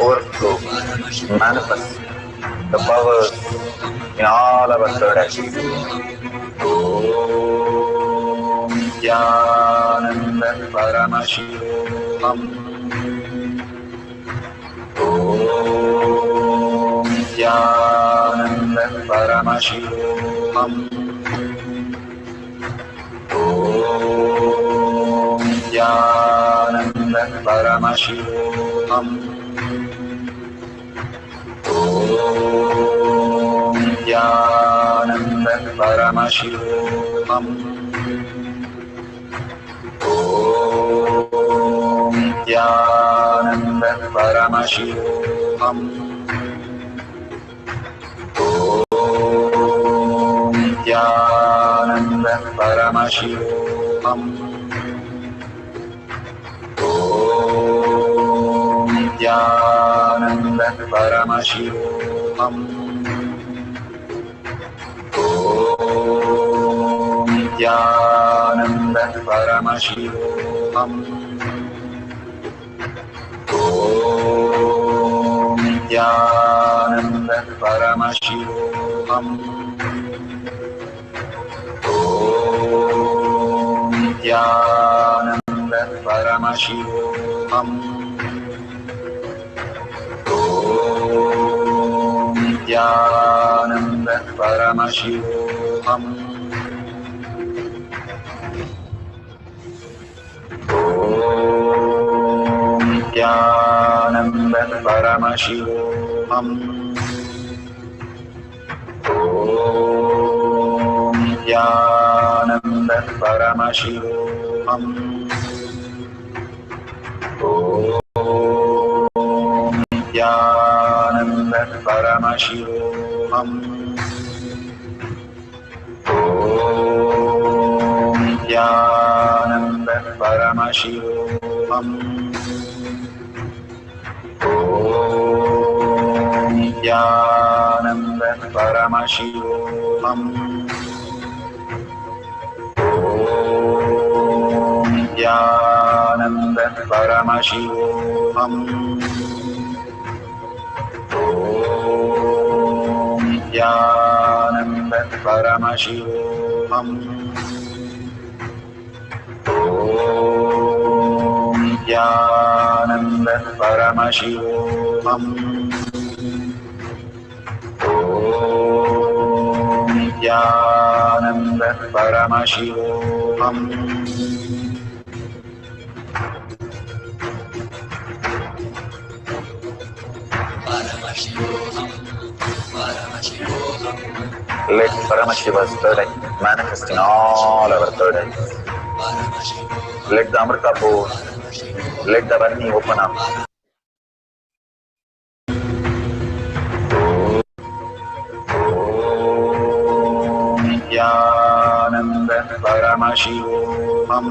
overflow, manifest the powers in all our third eyes. Om Jnananda Paramashivam. Om Jnananda Paramashivam. Om Jnananda Paramashivam. Om Jnananda Paramashivam. Paramashivoham. Om Nityananda Paramashivoham. Om Nityananda Paramashivoham. Om Nityananda Paramashivoham. Om Nityananda Paramashivoham. Om Nityananda Paramashivoham. Om Nityananda Paramashivoham. Om Nityananda Paramashivoham. Om Nityananda Paramashivoham. Om Nityananda Paramashivoham. Om Nityananda Paramashivoham. Om Nityananda Paramashivoham. Om Nityananda Paramashivoham. Om Nityananda Paramashivoham. Om Nityananda Paramashivoham. Om Nityananda Paramashivoham. Let Paramashiva's third eye manifest in all our third eyes. Let the Amrita pour, let the Varni open up. Om Nityananda Paramashivoham.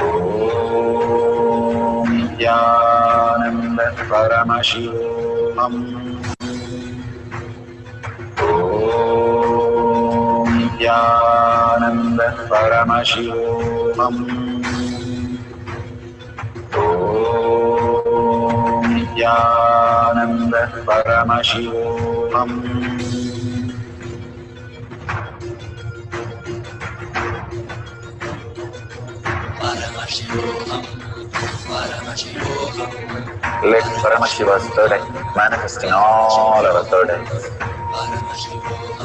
Om Nityananda Paramashivoham. Om Nityananda Paramashivoham. Om Nityananda Paramashivoham. Let Paramashiva's third eye manifest in all our third eyes.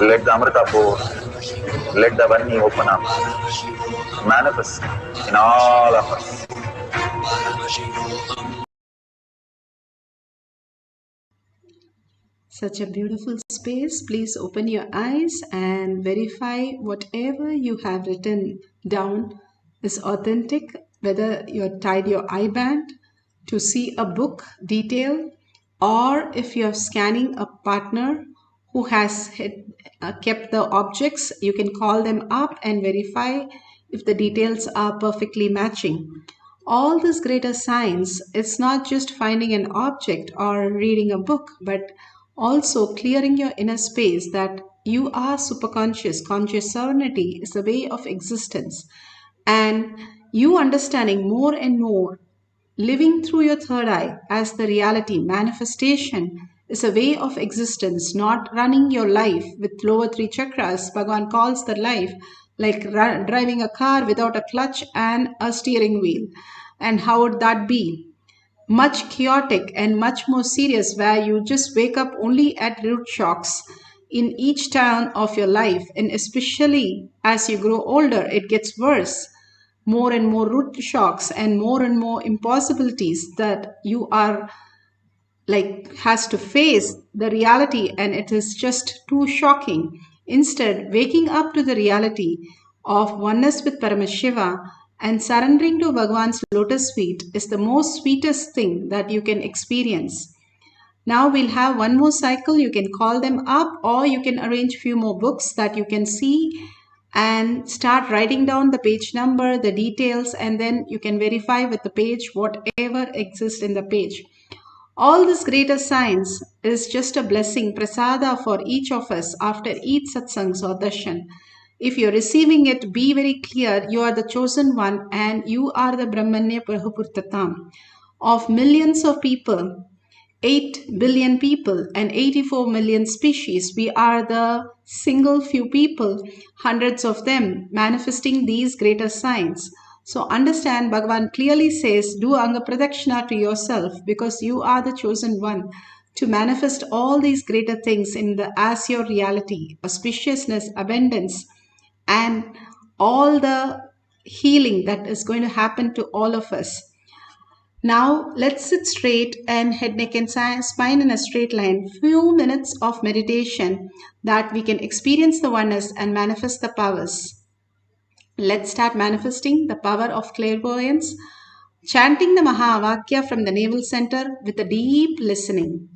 Let the Amrita pour, let the Varni open up, manifest in all of us. Such a beautiful space. Please open your eyes and verify whatever you have written down is authentic, whether you tied your eye band to see a book detail, or if you're scanning a partner who has kept the objects, you can call them up and verify if the details are perfectly matching. All this greater science, it's not just finding an object or reading a book, but also clearing your inner space that you are superconscious. Conscious serenity is a way of existence. And you understanding more and more, living through your third eye as the reality manifestation is a way of existence, not running your life with lower three chakras. Bhagavan calls the life like driving a car without a clutch and a steering wheel. And how would that be? Much chaotic and much more serious, where you just wake up only at root shocks in each turn of your life. And especially as you grow older, it gets worse. More and more root shocks and more impossibilities that you are has to face the reality, and it is just too shocking. Instead, waking up to the reality of oneness with Paramashiva And surrendering to Bhagwan's lotus feet is the most sweetest thing that you can experience. Now we'll have one more cycle. You can call them up, or you can arrange few more books that you can see and start writing down the page number, the details, and then you can verify with the page whatever exists in the page. All this greater science is just a blessing, prasada for each of us after each satsangs or darshan. If you're receiving it, be very clear, you are the chosen one and you are the Brahmanya Prabhupurtatam. Of millions of people, 8 billion people and 84 million species, we are the single few people, hundreds of them, manifesting these greater signs. So understand, Bhagavan clearly says, do Anga Pradakshina to yourself because you are the chosen one to manifest all these greater things as your reality, auspiciousness, abundance, and all the healing that is going to happen to all of us. Now let's sit straight and head, neck and spine in a straight line. Few minutes of meditation that we can experience the oneness and manifest the powers. Let's start manifesting the power of clairvoyance, chanting the Mahavakya from the navel center with a deep listening.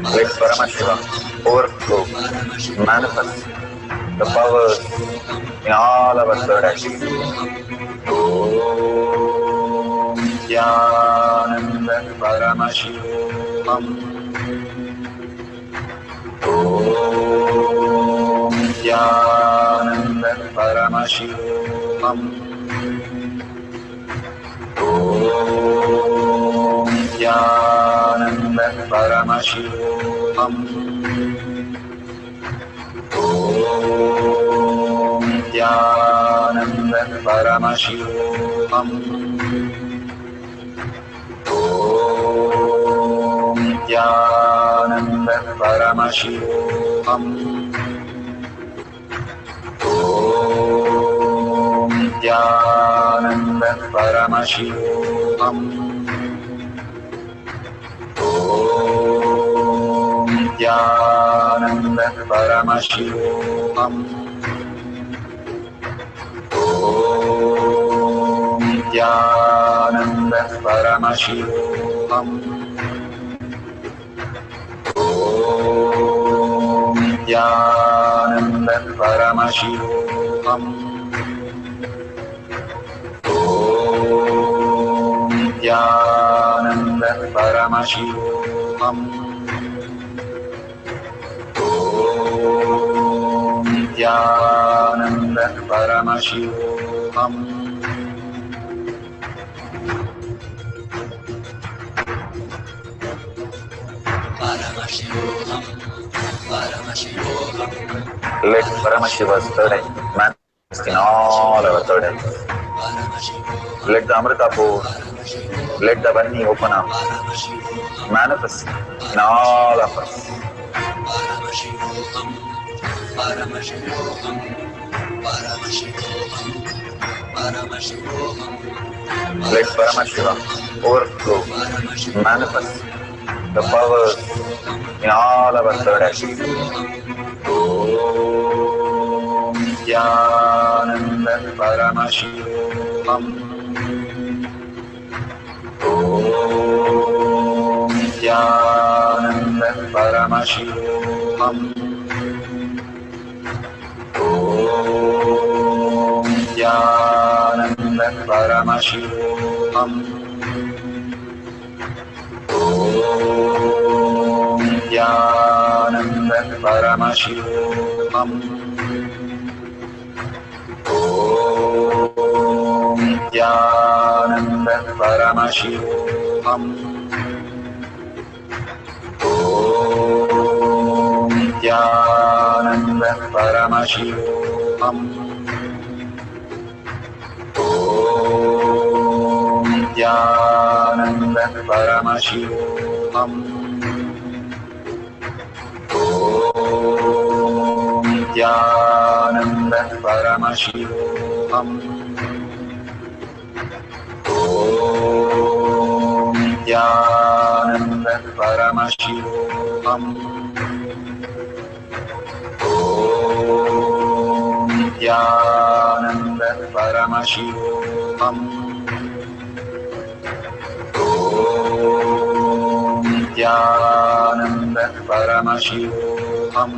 Let Paramashiva overflow, manifest the powers in all our third actions. Om Jnananda Paramashivam. Om Jnananda Paramashivam. Om Jnananda Paramashivam. Om Jnananda Paramashivam. Om Jnananda Paramashivam. Om Jnananda Paramashivam. Om Jnananda Paramashivam. Om Jnananda Paramashivam. Om Jnananda Paramashivam. Om Jnananda Paramashivam. Om Jnananda Paramashivam. Let Paramashiva's third eye manifest in all our third eyes. Let the Amritapur, let the Vani open up, manifest in all of us. Let Paramashiva overflow, manifest the powers in all our third actions. Om Jnananda Paramashivam. Om Jnananda Paramashivam. Om Jnananda Paramashivam. Om Jnananda Paramashivam. Om Jnananda Paramashivam. Om Jnananda Paramashivam. Om Jnananda Paramashivam. Om Jnananda Paramashivam. Om Jnananda Paramashivam. Nityanand परम शिवोऽहम् ॐ नित्यानंद परम शिवोऽहम्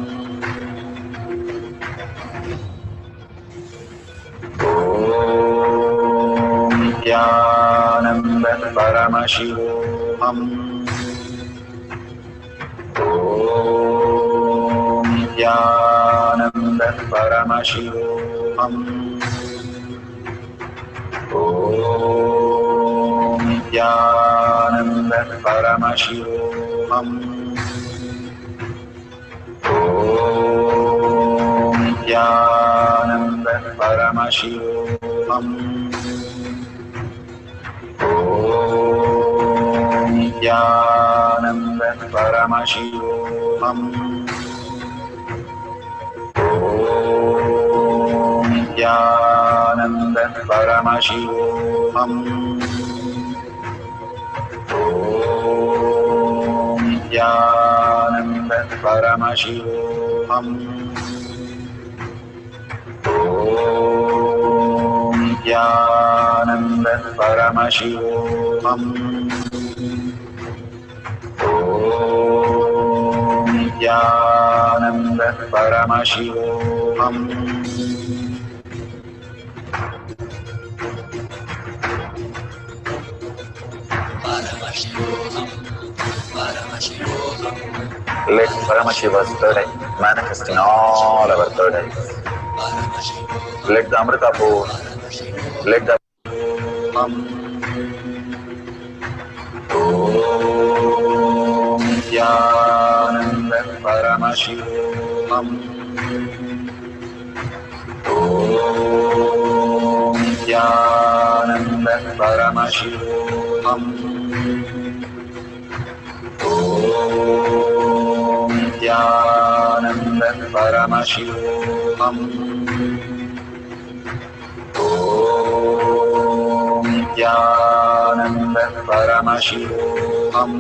ॐ नित्यानंद परम शिवोऽहम् ॐ नित्यानंद परम शिवोऽहम् ॐ नित्यानंद परम शिवोऽहम् ॐ नित्यानंद परम शिवोऽहम् ॐ नित्यानंद परम शिवोऽहम् ॐ नित्यानंद परम शिवोऽहम् ॐ नित्यानंद परम शिवोऽहम् ॐ नित्यानंद परम शिवोऽहम् ॐ नित्यानंद परम शिवोऽहम् Let Paramashiva's third eye manifest in all our third eyes. Let the Amrita pour, let the Om Nityananda Paramashivam Om Nityananda Paramashivam Om Nityananda Paramashivam Om Nityananda Paramashivam Om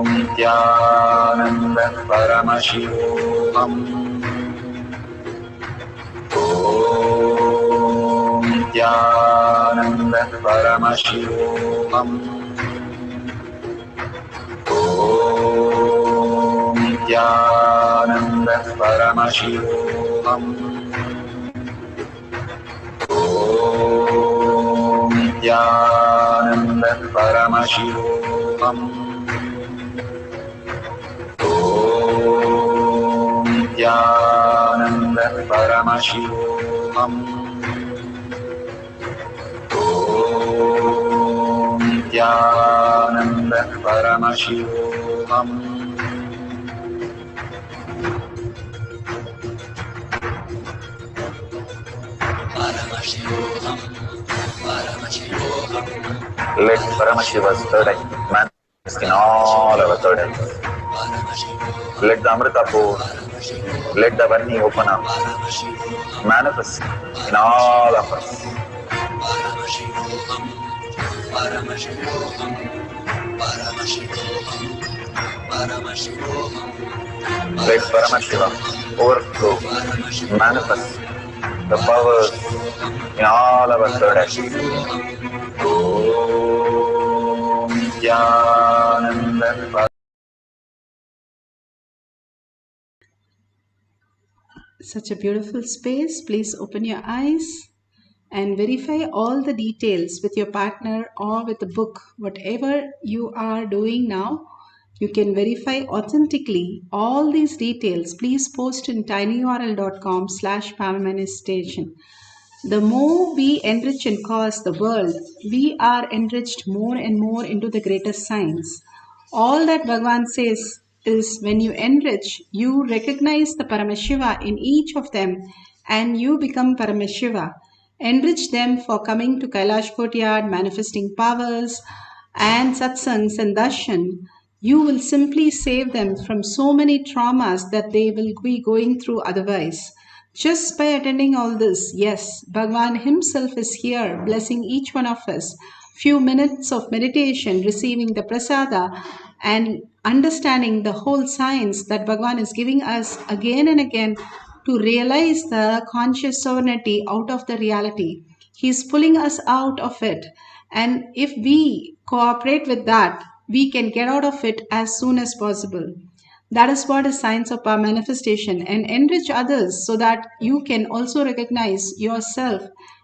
Nityananda Paramashivam Om Nityananda Paramashivam Om Nityananda Paramashivam Om Nityananda Paramashivam Om Nityananda Paramashivam Om Nityananda Paramashivam Let Paramashiva's third eye manifest in all our third eyes. Let the Amrita pour, let the Varni open up, manifest in all of us. Let Paramashiva overflow, manifest the powers in all our third eyes. Om Nityananda. Such a beautiful space. Please open your eyes and verify all the details with your partner or with the book. Whatever you are doing now, you can verify authentically all these details. Please post in tinyurl.com/powermanifestation. The more we enrich and cause the world, we are enriched more and more into the greatest science. All that Bhagavan says is when you enrich, you recognize the Paramashiva in each of them and you become Paramashiva. Enrich them for coming to Kailash Courtyard, manifesting powers and satsangs and darshan. You will simply save them from so many traumas that they will be going through otherwise. Just by attending all this, yes, Bhagavan himself is here blessing each one of us. Few minutes of meditation, receiving the prasada, and understanding the whole science that Bhagavan is giving us again and again to realize the conscious sovereignty out of the reality. He's pulling us out of it. And if we cooperate with that, we can get out of it as soon as possible. That is what is science of power manifestation, and enrich others so that you can also recognize yourself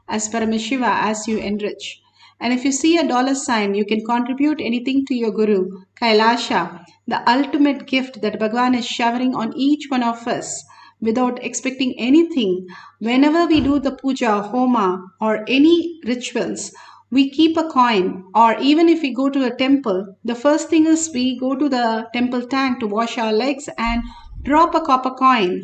as Paramashiva as you enrich. And if you see a dollar sign, you can contribute anything to your Guru, Kailasha, the ultimate gift that Bhagavan is showering on each one of us without expecting anything. Whenever we do the puja, homa, or any rituals, we keep a coin, or even if we go to a temple, the first thing is we go to the temple tank to wash our legs and drop a copper coin.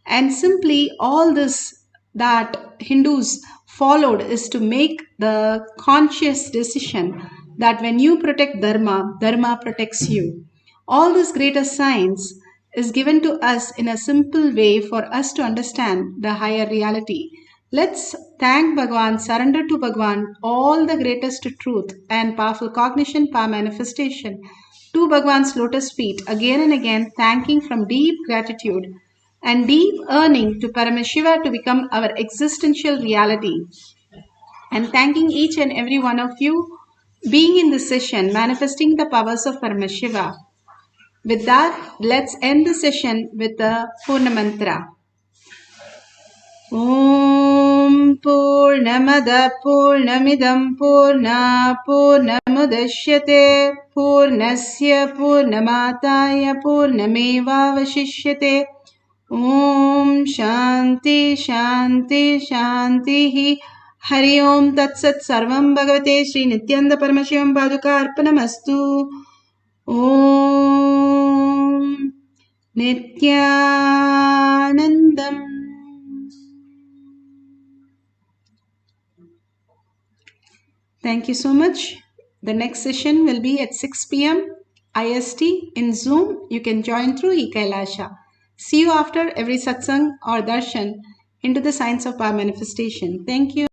And simply all this that Hindus followed is to make the conscious decision that when you protect Dharma, Dharma protects you. All this greater science is given to us in a simple way for us to understand the higher reality. Let's thank Bhagavan, surrender to Bhagavan all the greatest truth and powerful cognition, power manifestation to Bhagavan's lotus feet again and again, thanking from deep gratitude and deep yearning to Paramashiva to become our existential reality. And thanking each and every one of you being in this session, manifesting the powers of Paramashiva. With that, let's end the session with the Purna Mantra. Om Purnamada Purnamidam Purna Purnamudashyate Purnasya Purnamataya Purnameva Vashishyate. Om Shanti Shanti Shanti Hari Om Tat Sat Sarvam Bhagavate Sri Nityanda Paramashivam Paduka Arpanamastu. Om Nityanandam. Thank you so much. The next session will be at 6 p.m. IST in Zoom. You can join through eKailasha. See you after every satsang or darshan into the science of power manifestation. Thank you.